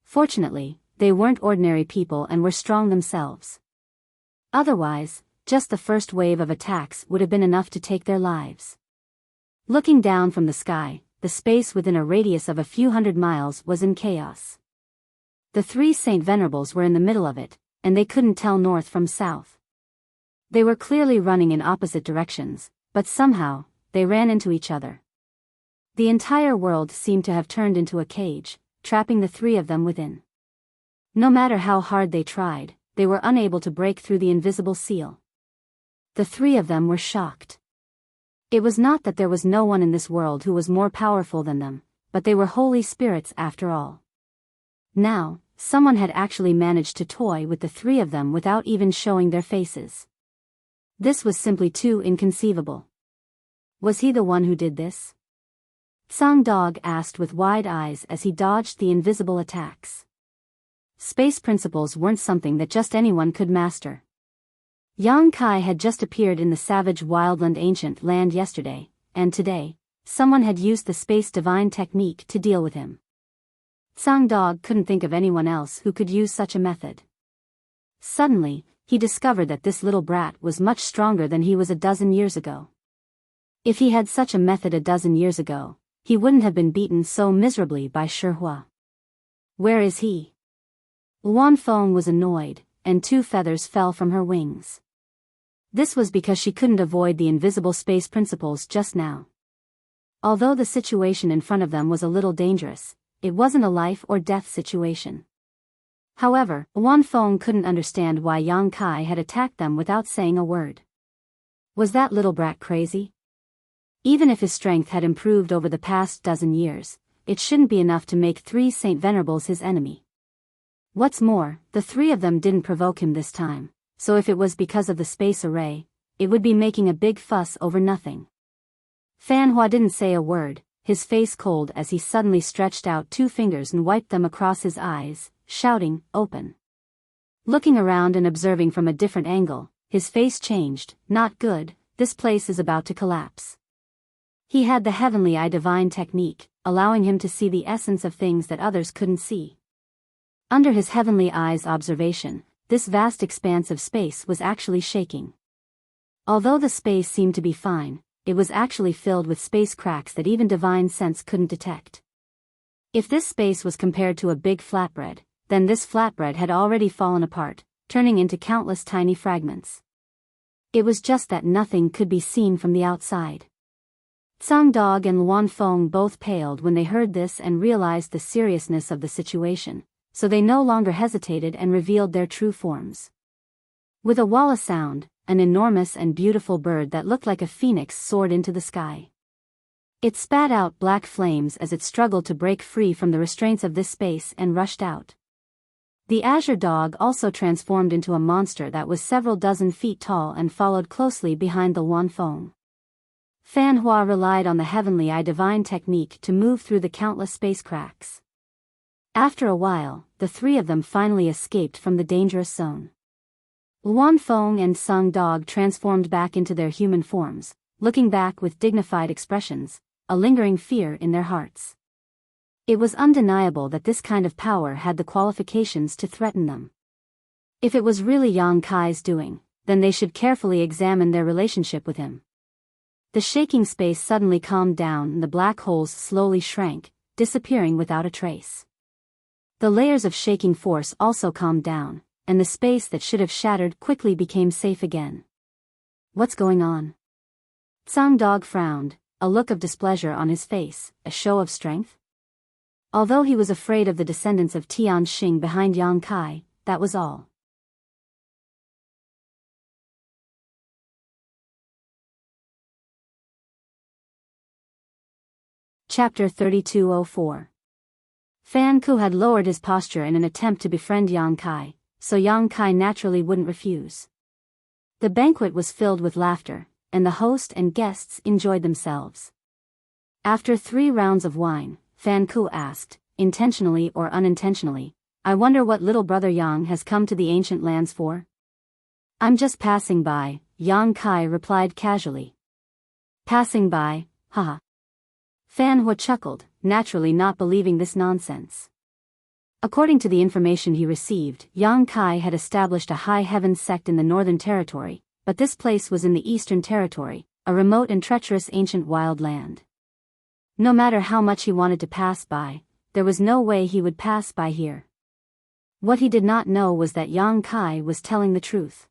Fortunately, they weren't ordinary people and were strong themselves. Otherwise, just the first wave of attacks would have been enough to take their lives. Looking down from the sky, the space within a radius of a few hundred miles was in chaos. The three Saint Venerables were in the middle of it, and they couldn't tell north from south. They were clearly running in opposite directions, but somehow, they ran into each other. The entire world seemed to have turned into a cage, trapping the three of them within. No matter how hard they tried, they were unable to break through the invisible seal. The three of them were shocked. It was not that there was no one in this world who was more powerful than them, but they were holy spirits after all. Now, someone had actually managed to toy with the three of them without even showing their faces. This was simply too inconceivable. Was he the one who did this? Tsang Dog asked with wide eyes as he dodged the invisible attacks. Space principles weren't something that just anyone could master. Yang Kai had just appeared in the savage wildland ancient land yesterday, and today, someone had used the space divine technique to deal with him. Tsang Dog couldn't think of anyone else who could use such a method. Suddenly, he discovered that this little brat was much stronger than he was a dozen years ago. If he had such a method a dozen years ago, he wouldn't have been beaten so miserably by Shihua. Where is he? Luan Feng was annoyed, and 2 feathers fell from her wings. This was because she couldn't avoid the invisible space principles just now. Although the situation in front of them was a little dangerous, it wasn't a life or death situation. However, Luan Feng couldn't understand why Yang Kai had attacked them without saying a word. Was that little brat crazy? Even if his strength had improved over the past dozen years, it shouldn't be enough to make 3 Saint Venerables his enemy. What's more, the 3 of them didn't provoke him this time, so if it was because of the space array, it would be making a big fuss over nothing. Fan Hua didn't say a word, his face cold as he suddenly stretched out 2 fingers and wiped them across his eyes, shouting, "Open." Looking around and observing from a different angle, his face changed. Not good, this place is about to collapse. He had the Heavenly Eye divine technique, allowing him to see the essence of things that others couldn't see. Under his Heavenly Eye's observation, this vast expanse of space was actually shaking. Although the space seemed to be fine, it was actually filled with space cracks that even divine sense couldn't detect. If this space was compared to a big flatbread, then this flatbread had already fallen apart, turning into countless tiny fragments. It was just that nothing could be seen from the outside. Tsang Dog and Luan Feng both paled when they heard this and realized the seriousness of the situation, so they no longer hesitated and revealed their true forms. With a walla sound, an enormous and beautiful bird that looked like a phoenix soared into the sky. It spat out black flames as it struggled to break free from the restraints of this space and rushed out. The azure dog also transformed into a monster that was several dozen feet tall and followed closely behind the Luan Feng. Fan Hua relied on the Heavenly Eye divine technique to move through the countless space cracks. After a while, the 3 of them finally escaped from the dangerous zone. Luan Feng and Tsang Dog transformed back into their human forms, looking back with dignified expressions, a lingering fear in their hearts. It was undeniable that this kind of power had the qualifications to threaten them. If it was really Yang Kai's doing, then they should carefully examine their relationship with him. The shaking space suddenly calmed down and the black holes slowly shrank, disappearing without a trace. The layers of shaking force also calmed down, and the space that should have shattered quickly became safe again. What's going on? Tsang Dog frowned, a look of displeasure on his face, a show of strength? Although he was afraid of the descendants of Tian Xing behind Yang Kai, that was all. Chapter 3204. Fan Ku had lowered his posture in an attempt to befriend Yang Kai, so Yang Kai naturally wouldn't refuse. The banquet was filled with laughter, and the host and guests enjoyed themselves. After 3 rounds of wine, Fan Ku asked, intentionally or unintentionally, "I wonder what little brother Yang has come to the ancient lands for?" "I'm just passing by," Yang Kai replied casually. "Passing by, haha." Fan Hua chuckled, naturally not believing this nonsense. According to the information he received, Yang Kai had established a high heavens sect in the northern territory, but this place was in the eastern territory, a remote and treacherous ancient wild land. No matter how much he wanted to pass by, there was no way he would pass by here. What he did not know was that Yang Kai was telling the truth.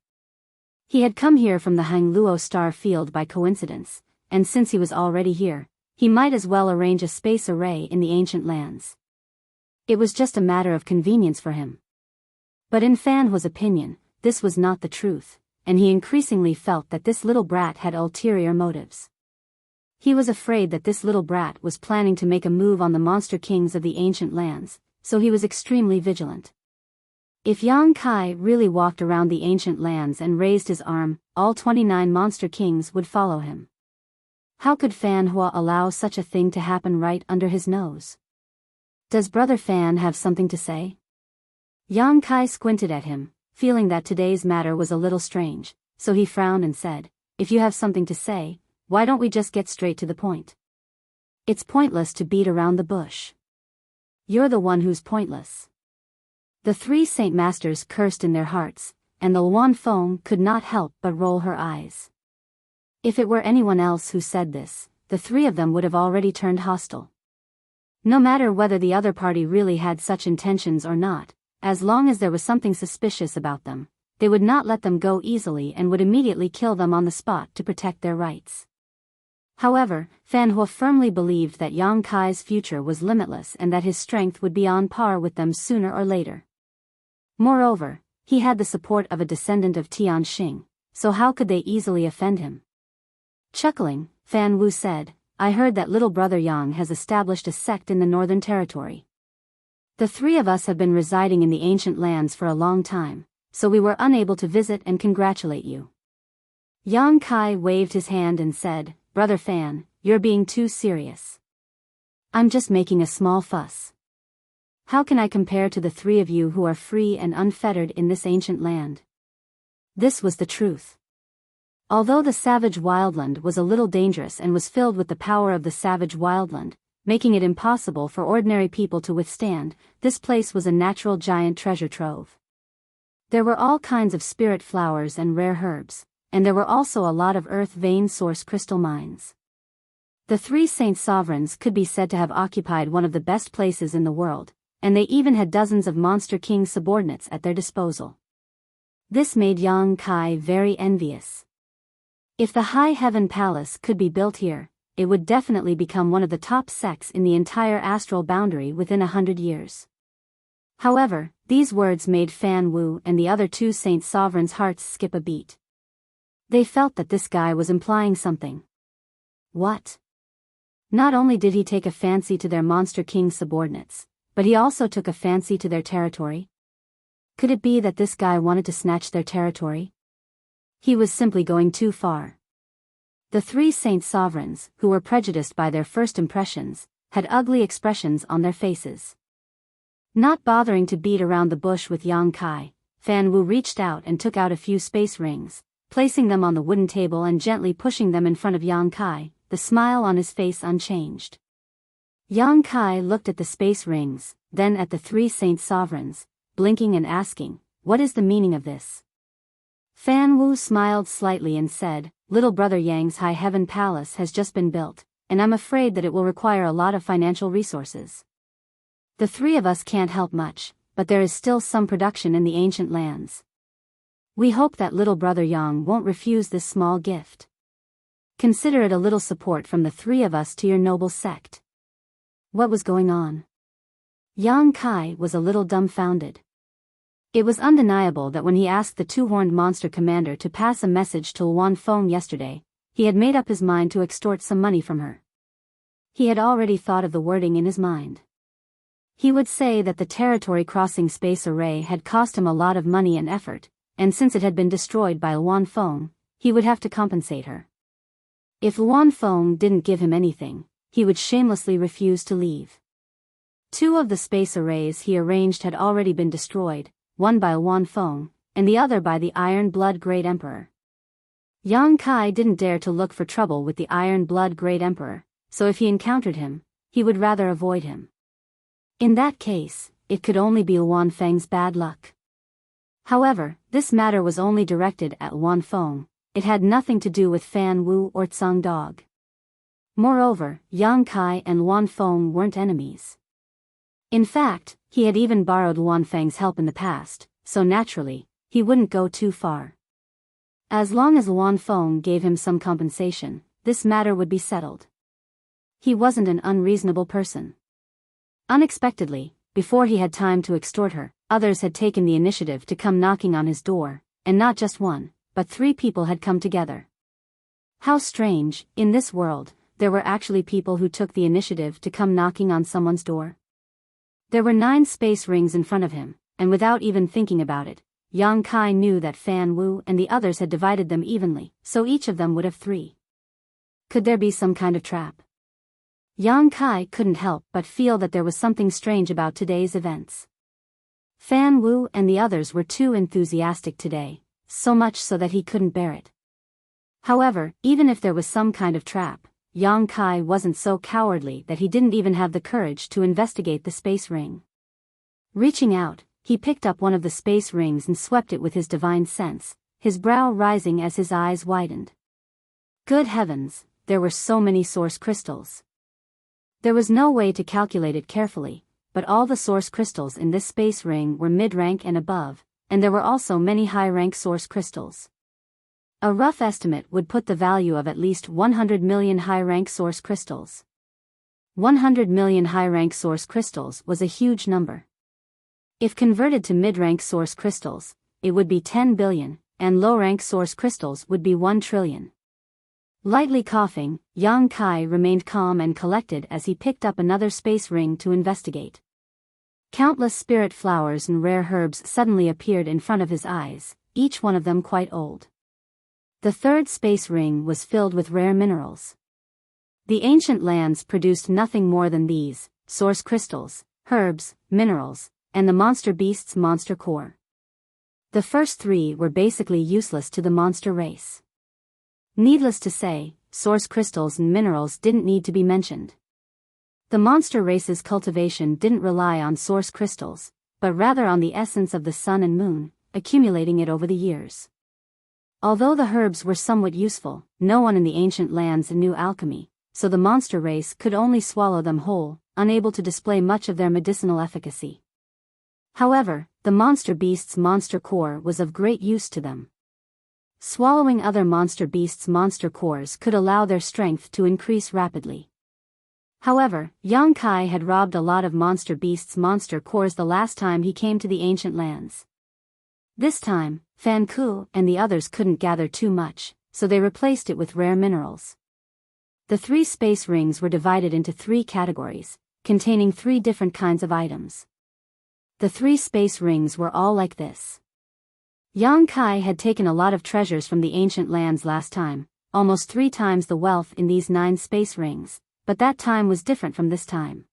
He had come here from the Hangluo star field by coincidence, and since he was already here, he might as well arrange a space array in the ancient lands. It was just a matter of convenience for him. But in Fan Huo's opinion, this was not the truth, and he increasingly felt that this little brat had ulterior motives. He was afraid that this little brat was planning to make a move on the monster kings of the ancient lands, so he was extremely vigilant. If Yang Kai really walked around the ancient lands and raised his arm, all 29 monster kings would follow him. How could Fan Huo allow such a thing to happen right under his nose? Does Brother Fan have something to say? Yang Kai squinted at him, feeling that today's matter was a little strange, so he frowned and said, "If you have something to say, why don't we just get straight to the point? It's pointless to beat around the bush." "You're the one who's pointless." The 3 Saint Masters cursed in their hearts, and the Luan Feng could not help but roll her eyes. If it were anyone else who said this, the 3 of them would have already turned hostile. No matter whether the other party really had such intentions or not, as long as there was something suspicious about them, they would not let them go easily and would immediately kill them on the spot to protect their rights. However, Fan Huo firmly believed that Yang Kai's future was limitless and that his strength would be on par with them sooner or later. Moreover, he had the support of a descendant of Tian Xing, so how could they easily offend him? Chuckling, Fan Wu said, "I heard that little brother Yang has established a sect in the Northern Territory. The 3 of us have been residing in the ancient lands for a long time, so we were unable to visit and congratulate you." Yang Kai waved his hand and said, "Brother Fan, you're being too serious. I'm just making a small fuss. How can I compare to the 3 of you who are free and unfettered in this ancient land?" This was the truth. Although the savage wildland was a little dangerous and was filled with the power of the savage wildland, making it impossible for ordinary people to withstand, this place was a natural giant treasure trove. There were all kinds of spirit flowers and rare herbs, and there were also a lot of earth vein source crystal mines. The 3 Saint Sovereigns could be said to have occupied one of the best places in the world, and they even had dozens of monster king subordinates at their disposal. This made Yang Kai very envious. If the High Heaven Palace could be built here, it would definitely become one of the top sects in the entire astral boundary within 100 years. However, these words made Fan Wu and the other 2 Saint Sovereigns' hearts skip a beat. They felt that this guy was implying something. What? Not only did he take a fancy to their monster king subordinates, but he also took a fancy to their territory? Could it be that this guy wanted to snatch their territory? He was simply going too far. The 3 Saint Sovereigns, who were prejudiced by their first impressions, had ugly expressions on their faces. Not bothering to beat around the bush with Yang Kai, Fan Wu reached out and took out a few space rings, placing them on the wooden table and gently pushing them in front of Yang Kai, the smile on his face unchanged. Yang Kai looked at the space rings, then at the 3 Saint Sovereigns, blinking and asking, "What is the meaning of this?" Fan Wu smiled slightly and said, "Little brother Yang's High Heaven Palace has just been built, and I'm afraid that it will require a lot of financial resources. The 3 of us can't help much, but there is still some production in the ancient lands. We hope that little brother Yang won't refuse this small gift. Consider it a little support from the 3 of us to your noble sect." What was going on? Yang Kai was a little dumbfounded. It was undeniable that when he asked the 2-horned monster commander to pass a message to Luan Feng yesterday, he had made up his mind to extort some money from her. He had already thought of the wording in his mind. He would say that the territory crossing space array had cost him a lot of money and effort, and since it had been destroyed by Luan Feng, he would have to compensate her. If Luan Feng didn't give him anything, he would shamelessly refuse to leave. 2 of the space arrays he arranged had already been destroyed, one by Luan Feng, and the other by the Iron Blood Great Emperor. Yang Kai didn't dare to look for trouble with the Iron Blood Great Emperor, so if he encountered him, he would rather avoid him. In that case, it could only be Luan Feng's bad luck. However, this matter was only directed at Luan Feng. It had nothing to do with Fan Wu or Tsung Dog. Moreover, Yang Kai and Luan Feng weren't enemies. In fact, He had even borrowed Luan Feng's help in the past, so naturally, he wouldn't go too far. As long as Luan Feng gave him some compensation, this matter would be settled. He wasn't an unreasonable person. Unexpectedly, before he had time to extort her, others had taken the initiative to come knocking on his door, and not just one, but 3 people had come together. How strange, in this world, there were actually people who took the initiative to come knocking on someone's door. There were 9 space rings in front of him, and without even thinking about it, Yang Kai knew that Fan Wu and the others had divided them evenly, so each of them would have 3. Could there be some kind of trap? Yang Kai couldn't help but feel that there was something strange about today's events. Fan Wu and the others were too enthusiastic today, so much so that he couldn't bear it. However, even if there was some kind of trap, Yang Kai wasn't so cowardly that he didn't even have the courage to investigate the space ring. Reaching out, he picked up one of the space rings and swept it with his divine sense, his brow rising as his eyes widened. Good heavens, there were so many source crystals. There was no way to calculate it carefully, but all the source crystals in this space ring were mid-rank and above, and there were also many high-rank source crystals. A rough estimate would put the value of at least 100 million high-rank source crystals. 100 million high-rank source crystals was a huge number. If converted to mid-rank source crystals, it would be 10 billion, and low-rank source crystals would be 1 trillion. Lightly coughing, Yang Kai remained calm and collected as he picked up another space ring to investigate. Countless spirit flowers and rare herbs suddenly appeared in front of his eyes, each one of them quite old. The third space ring was filled with rare minerals. The ancient lands produced nothing more than these, source crystals, herbs, minerals, and the monster beast's monster core. The first 3 were basically useless to the monster race. Needless to say, source crystals and minerals didn't need to be mentioned. The monster race's cultivation didn't rely on source crystals, but rather on the essence of the sun and moon, accumulating it over the years. Although the herbs were somewhat useful, no one in the ancient lands knew alchemy, so the monster race could only swallow them whole, unable to display much of their medicinal efficacy. However, the monster beast's monster core was of great use to them. Swallowing other monster beasts' monster cores could allow their strength to increase rapidly. However, Yang Kai had robbed a lot of monster beasts' monster cores the last time he came to the ancient lands. This time, Fan Ku and the others couldn't gather too much, so they replaced it with rare minerals. The 3 space rings were divided into 3 categories, containing 3 different kinds of items. The 3 space rings were all like this. Yang Kai had taken a lot of treasures from the ancient lands last time, almost 3 times the wealth in these 9 space rings, but that time was different from this time.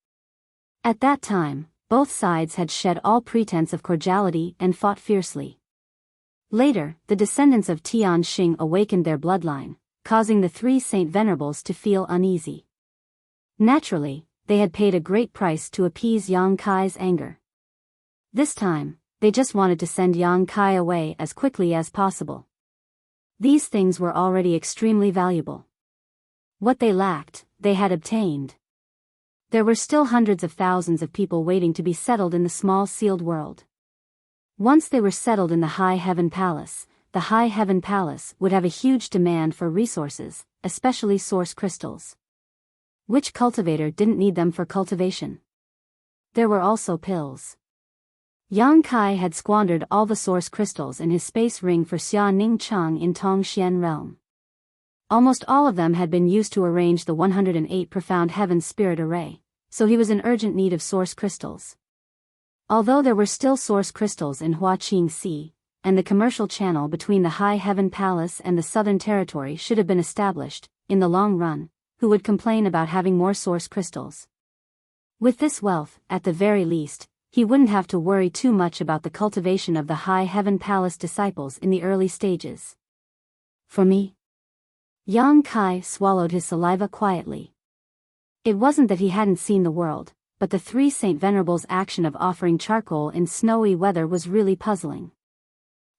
At that time, both sides had shed all pretense of cordiality and fought fiercely. Later, the descendants of Tian Xing awakened their bloodline, causing the 3 Saint Venerables to feel uneasy. Naturally, they had paid a great price to appease Yang Kai's anger. This time, they just wanted to send Yang Kai away as quickly as possible. These things were already extremely valuable. What they lacked, they had obtained. There were still hundreds of thousands of people waiting to be settled in the small sealed world. Once they were settled in the High Heaven Palace, the High Heaven Palace would have a huge demand for resources, especially source crystals. Which cultivator didn't need them for cultivation? There were also pills. Yang Kai had squandered all the source crystals in his space ring for Xia Ning Chang in Tongxian realm. Almost all of them had been used to arrange the 108 profound heaven spirit array, so he was in urgent need of source crystals. Although there were still source crystals in Huaqing Sea, and the commercial channel between the High Heaven Palace and the Southern Territory should have been established, in the long run, who would complain about having more source crystals? With this wealth, at the very least, he wouldn't have to worry too much about the cultivation of the High Heaven Palace disciples in the early stages. For me? Yang Kai swallowed his saliva quietly. It wasn't that he hadn't seen the world, but the 3 Saint Venerables' action of offering charcoal in snowy weather was really puzzling.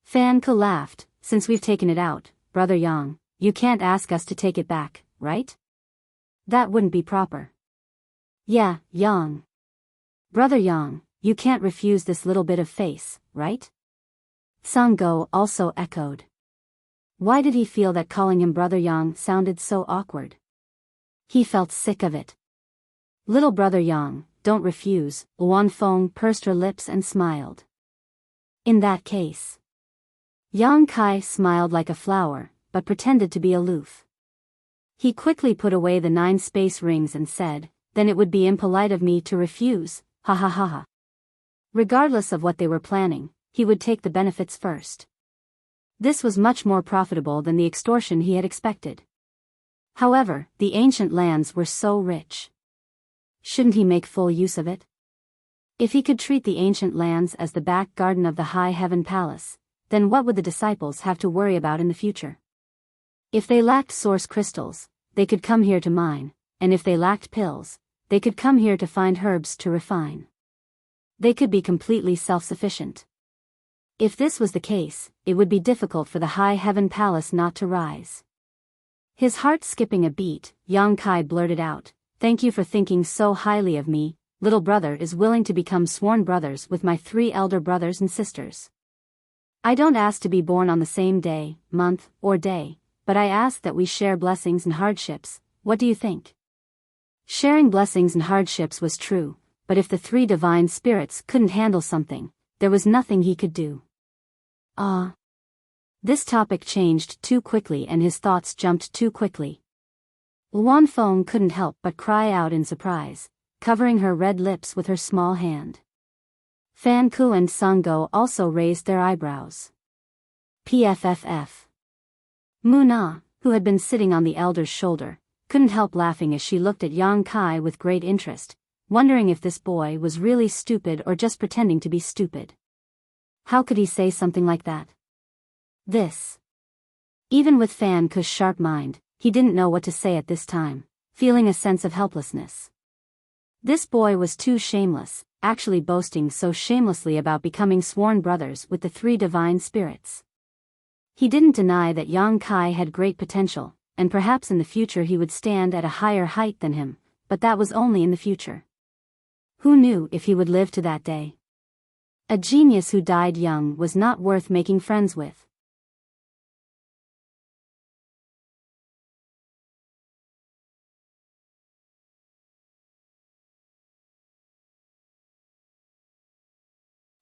Fan Ku laughed. Since we've taken it out, Brother Yang, you can't ask us to take it back, right? That wouldn't be proper. Yeah, Yang. Brother Yang, you can't refuse this little bit of face, right? Sanggo also echoed. Why did he feel that calling him Brother Yang sounded so awkward? He felt sick of it. Little Brother Yang, don't refuse, Luan Feng pursed her lips and smiled. In that case. Yang Kai smiled like a flower, but pretended to be aloof. He quickly put away the 9 space rings and said, then it would be impolite of me to refuse, ha ha ha ha. Regardless of what they were planning, he would take the benefits first. This was much more profitable than the extortion he had expected. However, the ancient lands were so rich. Shouldn't he make full use of it? If he could treat the ancient lands as the back garden of the High Heaven Palace, then what would the disciples have to worry about in the future? If they lacked source crystals, they could come here to mine, and if they lacked pills, they could come here to find herbs to refine. They could be completely self-sufficient. If this was the case, it would be difficult for the High Heaven Palace not to rise. His heart skipping a beat, Yang Kai blurted out, thank you for thinking so highly of me. Little brother is willing to become sworn brothers with my 3 elder brothers and sisters. I don't ask to be born on the same day, month, or day, but I ask that we share blessings and hardships. What do you think? Sharing blessings and hardships was true, but if the 3 divine spirits couldn't handle something, there was nothing he could do. This topic changed too quickly and his thoughts jumped too quickly. Luan Feng couldn't help but cry out in surprise, covering her red lips with her small hand. Fan Ku and Sanggo also raised their eyebrows. PFFF. Muna, who had been sitting on the elder's shoulder, couldn't help laughing as she looked at Yang Kai with great interest, wondering if this boy was really stupid or just pretending to be stupid. How could he say something like that? Even with Fan Ku's sharp mind, he didn't know what to say at this time, feeling a sense of helplessness. This boy was too shameless, actually boasting so shamelessly about becoming sworn brothers with the 3 divine spirits. He didn't deny that Yang Kai had great potential, and perhaps in the future he would stand at a higher height than him, but that was only in the future. Who knew if he would live to that day? A genius who died young was not worth making friends with.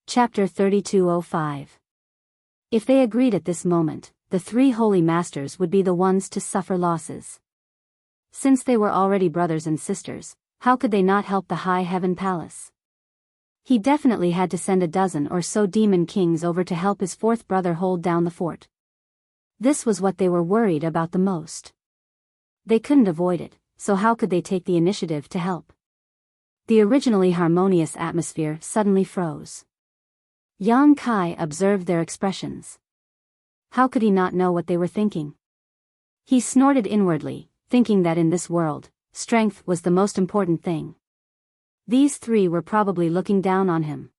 Chapter 3205. If they agreed at this moment, the 3 holy masters would be the ones to suffer losses. Since they were already brothers and sisters, how could they not help the High Heaven Palace? He definitely had to send a dozen or so demon kings over to help his 4th brother hold down the fort. This was what they were worried about the most. They couldn't avoid it, so how could they take the initiative to help? The originally harmonious atmosphere suddenly froze. Yang Kai observed their expressions. How could he not know what they were thinking? He snorted inwardly, thinking that in this world, strength was the most important thing. These 3 were probably looking down on him.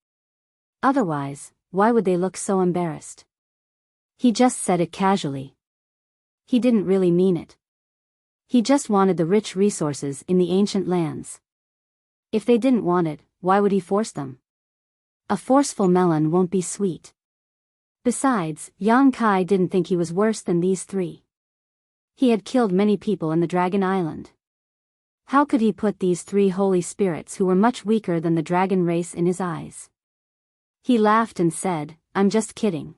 Otherwise, why would they look so embarrassed? He just said it casually. He didn't really mean it. He just wanted the rich resources in the ancient lands. If they didn't want it, why would he force them? A forceful melon won't be sweet. Besides, Yang Kai didn't think he was worse than these 3. He had killed many people in the Dragon Island. How could he put these 3 holy spirits who were much weaker than the dragon race in his eyes? He laughed and said, I'm just kidding.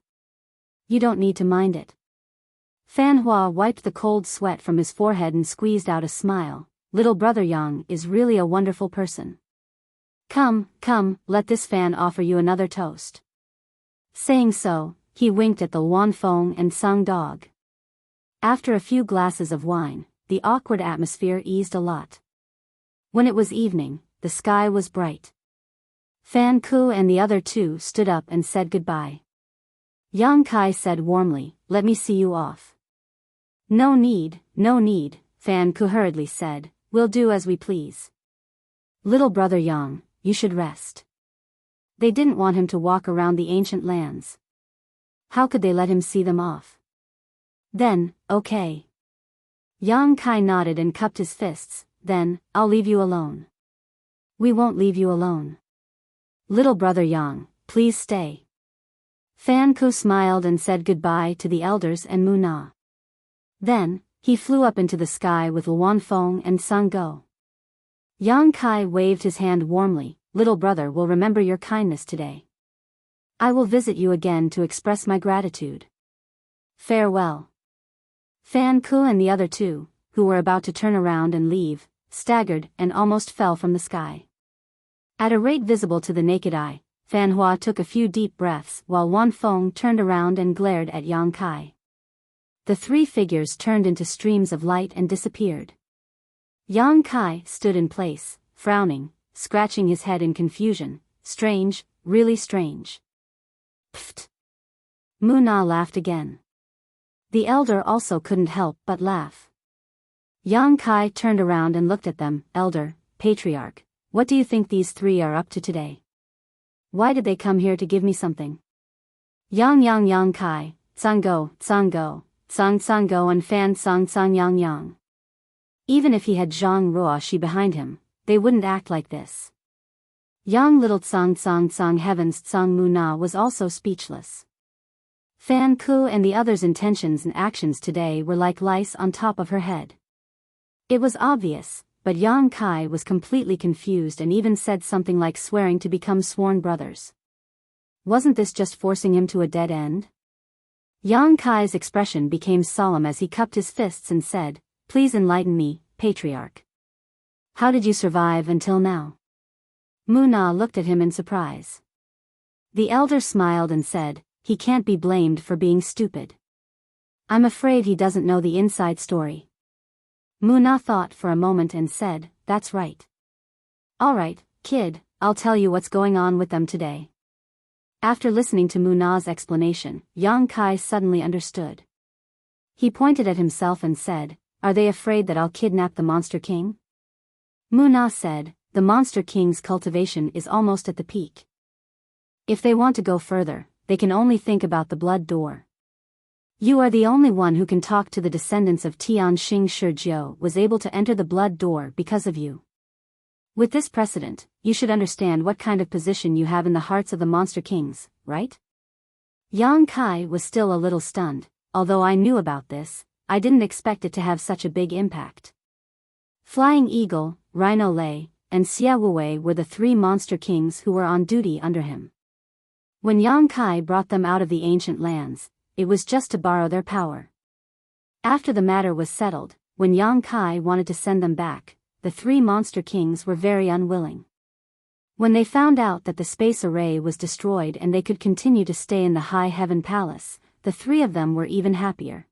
You don't need to mind it. Fan Hua wiped the cold sweat from his forehead and squeezed out a smile. Little brother Yang is really a wonderful person. Come, let this fan offer you another toast. Saying so, he winked at the Luan Feng and Sung dog. After a few glasses of wine, the awkward atmosphere eased a lot. When it was evening, the sky was bright. Fan Ku and the other 2 stood up and said goodbye. Yang Kai said warmly, let me see you off. No need, Fan Ku hurriedly said, we'll do as we please. Little brother Yang, you should rest. They didn't want him to walk around the ancient lands. How could they let him see them off? Then, okay. Yang Kai nodded and cupped his fists. Then, I'll leave you alone. We won't leave you alone. Little brother Yang, please stay. Fan Ku smiled and said goodbye to the elders and Mu Na. Then, he flew up into the sky with Luan Feng and Sang Go. Yang Kai waved his hand warmly. Little brother will remember your kindness today. I will visit you again to express my gratitude. Farewell. Fan Ku and the other two, who were about to turn around and leave, staggered and almost fell from the sky. At a rate visible to the naked eye, Fan Hua took a few deep breaths while Wan Feng turned around and glared at Yang Kai. The three figures turned into streams of light and disappeared. Yang Kai stood in place, frowning, scratching his head in confusion. Strange, really strange. Pfft. Mu Na laughed again. The elder also couldn't help but laugh. Yang Kai turned around and looked at them. Elder, patriarch, what do you think these three are up to today? Why did they come here to give me something? Yang Kai, Sang Go, and Fan Sang Yang. Even if he had Zhang Ruoshi behind him, they wouldn't act like this. Yang little Tsang Heavens Tsang Mu Na was also speechless. Fan Ku and the others' intentions and actions today were like lice on top of her head. It was obvious, but Yang Kai was completely confused and even said something like swearing to become sworn brothers. Wasn't this just forcing him to a dead end? Yang Kai's expression became solemn as he cupped his fists and said, "Please enlighten me, patriarch. How did you survive until now?" Mu Na looked at him in surprise. The elder smiled and said, "He can't be blamed for being stupid. I'm afraid he doesn't know the inside story." Mu Na thought for a moment and said, "That's right. All right, kid, I'll tell you what's going on with them today." After listening to Mu Na's explanation, Yang Kai suddenly understood. He pointed at himself and said, "Are they afraid that I'll kidnap the Monster King?" Mu Na said, "The Monster King's cultivation is almost at the peak. If they want to go further, they can only think about the blood door. You are the only one who can talk to the descendants of Tian Xing Shijiao was able to enter the blood door because of you. With this precedent, you should understand what kind of position you have in the hearts of the Monster Kings, right?" Yang Kai was still a little stunned. Although I knew about this, I didn't expect it to have such a big impact. Flying Eagle, Rhino Lei, and Xia Wuwei were the three Monster Kings who were on duty under him. When Yang Kai brought them out of the ancient lands, it was just to borrow their power. After the matter was settled, when Yang Kai wanted to send them back, the three Monster Kings were very unwilling. When they found out that the space array was destroyed and they could continue to stay in the High Heaven Palace, the three of them were even happier.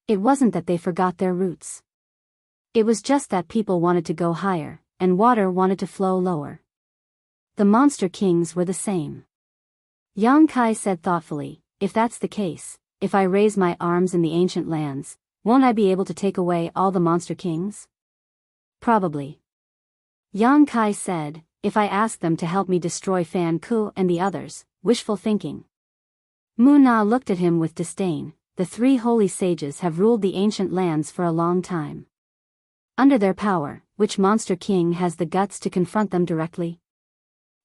It wasn't that they forgot their roots. It was just that people wanted to go higher, and water wanted to flow lower. The Monster Kings were the same. Yang Kai said thoughtfully, "If that's the case, if I raise my arms in the ancient lands, won't I be able to take away all the Monster Kings?" "Probably." Yang Kai said, "If I ask them to help me destroy Fan Ku and the others, wishful thinking." Mu Na looked at him with disdain. The three holy sages have ruled the ancient lands for a long time. Under their power, which Monster King has the guts to confront them directly?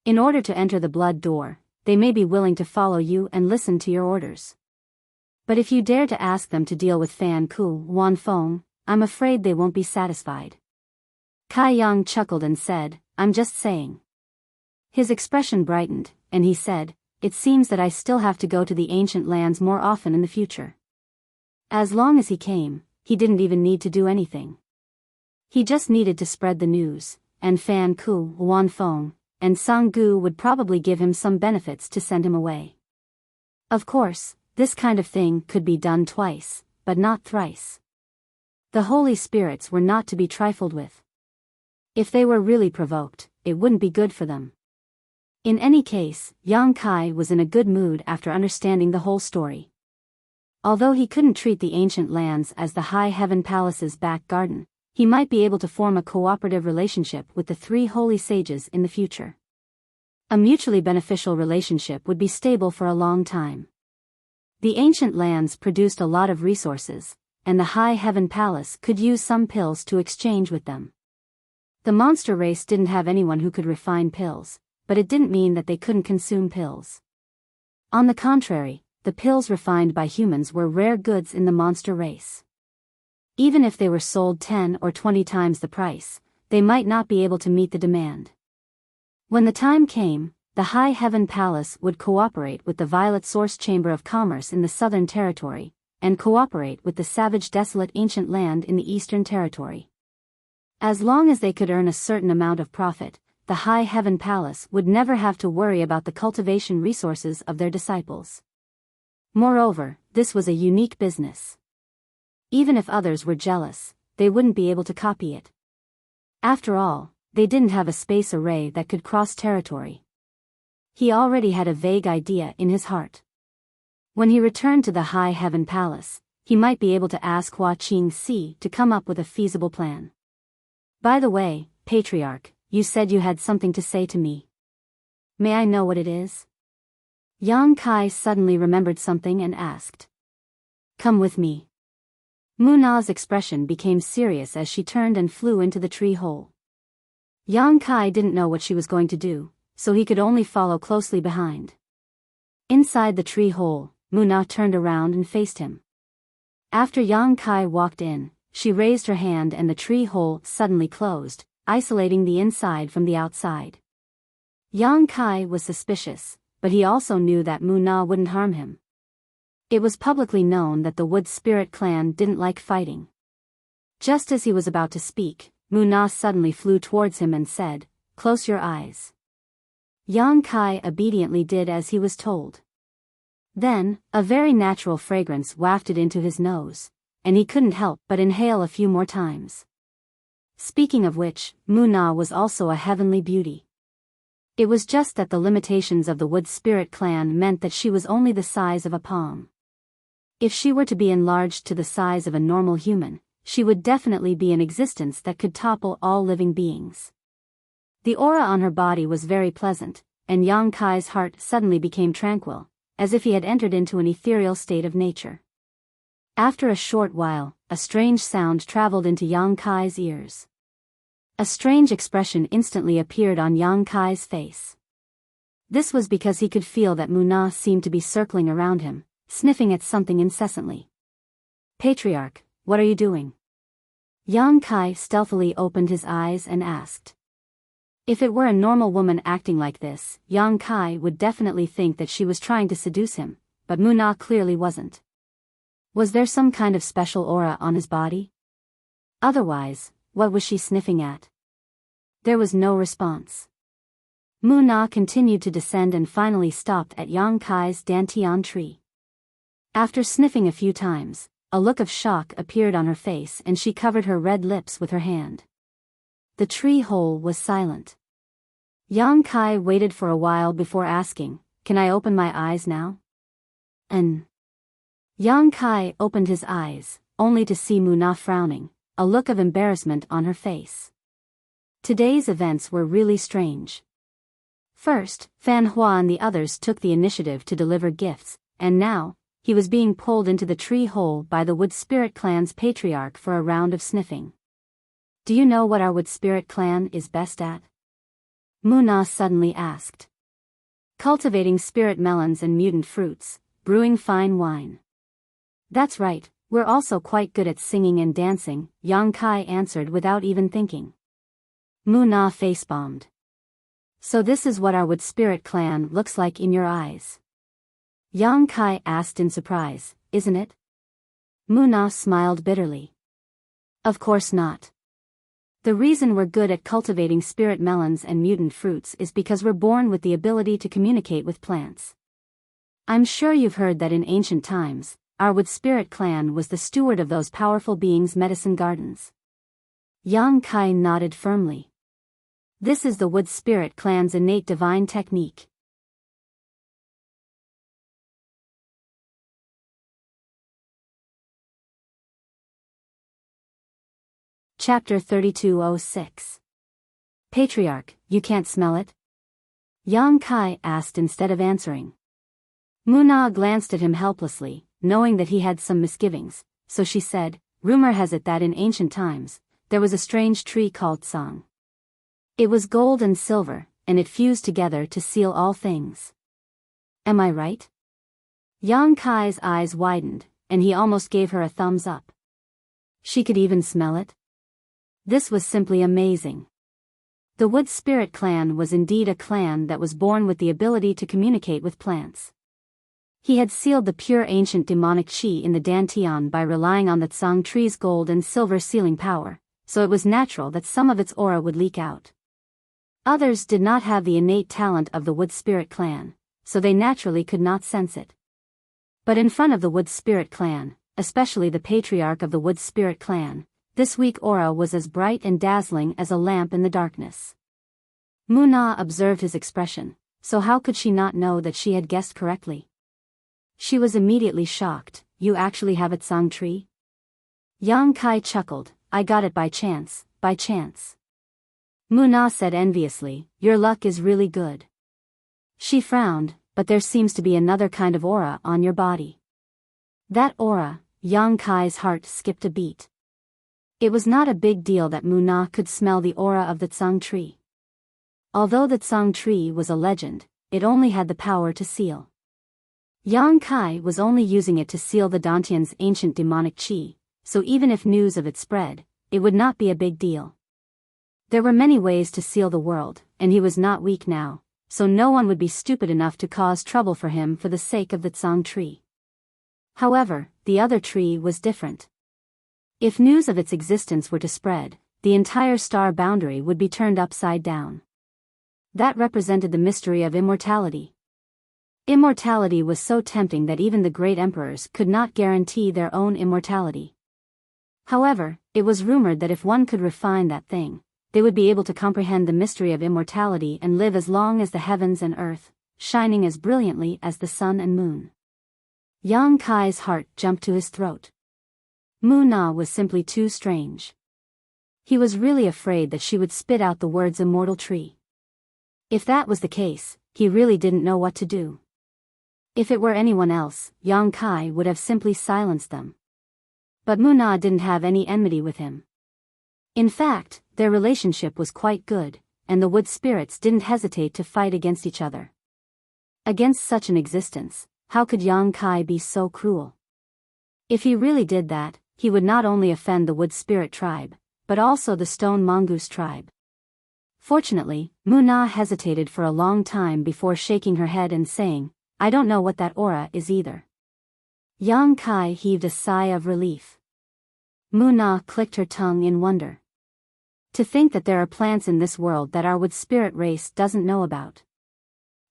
In order to enter the blood door, they may be willing to follow you and listen to your orders. But if you dare to ask them to deal with Fan Ku, Wan Feng, I'm afraid they won't be satisfied. Kai Yang chuckled and said, "I'm just saying." His expression brightened, and he said, "It seems that I still have to go to the ancient lands more often in the future." As long as he came, he didn't even need to do anything. He just needed to spread the news, and Fan Ku, Wan Feng, and Sang Gu would probably give him some benefits to send him away. Of course, this kind of thing could be done twice, but not thrice. The holy spirits were not to be trifled with. If they were really provoked, it wouldn't be good for them. In any case, Yang Kai was in a good mood after understanding the whole story. Although he couldn't treat the ancient lands as the High Heaven Palace's back garden, he might be able to form a cooperative relationship with the three holy sages in the future. A mutually beneficial relationship would be stable for a long time. The ancient lands produced a lot of resources, and the High Heaven Palace could use some pills to exchange with them. The monster race didn't have anyone who could refine pills, but it didn't mean that they couldn't consume pills. On the contrary, the pills refined by humans were rare goods in the monster race. Even if they were sold 10 or 20 times the price, they might not be able to meet the demand. When the time came, the High Heaven Palace would cooperate with the Violet Source Chamber of Commerce in the Southern Territory, and cooperate with the savage desolate ancient land in the Eastern Territory. As long as they could earn a certain amount of profit, the High Heaven Palace would never have to worry about the cultivation resources of their disciples. Moreover, this was a unique business. Even if others were jealous, they wouldn't be able to copy it. After all, they didn't have a space array that could cross territory. He already had a vague idea in his heart. When he returned to the High Heaven Palace, he might be able to ask Hua Qingxi to come up with a feasible plan. By the way, Patriarch, you said you had something to say to me. May I know what it is? Yang Kai suddenly remembered something and asked. Come with me. Mu Na's expression became serious as she turned and flew into the tree hole. Yang Kai didn't know what she was going to do, so he could only follow closely behind. Inside the tree hole, Mu Na turned around and faced him. After Yang Kai walked in, she raised her hand and the tree hole suddenly closed, isolating the inside from the outside. Yang Kai was suspicious, but he also knew that Mu Na wouldn't harm him. It was publicly known that the Wood Spirit clan didn't like fighting. Just as he was about to speak, Mu Na suddenly flew towards him and said, "Close your eyes." Yang Kai obediently did as he was told. Then, a very natural fragrance wafted into his nose, and he couldn't help but inhale a few more times. Speaking of which, Mu Na was also a heavenly beauty. It was just that the limitations of the Wood Spirit clan meant that she was only the size of a palm. If she were to be enlarged to the size of a normal human, she would definitely be an existence that could topple all living beings. The aura on her body was very pleasant, and Yang Kai's heart suddenly became tranquil, as if he had entered into an ethereal state of nature. After a short while, a strange sound traveled into Yang Kai's ears. A strange expression instantly appeared on Yang Kai's face. This was because he could feel that Mu Na seemed to be circling around him, sniffing at something incessantly. Patriarch, what are you doing? Yang Kai stealthily opened his eyes and asked. If it were a normal woman acting like this, Yang Kai would definitely think that she was trying to seduce him, but Mu Na clearly wasn't. Was there some kind of special aura on his body? Otherwise, what was she sniffing at? There was no response. Mu Na continued to descend and finally stopped at Yang Kai's dantian tree. After sniffing a few times, a look of shock appeared on her face and she covered her red lips with her hand. The tree hole was silent. Yang Kai waited for a while before asking, "Can I open my eyes now?" Yang Kai opened his eyes, only to see Mu Na frowning, a look of embarrassment on her face. Today's events were really strange. First, Fan Hua and the others took the initiative to deliver gifts, and now, he was being pulled into the tree hole by the Wood Spirit clan's patriarch for a round of sniffing. Do you know what our Wood Spirit clan is best at? Mu Na suddenly asked. Cultivating spirit melons and mutant fruits, brewing fine wine. That's right, we're also quite good at singing and dancing, Yang Kai answered without even thinking. Mu Na face-bombed. So this is what our Wood Spirit clan looks like in your eyes? Yang Kai asked in surprise, isn't it? Mu Na smiled bitterly. Of course not. The reason we're good at cultivating spirit melons and mutant fruits is because we're born with the ability to communicate with plants. I'm sure you've heard that in ancient times, our Wood Spirit clan was the steward of those powerful beings' medicine gardens. Yang Kai nodded firmly. This is the Wood Spirit clan's innate divine technique. Chapter 3206. Patriarch, you can't smell it? Yang Kai asked instead of answering. Mu Na glanced at him helplessly, knowing that he had some misgivings, so she said, rumor has it that in ancient times, there was a strange tree called Song. It was gold and silver, and it fused together to seal all things. Am I right? Yang Kai's eyes widened, and he almost gave her a thumbs up. She could even smell it? This was simply amazing. The Wood Spirit Clan was indeed a clan that was born with the ability to communicate with plants. He had sealed the pure ancient demonic qi in the Dantian by relying on the Tsang tree's gold and silver sealing power, so it was natural that some of its aura would leak out. Others did not have the innate talent of the Wood Spirit Clan, so they naturally could not sense it. But in front of the Wood Spirit Clan, especially the patriarch of the Wood Spirit Clan, this weak aura was as bright and dazzling as a lamp in the darkness. Muna observed his expression, so how could she not know that she had guessed correctly? She was immediately shocked. You actually have a Tsang tree? Yang Kai chuckled. I got it by chance, by chance. Muna said enviously, your luck is really good. She frowned, but there seems to be another kind of aura on your body. That aura, Yang Kai's heart skipped a beat. It was not a big deal that Muna could smell the aura of the Tsang tree. Although the Tsang tree was a legend, it only had the power to seal. Yang Kai was only using it to seal the Dantian's ancient demonic qi, so even if news of it spread, it would not be a big deal. There were many ways to seal the world, and he was not weak now, so no one would be stupid enough to cause trouble for him for the sake of the Tsang tree. However, the other tree was different. If news of its existence were to spread, the entire star boundary would be turned upside down. That represented the mystery of immortality. Immortality was so tempting that even the great emperors could not guarantee their own immortality. However, it was rumored that if one could refine that thing, they would be able to comprehend the mystery of immortality and live as long as the heavens and earth, shining as brilliantly as the sun and moon. Yang Kai's heart jumped to his throat. Muna was simply too strange. He was really afraid that she would spit out the words immortal tree. If that was the case, he really didn't know what to do. If it were anyone else, Yang Kai would have simply silenced them. But Muna didn't have any enmity with him. In fact, their relationship was quite good, and the wood spirits didn't hesitate to fight against each other. Against such an existence, how could Yang Kai be so cruel? If he really did that, he would not only offend the wood spirit tribe, but also the stone mongoose tribe. Fortunately, Muna hesitated for a long time before shaking her head and saying, I don't know what that aura is either. Yang Kai heaved a sigh of relief. Muna clicked her tongue in wonder. To think that there are plants in this world that our wood spirit race doesn't know about.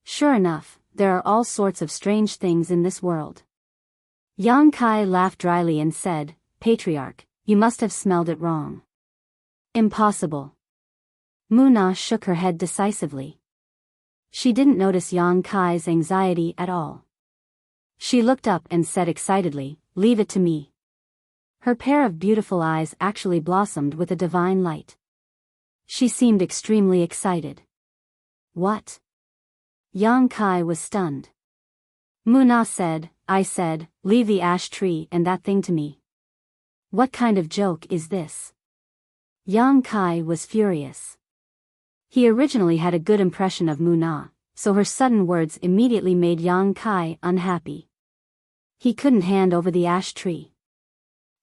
Sure enough, there are all sorts of strange things in this world. Yang Kai laughed dryly and said, Patriarch, you must have smelled it wrong. Impossible. Muna shook her head decisively. She didn't notice Yang Kai's anxiety at all. She looked up and said excitedly, Leave it to me. Her pair of beautiful eyes actually blossomed with a divine light. She seemed extremely excited. What? Yang Kai was stunned. Muna said, I said, leave the ash tree and that thing to me. What kind of joke is this? Yang Kai was furious. He originally had a good impression of Muna, so her sudden words immediately made Yang Kai unhappy. He couldn't hand over the ash tree.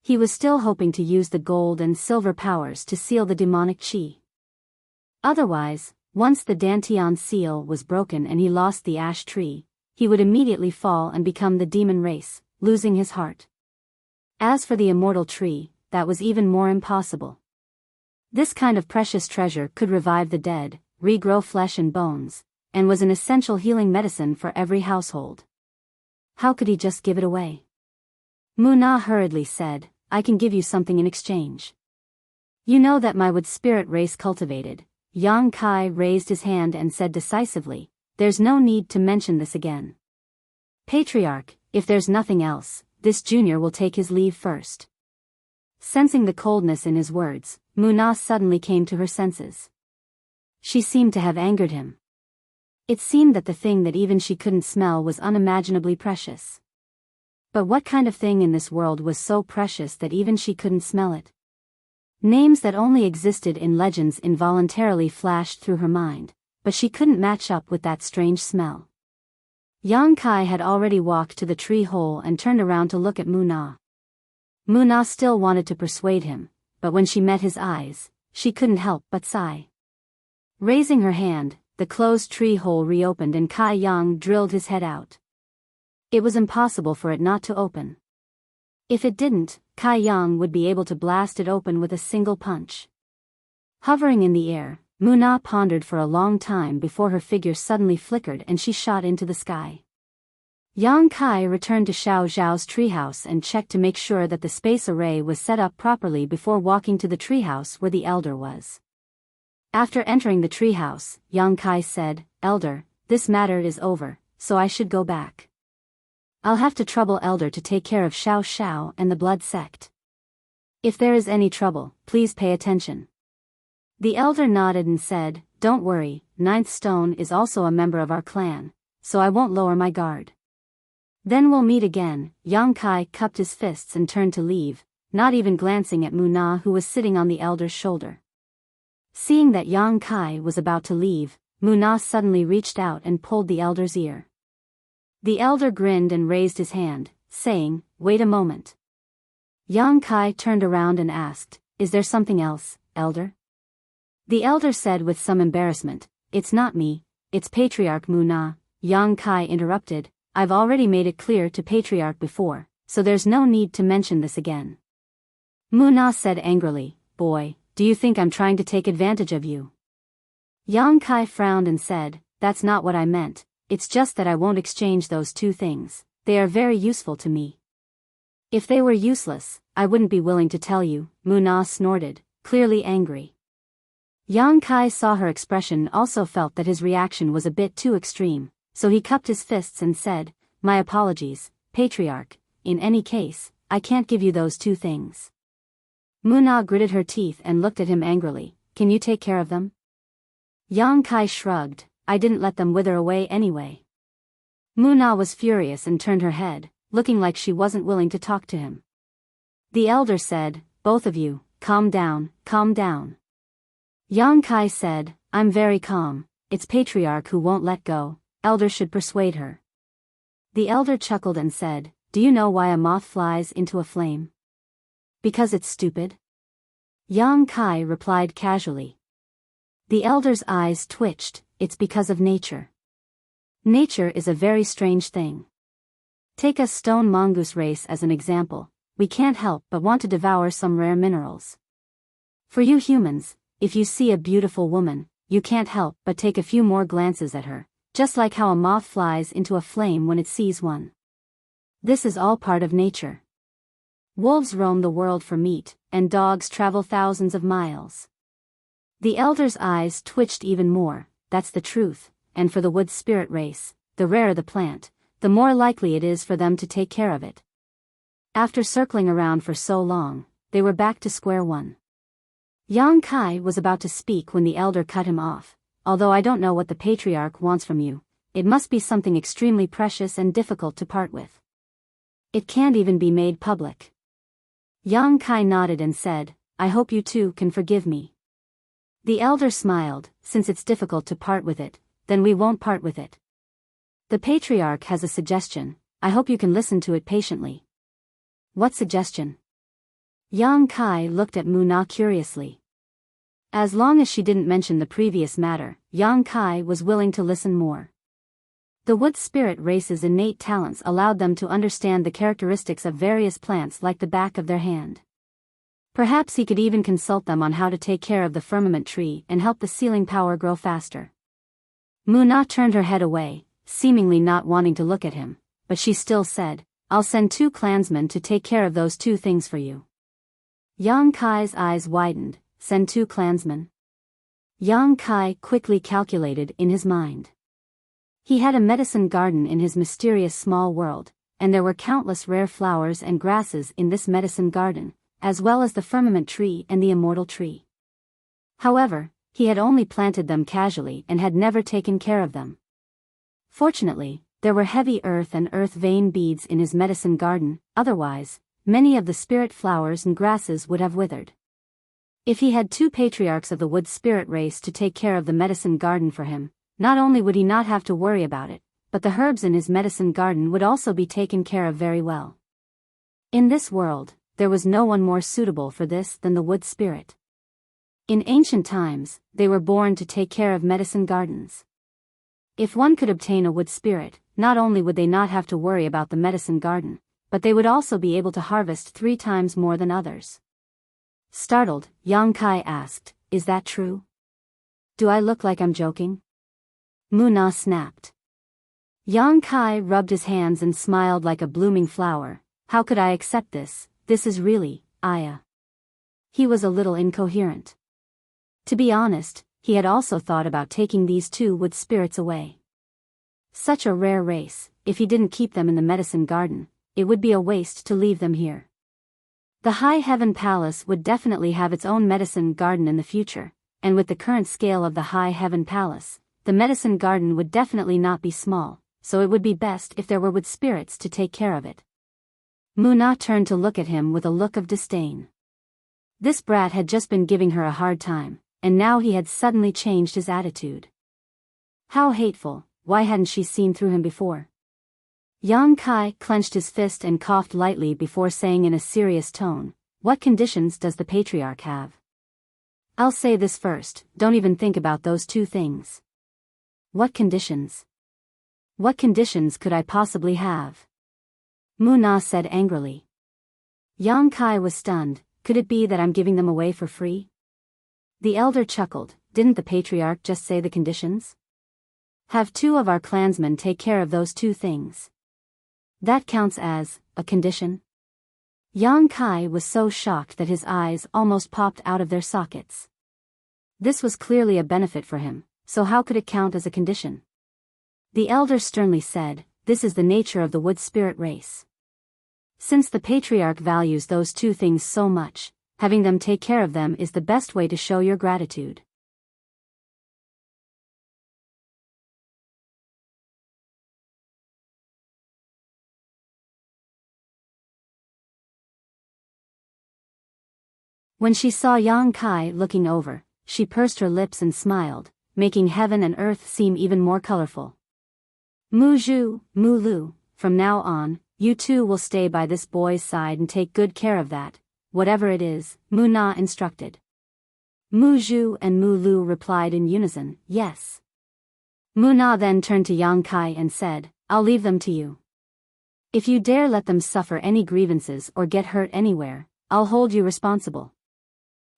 He was still hoping to use the gold and silver powers to seal the demonic qi. Otherwise, once the Dantian seal was broken and he lost the ash tree, he would immediately fall and become the demon race, losing his heart. As for the immortal tree, that was even more impossible. This kind of precious treasure could revive the dead, regrow flesh and bones, and was an essential healing medicine for every household. How could he just give it away? Muna hurriedly said, I can give you something in exchange. You know that my wood spirit race cultivated. Yang Kai raised his hand and said decisively, there's no need to mention this again. Patriarch, if there's nothing else, this junior will take his leave first. Sensing the coldness in his words, Muna suddenly came to her senses. She seemed to have angered him. It seemed that the thing that even she couldn't smell was unimaginably precious. But what kind of thing in this world was so precious that even she couldn't smell it? Names that only existed in legends involuntarily flashed through her mind, but she couldn't match up with that strange smell. Yang Kai had already walked to the tree hole and turned around to look at Mu Na. Mu Na still wanted to persuade him, but when she met his eyes, she couldn't help but sigh. Raising her hand, the closed tree hole reopened and Kai Yang drilled his head out. It was impossible for it not to open. If it didn't, Kai Yang would be able to blast it open with a single punch. Hovering in the air, Mu Na pondered for a long time before her figure suddenly flickered and she shot into the sky. Yang Kai returned to Xiao Zhao's treehouse and checked to make sure that the space array was set up properly before walking to the treehouse where the elder was. After entering the treehouse, Yang Kai said, "Elder, this matter is over, so I should go back. I'll have to trouble Elder to take care of Xiao Xiao and the blood sect. If there is any trouble, please pay attention." The elder nodded and said, "Don't worry, Ninth Stone is also a member of our clan, so I won't lower my guard. Then we'll meet again." Yang Kai cupped his fists and turned to leave, not even glancing at Mu Na who was sitting on the elder's shoulder. Seeing that Yang Kai was about to leave, Mu Na suddenly reached out and pulled the elder's ear. The elder grinned and raised his hand, saying, "Wait a moment." Yang Kai turned around and asked, "Is there something else, elder?" The elder said with some embarrassment, "It's not me, it's Patriarch Mu Na." Yang Kai interrupted, "I've already made it clear to Patriarch before, so there's no need to mention this again." Mu Na said angrily, "Boy, do you think I'm trying to take advantage of you?" Yang Kai frowned and said, "That's not what I meant, it's just that I won't exchange those two things, they are very useful to me." "If they were useless, I wouldn't be willing to tell you," Mu Na snorted, clearly angry. Yang Kai saw her expression, also felt that his reaction was a bit too extreme, so he cupped his fists and said, "My apologies, Patriarch, in any case, I can't give you those two things." Mu Na gritted her teeth and looked at him angrily, "Can you take care of them?" Yang Kai shrugged, "I didn't let them wither away anyway." Mu Na was furious and turned her head, looking like she wasn't willing to talk to him. The elder said, "Both of you, calm down, calm down." Yang Kai said, "I'm very calm, it's Patriarch who won't let go, Elder should persuade her." The elder chuckled and said, "Do you know why a moth flies into a flame?" "Because it's stupid?" Yang Kai replied casually. The elder's eyes twitched, "It's because of nature. Nature is a very strange thing. Take a stone mongoose race as an example, we can't help but want to devour some rare minerals. For you humans, if you see a beautiful woman, you can't help but take a few more glances at her, just like how a moth flies into a flame when it sees one. This is all part of nature. Wolves roam the world for meat, and dogs travel thousands of miles." The elder's eyes twitched even more, "That's the truth, and for the wood spirit race, the rarer the plant, the more likely it is for them to take care of it." After circling around for so long, they were back to square one. Yang Kai was about to speak when the elder cut him off. "Although I don't know what the Patriarch wants from you, it must be something extremely precious and difficult to part with. It can't even be made public." Yang Kai nodded and said, "I hope you too can forgive me." The elder smiled, "Since it's difficult to part with it, then we won't part with it. The Patriarch has a suggestion, I hope you can listen to it patiently." "What suggestion?" Yang Kai looked at Mu Na curiously. As long as she didn't mention the previous matter, Yang Kai was willing to listen more. The wood spirit race's innate talents allowed them to understand the characteristics of various plants like the back of their hand. Perhaps he could even consult them on how to take care of the firmament tree and help the sealing power grow faster. Mu Na turned her head away, seemingly not wanting to look at him, but she still said, "I'll send 2 clansmen to take care of those 2 things for you." Yang Kai's eyes widened, "Send 2 clansmen?" Yang Kai quickly calculated in his mind. He had a medicine garden in his mysterious small world, and there were countless rare flowers and grasses in this medicine garden, as well as the firmament tree and the immortal tree. However, he had only planted them casually and had never taken care of them. Fortunately, there were heavy earth and earth vein beads in his medicine garden, otherwise, many of the spirit flowers and grasses would have withered. If he had two patriarchs of the wood spirit race to take care of the medicine garden for him, not only would he not have to worry about it, but the herbs in his medicine garden would also be taken care of very well. In this world, there was no one more suitable for this than the wood spirit. In ancient times, they were born to take care of medicine gardens. If one could obtain a wood spirit, not only would they not have to worry about the medicine garden, but they would also be able to harvest 3 times more than others. Startled, Yang Kai asked, "Is that true? Do I look like I'm joking?" Mu Na snapped. Yang Kai rubbed his hands and smiled like a blooming flower. "How could I accept this? This is really, Aya." He was a little incoherent. To be honest, he had also thought about taking these 2 wood spirits away. Such a rare race, if he didn't keep them in the medicine garden, it would be a waste to leave them here. The High Heaven Palace would definitely have its own medicine garden in the future, and with the current scale of the High Heaven Palace, the medicine garden would definitely not be small, so it would be best if there were wood spirits to take care of it. Mu Na turned to look at him with a look of disdain. This brat had just been giving her a hard time, and now he had suddenly changed his attitude. How hateful, why hadn't she seen through him before? Yang Kai clenched his fist and coughed lightly before saying in a serious tone, "What conditions does the patriarch have?" "I'll say this first, don't even think about those 2 things." "What conditions? What conditions could I possibly have?" Mu Na said angrily. Yang Kai was stunned. "Could it be that I'm giving them away for free?" The elder chuckled. "Didn't the patriarch just say the conditions? Have 2 of our clansmen take care of those 2 things. That counts as a condition?" Yang Kai was so shocked that his eyes almost popped out of their sockets. This was clearly a benefit for him, so how could it count as a condition? The elder sternly said, "This is the nature of the wood spirit race. Since the patriarch values those 2 things so much, having them take care of them is the best way to show your gratitude." When she saw Yang Kai looking over, she pursed her lips and smiled, making heaven and earth seem even more colorful. "Mu Zhu, Mu Lu, from now on, you 2 will stay by this boy's side and take good care of that, whatever it is," Mu Na instructed. Mu Zhu and Mu Lu replied in unison, "Yes." Mu Na then turned to Yang Kai and said, "I'll leave them to you. If you dare let them suffer any grievances or get hurt anywhere, I'll hold you responsible.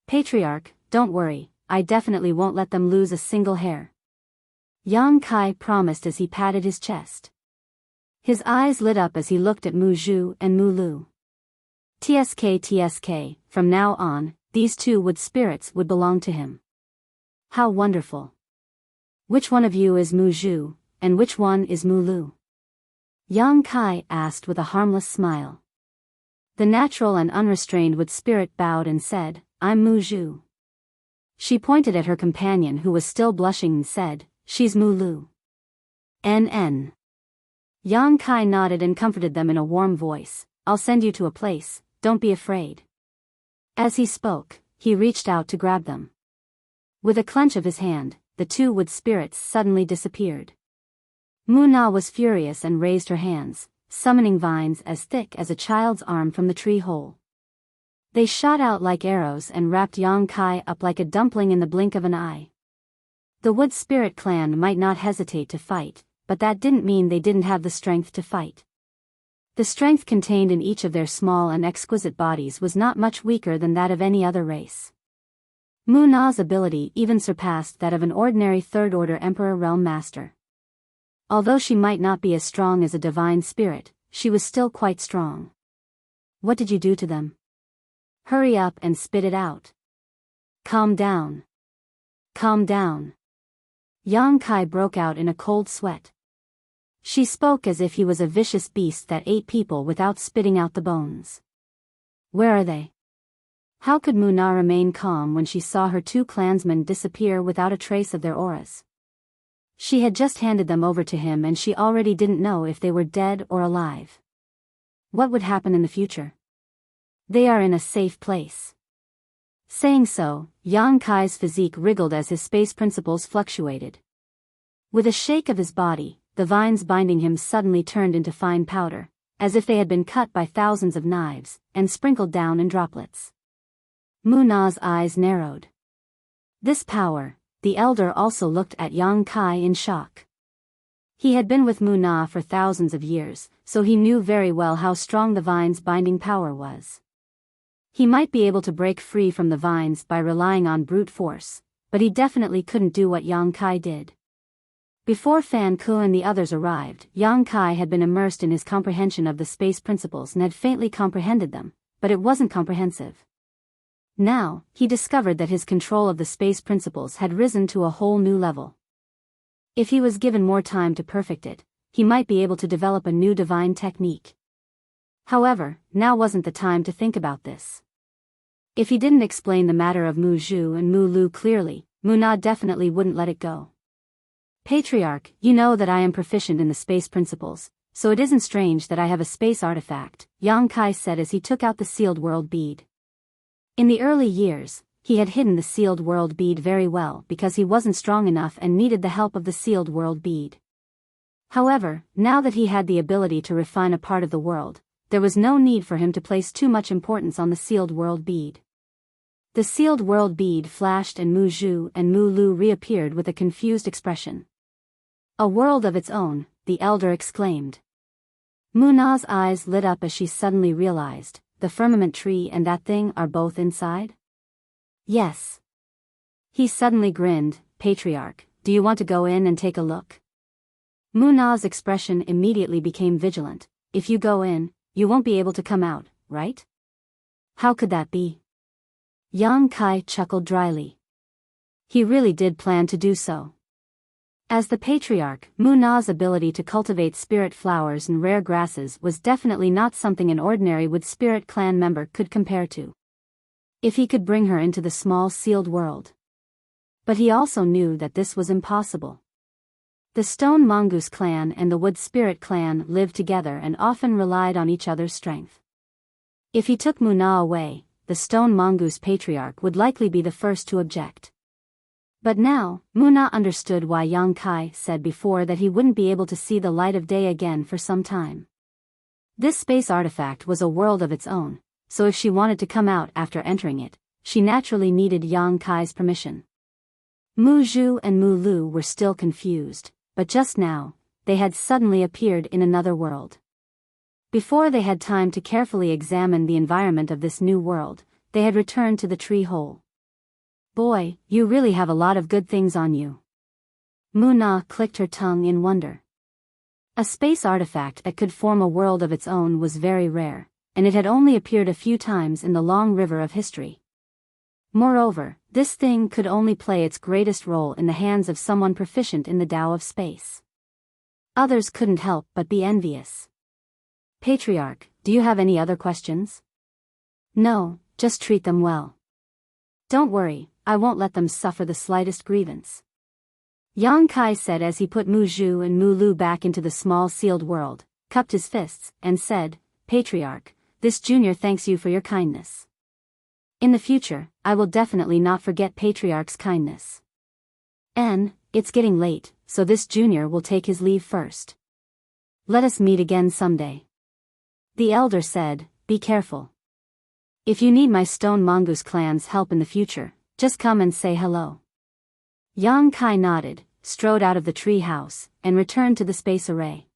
Patriarch, don't worry, I definitely won't let them lose a single hair." Yang Kai promised as he patted his chest. His eyes lit up as he looked at Mu Zhu and Mu Lu. TSK, from now on, these 2 wood spirits would belong to him. How wonderful. Which one of you is Mu Zhu, and which one is Mu Lu? Yang Kai asked with a harmless smile. The natural and unrestrained wood spirit bowed and said, "I'm Mu Zhu." She pointed at her companion who was still blushing and said, "She's Mu Lu." NN. Yang Kai nodded and comforted them in a warm voice, "I'll send you to a place, don't be afraid." As he spoke, he reached out to grab them. With a clench of his hand, the 2 wood spirits suddenly disappeared. Mu Na was furious and raised her hands, summoning vines as thick as a child's arm from the tree hole. They shot out like arrows and wrapped Yang Kai up like a dumpling in the blink of an eye. The Wood Spirit clan might not hesitate to fight, but that didn't mean they didn't have the strength to fight. The strength contained in each of their small and exquisite bodies was not much weaker than that of any other race. Mu Na's ability even surpassed that of an ordinary third-order Emperor Realm Master. Although she might not be as strong as a divine spirit, she was still quite strong. "What did you do to them? Hurry up and spit it out. Calm down. Calm down." Yang Kai broke out in a cold sweat. She spoke as if he was a vicious beast that ate people without spitting out the bones. "Where are they?" How could Mu Na remain calm when she saw her 2 clansmen disappear without a trace of their auras? She had just handed them over to him and she already didn't know if they were dead or alive. What would happen in the future? They are in a safe place. Saying so, Yang Kai's physique wriggled as his space principles fluctuated. With a shake of his body, the vines binding him suddenly turned into fine powder, as if they had been cut by thousands of knives, and sprinkled down in droplets. Mu Na's eyes narrowed. This power, the elder also looked at Yang Kai in shock. He had been with Mu Na for thousands of years, so he knew very well how strong the vine's binding power was. He might be able to break free from the vines by relying on brute force, but he definitely couldn't do what Yang Kai did. Before Fan Ku and the others arrived, Yang Kai had been immersed in his comprehension of the space principles and had faintly comprehended them, but it wasn't comprehensive. Now, he discovered that his control of the space principles had risen to a whole new level. If he was given more time to perfect it, he might be able to develop a new divine technique. However, now wasn't the time to think about this. If he didn't explain the matter of Mu Zhu and Mu Lu clearly, Mu Na definitely wouldn't let it go. Patriarch, you know that I am proficient in the space principles, so it isn't strange that I have a space artifact, Yang Kai said as he took out the sealed world bead. In the early years, he had hidden the sealed world bead very well because he wasn't strong enough and needed the help of the sealed world bead. However, now that he had the ability to refine a part of the world, there was no need for him to place too much importance on the sealed world bead. The sealed world bead flashed and Mu Zhu and Mu Lu reappeared with a confused expression. A world of its own, the elder exclaimed. Mu Na's eyes lit up as she suddenly realized, the firmament tree and that thing are both inside? Yes. He suddenly grinned, Patriarch, do you want to go in and take a look? Mu Na's expression immediately became vigilant. If you go in, you won't be able to come out, right? How could that be? Yang Kai chuckled dryly. He really did plan to do so. As the patriarch, Mu Na's ability to cultivate spirit flowers and rare grasses was definitely not something an ordinary Wood Spirit clan member could compare to. If he could bring her into the small sealed world. But he also knew that this was impossible. The Stone Mongoose clan and the Wood Spirit clan lived together and often relied on each other's strength. If he took Mu Na away, the Stone Mongoose patriarch would likely be the first to object. But now, Mu Na understood why Yang Kai said before that he wouldn't be able to see the light of day again for some time. This space artifact was a world of its own, so if she wanted to come out after entering it, she naturally needed Yang Kai's permission. Mu Zhu and Mu Lu were still confused, but just now, they had suddenly appeared in another world. Before they had time to carefully examine the environment of this new world, they had returned to the tree hole. Boy, you really have a lot of good things on you. Mu Na clicked her tongue in wonder. A space artifact that could form a world of its own was very rare, and it had only appeared a few times in the long river of history. Moreover, this thing could only play its greatest role in the hands of someone proficient in the Tao of space. Others couldn't help but be envious. Patriarch, do you have any other questions? No, just treat them well. Don't worry, I won't let them suffer the slightest grievance. Yang Kai said as he put Mu Zhu and Mu Lu back into the small sealed world, cupped his fists, and said, Patriarch, this junior thanks you for your kindness. In the future, I will definitely not forget Patriarch's kindness. It's getting late, so this junior will take his leave first. Let us meet again someday. The elder said, be careful. If you need my Stone Mongoose clan's help in the future, just come and say hello. Yang Kai nodded, strode out of the tree house, and returned to the space array.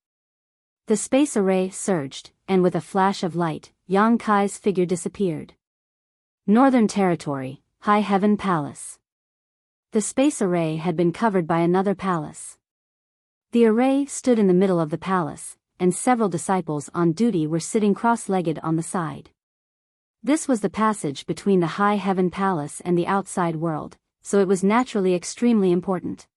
The space array surged, and with a flash of light, Yang Kai's figure disappeared. Northern Territory, High Heaven Palace. The space array had been covered by another palace. The array stood in the middle of the palace, and several disciples on duty were sitting cross-legged on the side. This was the passage between the High Heaven Palace and the outside world, so it was naturally extremely important.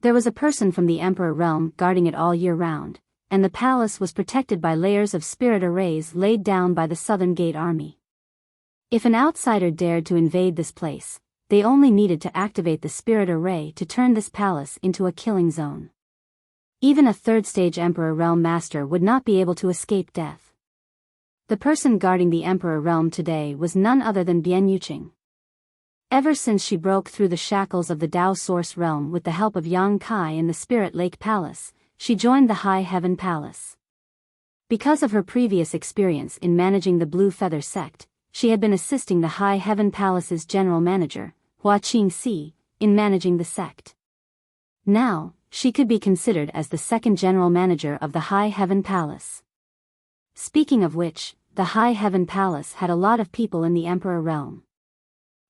There was a person from the Emperor realm guarding it all year round, and the palace was protected by layers of spirit arrays laid down by the Southern Gate Army. If an outsider dared to invade this place, they only needed to activate the spirit array to turn this palace into a killing zone. Even a third-stage Emperor Realm Master would not be able to escape death. The person guarding the Emperor Realm today was none other than Bian Yuqing. Ever since she broke through the shackles of the Tao Source realm with the help of Yang Kai in the Spirit Lake Palace, she joined the High Heaven Palace. Because of her previous experience in managing the Blue Feather sect, she had been assisting the High Heaven Palace's general manager, Hua Qingxi, in managing the sect. Now, she could be considered as the second general manager of the High Heaven Palace. Speaking of which, the High Heaven Palace had a lot of people in the Emperor realm.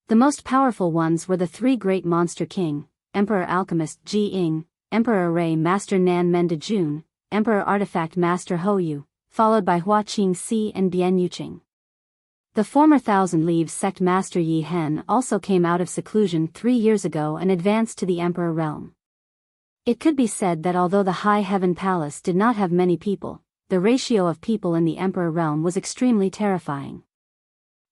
The most powerful ones were the three great monster king, Emperor Alchemist Ji Ying, Emperor Ray Master Nan Mendajun, Emperor Artifact Master Hou Yu, followed by Hua Qingxi and Bian Yuqing. The former Thousand Leaves sect master Yi Hen also came out of seclusion 3 years ago and advanced to the Emperor realm. It could be said that although the High Heaven Palace did not have many people, the ratio of people in the Emperor realm was extremely terrifying.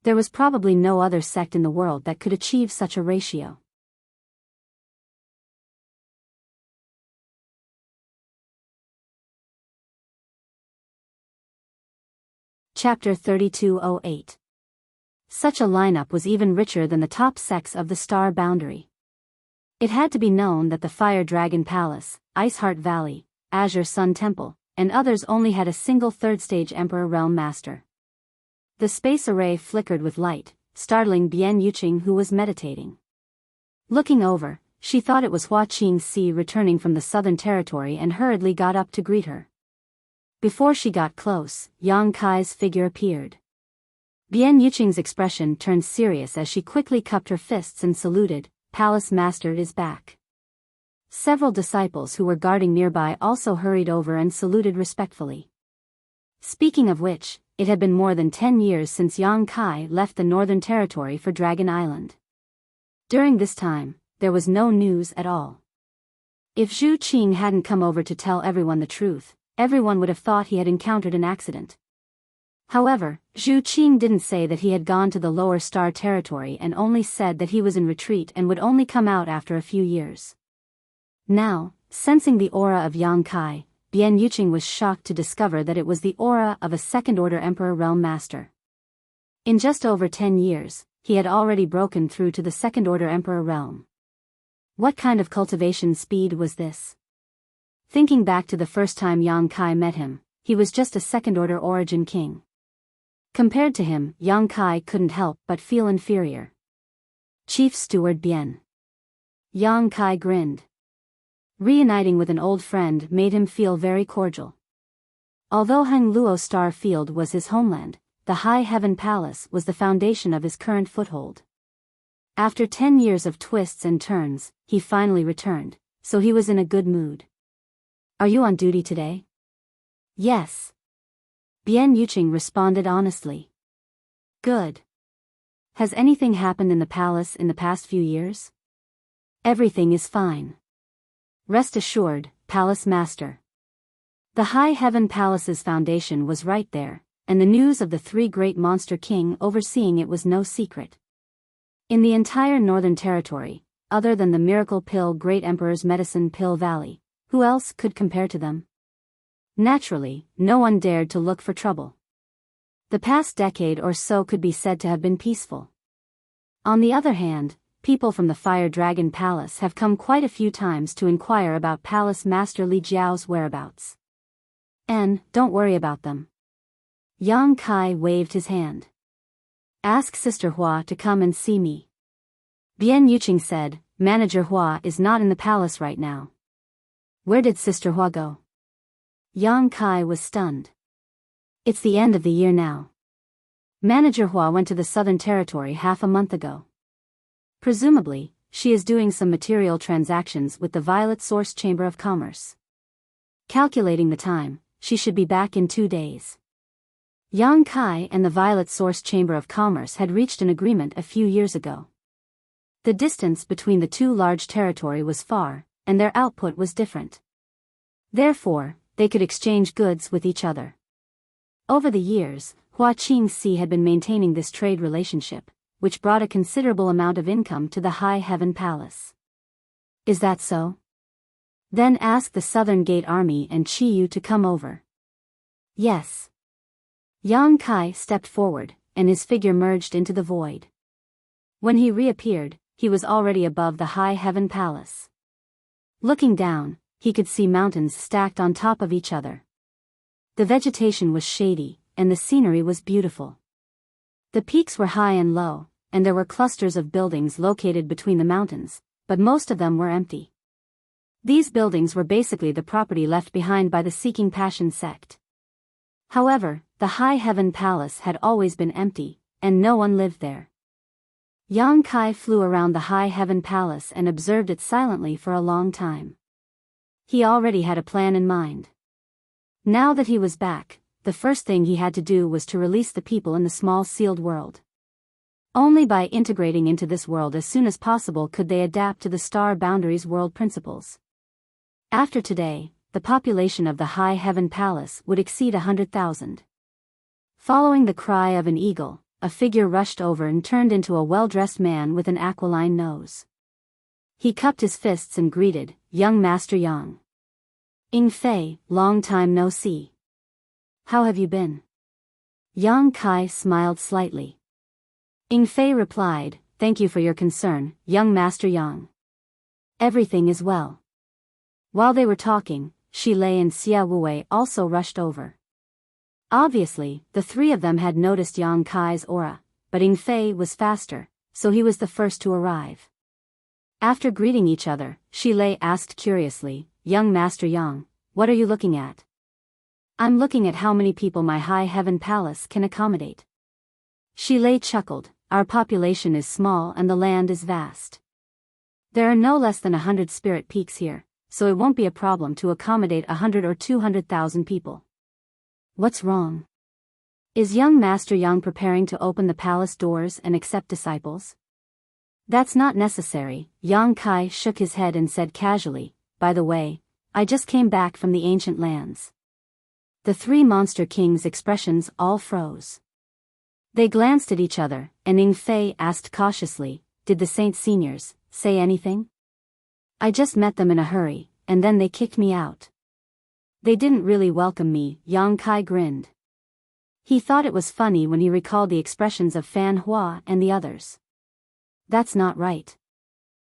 There was probably no other sect in the world that could achieve such a ratio. Chapter 3208. Such a lineup was even richer than the top sects of the Star Boundary. It had to be known that the Fire Dragon Palace, Iceheart Valley, Azure Sun Temple, and others only had a single third-stage Emperor Realm Master. The space array flickered with light, startling Bian Yuqing, who was meditating. Looking over, she thought it was Hua Qingxi returning from the Southern Territory and hurriedly got up to greet her. Before she got close, Yang Kai's figure appeared. Bian Yuqing's expression turned serious as she quickly cupped her fists and saluted, "Palace Master is back." Several disciples who were guarding nearby also hurried over and saluted respectfully. Speaking of which, it had been more than 10 years since Yang Kai left the Northern Territory for Dragon Island. During this time, there was no news at all. If Zhu Qing hadn't come over to tell everyone the truth, everyone would have thought he had encountered an accident. However, Zhu Qing didn't say that he had gone to the Lower Star Territory and only said that he was in retreat and would only come out after a few years. Now, sensing the aura of Yang Kai, Bian Yuqing was shocked to discover that it was the aura of a second-order Emperor Realm Master. In just over 10 years, he had already broken through to the second-order Emperor Realm. What kind of cultivation speed was this? Thinking back to the first time Yang Kai met him, he was just a second-order Origin King. Compared to him, Yang Kai couldn't help but feel inferior. Chief Steward Bian. Yang Kai grinned. Reuniting with an old friend made him feel very cordial. Although Heng Luo Star Field was his homeland, the High Heaven Palace was the foundation of his current foothold. After 10 years of twists and turns, he finally returned, so he was in a good mood. "Are you on duty today?" "Yes." Bian Yuqing responded honestly. "Good. Has anything happened in the palace in the past few years?" "Everything is fine. Rest assured, Palace Master." The High Heaven Palace's foundation was right there, and the news of the three great monster king overseeing it was no secret. In the entire Northern Territory, other than the Miracle Pill Great Emperor's Medicine Pill Valley, who else could compare to them? Naturally, no one dared to look for trouble. The past decade or so could be said to have been peaceful. On the other hand, people from the Fire Dragon Palace have come quite a few times to inquire about Palace Master Li Jiao's whereabouts. And, don't worry about them. Yang Kai waved his hand. "Ask Sister Hua to come and see me." Bian Yuqing said, "Manager Hua is not in the palace right now." "Where did Sister Hua go?" Yang Kai was stunned. "It's the end of the year now. Manager Hua went to the Southern Territory half a month ago. Presumably, she is doing some material transactions with the Violet Source Chamber of Commerce. Calculating the time, she should be back in 2 days." Yang Kai and the Violet Source Chamber of Commerce had reached an agreement a few years ago. The distance between the two large territory was far, and their output was different. Therefore, they could exchange goods with each other. Over the years, Hua Qingxi had been maintaining this trade relationship, which brought a considerable amount of income to the High Heaven Palace. "Is that so? Then ask the Southern Gate Army and Chi Yu to come over." "Yes." Yang Kai stepped forward, and his figure merged into the void. When he reappeared, he was already above the high heaven palace. Looking down, he could see mountains stacked on top of each other. The vegetation was shady, and the scenery was beautiful. The peaks were high and low, and there were clusters of buildings located between the mountains, but most of them were empty. These buildings were basically the property left behind by the Seeking Passion sect. However, the High Heaven Palace had always been empty, and no one lived there. Yang Kai flew around the High Heaven Palace and observed it silently for a long time. He already had a plan in mind. Now that he was back, the first thing he had to do was to release the people in the small sealed world. Only by integrating into this world as soon as possible could they adapt to the Star Boundaries world principles. After today, the population of the High Heaven Palace would exceed 100,000. Following the cry of an eagle, a figure rushed over and turned into a well-dressed man with an aquiline nose. He cupped his fists and greeted, "Young Master Yang. Ing Fei, long time no see. How have you been?" Yang Kai smiled slightly. Ing Fei replied, "Thank you for your concern, young Master Yang. Everything is well." While they were talking, Shi Lei and Xia Wuwei also rushed over. Obviously, the three of them had noticed Yang Kai's aura, but Ing Fei was faster, so he was the first to arrive. After greeting each other, Shi Lei asked curiously, "Young Master Yang, what are you looking at?" "I'm looking at how many people my High Heaven Palace can accommodate." Shi Lei chuckled, "Our population is small and the land is vast. There are no less than 100 spirit peaks here, so it won't be a problem to accommodate 100 or 200,000 people." "What's wrong? Is young Master Yang preparing to open the palace doors and accept disciples?" "That's not necessary," Yang Kai shook his head and said casually, "By the way, I just came back from the ancient lands." The three monster kings' expressions all froze. They glanced at each other, and Ing Fei asked cautiously, "Did the Saint Seniors say anything?" "I just met them in a hurry, and then they kicked me out." "They didn't really welcome me," Yang Kai grinned. He thought it was funny when he recalled the expressions of Fan Hua and the others. "That's not right."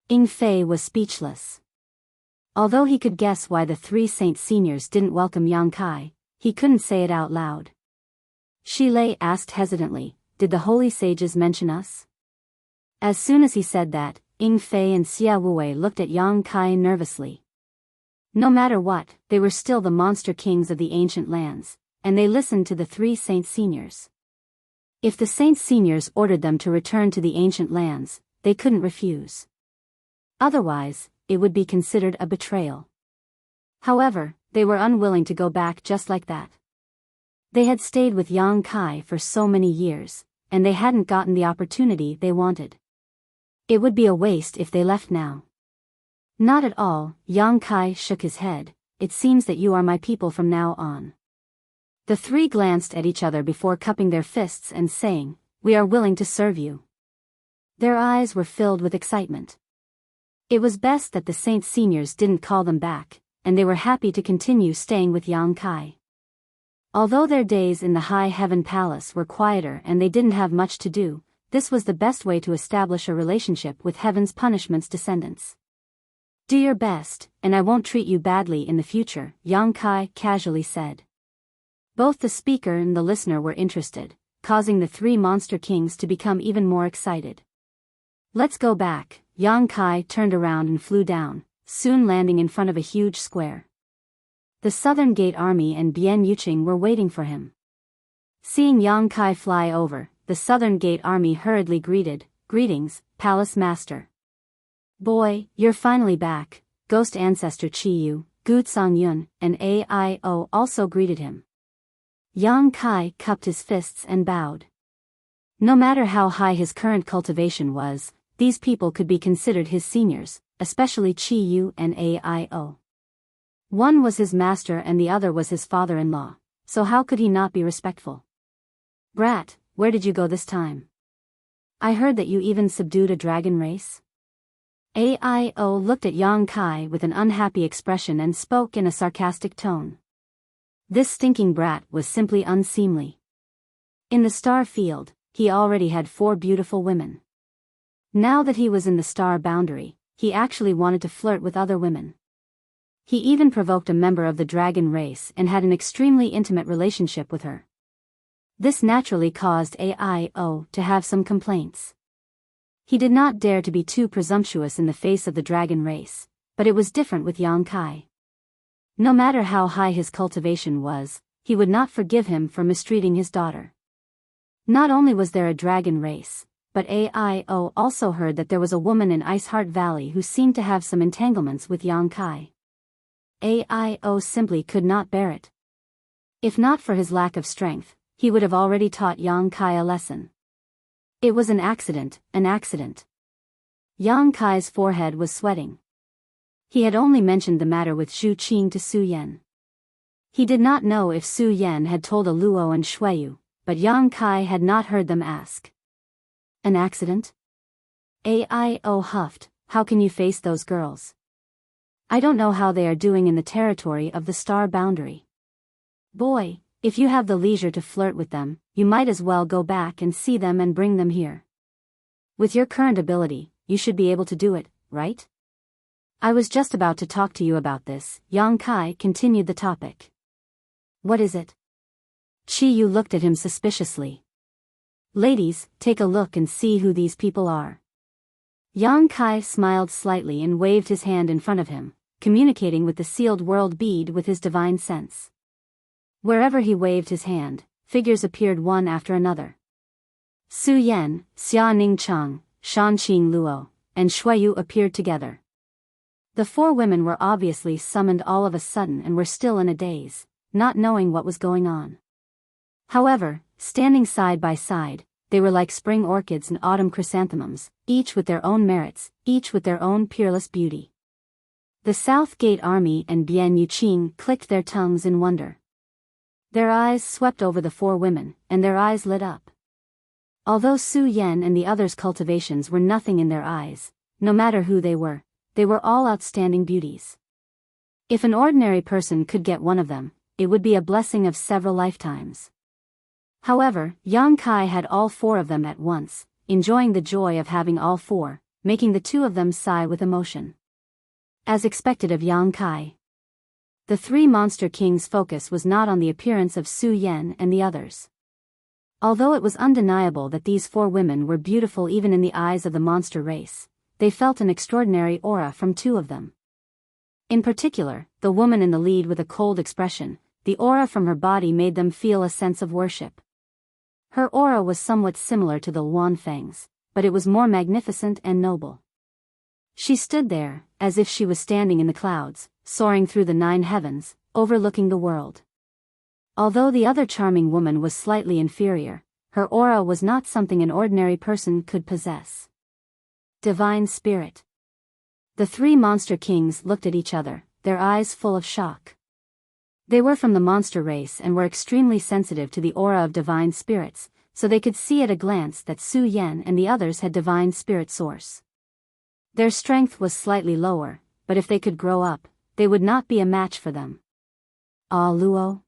Ing Fei was speechless. Although he could guess why the three Saint Seniors didn't welcome Yang Kai, he couldn't say it out loud. Shi Lei asked hesitantly, "Did the holy sages mention us?" As soon as he said that, Ing Fei and Xia Wuwei looked at Yang Kai nervously. No matter what, they were still the monster kings of the ancient lands, and they listened to the three Saint Seniors. If the Saint Seniors ordered them to return to the ancient lands, they couldn't refuse. Otherwise, it would be considered a betrayal. However, they were unwilling to go back just like that. They had stayed with Yang Kai for so many years, and they hadn't gotten the opportunity they wanted. It would be a waste if they left now. "Not at all," Yang Kai shook his head, "it seems that you are my people from now on." The three glanced at each other before cupping their fists and saying, "We are willing to serve you." Their eyes were filled with excitement. It was best that the Saint Seniors didn't call them back, and they were happy to continue staying with Yang Kai. Although their days in the High Heaven Palace were quieter and they didn't have much to do, this was the best way to establish a relationship with Heaven's Punishment's descendants. "Do your best, and I won't treat you badly in the future," Yang Kai casually said. Both the speaker and the listener were interested, causing the three monster kings to become even more excited. "Let's go back." Yang Kai turned around and flew down, soon landing in front of a huge square. The Southern Gate Army and Bian Yuqing were waiting for him. Seeing Yang Kai fly over, the Southern Gate Army hurriedly greeted, "Greetings, Palace Master." "Boy, you're finally back." Ghost Ancestor Chi Yu, Gu Tsang Yun, and AIO also greeted him. Yang Kai cupped his fists and bowed. No matter how high his current cultivation was, these people could be considered his seniors, especially Chi Yu and AIO. One was his master and the other was his father-in-law, so how could he not be respectful? "Brat, where did you go this time? I heard that you even subdued a dragon race." AIO looked at Yang Kai with an unhappy expression and spoke in a sarcastic tone. This stinking brat was simply unseemly. In the star field, he already had 4 beautiful women. Now that he was in the star boundary, he actually wanted to flirt with other women. He even provoked a member of the dragon race and had an extremely intimate relationship with her. This naturally caused Ao to have some complaints. He did not dare to be too presumptuous in the face of the dragon race, but it was different with Yang Kai. No matter how high his cultivation was, he would not forgive him for mistreating his daughter. Not only was there a dragon race, but Ao also heard that there was a woman in Iceheart Valley who seemed to have some entanglements with Yang Kai. Ao simply could not bear it. If not for his lack of strength, he would have already taught Yang Kai a lesson. It was an accident, an accident. Yang Kai's forehead was sweating. He had only mentioned the matter with Zhu Qing to Su Yan. He did not know if Su Yan had told Luo and Shuiyu, but Yang Kai had not heard them ask. An accident? Ao huffed, how can you face those girls? I don't know how they are doing in the territory of the star boundary. Boy, if you have the leisure to flirt with them, you might as well go back and see them and bring them here. With your current ability, you should be able to do it, right? I was just about to talk to you about this, Yang Kai continued the topic. What is it? Qiyu looked at him suspiciously. Ladies, take a look and see who these people are. Yang Kai smiled slightly and waved his hand in front of him, communicating with the sealed world bead with his divine sense. Wherever he waved his hand, figures appeared one after another. Su Yan, Xia Ning Chang, Shanqing Luo, and Shuiyu appeared together. The four women were obviously summoned all of a sudden and were still in a daze, not knowing what was going on. However, standing side by side, they were like spring orchids and autumn chrysanthemums, each with their own merits, each with their own peerless beauty. The South Gate Army and Bian Yuqing clicked their tongues in wonder. Their eyes swept over the four women, and their eyes lit up. Although Su Yan and the others' cultivations were nothing in their eyes, no matter who they were all outstanding beauties. If an ordinary person could get one of them, it would be a blessing of several lifetimes. However, Yang Kai had all four of them at once, enjoying the joy of having all four, making the two of them sigh with emotion. As expected of Yang Kai, the three monster kings' focus was not on the appearance of Su Yan and the others. Although it was undeniable that these four women were beautiful even in the eyes of the monster race, they felt an extraordinary aura from two of them. In particular, the woman in the lead with a cold expression, the aura from her body made them feel a sense of worship. Her aura was somewhat similar to the Luan Feng's, but it was more magnificent and noble. She stood there, as if she was standing in the clouds, soaring through the 9 heavens, overlooking the world. Although the other charming woman was slightly inferior, her aura was not something an ordinary person could possess. Divine Spirit. The three monster kings looked at each other, their eyes full of shock. They were from the monster race and were extremely sensitive to the aura of divine spirits, so they could see at a glance that Su Yan and the others had divine spirit source. Their strength was slightly lower, but if they could grow up, they would not be a match for them. Ah Luo?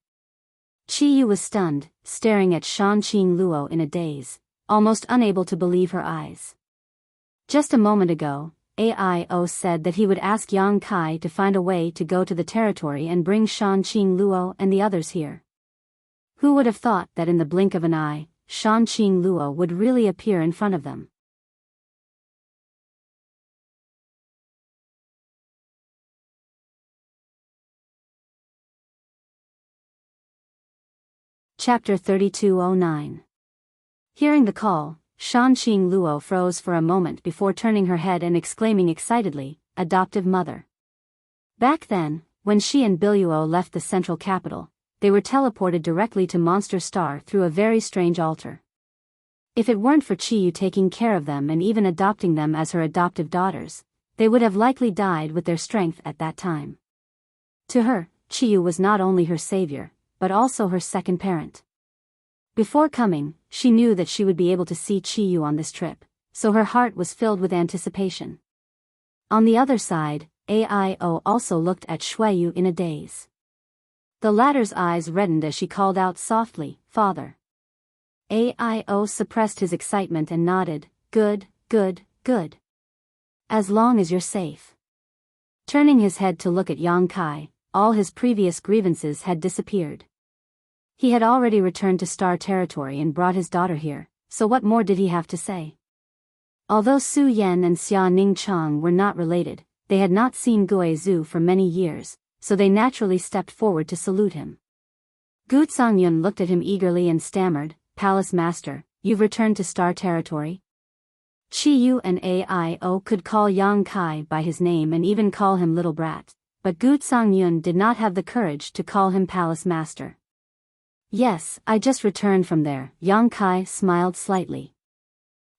Qiyu was stunned, staring at Shanqing Luo in a daze, almost unable to believe her eyes. Just a moment ago, Ao said that he would ask Yang Kai to find a way to go to the territory and bring Shanqing Luo and the others here. Who would have thought that in the blink of an eye, Shanqing Luo would really appear in front of them? Chapter 3209. Hearing the call, Shanqing Luo froze for a moment before turning her head and exclaiming excitedly, "Adoptive mother." Back then, when she and Biyao left the central capital, they were teleported directly to Monster Star through a very strange altar. If it weren't for Qiyu taking care of them and even adopting them as her adoptive daughters, they would have likely died with their strength at that time. To her, Qiyu was not only her savior, but also her second parent. Before coming, she knew that she would be able to see Qiyu on this trip, so her heart was filled with anticipation. On the other side, Ao also looked at Shuiyu in a daze. The latter's eyes reddened as she called out softly, "Father." Ao suppressed his excitement and nodded, "Good, good, Good. As long as you're safe. Turning his head to look at Yang Kai, all his previous grievances had disappeared. He had already returned to Star Territory and brought his daughter here, so what more did he have to say? Although Su Yan and Xia Ning Chang were not related, they had not seen Gui Zhu for many years, so they naturally stepped forward to salute him. Gu Songyun looked at him eagerly and stammered, "Palace Master, you've returned to Star Territory?" Chi Yu and Aio could call Yang Kai by his name and even call him Little Brat, but Gu Songyun did not have the courage to call him Palace Master. "Yes, I just returned from there," Yang Kai smiled slightly.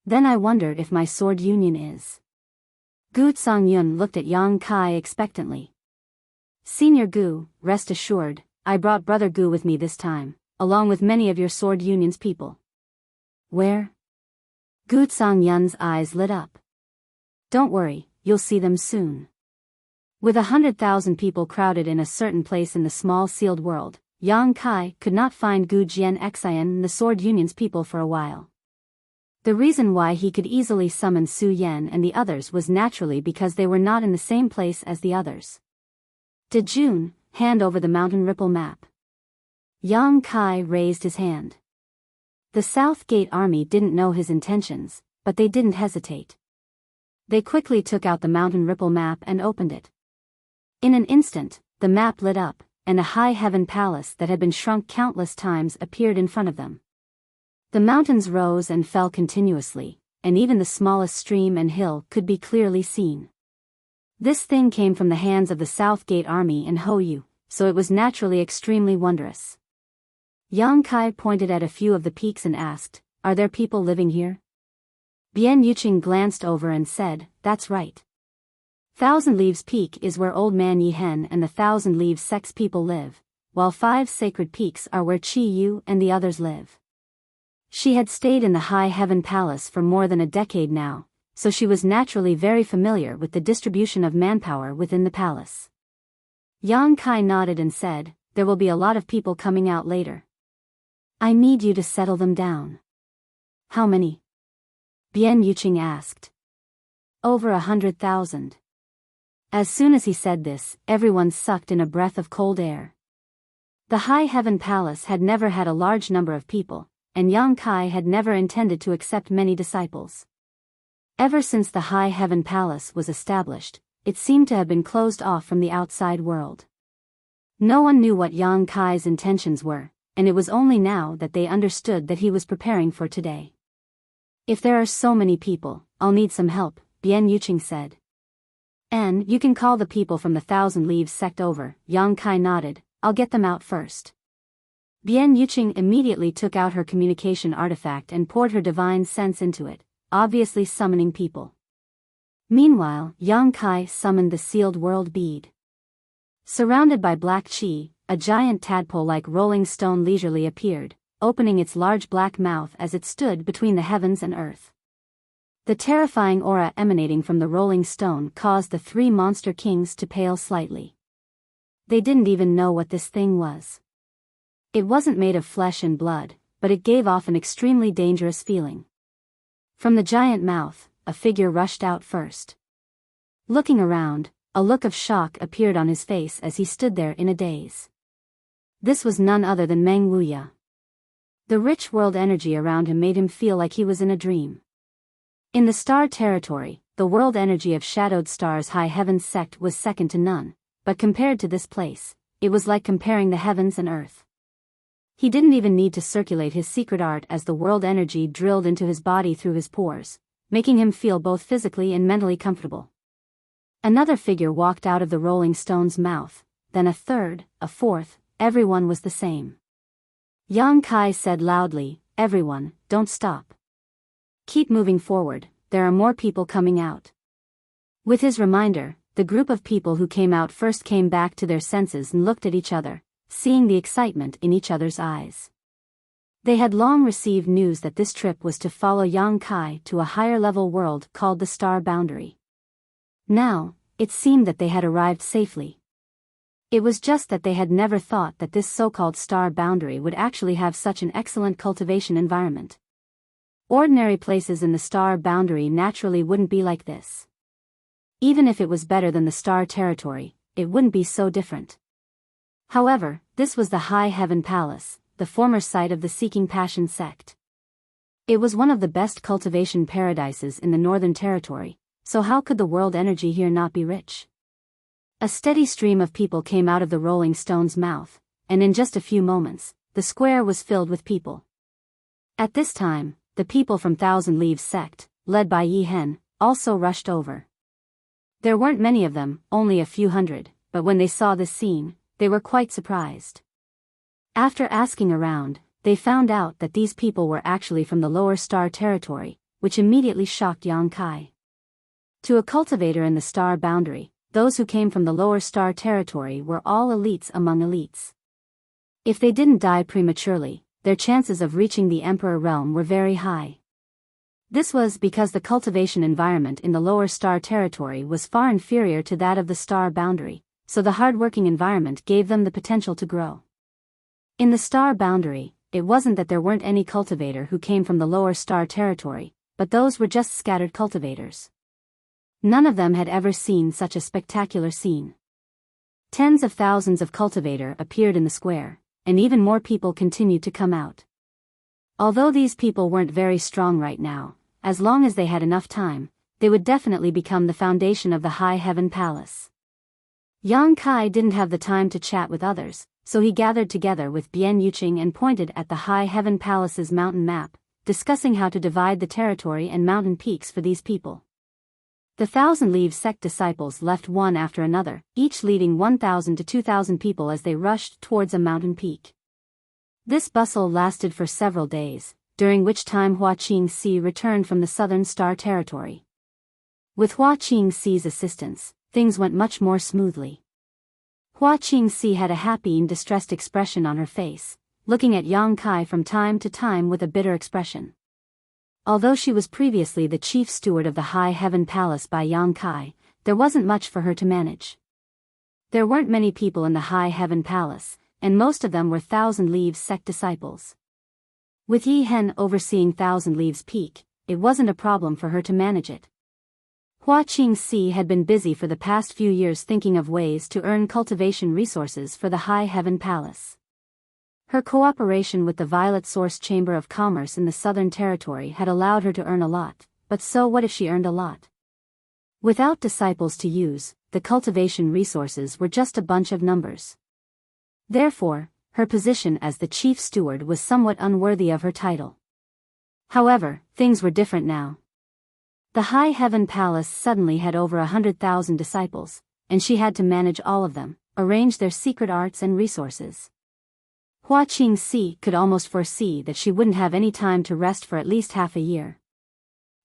"Then I wondered if my sword union is." Gu Songyun looked at Yang Kai expectantly. "Senior Gu, rest assured, I brought Brother Gu with me this time, along with many of your sword union's people." "Where?" Gu Songyun's eyes lit up. "Don't worry, you'll see them soon." With 100,000 people crowded in a certain place in the small sealed world, Yang Kai could not find Gu Jian Xian and the Sword Union's people for a while. The reason why he could easily summon Su Yan and the others was naturally because they were not in the same place as the others. "Did Jun hand over the Mountain Ripple map?" Yang Kai raised his hand. The South Gate army didn't know his intentions, but they didn't hesitate. They quickly took out the Mountain Ripple map and opened it. In an instant, the map lit up, and a high heaven palace that had been shrunk countless times appeared in front of them. The mountains rose and fell continuously, and even the smallest stream and hill could be clearly seen. This thing came from the hands of the South Gate army in Hoyu, so it was naturally extremely wondrous. Yang Kai pointed at a few of the peaks and asked, "Are there people living here?" Bian Yuqing glanced over and said, "That's right. Thousand Leaves Peak is where Old Man Yihen and the Thousand Leaves Sect's people live, while 5 sacred peaks are where Chi Yu and the others live." She had stayed in the High Heaven Palace for more than a decade now, so she was naturally very familiar with the distribution of manpower within the palace. Yang Kai nodded and said, "There will be a lot of people coming out later. I need you to settle them down." "How many?" Bian Yuqing asked. "Over 100,000. As soon as he said this, everyone sucked in a breath of cold air. The High Heaven Palace had never had a large number of people, and Yang Kai had never intended to accept many disciples. Ever since the High Heaven Palace was established, it seemed to have been closed off from the outside world. No one knew what Yang Kai's intentions were, and it was only now that they understood that he was preparing for today. "If there are so many people, I'll need some help," Bian Yuqing said. "And you can call the people from the Thousand Leaves sect over," Yang Kai nodded. "I'll get them out first." Bian Yuqing immediately took out her communication artifact and poured her divine sense into it, obviously summoning people. Meanwhile, Yang Kai summoned the sealed world bead. Surrounded by black chi, a giant tadpole-like rolling stone leisurely appeared, opening its large black mouth as it stood between the heavens and earth. The terrifying aura emanating from the rolling stone caused the 3 monster kings to pale slightly. They didn't even know what this thing was. It wasn't made of flesh and blood, but it gave off an extremely dangerous feeling. From the giant mouth, a figure rushed out first. Looking around, a look of shock appeared on his face as he stood there in a daze. This was none other than Meng Wuya. The rich world energy around him made him feel like he was in a dream. In the Star Territory, the world energy of Shadowed Star's High Heavens sect was second to none, but compared to this place, it was like comparing the heavens and earth. He didn't even need to circulate his secret art as the world energy drilled into his body through his pores, making him feel both physically and mentally comfortable. Another figure walked out of the rolling stone's mouth, then a third, a fourth, everyone was the same. Yang Kai said loudly, "Everyone, don't stop. Keep moving forward, there are more people coming out." With his reminder, the group of people who came out first came back to their senses and looked at each other, seeing the excitement in each other's eyes. They had long received news that this trip was to follow Yang Kai to a higher-level world called the Star Boundary. Now, it seemed that they had arrived safely. It was just that they had never thought that this so-called Star Boundary would actually have such an excellent cultivation environment. Ordinary places in the star boundary naturally wouldn't be like this. Even if it was better than the star territory, it wouldn't be so different. However, this was the High Heaven Palace, the former site of the Seeking Passion sect. It was one of the best cultivation paradises in the Northern Territory, so how could the world energy here not be rich? A steady stream of people came out of the Rolling Stone's mouth, and in just a few moments, the square was filled with people. At this time, the people from Thousand Leaves sect, led by Yi Hen, also rushed over. There weren't many of them, only a few hundred, but when they saw this scene, they were quite surprised. After asking around, they found out that these people were actually from the lower star territory, which immediately shocked Yang Kai. To a cultivator in the star boundary, those who came from the lower star territory were all elites among elites. If they didn't die prematurely, their chances of reaching the Emperor realm were very high. This was because the cultivation environment in the lower star territory was far inferior to that of the star boundary, so the hard-working environment gave them the potential to grow. In the star boundary, it wasn't that there weren't any cultivator who came from the lower star territory, but those were just scattered cultivators. None of them had ever seen such a spectacular scene. Tens of thousands of cultivator appeared in the square, and even more people continued to come out. Although these people weren't very strong right now, as long as they had enough time, they would definitely become the foundation of the High Heaven Palace. Yang Kai didn't have the time to chat with others, so he gathered together with Bian Yuqing and pointed at the High Heaven Palace's mountain map, discussing how to divide the territory and mountain peaks for these people. The Thousand Leaves sect disciples left one after another, each leading 1,000 to 2,000 people as they rushed towards a mountain peak. This bustle lasted for several days, during which time Hua Qingxi returned from the Southern Star Territory. With Hua Qingxi's assistance, things went much more smoothly. Hua Qingxi had a happy and distressed expression on her face, looking at Yang Kai from time to time with a bitter expression. Although she was previously the chief steward of the High Heaven Palace by Yang Kai, there wasn't much for her to manage. There weren't many people in the High Heaven Palace, and most of them were Thousand Leaves sect disciples. With Yi Hen overseeing Thousand Leaves Peak, it wasn't a problem for her to manage it. Hua Qingxi had been busy for the past few years thinking of ways to earn cultivation resources for the High Heaven Palace. Her cooperation with the Violet Source Chamber of Commerce in the Southern Territory had allowed her to earn a lot, but so what if she earned a lot? Without disciples to use, the cultivation resources were just a bunch of numbers. Therefore, her position as the chief steward was somewhat unworthy of her title. However, things were different now. The High Heaven Palace suddenly had over 100,000 disciples, and she had to manage all of them, arrange their secret arts and resources. Hua Qingxi could almost foresee that she wouldn't have any time to rest for at least half a year.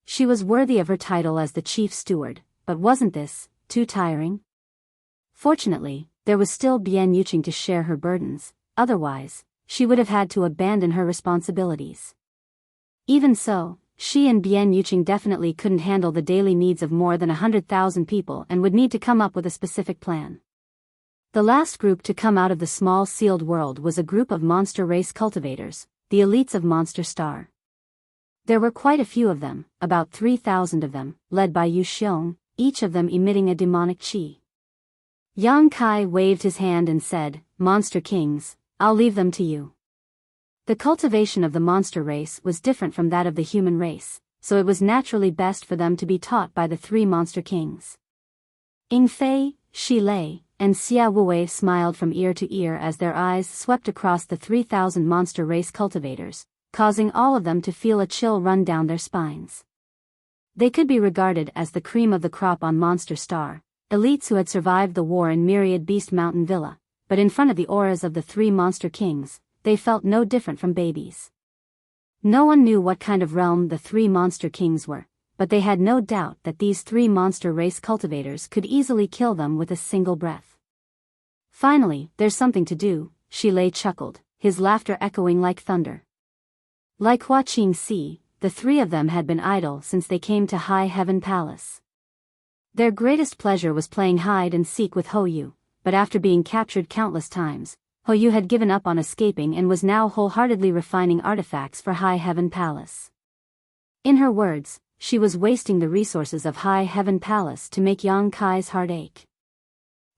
She was worthy of her title as the chief steward, but wasn't this too tiring? Fortunately, there was still Bian Yuqing to share her burdens, otherwise, she would have had to abandon her responsibilities. Even so, she and Bian Yuqing definitely couldn't handle the daily needs of more than 100,000 people and would need to come up with a specific plan. The last group to come out of the small sealed world was a group of monster race cultivators, the elites of Monster Star. There were quite a few of them, about 3,000 of them, led by Yu Xiong, each of them emitting a demonic qi. Yang Kai waved his hand and said, "Monster Kings, I'll leave them to you." The cultivation of the monster race was different from that of the human race, so it was naturally best for them to be taught by the three monster kings. Ying Fei, Shi Lei, and Xia Wuwei smiled from ear to ear as their eyes swept across the 3,000 monster race cultivators, causing all of them to feel a chill run down their spines. They could be regarded as the cream of the crop on Monster Star, elites who had survived the war in Myriad Beast Mountain Villa, but in front of the auras of the three monster kings, they felt no different from babies. No one knew what kind of realm the three monster kings were, but they had no doubt that these three monster race cultivators could easily kill them with a single breath. "Finally, there's something to do," Shi Lei chuckled, his laughter echoing like thunder. Like Hua Qingxi, the three of them had been idle since they came to High Heaven Palace. Their greatest pleasure was playing hide and seek with Hou Yu, but after being captured countless times, Hou Yu had given up on escaping and was now wholeheartedly refining artifacts for High Heaven Palace. In her words, she was wasting the resources of High Heaven Palace to make Yang Kai's heart ache.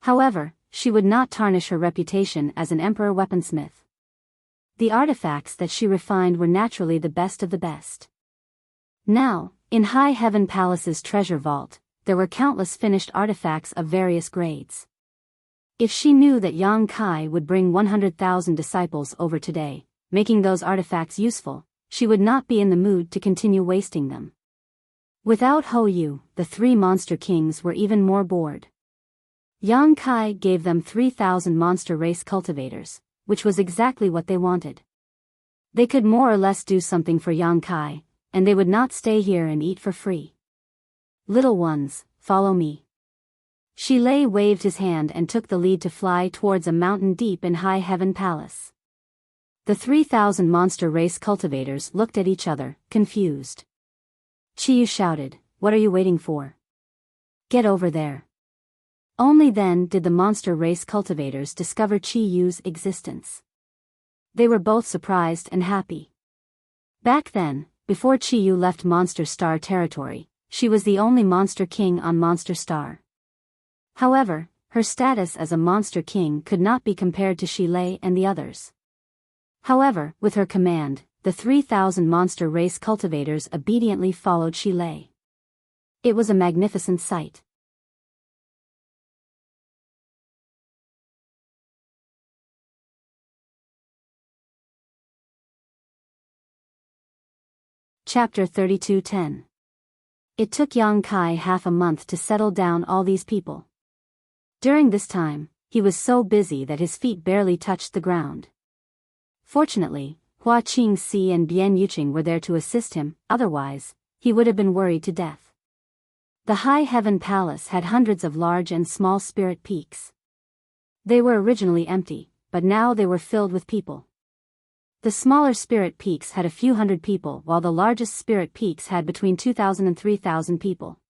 However, she would not tarnish her reputation as an emperor weaponsmith. The artifacts that she refined were naturally the best of the best. Now, in High Heaven Palace's treasure vault, there were countless finished artifacts of various grades. If she knew that Yang Kai would bring 100,000 disciples over today, making those artifacts useful, she would not be in the mood to continue wasting them. Without Hou Yu, the three monster kings were even more bored. Yang Kai gave them 3,000 monster race cultivators, which was exactly what they wanted. They could more or less do something for Yang Kai, and they would not stay here and eat for free. Little ones, follow me. Shilei waved his hand and took the lead to fly towards a mountain deep in High Heaven Palace. The 3,000 monster race cultivators looked at each other, confused. Chiyu shouted, "What are you waiting for? Get over there." Only then did the monster race cultivators discover Chiyu's existence. They were both surprised and happy. Back then, before Chiyu left Monster Star territory, she was the only monster king on Monster Star. However, her status as a monster king could not be compared to Shilei and the others. However, with her command, the 3,000 monster race cultivators obediently followed Shilei. It was a magnificent sight. Chapter 32:10. It took Yang Kai half a month to settle down all these people. During this time, he was so busy that his feet barely touched the ground. Fortunately, Hua Qingxi and Bian Yuqing were there to assist him, otherwise, he would have been worried to death. The High Heaven Palace had hundreds of large and small spirit peaks. They were originally empty, but now they were filled with people. The smaller spirit peaks had a few hundred people while the largest spirit peaks had between 2,000 and 3,000 people.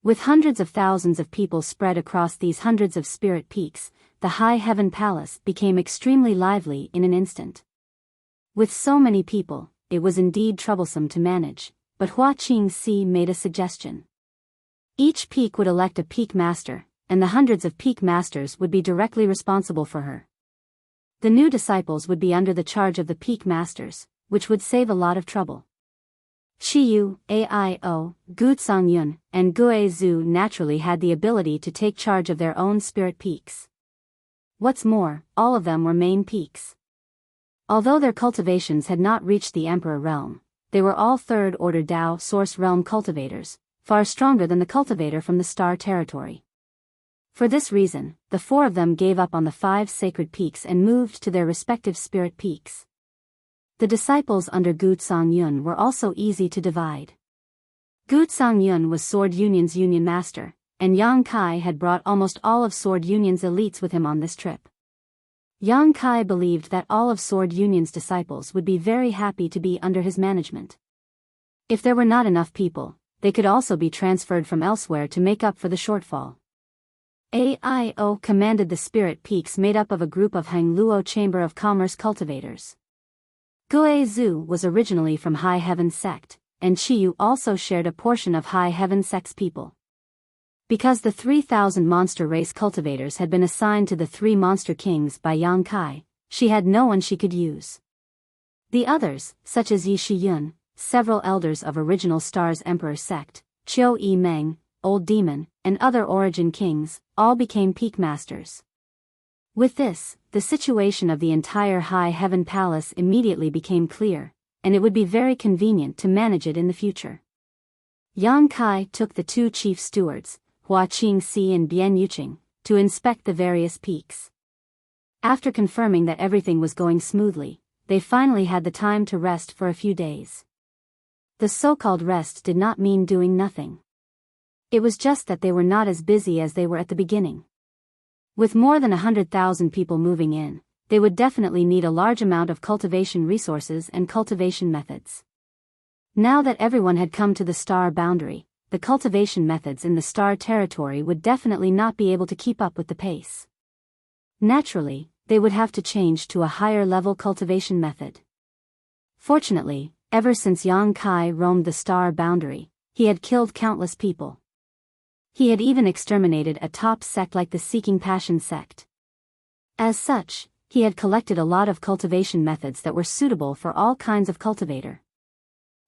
With hundreds of thousands of people spread across these hundreds of spirit peaks, the High Heaven Palace became extremely lively in an instant. With so many people, it was indeed troublesome to manage, but Hua Qingxi made a suggestion. Each peak would elect a peak master, and the hundreds of peak masters would be directly responsible for her. The new disciples would be under the charge of the peak masters, which would save a lot of trouble. Shiyu, Aio, Gutsang-yun, and Guizhu naturally had the ability to take charge of their own spirit peaks. What's more, all of them were main peaks. Although their cultivations had not reached the Emperor realm, they were all third-order Dao Source realm cultivators, far stronger than the cultivator from the Star territory. For this reason, the four of them gave up on the 5 sacred peaks and moved to their respective spirit peaks. The disciples under Gutsang-yun were also easy to divide. Gutsang-yun was Sword Union's Union Master, and Yang Kai had brought almost all of Sword Union's elites with him on this trip. Yang Kai believed that all of Sword Union's disciples would be very happy to be under his management. If there were not enough people, they could also be transferred from elsewhere to make up for the shortfall. Aio commanded the spirit peaks made up of a group of Hangluo Chamber of Commerce cultivators. Guizhu was originally from High Heaven Sect, and Chiyu also shared a portion of High Heaven Sect's people. Because the 3,000 monster race cultivators had been assigned to the 3 monster kings by Yang Kai, she had no one she could use. The others, such as Yi Shiyun, several elders of original Star's Emperor Sect, Qiu Yi Meng, Old Demon, and other origin kings, all became peak masters. With this, the situation of the entire High Heaven Palace immediately became clear, and it would be very convenient to manage it in the future. Yang Kai took the 2 chief stewards, Hua Qingxi and Bian Yuqing, to inspect the various peaks. After confirming that everything was going smoothly, they finally had the time to rest for a few days. The so-called rest did not mean doing nothing. It was just that they were not as busy as they were at the beginning. With more than 100,000 people moving in, they would definitely need a large amount of cultivation resources and cultivation methods. Now that everyone had come to the Star boundary, the cultivation methods in the Star territory would definitely not be able to keep up with the pace. Naturally, they would have to change to a higher level cultivation method. Fortunately, Ever since Yang Kai roamed the star boundary, he had killed countless people. He had even exterminated a top sect like the Seeking Passion sect. As such, he had collected a lot of cultivation methods that were suitable for all kinds of cultivator.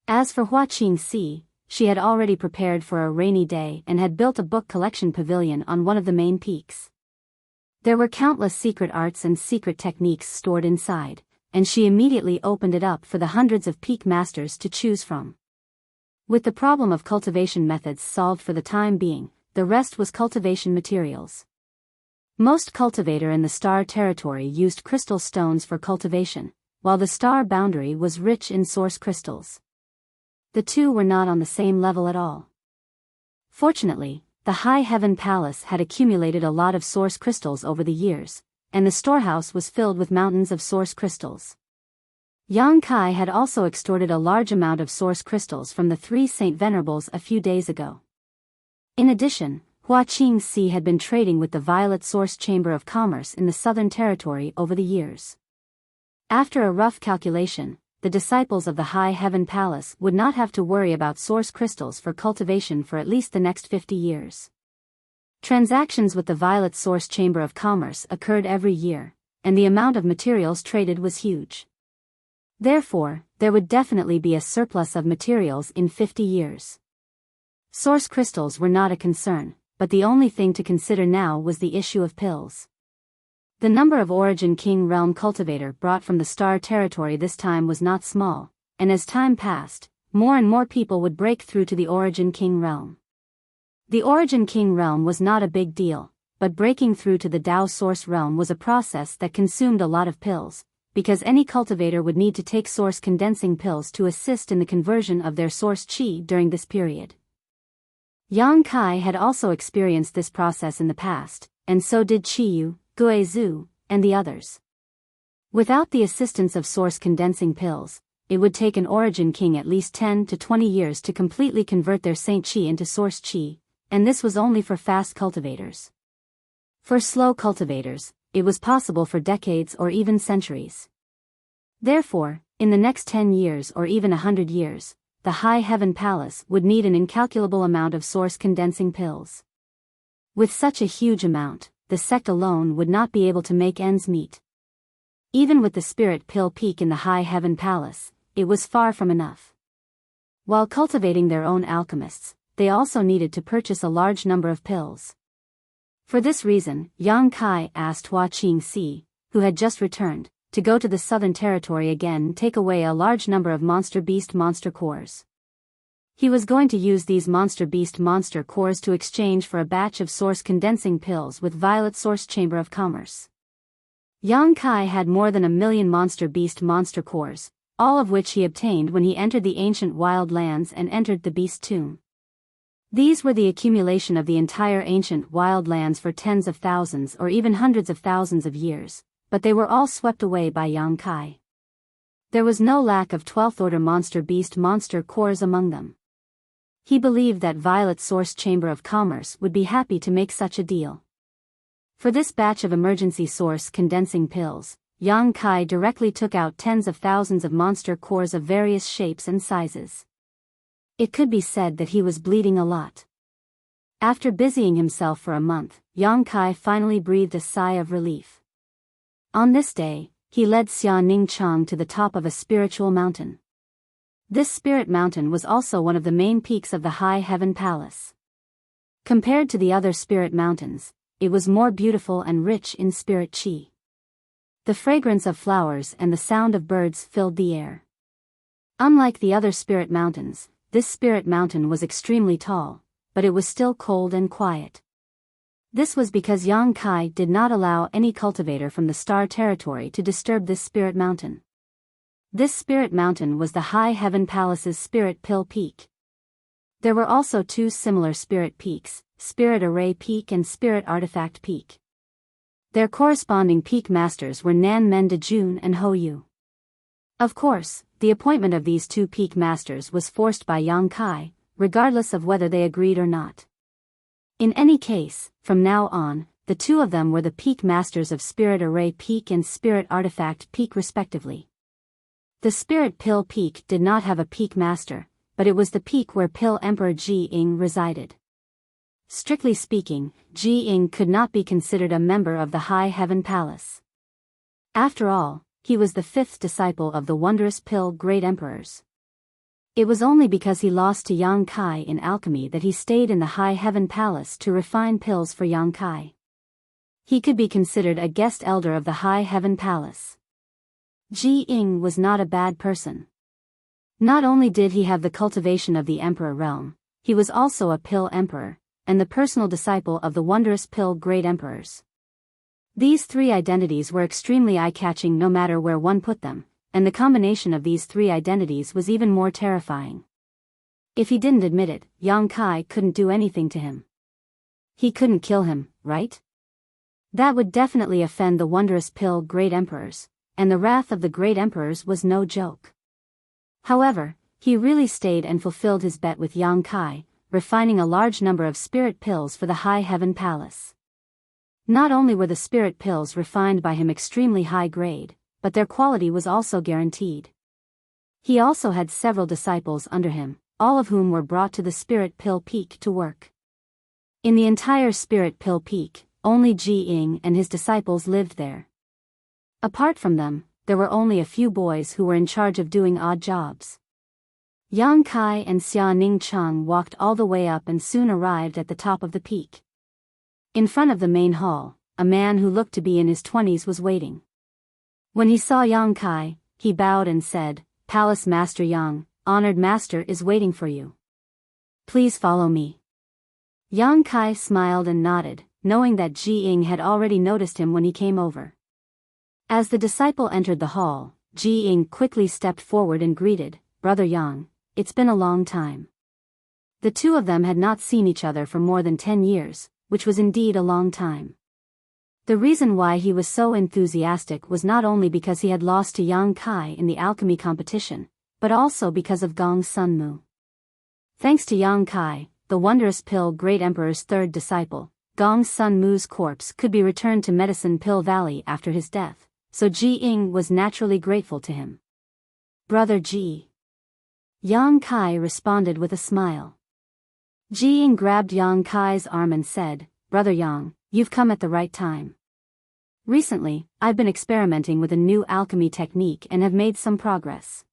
As for Hua Qingxi, she had already prepared for a rainy day and had built a book collection pavilion on one of the main peaks. There were countless secret arts and secret techniques stored inside, and she immediately opened it up for the hundreds of peak masters to choose from. With the problem of cultivation methods solved for the time being, the rest was cultivation materials. Most cultivator in the star territory used crystal stones for cultivation, while the star boundary was rich in source crystals. The two were not on the same level at all. Fortunately, the High Heaven Palace had accumulated a lot of source crystals over the years, and the storehouse was filled with mountains of source crystals. Yang Kai had also extorted a large amount of source crystals from the 3 Saint Venerables a few days ago. In addition, Hua Qingxi had been trading with the Violet Source Chamber of Commerce in the Southern Territory over the years. After a rough calculation, the disciples of the High Heaven Palace would not have to worry about source crystals for cultivation for at least the next 50 years. Transactions with the Violet Source Chamber of Commerce occurred every year, and the amount of materials traded was huge. Therefore, there would definitely be a surplus of materials in 50 years. Source crystals were not a concern, but the only thing to consider now was the issue of pills. The number of Origin King Realm cultivator brought from the Star Territory this time was not small, and as time passed, more and more people would break through to the Origin King Realm. The Origin King Realm was not a big deal, but breaking through to the Tao Source Realm was a process that consumed a lot of pills, because any cultivator would need to take source condensing pills to assist in the conversion of their source qi during this period. Yang Kai had also experienced this process in the past, and so did Qiyu, Guizhu, and the others. Without the assistance of source condensing pills, it would take an Origin King at least 10 to 20 years to completely convert their Saint Qi into source qi, and this was only for fast cultivators. For slow cultivators, it was possible for decades or even centuries. Therefore, in the next 10 years or even 100 years, the High Heaven Palace would need an incalculable amount of source condensing pills. With such a huge amount, the sect alone would not be able to make ends meet. Even with the spirit pill peak in the High Heaven Palace, it was far from enough. While cultivating their own alchemists, they also needed to purchase a large number of pills. For this reason, Yang Kai asked Hua Qingxi, who had just returned, to go to the Southern Territory again and take away a large number of monster cores. He was going to use these monster cores to exchange for a batch of source condensing pills with Violet Source Chamber of Commerce. Yang Kai had more than 1 million monster cores, all of which he obtained when he entered the ancient wild lands and entered the Beast Tomb. These were the accumulation of the entire ancient wild lands for tens of thousands or even hundreds of thousands of years, but they were all swept away by Yang Kai. There was no lack of 12th order monster cores among them. He believed that Violet Source Chamber of Commerce would be happy to make such a deal. For this batch of emergency source condensing pills, Yang Kai directly took out tens of thousands of monster cores of various shapes and sizes. It could be said that he was bleeding a lot. After busying himself for a month, Yang Kai finally breathed a sigh of relief. On this day, he led Xia Ningchang to the top of a spiritual mountain. This spirit mountain was also one of the main peaks of the High Heaven Palace. Compared to the other spirit mountains, it was more beautiful and rich in spirit qi. The fragrance of flowers and the sound of birds filled the air. Unlike the other spirit mountains, this spirit mountain was extremely tall, but it was still cold and quiet. This was because Yang Kai did not allow any cultivator from the Star Territory to disturb this spirit mountain. This spirit mountain was the High Heaven Palace's spirit pill peak. There were also 2 similar spirit peaks, Spirit Array Peak and Spirit Artifact Peak. Their corresponding peak masters were Nan Men de Jun and Ho Yu. Of course, the appointment of these 2 peak masters was forced by Yang Kai, regardless of whether they agreed or not. In any case, from now on, the 2 of them were the peak masters of Spirit Array Peak and Spirit Artifact Peak respectively. The Spirit Pill Peak did not have a peak master, but it was the peak where Pill Emperor Ji Ying resided. Strictly speaking, Ji Ying could not be considered a member of the High Heaven Palace. After all, he was the fifth disciple of the wondrous Pill Great Emperors. It was only because he lost to Yang Kai in alchemy that he stayed in the High Heaven Palace to refine pills for Yang Kai. He could be considered a guest elder of the High Heaven Palace. Ji Ying was not a bad person. Not only did he have the cultivation of the Emperor realm, he was also a Pill Emperor, and the personal disciple of the wondrous Pill Great Emperors. These three identities were extremely eye-catching no matter where one put them, and the combination of these three identities was even more terrifying. If he didn't admit it, Yang Kai couldn't do anything to him. He couldn't kill him, right? That would definitely offend the wondrous Pill Great Emperors, and the wrath of the Great Emperors was no joke. However, he really stayed and fulfilled his bet with Yang Kai, refining a large number of spirit pills for the High Heaven Palace. Not only were the spirit pills refined by him extremely high grade, but their quality was also guaranteed. He also had several disciples under him, all of whom were brought to the Spirit Pill Peak to work. In the entire Spirit Pill Peak, only Ji Ying and his disciples lived there. Apart from them, there were only a few boys who were in charge of doing odd jobs. Yang Kai and Xia Ning Cheng walked all the way up and soon arrived at the top of the peak. In front of the main hall, a man who looked to be in his 20s was waiting. When he saw Yang Kai, he bowed and said, "Palace Master Yang, honored master is waiting for you. Please follow me." Yang Kai smiled and nodded, knowing that Ji Ying had already noticed him when he came over. As the disciple entered the hall, Ji Ying quickly stepped forward and greeted, "Brother Yang, it's been a long time." The two of them had not seen each other for more than 10 years, which was indeed a long time. The reason why he was so enthusiastic was not only because he had lost to Yang Kai in the alchemy competition, but also because of Gong Sun Mu. Thanks to Yang Kai, the wondrous Pill Great Emperor's third disciple, Gong Sun Mu's corpse could be returned to Medicine Pill Valley after his death, so Ji Ying was naturally grateful to him. "Brother Ji." Yang Kai responded with a smile. Ji Ying grabbed Yang Kai's arm and said, "Brother Yang, you've come at the right time. Recently, I've been experimenting with a new alchemy technique and have made some progress.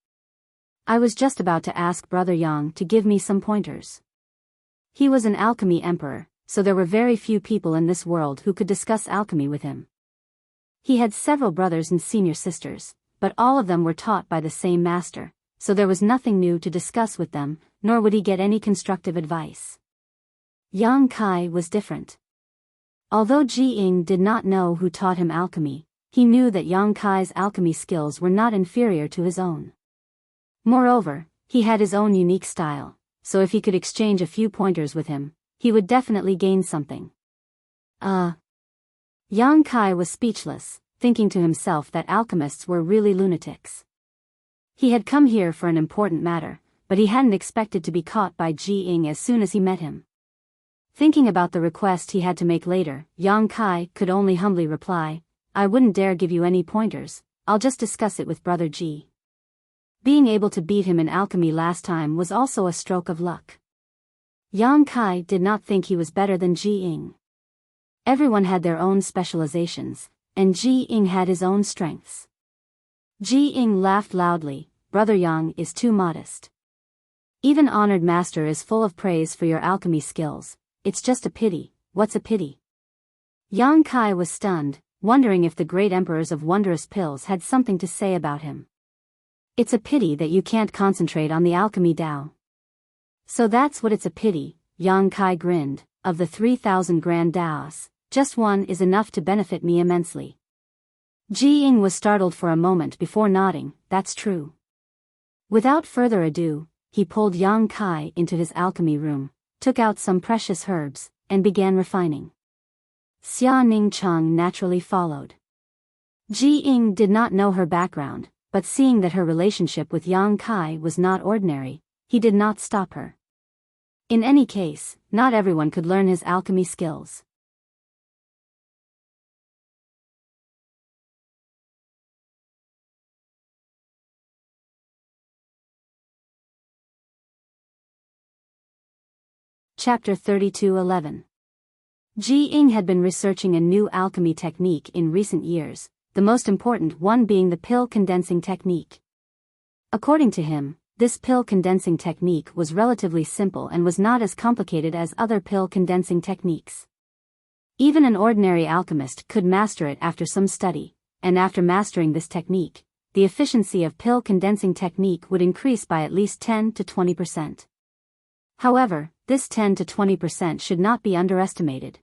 I was just about to ask Brother Yang to give me some pointers." He was an alchemy emperor, so there were very few people in this world who could discuss alchemy with him. He had several brothers and senior sisters, but all of them were taught by the same master, so there was nothing new to discuss with them, nor would he get any constructive advice. Yang Kai was different. Although Ji Ying did not know who taught him alchemy, he knew that Yang Kai's alchemy skills were not inferior to his own. Moreover, he had his own unique style, so if he could exchange a few pointers with him, he would definitely gain something. Yang Kai was speechless, thinking to himself that alchemists were really lunatics. He had come here for an important matter, but he hadn't expected to be caught by Ji Ying as soon as he met him. Thinking about the request he had to make later, Yang Kai could only humbly reply, "I wouldn't dare give you any pointers, I'll just discuss it with Brother Ji." Being able to beat him in alchemy last time was also a stroke of luck. Yang Kai did not think he was better than Ji Ying. Everyone had their own specializations, and Ji Ying had his own strengths. Ji Ying laughed loudly, "Brother Yang is too modest. Even honored master is full of praise for your alchemy skills, it's just a pity." "What's a pity?" Yang Kai was stunned, wondering if the great emperors of wondrous pills had something to say about him. "It's a pity that you can't concentrate on the alchemy Tao." "So that's what it's a pity," Yang Kai grinned, "of the 3,000 grand Taos, just one is enough to benefit me immensely." Ji Ying was startled for a moment before nodding, "That's true." Without further ado, he pulled Yang Kai into his alchemy room, took out some precious herbs, and began refining. Xia Ning Cheng naturally followed. Ji Ying did not know her background, but seeing that her relationship with Yang Kai was not ordinary, he did not stop her. In any case, not everyone could learn his alchemy skills. Chapter 32:11. Ji Ying had been researching a new alchemy technique in recent years, the most important one being the pill condensing technique. According to him, this pill condensing technique was relatively simple and was not as complicated as other pill condensing techniques. Even an ordinary alchemist could master it after some study, and after mastering this technique, the efficiency of pill condensing technique would increase by at least 10 to 20%. However, this 10 to 20% should not be underestimated.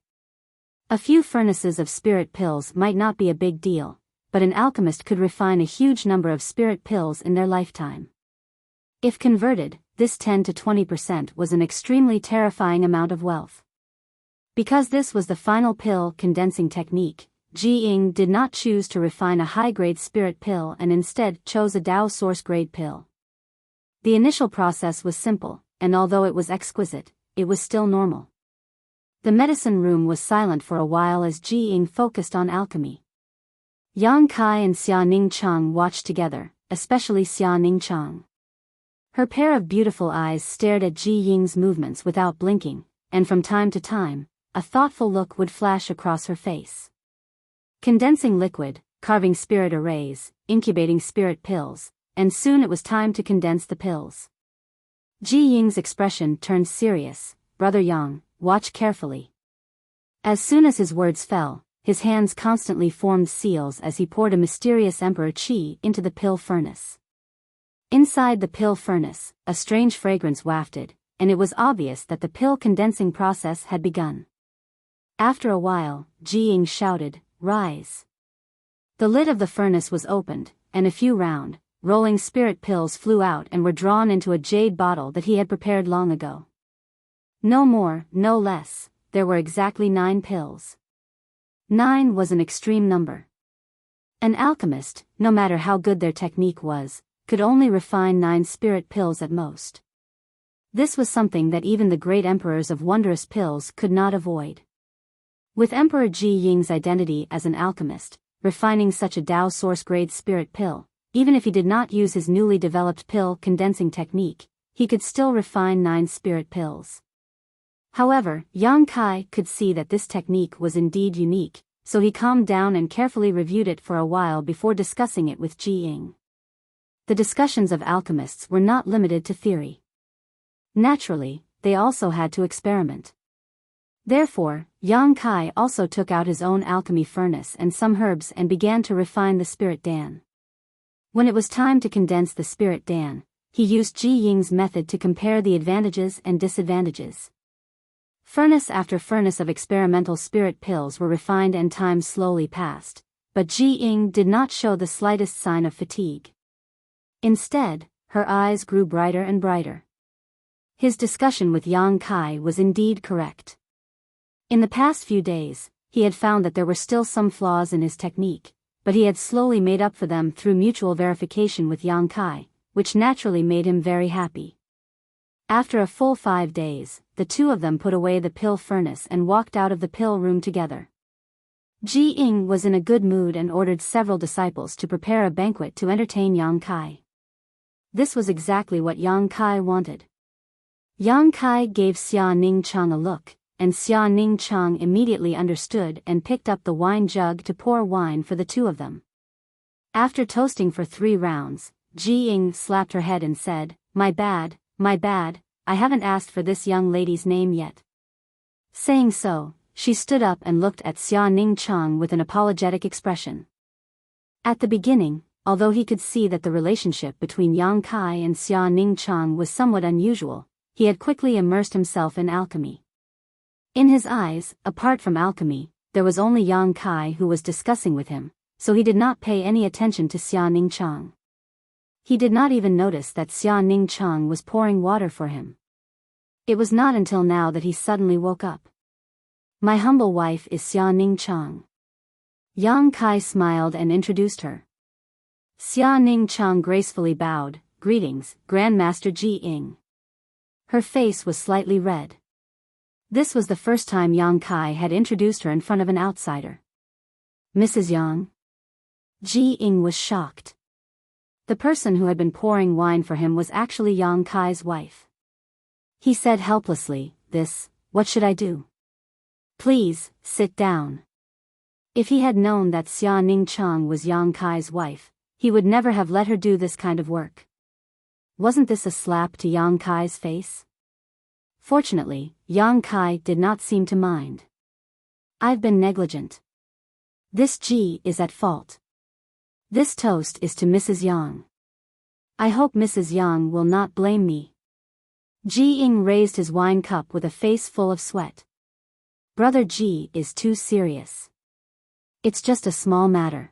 A few furnaces of spirit pills might not be a big deal, but an alchemist could refine a huge number of spirit pills in their lifetime. If converted, this 10 to 20% was an extremely terrifying amount of wealth. Because this was the final pill condensing technique, Ji Ying did not choose to refine a high-grade spirit pill and instead chose a Dao source-grade pill. The initial process was simple, and although it was exquisite, it was still normal. The medicine room was silent for a while as Ji Ying focused on alchemy. Yang Kai and Xia Ningchang watched together, especially Xia Ningchang. Her pair of beautiful eyes stared at Ji Ying's movements without blinking, and from time to time, a thoughtful look would flash across her face. Condensing liquid, carving spirit arrays, incubating spirit pills, and soon it was time to condense the pills. Ji Ying's expression turned serious. "Brother Yang, watch carefully." As soon as his words fell, his hands constantly formed seals as he poured a mysterious emperor qi into the pill furnace. Inside the pill furnace, a strange fragrance wafted, and it was obvious that the pill condensing process had begun. After a while, Ji Ying shouted, "Rise." The lid of the furnace was opened, and a few round, rolling spirit pills flew out and were drawn into a jade bottle that he had prepared long ago. No more, no less, there were exactly 9 pills. 9 was an extreme number. An alchemist, no matter how good their technique was, could only refine 9 spirit pills at most. This was something that even the great emperors of wondrous pills could not avoid. With Emperor Ji Ying's identity as an alchemist, refining such a Dao source-grade spirit pill, even if he did not use his newly developed pill condensing technique, he could still refine 9 spirit pills. However, Yang Kai could see that this technique was indeed unique, so he calmed down and carefully reviewed it for a while before discussing it with Ji Ying. The discussions of alchemists were not limited to theory. Naturally, they also had to experiment. Therefore, Yang Kai also took out his own alchemy furnace and some herbs and began to refine the spirit Dan. When it was time to condense the spirit Dan, he used Ji Ying's method to compare the advantages and disadvantages. Furnace after furnace of experimental spirit pills were refined and time slowly passed, but Ji Ying did not show the slightest sign of fatigue. Instead, her eyes grew brighter and brighter. His discussion with Yang Kai was indeed correct. In the past few days, he had found that there were still some flaws in his technique, but he had slowly made up for them through mutual verification with Yang Kai, which naturally made him very happy. After a full 5 days, the two of them put away the pill furnace and walked out of the pill room together. Ji Ying was in a good mood and ordered several disciples to prepare a banquet to entertain Yang Kai. This was exactly what Yang Kai wanted. Yang Kai gave Xia Ningchang a look, and Xia Ningchang immediately understood and picked up the wine jug to pour wine for the two of them. After toasting for 3 rounds, Ji Ying slapped her head and said, my bad, I haven't asked for this young lady's name yet." Saying so, she stood up and looked at Xia Ningchang with an apologetic expression. At the beginning, although he could see that the relationship between Yang Kai and Xia Ningchang was somewhat unusual, he had quickly immersed himself in alchemy. In his eyes, apart from alchemy, there was only Yang Kai who was discussing with him, so he did not pay any attention to Xia Ningchang. He did not even notice that Xia Ningchang was pouring water for him. It was not until now that he suddenly woke up. "My humble wife is Xia Ningchang." Yang Kai smiled and introduced her. Xia Ningchang gracefully bowed, "Greetings, Grandmaster Ji Ying." Her face was slightly red. This was the first time Yang Kai had introduced her in front of an outsider. "Mrs. Yang?" Ji Ying was shocked. The person who had been pouring wine for him was actually Yang Kai's wife. He said helplessly, What should I do? Please, sit down. If he had known that Xia Ningchang was Yang Kai's wife, he would never have let her do this kind of work. Wasn't this a slap to Yang Kai's face? Fortunately, Yang Kai did not seem to mind. I've been negligent. This Ji is at fault. This toast is to Mrs. Yang. I hope Mrs. Yang will not blame me. Ji Ying raised his wine cup with a face full of sweat. Brother Ji is too serious. It's just a small matter.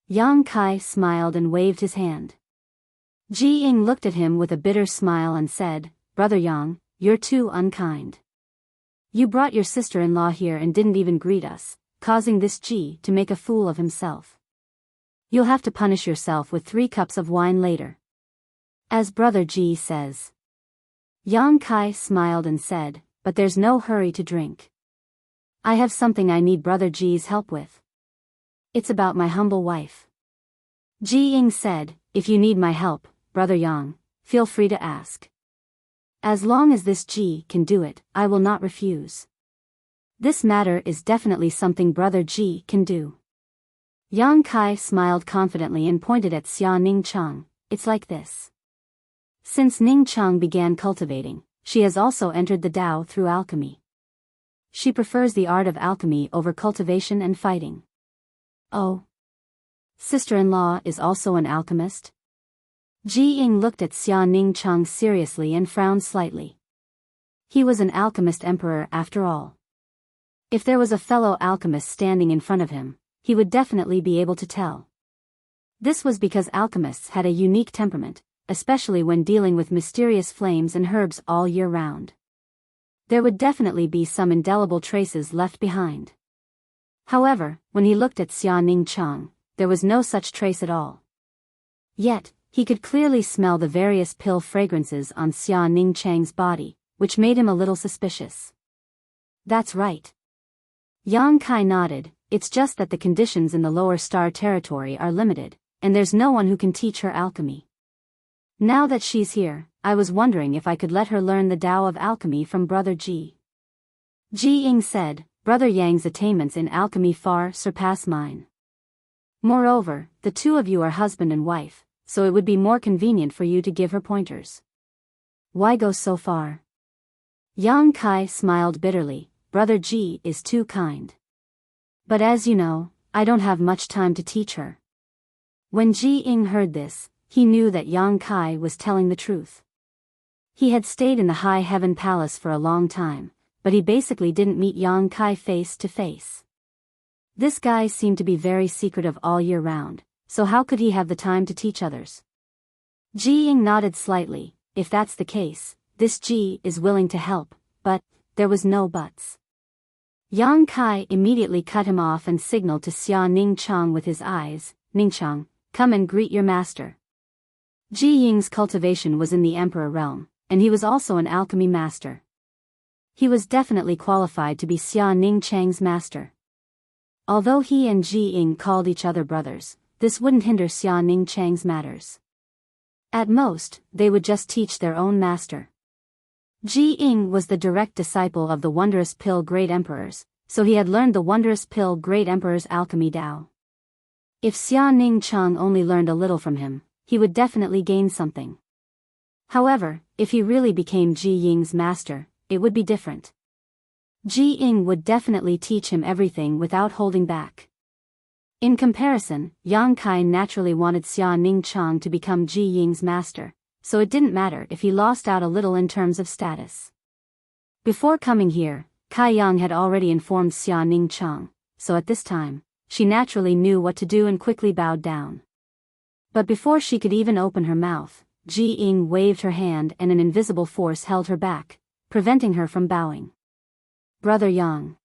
Yang Kai smiled and waved his hand. Ji Ying looked at him with a bitter smile and said, Brother Yang, you're too unkind. You brought your sister-in-law here and didn't even greet us, causing this Ji to make a fool of himself. You'll have to punish yourself with 3 cups of wine later. As Brother Ji says. Yang Kai smiled and said, but there's no hurry to drink. I have something I need Brother Ji's help with. It's about my humble wife. Ji Ying said, if you need my help, Brother Yang, feel free to ask. As long as this Ji can do it, I will not refuse. This matter is definitely something Brother Ji can do. Yang Kai smiled confidently and pointed at Xia Ningchang. It's like this. Since Ningchang began cultivating, she has also entered the Tao through alchemy. She prefers the art of alchemy over cultivation and fighting. Oh. Sister-in-law is also an alchemist? Ji Ying looked at Xia Ningchang seriously and frowned slightly. He was an alchemist emperor after all. If there was a fellow alchemist standing in front of him, he would definitely be able to tell. This was because alchemists had a unique temperament, especially when dealing with mysterious flames and herbs all year round. There would definitely be some indelible traces left behind. However, when he looked at Xia Ningchang, there was no such trace at all. Yet, he could clearly smell the various pill fragrances on Xia Ningchang's body, which made him a little suspicious. That's right. Yang Kai nodded. It's just that the conditions in the lower star territory are limited, and there's no one who can teach her alchemy. Now that she's here, I was wondering if I could let her learn the Tao of alchemy from Brother Ji. Ji Ying said, Brother Yang's attainments in alchemy far surpass mine. Moreover, the 2 of you are husband and wife, so it would be more convenient for you to give her pointers. Why go so far? Yang Kai smiled bitterly. Brother Ji is too kind. But as you know, I don't have much time to teach her. When Ji Ying heard this, he knew that Yang Kai was telling the truth. He had stayed in the High Heaven Palace for a long time, but he basically didn't meet Yang Kai face to face. This guy seemed to be very secretive all year round, so how could he have the time to teach others? Ji Ying nodded slightly. If that's the case, this Ji is willing to help, but there was no buts. Yang Kai immediately cut him off and signaled to Xia Ningchang with his eyes, Ningchang, come and greet your master. Ji Ying's cultivation was in the emperor realm, and he was also an alchemy master. He was definitely qualified to be Xia Ningchang's master. Although he and Ji Ying called each other brothers, this wouldn't hinder Xia Ningchang's matters. At most, they would just teach their own master. Ji Ying was the direct disciple of the Wondrous Pill Great Emperors, so he had learned the Wondrous Pill Great Emperor's alchemy Tao. If Xia Ningchang only learned a little from him, he would definitely gain something. However, if he really became Ji Ying's master, it would be different. Ji Ying would definitely teach him everything without holding back. In comparison, Yang Kai naturally wanted Xia Ningchang to become Ji Ying's master, so it didn't matter if he lost out a little in terms of status. Before coming here, Kai Yang had already informed Xia Ningchang, so at this time, she naturally knew what to do and quickly bowed down. But before she could even open her mouth, Ji Ying waved her hand and an invisible force held her back, preventing her from bowing. Brother Yang.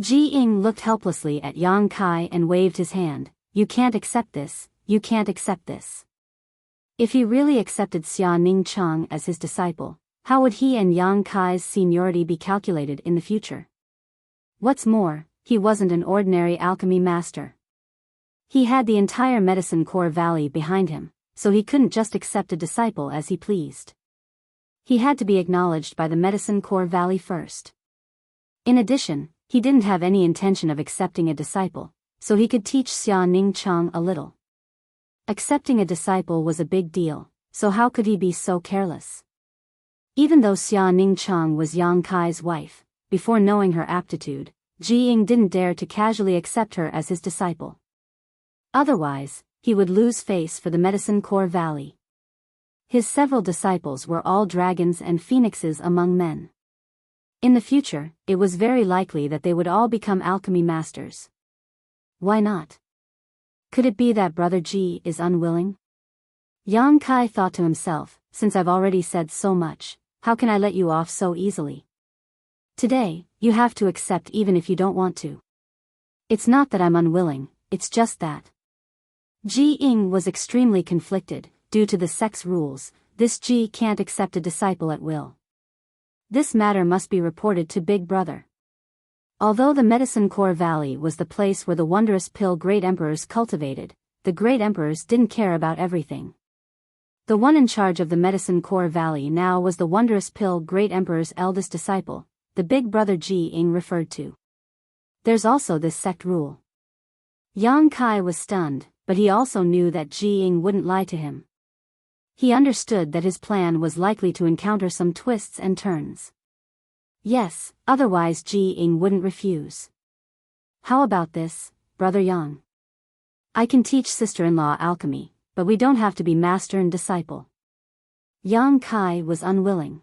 Ji Ying looked helplessly at Yang Kai and waved his hand. You can't accept this, you can't accept this. If he really accepted Xia Ningchang as his disciple, how would he and Yang Kai's seniority be calculated in the future? What's more, he wasn't an ordinary alchemy master. He had the entire Medicine Core Valley behind him, so he couldn't just accept a disciple as he pleased. He had to be acknowledged by the Medicine Core Valley first. In addition, he didn't have any intention of accepting a disciple, so he could teach Xia Ningchang a little. Accepting a disciple was a big deal, so how could he be so careless? Even though Xia Ningchang was Yang Kai's wife, before knowing her aptitude, Ji Ying didn't dare to casually accept her as his disciple. Otherwise, he would lose face for the Medicine Core Valley. His several disciples were all dragons and phoenixes among men. In the future, it was very likely that they would all become alchemy masters. Why not? Could it be that Brother Ji is unwilling? Yang Kai thought to himself, since I've already said so much, how can I let you off so easily? Today, you have to accept even if you don't want to. It's not that I'm unwilling, it's just that. Ji Ying was extremely conflicted, due to the sex rules, this Ji can't accept a disciple at will. This matter must be reported to Big Brother. Although the Medicine Core Valley was the place where the wondrous pill Great Emperors cultivated, the Great Emperors didn't care about everything. The one in charge of the Medicine Core Valley now was the wondrous pill Great Emperor's eldest disciple, the Big Brother Ji Ying referred to. There's also this sect rule. Yang Kai was stunned, but he also knew that Ji Ying wouldn't lie to him. He understood that his plan was likely to encounter some twists and turns. Yes, otherwise Ji Ying wouldn't refuse. How about this, Brother Yang? I can teach sister-in-law alchemy, but we don't have to be master and disciple. Yang Kai was unwilling.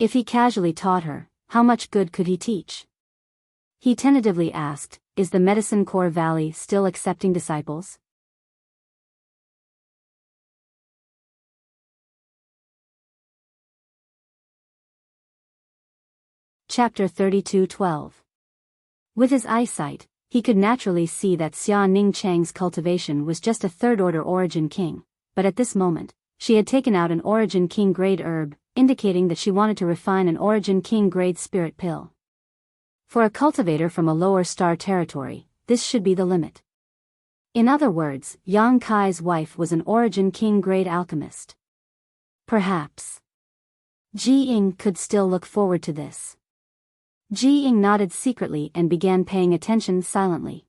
If he casually taught her, how much good could he teach? He tentatively asked, is the Medicine Core Valley still accepting disciples? Chapter 32:12. With his eyesight, he could naturally see that Xia Ningchang's cultivation was just a third-order Origin King, but at this moment, she had taken out an Origin King grade herb, indicating that she wanted to refine an Origin King grade spirit pill. For a cultivator from a lower star territory, this should be the limit. In other words, Yang Kai's wife was an Origin King grade alchemist. Perhaps Ji Ying could still look forward to this. Ji Ying nodded secretly and began paying attention silently.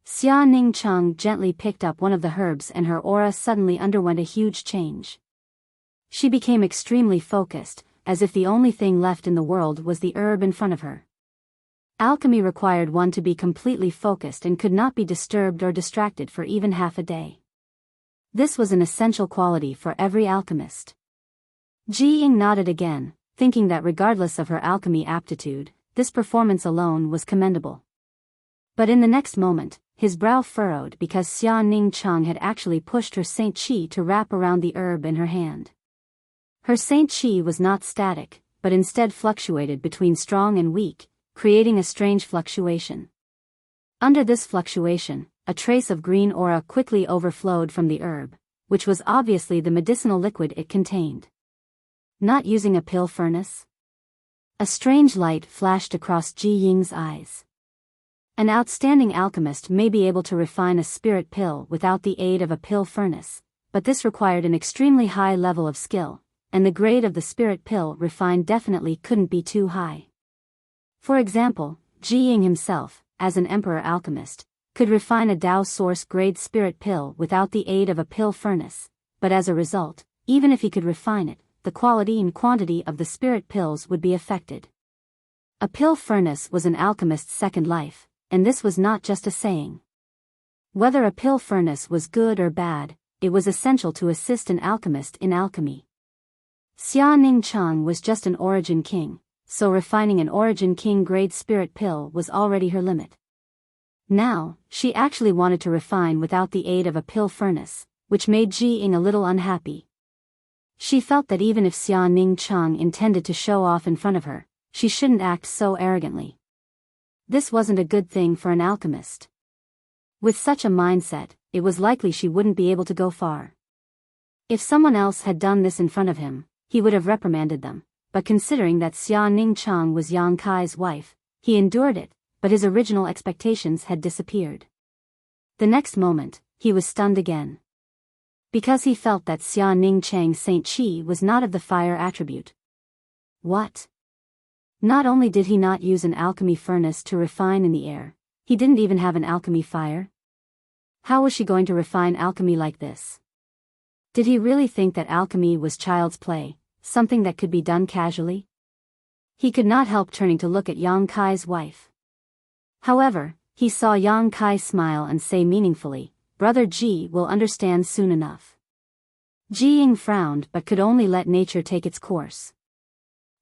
Xia Ningchang gently picked up one of the herbs and her aura suddenly underwent a huge change. She became extremely focused, as if the only thing left in the world was the herb in front of her. Alchemy required one to be completely focused and could not be disturbed or distracted for even half a day. This was an essential quality for every alchemist. Ji Ying nodded again, thinking that regardless of her alchemy aptitude, this performance alone was commendable. But in the next moment, his brow furrowed because Xia Ningchang had actually pushed her Saint Qi to wrap around the herb in her hand. Her Saint Qi was not static, but instead fluctuated between strong and weak, creating a strange fluctuation. Under this fluctuation, a trace of green aura quickly overflowed from the herb, which was obviously the medicinal liquid it contained. Not using a pill furnace? A strange light flashed across Ji Ying's eyes. An outstanding alchemist may be able to refine a spirit pill without the aid of a pill furnace, but this required an extremely high level of skill, and the grade of the spirit pill refined definitely couldn't be too high. For example, Ji Ying himself, as an emperor alchemist, could refine a Dao source grade spirit pill without the aid of a pill furnace, but as a result, even if he could refine it, the quality and quantity of the spirit pills would be affected. A pill furnace was an alchemist's second life, and this was not just a saying. Whether a pill furnace was good or bad, it was essential to assist an alchemist in alchemy. Xia Ningchang was just an Origin King, so refining an Origin King grade spirit pill was already her limit. Now, she actually wanted to refine without the aid of a pill furnace, which made Ji Ying a little unhappy. She felt that even if Xia Ningchang intended to show off in front of her, she shouldn't act so arrogantly. This wasn't a good thing for an alchemist. With such a mindset, it was likely she wouldn't be able to go far. If someone else had done this in front of him, he would have reprimanded them, but considering that Xia Ningchang was Yang Kai's wife, he endured it, but his original expectations had disappeared. The next moment, he was stunned again. because he felt that Xia Ning Chang's Saint Qi was not of the fire attribute. What? Not only did he not use an alchemy furnace to refine in the air, he didn't even have an alchemy fire? How was she going to refine alchemy like this? Did he really think that alchemy was child's play, something that could be done casually? He could not help turning to look at Yang Kai's wife. However, he saw Yang Kai smile and say meaningfully, "Brother Ji will understand soon enough." Ji Ying frowned but could only let nature take its course.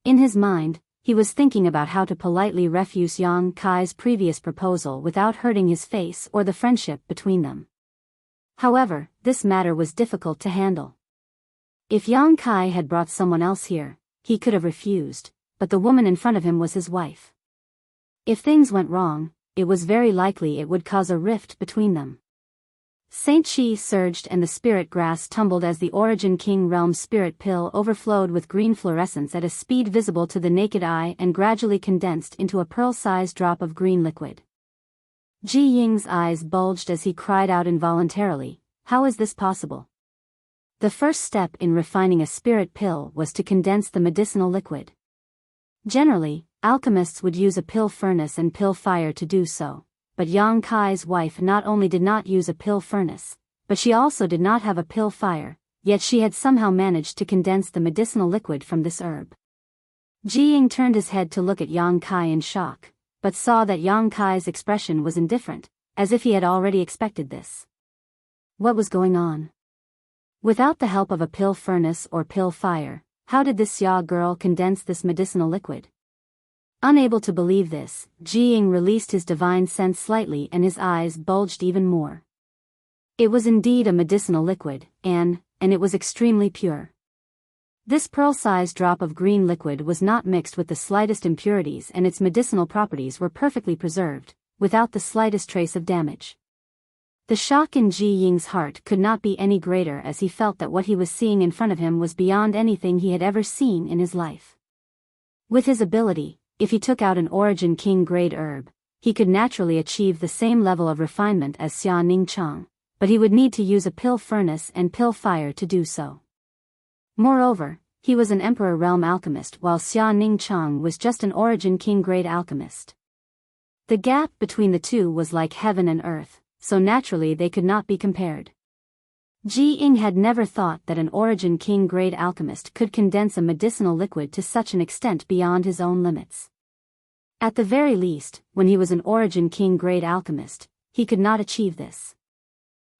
In his mind, he was thinking about how to politely refuse Yang Kai's previous proposal without hurting his face or the friendship between them. However, this matter was difficult to handle. If Yang Kai had brought someone else here, he could have refused, but the woman in front of him was his wife. If things went wrong, it was very likely it would cause a rift between them. Saint Qi surged and the spirit grass tumbled as the Origin King Realm spirit pill overflowed with green fluorescence at a speed visible to the naked eye and gradually condensed into a pearl-sized drop of green liquid. Ji Ying's eyes bulged as he cried out involuntarily, "How is this possible?" The first step in refining a spirit pill was to condense the medicinal liquid. Generally, alchemists would use a pill furnace and pill fire to do so. But Yang Kai's wife not only did not use a pill furnace, but she also did not have a pill fire, yet she had somehow managed to condense the medicinal liquid from this herb. Ji Ying turned his head to look at Yang Kai in shock, but saw that Yang Kai's expression was indifferent, as if he had already expected this. What was going on? Without the help of a pill furnace or pill fire, how did this Xia girl condense this medicinal liquid? Unable to believe this, Ji Ying released his divine sense slightly and his eyes bulged even more. It was indeed a medicinal liquid, and it was extremely pure. This pearl-sized drop of green liquid was not mixed with the slightest impurities and its medicinal properties were perfectly preserved, without the slightest trace of damage. The shock in Ji Ying's heart could not be any greater as he felt that what he was seeing in front of him was beyond anything he had ever seen in his life. With his ability, if he took out an Origin King grade herb, he could naturally achieve the same level of refinement as Xia Ning Chang, but he would need to use a pill furnace and pill fire to do so. Moreover, he was an Emperor Realm alchemist while Xia Ning Chang was just an Origin King grade alchemist. The gap between the two was like heaven and earth, so naturally they could not be compared. Ji Ying had never thought that an Origin King grade alchemist could condense a medicinal liquid to such an extent beyond his own limits. At the very least, when he was an Origin King grade alchemist, he could not achieve this.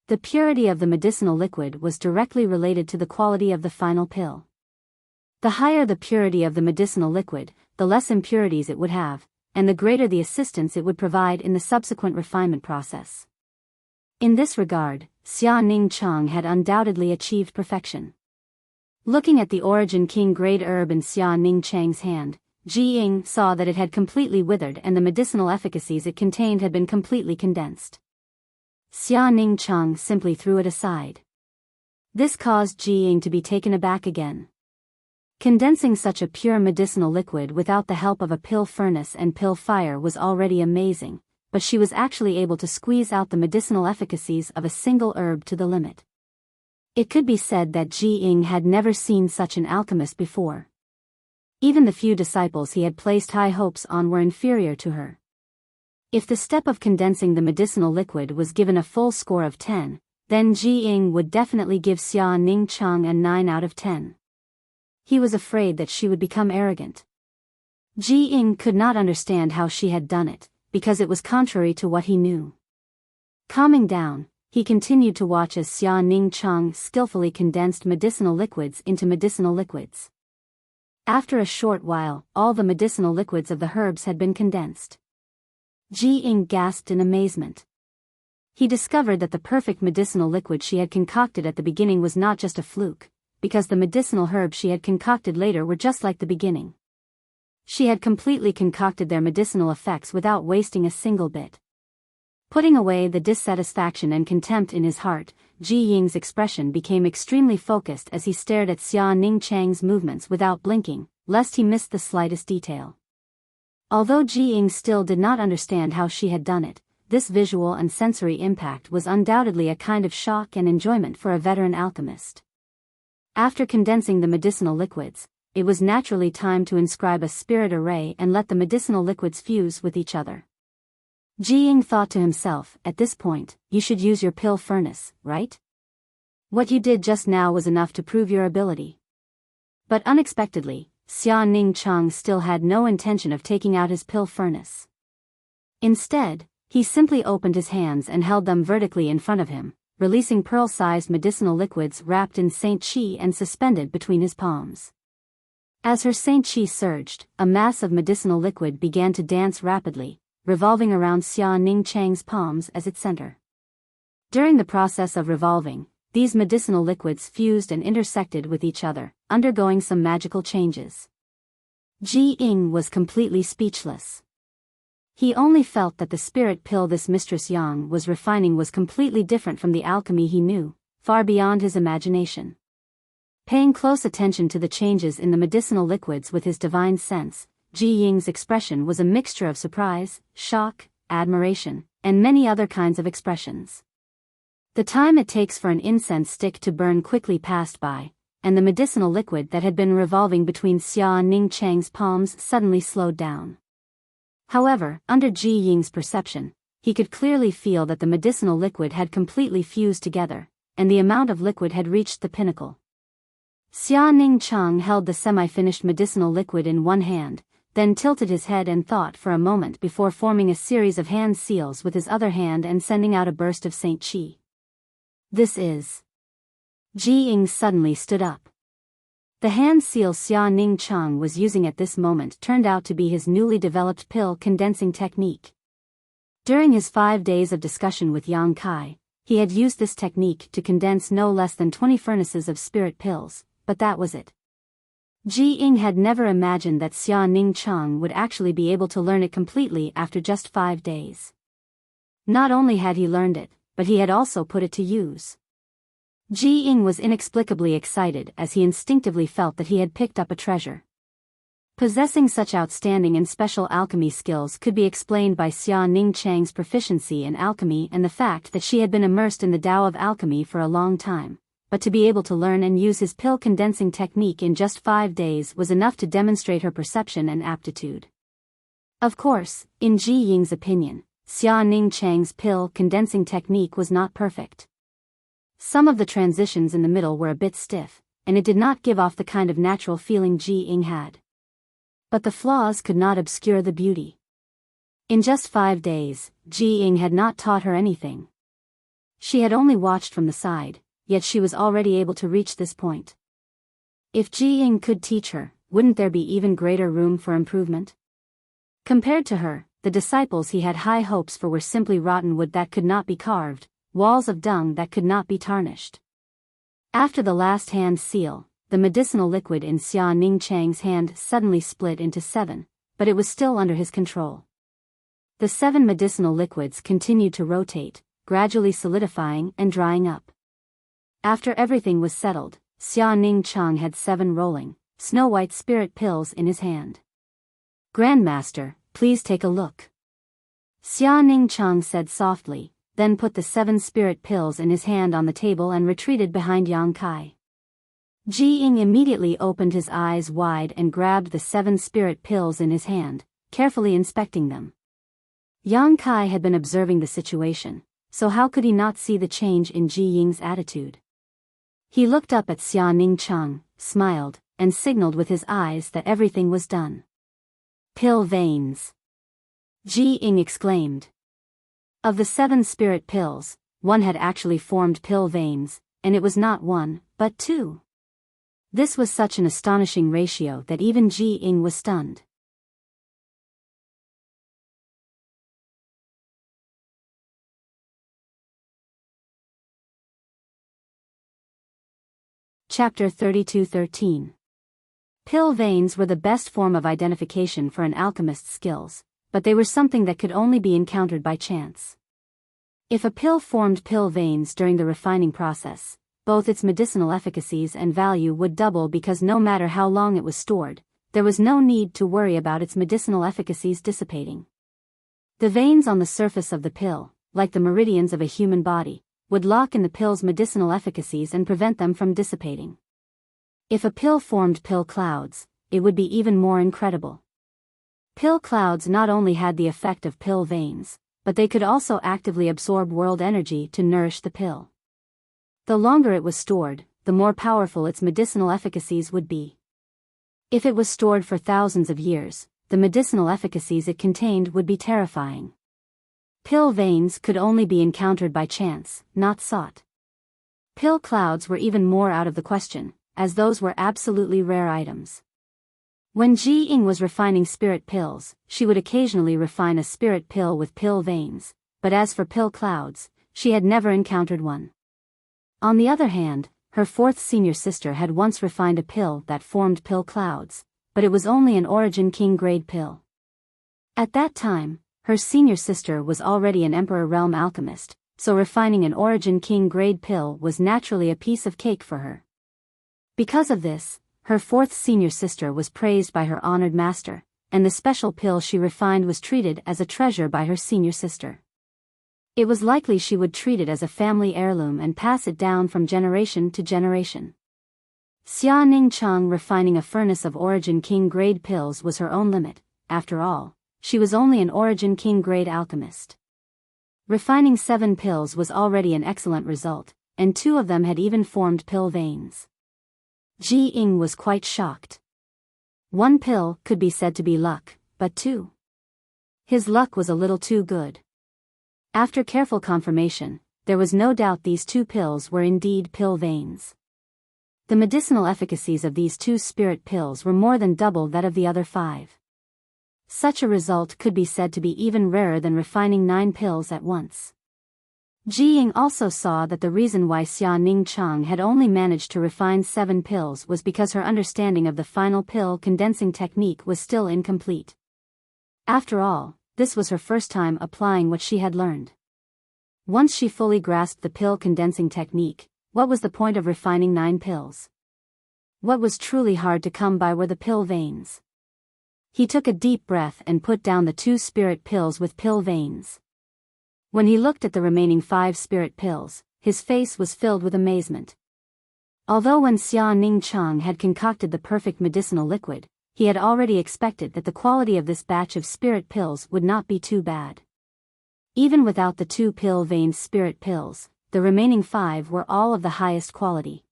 The purity of the medicinal liquid was directly related to the quality of the final pill. The higher the purity of the medicinal liquid, the less impurities it would have, and the greater the assistance it would provide in the subsequent refinement process. In this regard, Xia Ning Chang had undoubtedly achieved perfection. Looking at the Origin King grade herb in Xia Ning Chang's hand, Ji Ying saw that it had completely withered and the medicinal efficacies it contained had been completely condensed. Xia Ning Chang simply threw it aside. This caused Ji Ying to be taken aback again. Condensing such a pure medicinal liquid without the help of a pill furnace and pill fire was already amazing, but she was actually able to squeeze out the medicinal efficacies of a single herb to the limit. It could be said that Ji Ying had never seen such an alchemist before. Even the few disciples he had placed high hopes on were inferior to her. If the step of condensing the medicinal liquid was given a full score of 10, then Ji Ying would definitely give Xia Ning Chang a 9 out of 10. He was afraid that she would become arrogant. Ji Ying could not understand how she had done it, because it was contrary to what he knew. Calming down, he continued to watch as Xia Ning Chang skillfully condensed medicinal liquids into medicinal liquids. After a short while, all the medicinal liquids of the herbs had been condensed. Ji Ying gasped in amazement. He discovered that the perfect medicinal liquid she had concocted at the beginning was not just a fluke, because the medicinal herbs she had concocted later were just like the beginning. She had completely concocted their medicinal effects without wasting a single bit. Putting away the dissatisfaction and contempt in his heart, Ji Ying's expression became extremely focused as he stared at Xia Ning Chang's movements without blinking, lest he missed the slightest detail. Although Ji Ying still did not understand how she had done it, this visual and sensory impact was undoubtedly a kind of shock and enjoyment for a veteran alchemist. After condensing the medicinal liquids, it was naturally time to inscribe a spirit array and let the medicinal liquids fuse with each other. Jiying thought to himself, at this point, you should use your pill furnace, right? What you did just now was enough to prove your ability. But unexpectedly, Xia Ning Cheng still had no intention of taking out his pill furnace. Instead, he simply opened his hands and held them vertically in front of him, releasing pearl-sized medicinal liquids wrapped in Saint Qi and suspended between his palms. As her Saint Qi surged, a mass of medicinal liquid began to dance rapidly, revolving around Xia Ning Cheng's palms as its center. During the process of revolving, these medicinal liquids fused and intersected with each other, undergoing some magical changes. Ji Ying was completely speechless. He only felt that the spirit pill this Mistress Yang was refining was completely different from the alchemy he knew, far beyond his imagination. Paying close attention to the changes in the medicinal liquids with his divine sense, Ji Ying's expression was a mixture of surprise, shock, admiration, and many other kinds of expressions. The time it takes for an incense stick to burn quickly passed by, and the medicinal liquid that had been revolving between Xia Ning Cheng's palms suddenly slowed down. However, under Ji Ying's perception, he could clearly feel that the medicinal liquid had completely fused together, and the amount of liquid had reached the pinnacle. Xia Ning Cheng held the semi-finished medicinal liquid in one hand, then tilted his head and thought for a moment before forming a series of hand seals with his other hand and sending out a burst of Saint Qi. This is... Ji Ying suddenly stood up. The hand seal Xia Ning Cheng was using at this moment turned out to be his newly developed pill condensing technique. During his 5 days of discussion with Yang Kai, he had used this technique to condense no less than 20 furnaces of spirit pills, but that was it. Ji Ying had never imagined that Xia Ning Cheng would actually be able to learn it completely after just 5 days. Not only had he learned it, but he had also put it to use. Ji Ying was inexplicably excited as he instinctively felt that he had picked up a treasure. Possessing such outstanding and special alchemy skills could be explained by Xia Ning Cheng's proficiency in alchemy and the fact that she had been immersed in the Tao of alchemy for a long time. But to be able to learn and use his pill condensing technique in just 5 days was enough to demonstrate her perception and aptitude. Of course, in Ji Ying's opinion, Xia Ning Cheng's pill condensing technique was not perfect. Some of the transitions in the middle were a bit stiff, and it did not give off the kind of natural feeling Ji Ying had. But the flaws could not obscure the beauty. In just 5 days, Ji Ying had not taught her anything. She had only watched from the side, yet she was already able to reach this point. If Ji Ying could teach her, wouldn't there be even greater room for improvement? Compared to her, the disciples he had high hopes for were simply rotten wood that could not be carved, walls of dung that could not be tarnished. After the last hand seal, the medicinal liquid in Xia Ning Cheng's hand suddenly split into 7, but it was still under his control. The 7 medicinal liquids continued to rotate, gradually solidifying and drying up. After everything was settled, Xia Ning Cheng had 7 rolling, snow-white spirit pills in his hand. "Grandmaster, please take a look." Xia Ning Cheng said softly, then put the 7 spirit pills in his hand on the table and retreated behind Yang Kai. Ji Ying immediately opened his eyes wide and grabbed the 7 spirit pills in his hand, carefully inspecting them. Yang Kai had been observing the situation, so how could he not see the change in Ji Ying's attitude? He looked up at Xia Ning Cheng, smiled, and signaled with his eyes that everything was done. "Pill veins!" Ji Ying exclaimed. Of the 7 spirit pills, 1 had actually formed pill veins, and it was not 1, but 2. This was such an astonishing ratio that even Ji Ying was stunned. Chapter 32:13. Pill veins were the best form of identification for an alchemist's skills, but they were something that could only be encountered by chance. If a pill formed pill veins during the refining process, both its medicinal efficacies and value would double because no matter how long it was stored, there was no need to worry about its medicinal efficacies dissipating. The veins on the surface of the pill, like the meridians of a human body, would lock in the pill's medicinal efficacies and prevent them from dissipating. If a pill formed pill clouds, it would be even more incredible. Pill clouds not only had the effect of pill veins, but they could also actively absorb world energy to nourish the pill. The longer it was stored, the more powerful its medicinal efficacies would be. If it was stored for thousands of years, the medicinal efficacies it contained would be terrifying. Pill veins could only be encountered by chance, not sought. Pill clouds were even more out of the question, as those were absolutely rare items. When Ji Ying was refining spirit pills, she would occasionally refine a spirit pill with pill veins, but as for pill clouds, she had never encountered one. On the other hand, her fourth senior sister had once refined a pill that formed pill clouds, but it was only an Origin King grade pill. At that time, her senior sister was already an Emperor Realm alchemist, so refining an Origin King grade pill was naturally a piece of cake for her. Because of this, her fourth senior sister was praised by her honored master, and the special pill she refined was treated as a treasure by her senior sister. It was likely she would treat it as a family heirloom and pass it down from generation to generation. Xia Ningchang refining a furnace of Origin King grade pills was her own limit. After all, she was only an Origin King grade alchemist. Refining 7 pills was already an excellent result, and 2 of them had even formed pill veins. Ji Ying was quite shocked. 1 pill could be said to be luck, but 2. His luck was a little too good. After careful confirmation, there was no doubt these 2 pills were indeed pill veins. The medicinal efficacies of these 2 spirit pills were more than double that of the other 5. Such a result could be said to be even rarer than refining 9 pills at once. Ji Ying also saw that the reason why Xia Ningchang had only managed to refine 7 pills was because her understanding of the final pill condensing technique was still incomplete. After all, this was her first time applying what she had learned. Once she fully grasped the pill condensing technique, what was the point of refining 9 pills? What was truly hard to come by were the pill veins. He took a deep breath and put down the 2 spirit pills with pill veins. When he looked at the remaining 5 spirit pills, his face was filled with amazement. Although when Xia Ningchang had concocted the perfect medicinal liquid, he had already expected that the quality of this batch of spirit pills would not be too bad. Even without the 2 pill vein spirit pills, the remaining 5 were all of the highest quality.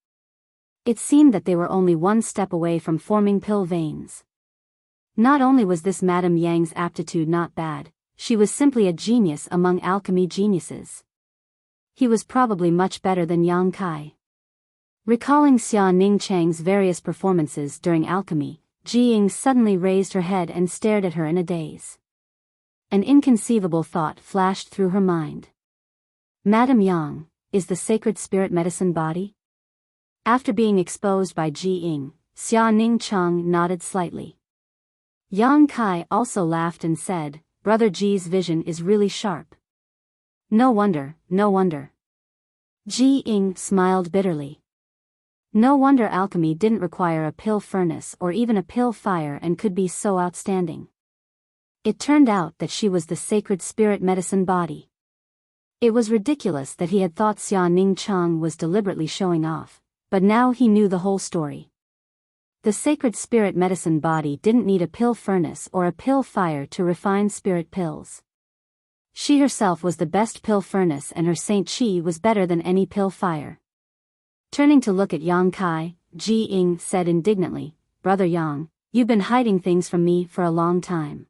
It seemed that they were only one step away from forming pill veins. Not only was this Madame Yang's aptitude not bad, she was simply a genius among alchemy geniuses. He was probably much better than Yang Kai. Recalling Xia Ningchang's various performances during alchemy, Ji Ying suddenly raised her head and stared at her in a daze. An inconceivable thought flashed through her mind. Madame Yang, is the sacred spirit medicine body? After being exposed by Ji Ying, Xia Ningchang nodded slightly. Yang Kai also laughed and said, Brother Ji's vision is really sharp. No wonder, no wonder. Ji Ying smiled bitterly. No wonder alchemy didn't require a pill furnace or even a pill fire and could be so outstanding. It turned out that she was the sacred spirit medicine body. It was ridiculous that he had thought Xia Ningchang was deliberately showing off, but now he knew the whole story. The sacred spirit medicine body didn't need a pill furnace or a pill fire to refine spirit pills. She herself was the best pill furnace and her Saint Chi was better than any pill fire. Turning to look at Yang Kai, Ji Ying said indignantly, Brother Yang, you've been hiding things from me for a long time.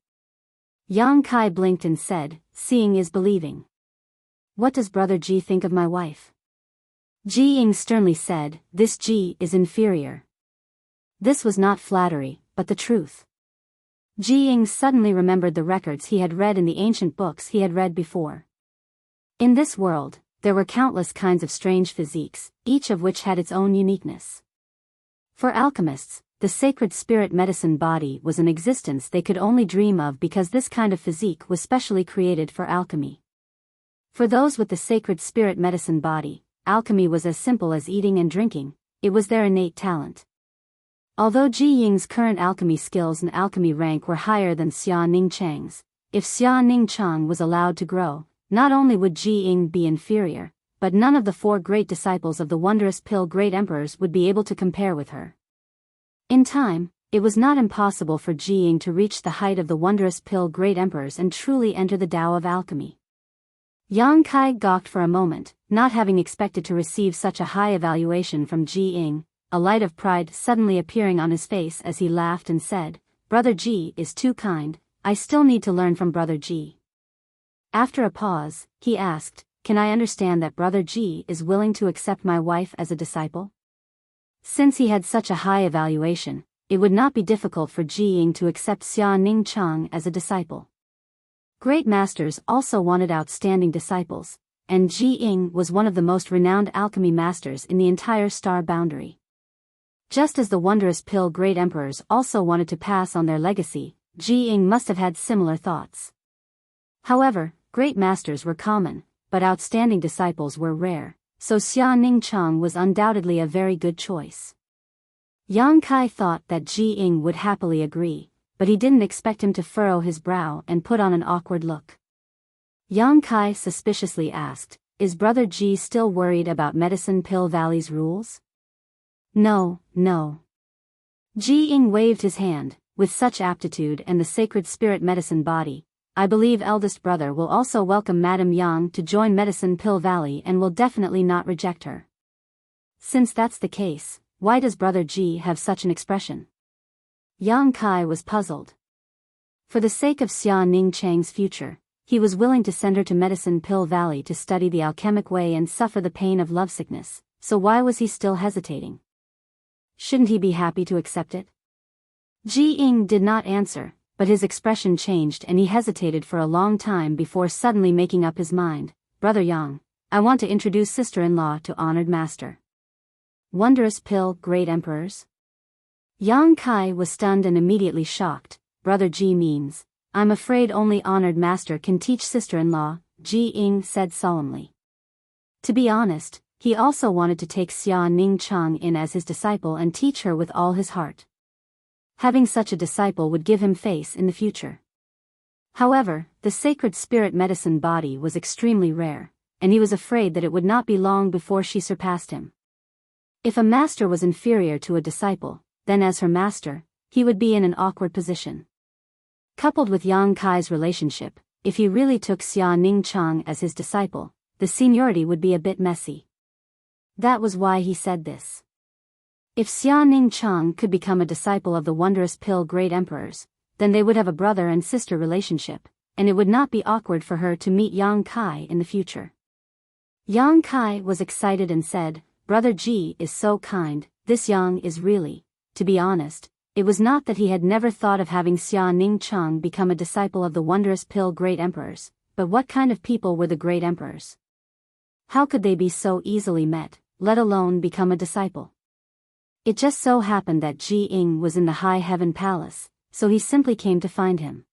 Yang Kai blinked and said, seeing is believing. What does Brother Ji think of my wife? Ji Ying sternly said, this Ji is inferior. This was not flattery, but the truth. Ji Ying suddenly remembered the records he had read in the ancient books he had read before. In this world, there were countless kinds of strange physiques, each of which had its own uniqueness. For alchemists, the sacred spirit medicine body was an existence they could only dream of because this kind of physique was specially created for alchemy. For those with the sacred spirit medicine body, alchemy was as simple as eating and drinking, it was their innate talent. Although Ji Ying's current alchemy skills and alchemy rank were higher than Xia Ningchang's, if Xia Ningchang was allowed to grow, not only would Ji Ying be inferior, but none of the 4 great disciples of the wondrous pill great emperors would be able to compare with her. In time, it was not impossible for Ji Ying to reach the height of the wondrous pill great emperors and truly enter the Tao of alchemy. Yang Kai gawked for a moment, not having expected to receive such a high evaluation from Ji Ying, a light of pride suddenly appearing on his face as he laughed and said, "Brother Ji is too kind, I still need to learn from Brother Ji." After a pause, he asked, "Can I understand that Brother Ji is willing to accept my wife as a disciple?" Since he had such a high evaluation, it would not be difficult for Ji Ying to accept Xia Ningchang as a disciple. Great masters also wanted outstanding disciples, and Ji Ying was one of the most renowned alchemy masters in the entire star boundary. Just as the wondrous pill great emperors also wanted to pass on their legacy, Ji Ying must have had similar thoughts. However, great masters were common, but outstanding disciples were rare, so Xia Ningchang was undoubtedly a very good choice. Yang Kai thought that Ji Ying would happily agree, but he didn't expect him to furrow his brow and put on an awkward look. Yang Kai suspiciously asked, "Is Brother Ji still worried about Medicine Pill Valley's rules?" "No, no." Ji Ying waved his hand, "With such aptitude and the sacred spirit medicine body, I believe eldest brother will also welcome Madame Yang to join Medicine Pill Valley and will definitely not reject her." Since that's the case, why does Brother Ji have such an expression? Yang Kai was puzzled. For the sake of Xia Ningchang's future, he was willing to send her to Medicine Pill Valley to study the alchemic way and suffer the pain of lovesickness, so why was he still hesitating? Shouldn't he be happy to accept it? Ji Ying did not answer, but his expression changed and he hesitated for a long time before suddenly making up his mind. "Brother Yang, I want to introduce sister-in-law to honored master." Wondrous pill great emperors? Yang Kai was stunned and immediately shocked. "Brother Ji means, I'm afraid only honored master can teach sister-in-law," Ji Ying said solemnly. To be honest, he also wanted to take Xia Ningchang in as his disciple and teach her with all his heart. Having such a disciple would give him face in the future. However, the sacred spirit medicine body was extremely rare, and he was afraid that it would not be long before she surpassed him. If a master was inferior to a disciple, then as her master, he would be in an awkward position. Coupled with Yang Kai's relationship, if he really took Xia Ningchang as his disciple, the seniority would be a bit messy. That was why he said this. If Xia Ningchang could become a disciple of the wondrous pill great emperors, then they would have a brother and sister relationship, and it would not be awkward for her to meet Yang Kai in the future. Yang Kai was excited and said, "Brother Ji is so kind, this Yang is really," to be honest, it was not that he had never thought of having Xia Ningchang become a disciple of the wondrous pill great emperors, but what kind of people were the great emperors? How could they be so easily met, let alone become a disciple? It just so happened that Ji Ying was in the High Heaven Palace, so he simply came to find him.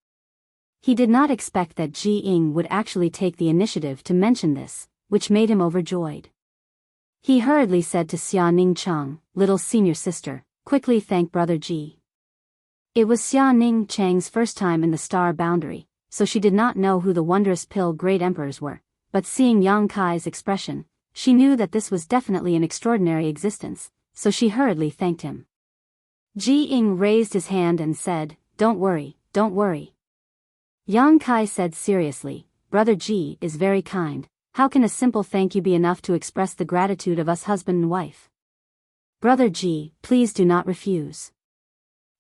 He did not expect that Ji Ying would actually take the initiative to mention this, which made him overjoyed. He hurriedly said to Xia Ningchang, "Little senior sister, quickly thank Brother Ji." It was Xia Ningchang's first time in the star boundary, so she did not know who the wondrous pill great emperors were, but seeing Yang Kai's expression, she knew that this was definitely an extraordinary existence, so she hurriedly thanked him. Ji Ying raised his hand and said, don't worry. Yang Kai said seriously, "Brother Ji is very kind, how can a simple thank you be enough to express the gratitude of us husband and wife? Brother Ji, please do not refuse."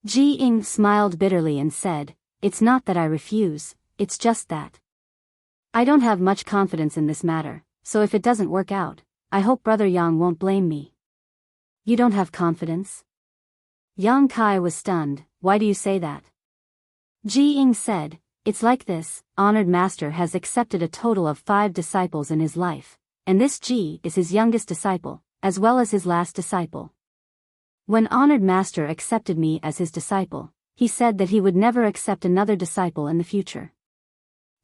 Ji Ying smiled bitterly and said, "It's not that I refuse, it's just that I don't have much confidence in this matter, so if it doesn't work out, I hope Brother Yang won't blame me." "You don't have confidence?" Yang Kai was stunned. "Why do you say that?" Ji Ying said, "It's like this, honored master has accepted a total of 5 disciples in his life, and this Ji is his youngest disciple, as well as his last disciple. When honored master accepted me as his disciple, he said that he would never accept another disciple in the future."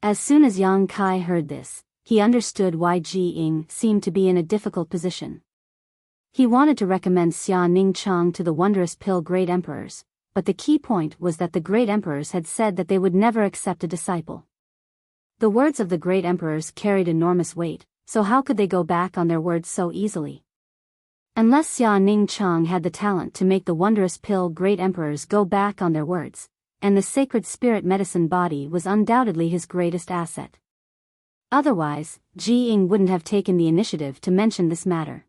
As soon as Yang Kai heard this, he understood why Ji Ying seemed to be in a difficult position. He wanted to recommend Xia Ningchang to the wondrous pill great emperors, but the key point was that the great emperors had said that they would never accept a disciple. The words of the great emperors carried enormous weight, so how could they go back on their words so easily? Unless Xia Ning Chang had the talent to make the wondrous pill great emperors go back on their words, and the sacred spirit medicine body was undoubtedly his greatest asset. Otherwise, Ji Ying wouldn't have taken the initiative to mention this matter.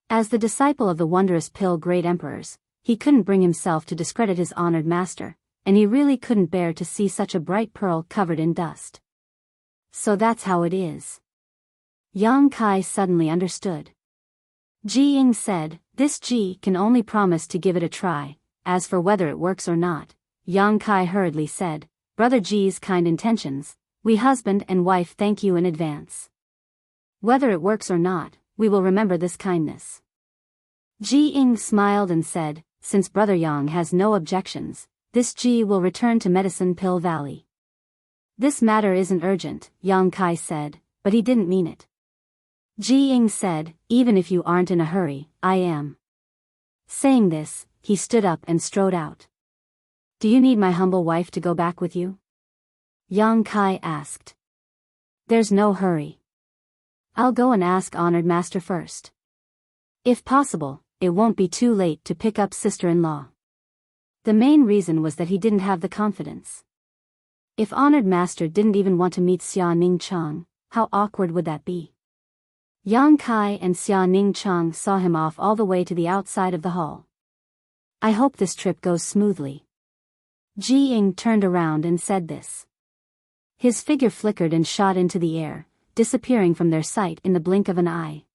As the disciple of the wondrous pill great emperors, he couldn't bring himself to discredit his honored master, and he really couldn't bear to see such a bright pearl covered in dust. So that's how it is. Yang Kai suddenly understood. Ji Ying said, "This Ji can only promise to give it a try. As for whether it works or not," Yang Kai hurriedly said, "Brother Ji's kind intentions, we husband and wife thank you in advance. Whether it works or not, we will remember this kindness." Ji Ying smiled and said, "Since Brother Yang has no objections, this Ji will return to Medicine Pill Valley." "This matter isn't urgent," Yang Kai said, but he didn't mean it. Ji Ying said, "Even if you aren't in a hurry, I am." Saying this, he stood up and strode out. "Do you need my humble wife to go back with you?" Yang Kai asked. "There's no hurry. I'll go and ask honored master first. If possible, it won't be too late to pick up sister-in-law." The main reason was that he didn't have the confidence. If honored master didn't even want to meet Xia Ning Chang, how awkward would that be? Yang Kai and Xia Ning Chang saw him off all the way to the outside of the hall. "I hope this trip goes smoothly." Ji Ying turned around and said this. His figure flickered and shot into the air, disappearing from their sight in the blink of an eye.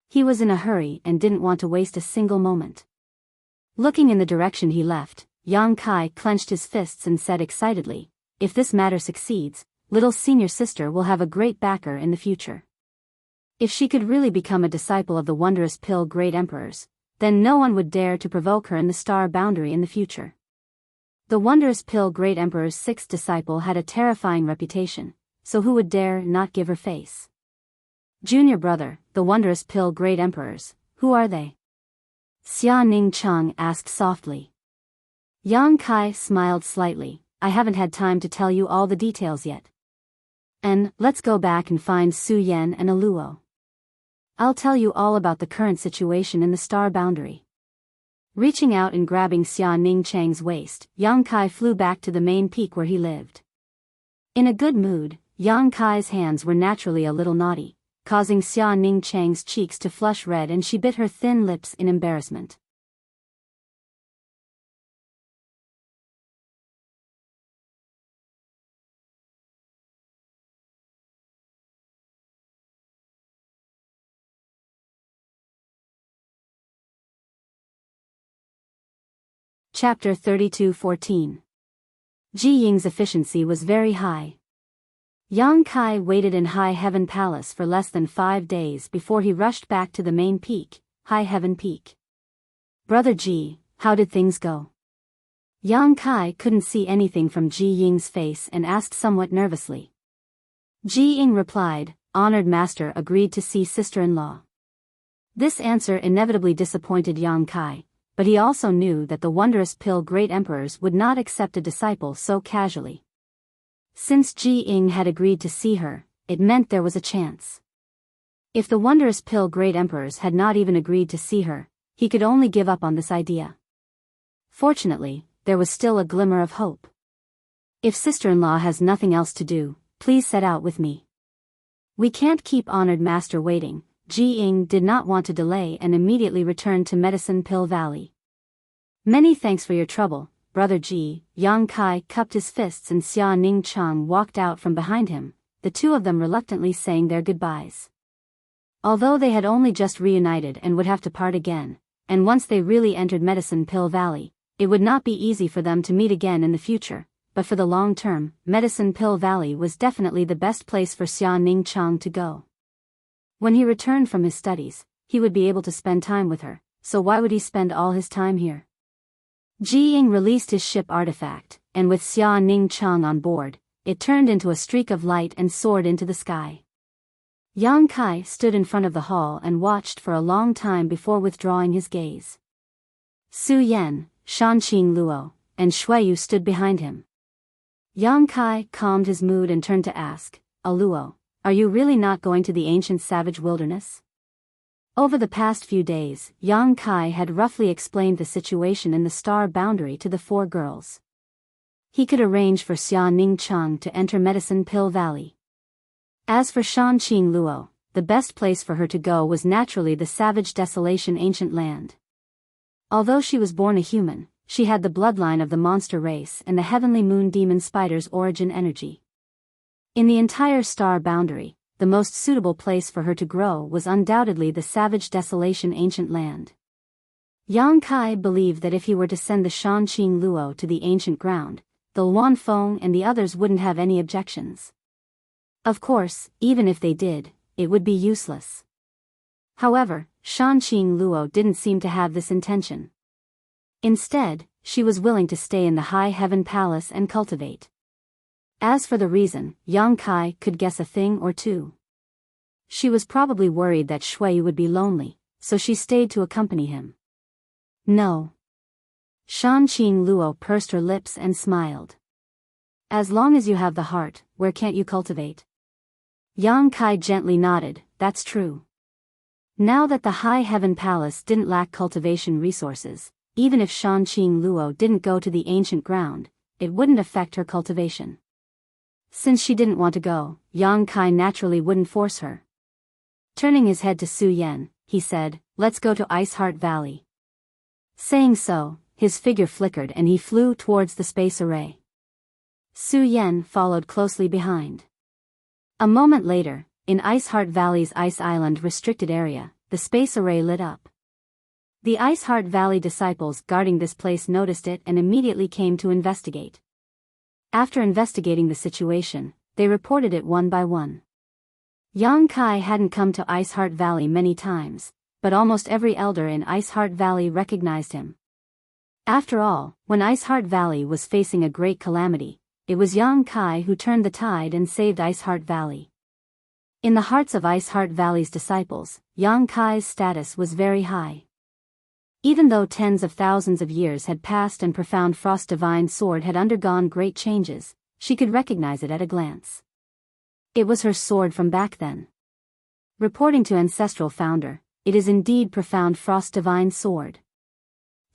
He was in a hurry and didn't want to waste a single moment. Looking in the direction he left, Yang Kai clenched his fists and said excitedly, "If this matter succeeds, little senior sister will have a great backer in the future. If she could really become a disciple of the wondrous pill great emperors, then no one would dare to provoke her in the star boundary in the future." The wondrous pill great emperor's sixth disciple had a terrifying reputation, so who would dare not give her face? "Junior brother, the wondrous pill great emperors, who are they?" Xia Ning Chang asked softly. Yang Kai smiled slightly, "I haven't had time to tell you all the details yet. And, let's go back and find Su Yan and Aluo. I'll tell you all about the current situation in the star boundary." Reaching out and grabbing Xia Ning Chang's waist, Yang Kai flew back to the main peak where he lived. In a good mood, Yang Kai's hands were naturally a little naughty, causing Xia Ning Chang's cheeks to flush red, and she bit her thin lips in embarrassment. Chapter 32:14. Ji Ying's efficiency was very high. Yang Kai waited in High Heaven Palace for less than 5 days before he rushed back to the main peak, High Heaven Peak. "Brother Ji, how did things go?" Yang Kai couldn't see anything from Ji Ying's face and asked somewhat nervously. Ji Ying replied, "Honored master agreed to see sister-in-law." This answer inevitably disappointed Yang Kai, but he also knew that the wondrous pill great emperors would not accept a disciple so casually. Since Ji Ying had agreed to see her, it meant there was a chance. If the wondrous pill great emperors had not even agreed to see her, he could only give up on this idea. Fortunately, there was still a glimmer of hope. "If sister-in-law has nothing else to do, please set out with me. We can't keep honored master waiting." Ji Ying did not want to delay and immediately returned to Medicine Pill Valley. "Many thanks for your trouble, Brother Ji." Yang Kai cupped his fists and Xia Ning Chang walked out from behind him, the two of them reluctantly saying their goodbyes. Although they had only just reunited and would have to part again, and once they really entered Medicine Pill Valley, it would not be easy for them to meet again in the future, but for the long term, Medicine Pill Valley was definitely the best place for Xia Ning Chang to go. When he returned from his studies, he would be able to spend time with her, so why would he spend all his time here? Ji Ying released his ship artifact, and with Xia Ning Chang on board, it turned into a streak of light and soared into the sky. Yang Kai stood in front of the hall and watched for a long time before withdrawing his gaze. "Su Yan, Shanqing Luo, and Shuiyu stood behind him. Yang Kai calmed his mood and turned to ask, Luo, are you really not going to the ancient savage wilderness? Over the past few days, Yang Kai had roughly explained the situation in the star boundary to the four girls. He could arrange for Xia Ningcheng to enter Medicine Pill Valley. As for Shanqing Luo, the best place for her to go was naturally the savage desolation ancient land. Although she was born a human, she had the bloodline of the monster race and the heavenly moon demon spider's origin energy. In the entire star boundary, the most suitable place for her to grow was undoubtedly the savage desolation ancient land. Yang Kai believed that if he were to send the Shanqing Luo to the ancient ground, the Luanfeng and the others wouldn't have any objections. Of course, even if they did, it would be useless. However, Shanqing Luo didn't seem to have this intention. Instead, she was willing to stay in the High Heaven Palace and cultivate. As for the reason, Yang Kai could guess a thing or two. She was probably worried that Shuiyu would be lonely, so she stayed to accompany him. No. Shanqing Luo pursed her lips and smiled. As long as you have the heart, where can't you cultivate? Yang Kai gently nodded, that's true. Now that the High Heaven Palace didn't lack cultivation resources, even if Shanqing Luo didn't go to the ancient ground, it wouldn't affect her cultivation. Since she didn't want to go, Yang Kai naturally wouldn't force her. Turning his head to Su Yan, he said, let's go to Ice Heart Valley. Saying so, his figure flickered and he flew towards the space array. Su Yan followed closely behind. A moment later, in Ice Heart Valley's Ice Island restricted area, the space array lit up. The Ice Heart Valley disciples guarding this place noticed it and immediately came to investigate. After investigating the situation, they reported it one by one. Yang Kai hadn't come to Ice Heart Valley many times, but almost every elder in Ice Heart Valley recognized him. After all, when Ice Heart Valley was facing a great calamity, it was Yang Kai who turned the tide and saved Ice Heart Valley. In the hearts of Ice Heart Valley's disciples, Yang Kai's status was very high. Even though tens of thousands of years had passed and Profound Frost's divine sword had undergone great changes, she could recognize it at a glance. It was her sword from back then. Reporting to Ancestral Founder, it is indeed Profound Frost's divine sword.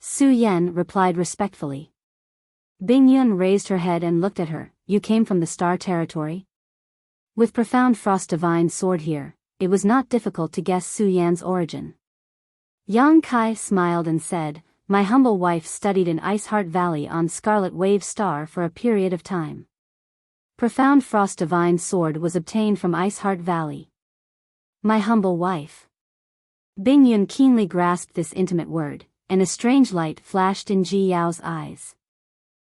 Su Yan replied respectfully. Bingyun raised her head and looked at her, you came from the Star Territory? With Profound Frost's divine sword here, it was not difficult to guess Su Yan's origin. Yang Kai smiled and said, my humble wife studied in Ice Heart Valley on Scarlet Wave Star for a period of time. Profound Frost's divine sword was obtained from Ice Heart Valley. My humble wife. Bingyun keenly grasped this intimate word, and a strange light flashed in Ji Yao's eyes.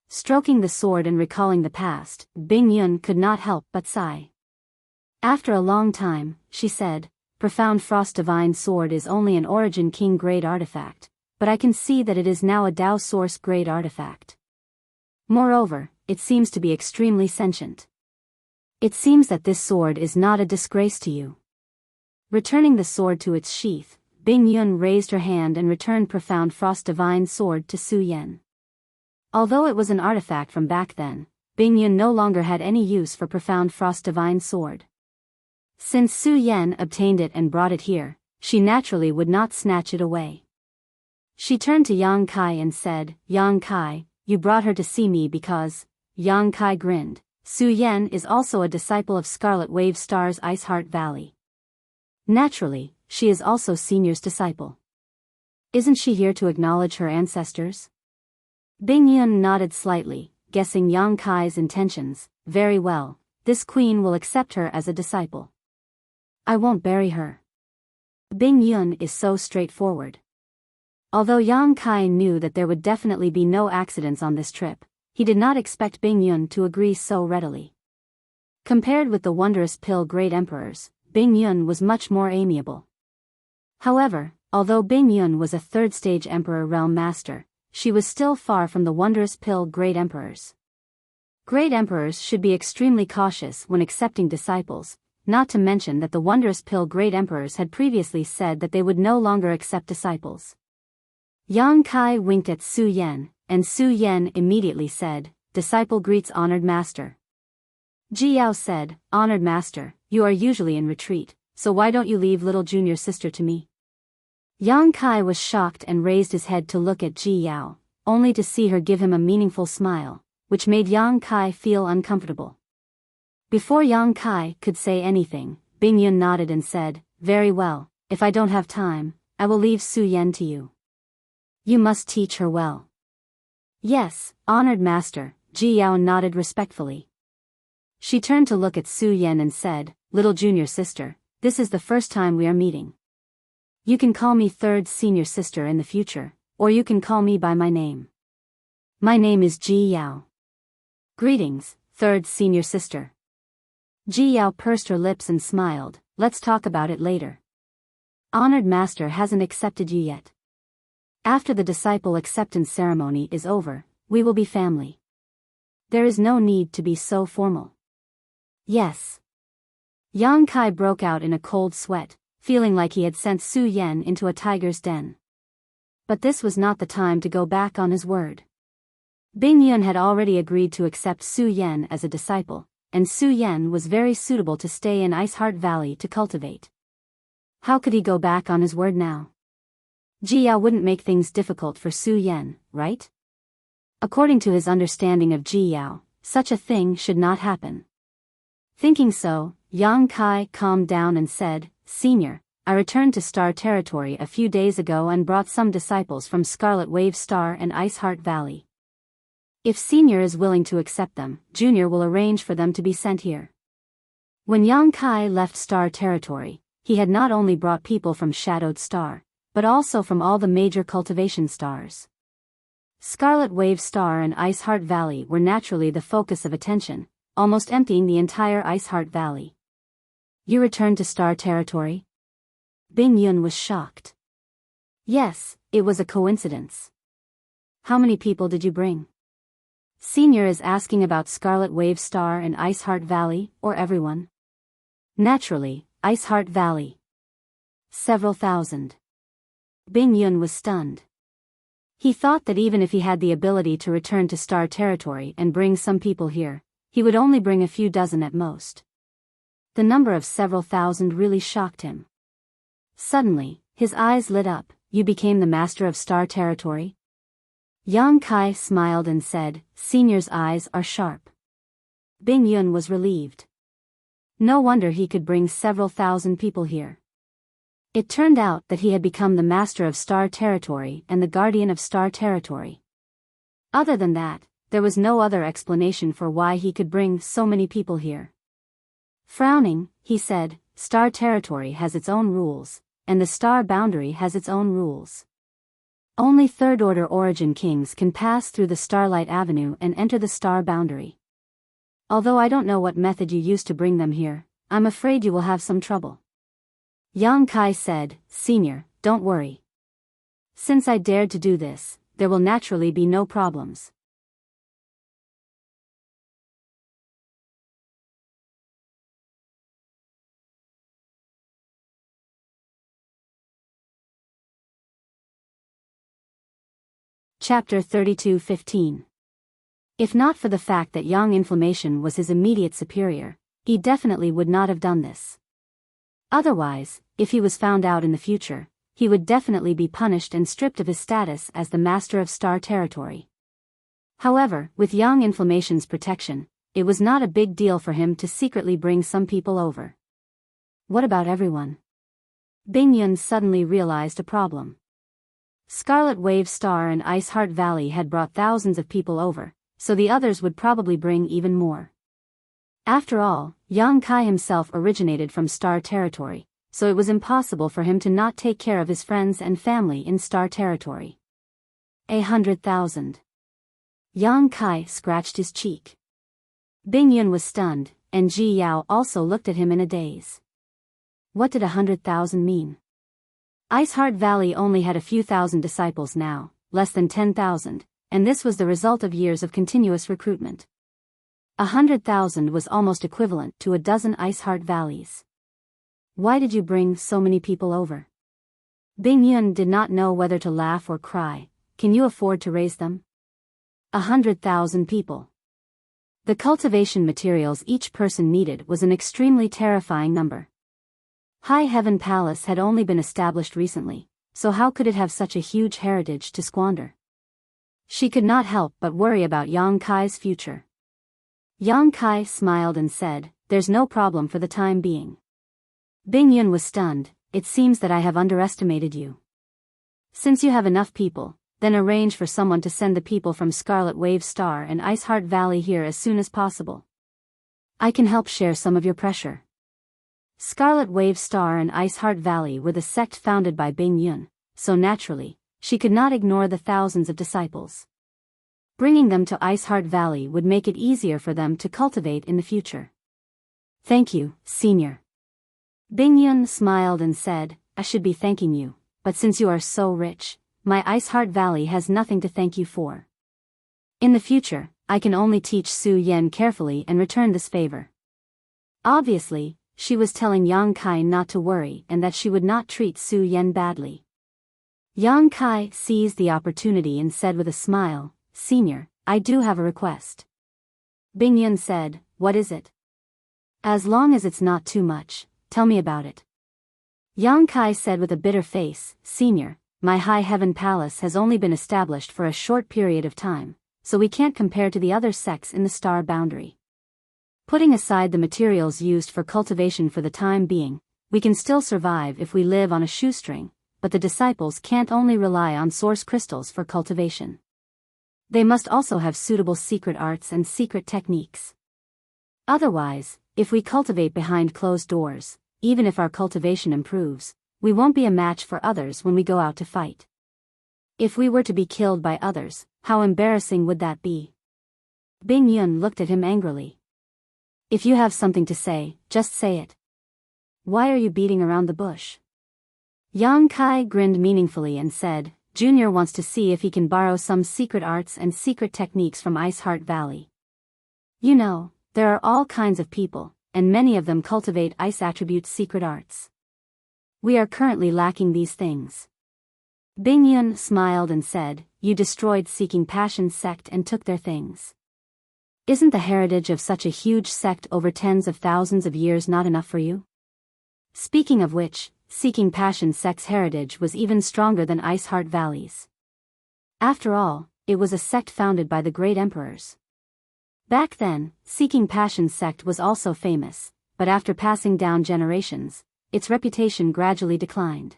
Stroking the sword and recalling the past, Bingyun could not help but sigh. After a long time, she said, Profound Frost's divine sword is only an Origin King grade artifact, but I can see that it is now a Dao Source grade artifact. Moreover, it seems to be extremely sentient. It seems that this sword is not a disgrace to you. Returning the sword to its sheath, Bingyun raised her hand and returned Profound Frost's divine sword to Su Yan. Although it was an artifact from back then, Bingyun no longer had any use for Profound Frost's divine sword. Since Su Yan obtained it and brought it here, she naturally would not snatch it away. She turned to Yang Kai and said, Yang Kai, you brought her to see me because, Yang Kai grinned, Su Yan is also a disciple of Scarlet Wave Star's Ice Heart Valley. Naturally, she is also Senior's disciple. Isn't she here to acknowledge her ancestors? Bingyun nodded slightly, guessing Yang Kai's intentions. Very well, this queen will accept her as a disciple. I won't bury her. Bingyun is so straightforward. Although Yang Kai knew that there would definitely be no accidents on this trip, he did not expect Bingyun to agree so readily. Compared with the wondrous pill Great Emperors, Bingyun was much more amiable. However, although Bingyun was a third-stage Emperor Realm Master, she was still far from the wondrous pill Great Emperors. Great Emperors should be extremely cautious when accepting disciples, not to mention that the wondrous pill Great Emperors had previously said that they would no longer accept disciples. Yang Kai winked at Su Yan, and Su Yan immediately said, "Disciple greets honored master." Biyao said, "Honored master, you are usually in retreat, so why don't you leave little junior sister to me?" Yang Kai was shocked and raised his head to look at Biyao, only to see her give him a meaningful smile, which made Yang Kai feel uncomfortable. Before Yang Kai could say anything, Bingyun nodded and said, "Very well, if I don't have time, I will leave Su Yan to you. You must teach her well." "Yes, honored master," Biyao nodded respectfully. She turned to look at Su Yan and said, "Little junior sister, this is the first time we are meeting. You can call me third senior sister in the future, or you can call me by my name. My name is Biyao." "Greetings, third senior sister." Biyao pursed her lips and smiled, "Let's talk about it later. Honored master hasn't accepted you yet. After the disciple acceptance ceremony is over, we will be family. There is no need to be so formal." "Yes." Yang Kai broke out in a cold sweat, feeling like he had sent Su Yan into a tiger's den. But this was not the time to go back on his word. Bingyun had already agreed to accept Su Yan as a disciple, and Su Yan was very suitable to stay in Ice Heart Valley to cultivate. How could he go back on his word now? Biyao wouldn't make things difficult for Su Yan, right? According to his understanding of Biyao, such a thing should not happen. Thinking so, Yang Kai calmed down and said, "Senior, I returned to Star Territory a few days ago and brought some disciples from Scarlet Wave Star and Ice Heart Valley. If Senior is willing to accept them, Junior will arrange for them to be sent here." When Yang Kai left Star Territory, he had not only brought people from Shadowed Star, but also from all the major cultivation stars. Scarlet Wave Star and Ice Heart Valley were naturally the focus of attention, almost emptying the entire Ice Heart Valley. "You returned to Star Territory?" Bingyun was shocked. "Yes, it was a coincidence." "How many people did you bring?" Senior is asking about Scarlet Wave Star and Ice Heart Valley, or everyone? "Naturally, Ice Heart Valley. Several thousand." Bingyun was stunned. He thought that even if he had the ability to return to Star Territory and bring some people here, he would only bring a few dozen at most. The number of several thousand really shocked him. Suddenly, his eyes lit up. "You became the master of Star Territory?" Yang Kai smiled and said, "Senior's eyes are sharp." Bingyun was relieved. No wonder he could bring several thousand people here. It turned out that he had become the master of Star Territory and the guardian of Star Territory. Other than that, there was no other explanation for why he could bring so many people here. Frowning, he said, "Star Territory has its own rules, and the Star Boundary has its own rules. Only third-order origin kings can pass through the Starlight Avenue and enter the Star Boundary. Although I don't know what method you used to bring them here, I'm afraid you will have some trouble." Yang Kai said, "Senior, don't worry. Since I dared to do this, there will naturally be no problems." Chapter 32:15. If not for the fact that Yang Inflammation was his immediate superior, he definitely would not have done this. Otherwise, if he was found out in the future, he would definitely be punished and stripped of his status as the master of Star Territory. However, with Yang Inflammation's protection, it was not a big deal for him to secretly bring some people over. What about everyone? Bingyun suddenly realized a problem. Scarlet Wave Star and Ice Heart Valley had brought thousands of people over, so the others would probably bring even more. After all, Yang Kai himself originated from Star Territory, so it was impossible for him to not take care of his friends and family in Star Territory. 100,000. Yang Kai scratched his cheek. Bingyun was stunned, and Biyao also looked at him in a daze. What did 100,000 mean? Ice Heart Valley only had a few thousand disciples now, less than 10,000, and this was the result of years of continuous recruitment. 100,000 was almost equivalent to a dozen Ice Heart Valleys. Why did you bring so many people over? Bing Yun did not know whether to laugh or cry. Can you afford to raise them? 100,000 people. The cultivation materials each person needed was an extremely terrifying number. High Heaven Palace had only been established recently, so how could it have such a huge heritage to squander? She could not help but worry about Yang Kai's future. Yang Kai smiled and said, "There's no problem for the time being." Bing Yun was stunned. "It seems that I have underestimated you. Since you have enough people, then arrange for someone to send the people from Scarlet Wave Star and Ice Heart Valley here as soon as possible. I can help share some of your pressure." Scarlet Wave Star and Ice Heart Valley were the sect founded by Bing Yun, so naturally, she could not ignore the thousands of disciples. Bringing them to Ice Heart Valley would make it easier for them to cultivate in the future. "Thank you, Senior." Bing Yun smiled and said, "I should be thanking you, but since you are so rich, my Ice Heart Valley has nothing to thank you for. In the future, I can only teach Su Yen carefully and return this favor." Obviously, she was telling Yang Kai not to worry and that she would not treat Su Yen badly. Yang Kai seized the opportunity and said with a smile, "Senior, I do have a request." Bing Yun said, "What is it?" "As long as it's not too much, tell me about it." Yang Kai said with a bitter face, "Senior, my High Heaven Palace has only been established for a short period of time, so we can't compare to the other sects in the star boundary. Putting aside the materials used for cultivation for the time being, we can still survive if we live on a shoestring, but the disciples can't only rely on source crystals for cultivation. They must also have suitable secret arts and secret techniques. Otherwise, if we cultivate behind closed doors, even if our cultivation improves, we won't be a match for others when we go out to fight. If we were to be killed by others, how embarrassing would that be?" Bing Yun looked at him angrily. "If you have something to say, just say it. Why are you beating around the bush?" Yang Kai grinned meaningfully and said, "Junior wants to see if he can borrow some secret arts and secret techniques from Ice Heart Valley. You know, there are all kinds of people, and many of them cultivate ice attribute secret arts. We are currently lacking these things." Bing Yun smiled and said, "You destroyed Seeking Passion's sect and took their things. Isn't the heritage of such a huge sect over tens of thousands of years not enough for you? Speaking of which, Seeking Passion sect's heritage was even stronger than Ice Heart Valley's. After all, it was a sect founded by the great emperors. Back then, Seeking Passion sect was also famous, but after passing down generations, its reputation gradually declined.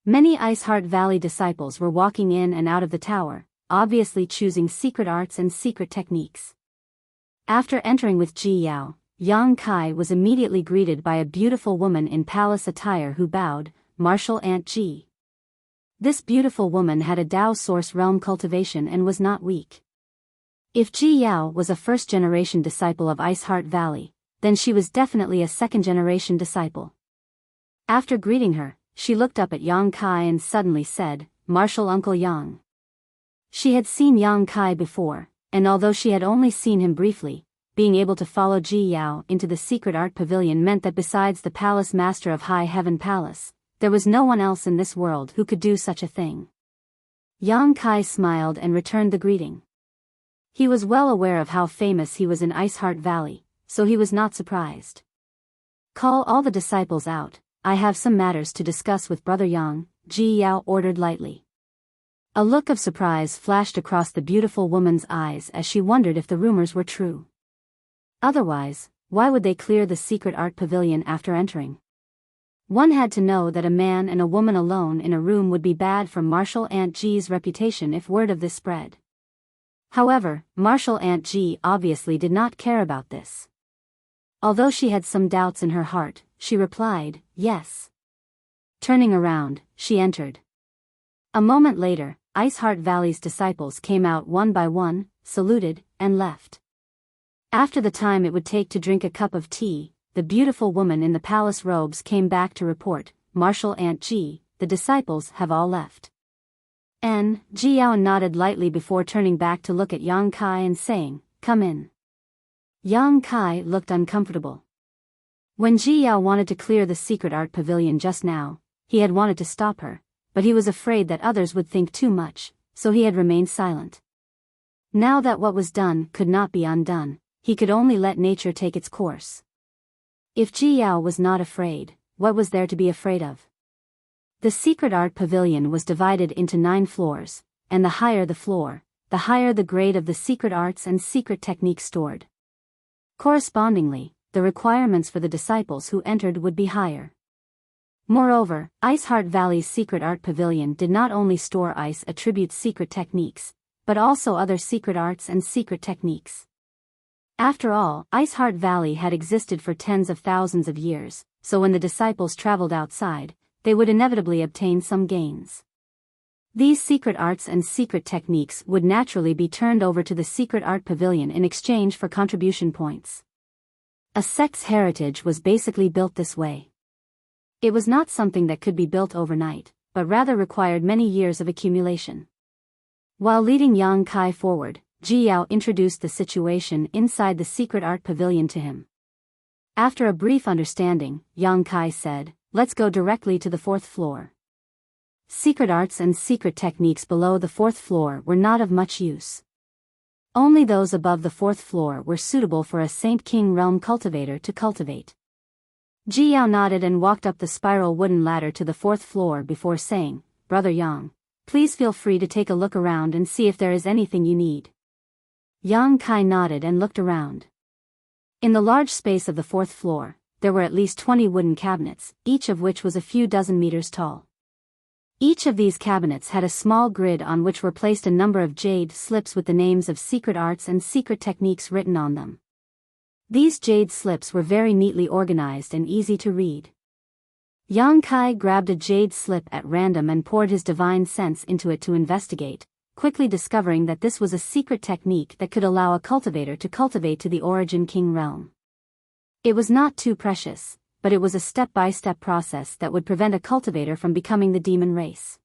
Many Ice Heart Valley disciples were walking in and out of the tower, obviously choosing secret arts and secret techniques. After entering with Biyao, Yang Kai was immediately greeted by a beautiful woman in palace attire who bowed, "Martial Aunt Ji." This beautiful woman had a Dao Source Realm cultivation and was not weak. If Biyao was a first-generation disciple of Ice Heart Valley, then she was definitely a second-generation disciple. After greeting her, she looked up at Yang Kai and suddenly said, "Martial Uncle Yang." She had seen Yang Kai before, and although she had only seen him briefly, being able to follow Biyao into the secret art pavilion meant that besides the palace master of High Heaven Palace, there was no one else in this world who could do such a thing. Yang Kai smiled and returned the greeting. He was well aware of how famous he was in Ice Heart Valley, so he was not surprised. "Call all the disciples out, I have some matters to discuss with Brother Yang," Biyao ordered lightly. A look of surprise flashed across the beautiful woman's eyes as she wondered if the rumors were true. Otherwise, why would they clear the secret art pavilion after entering? One had to know that a man and a woman alone in a room would be bad for Martial Aunt Ji's reputation if word of this spread. However, Martial Aunt Ji obviously did not care about this. Although she had some doubts in her heart, she replied, "Yes." Turning around, she entered. A moment later, Ice Heart Valley's disciples came out one by one, saluted, and left. After the time it would take to drink a cup of tea, the beautiful woman in the palace robes came back to report, "Martial Aunt Ji, the disciples have all left." Biyao nodded lightly before turning back to look at Yang Kai and saying, "Come in." Yang Kai looked uncomfortable. When Biyao wanted to clear the secret art pavilion just now, he had wanted to stop her, but he was afraid that others would think too much, so he had remained silent. Now that what was done could not be undone, he could only let nature take its course. If Biyao was not afraid, what was there to be afraid of? The secret art pavilion was divided into 9 floors, and the higher the floor, the higher the grade of the secret arts and secret techniques stored. Correspondingly, the requirements for the disciples who entered would be higher. Moreover, Iceheart Valley's secret art pavilion did not only store ice attributes secret techniques, but also other secret arts and secret techniques. After all, Iceheart Valley had existed for tens of thousands of years, so when the disciples traveled outside, they would inevitably obtain some gains. These secret arts and secret techniques would naturally be turned over to the secret art pavilion in exchange for contribution points. A sect's heritage was basically built this way. It was not something that could be built overnight, but rather required many years of accumulation. While leading Yang Kai forward, Biyao introduced the situation inside the secret art pavilion to him. After a brief understanding, Yang Kai said, "Let's go directly to the 4th floor." Secret arts and secret techniques below the 4th floor were not of much use. Only those above the 4th floor were suitable for a Saint King Realm cultivator to cultivate. Biyao nodded and walked up the spiral wooden ladder to the 4th floor before saying, "Brother Yang, please feel free to take a look around and see if there is anything you need." Yang Kai nodded and looked around. In the large space of the 4th floor, there were at least 20 wooden cabinets, each of which was a few dozen meters tall. Each of these cabinets had a small grid on which were placed a number of jade slips with the names of secret arts and secret techniques written on them. These jade slips were very neatly organized and easy to read. Yang Kai grabbed a jade slip at random and poured his divine sense into it to investigate, quickly discovering that this was a secret technique that could allow a cultivator to cultivate to the Origin King realm. It was not too precious, but it was a step-by-step process that would prevent a cultivator from becoming the demon race.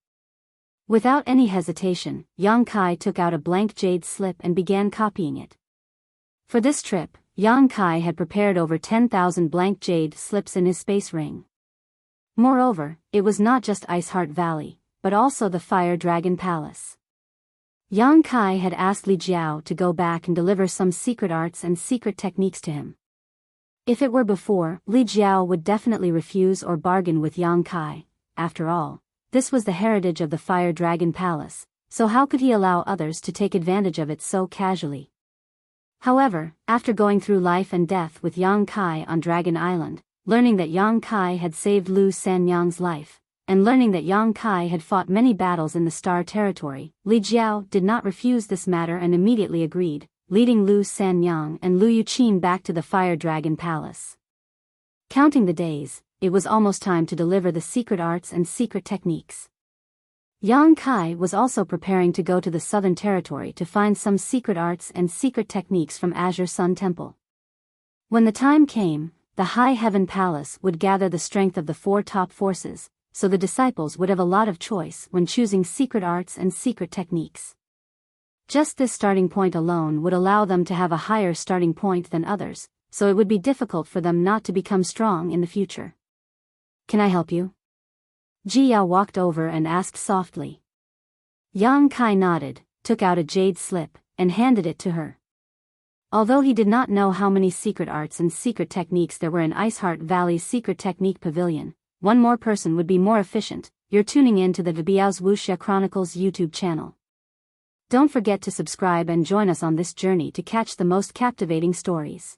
Without any hesitation, Yang Kai took out a blank jade slip and began copying it. For this trip, Yang Kai had prepared over 10,000 blank jade slips in his space ring. Moreover, it was not just Iceheart Valley, but also the Fire Dragon Palace. Yang Kai had asked Li Jiao to go back and deliver some secret arts and secret techniques to him. If it were before, Li Jiao would definitely refuse or bargain with Yang Kai. After all, this was the heritage of the Fire Dragon Palace, so how could he allow others to take advantage of it so casually? However, after going through life and death with Yang Kai on Dragon Island, learning that Yang Kai had saved Lu Sanyang's life, and learning that Yang Kai had fought many battles in the Star Territory, Li Jiao did not refuse this matter and immediately agreed, leading Lu Sanyang and Lu Yuqin back to the Fire Dragon Palace. Counting the days, it was almost time to deliver the secret arts and secret techniques. Yang Kai was also preparing to go to the Southern Territory to find some secret arts and secret techniques from Azure Sun Temple. When the time came, the High Heaven Palace would gather the strength of the 4 top forces, so the disciples would have a lot of choice when choosing secret arts and secret techniques. Just this starting point alone would allow them to have a higher starting point than others, so it would be difficult for them not to become strong in the future. "Can I help you?" Biyao walked over and asked softly. Yang Kai nodded, took out a jade slip, and handed it to her. Although he did not know how many secret arts and secret techniques there were in Iceheart Valley's Secret Technique Pavilion, one more person would be more efficient. You're tuning in to the Biyao's Wuxia Chronicles YouTube channel. Don't forget to subscribe and join us on this journey to catch the most captivating stories.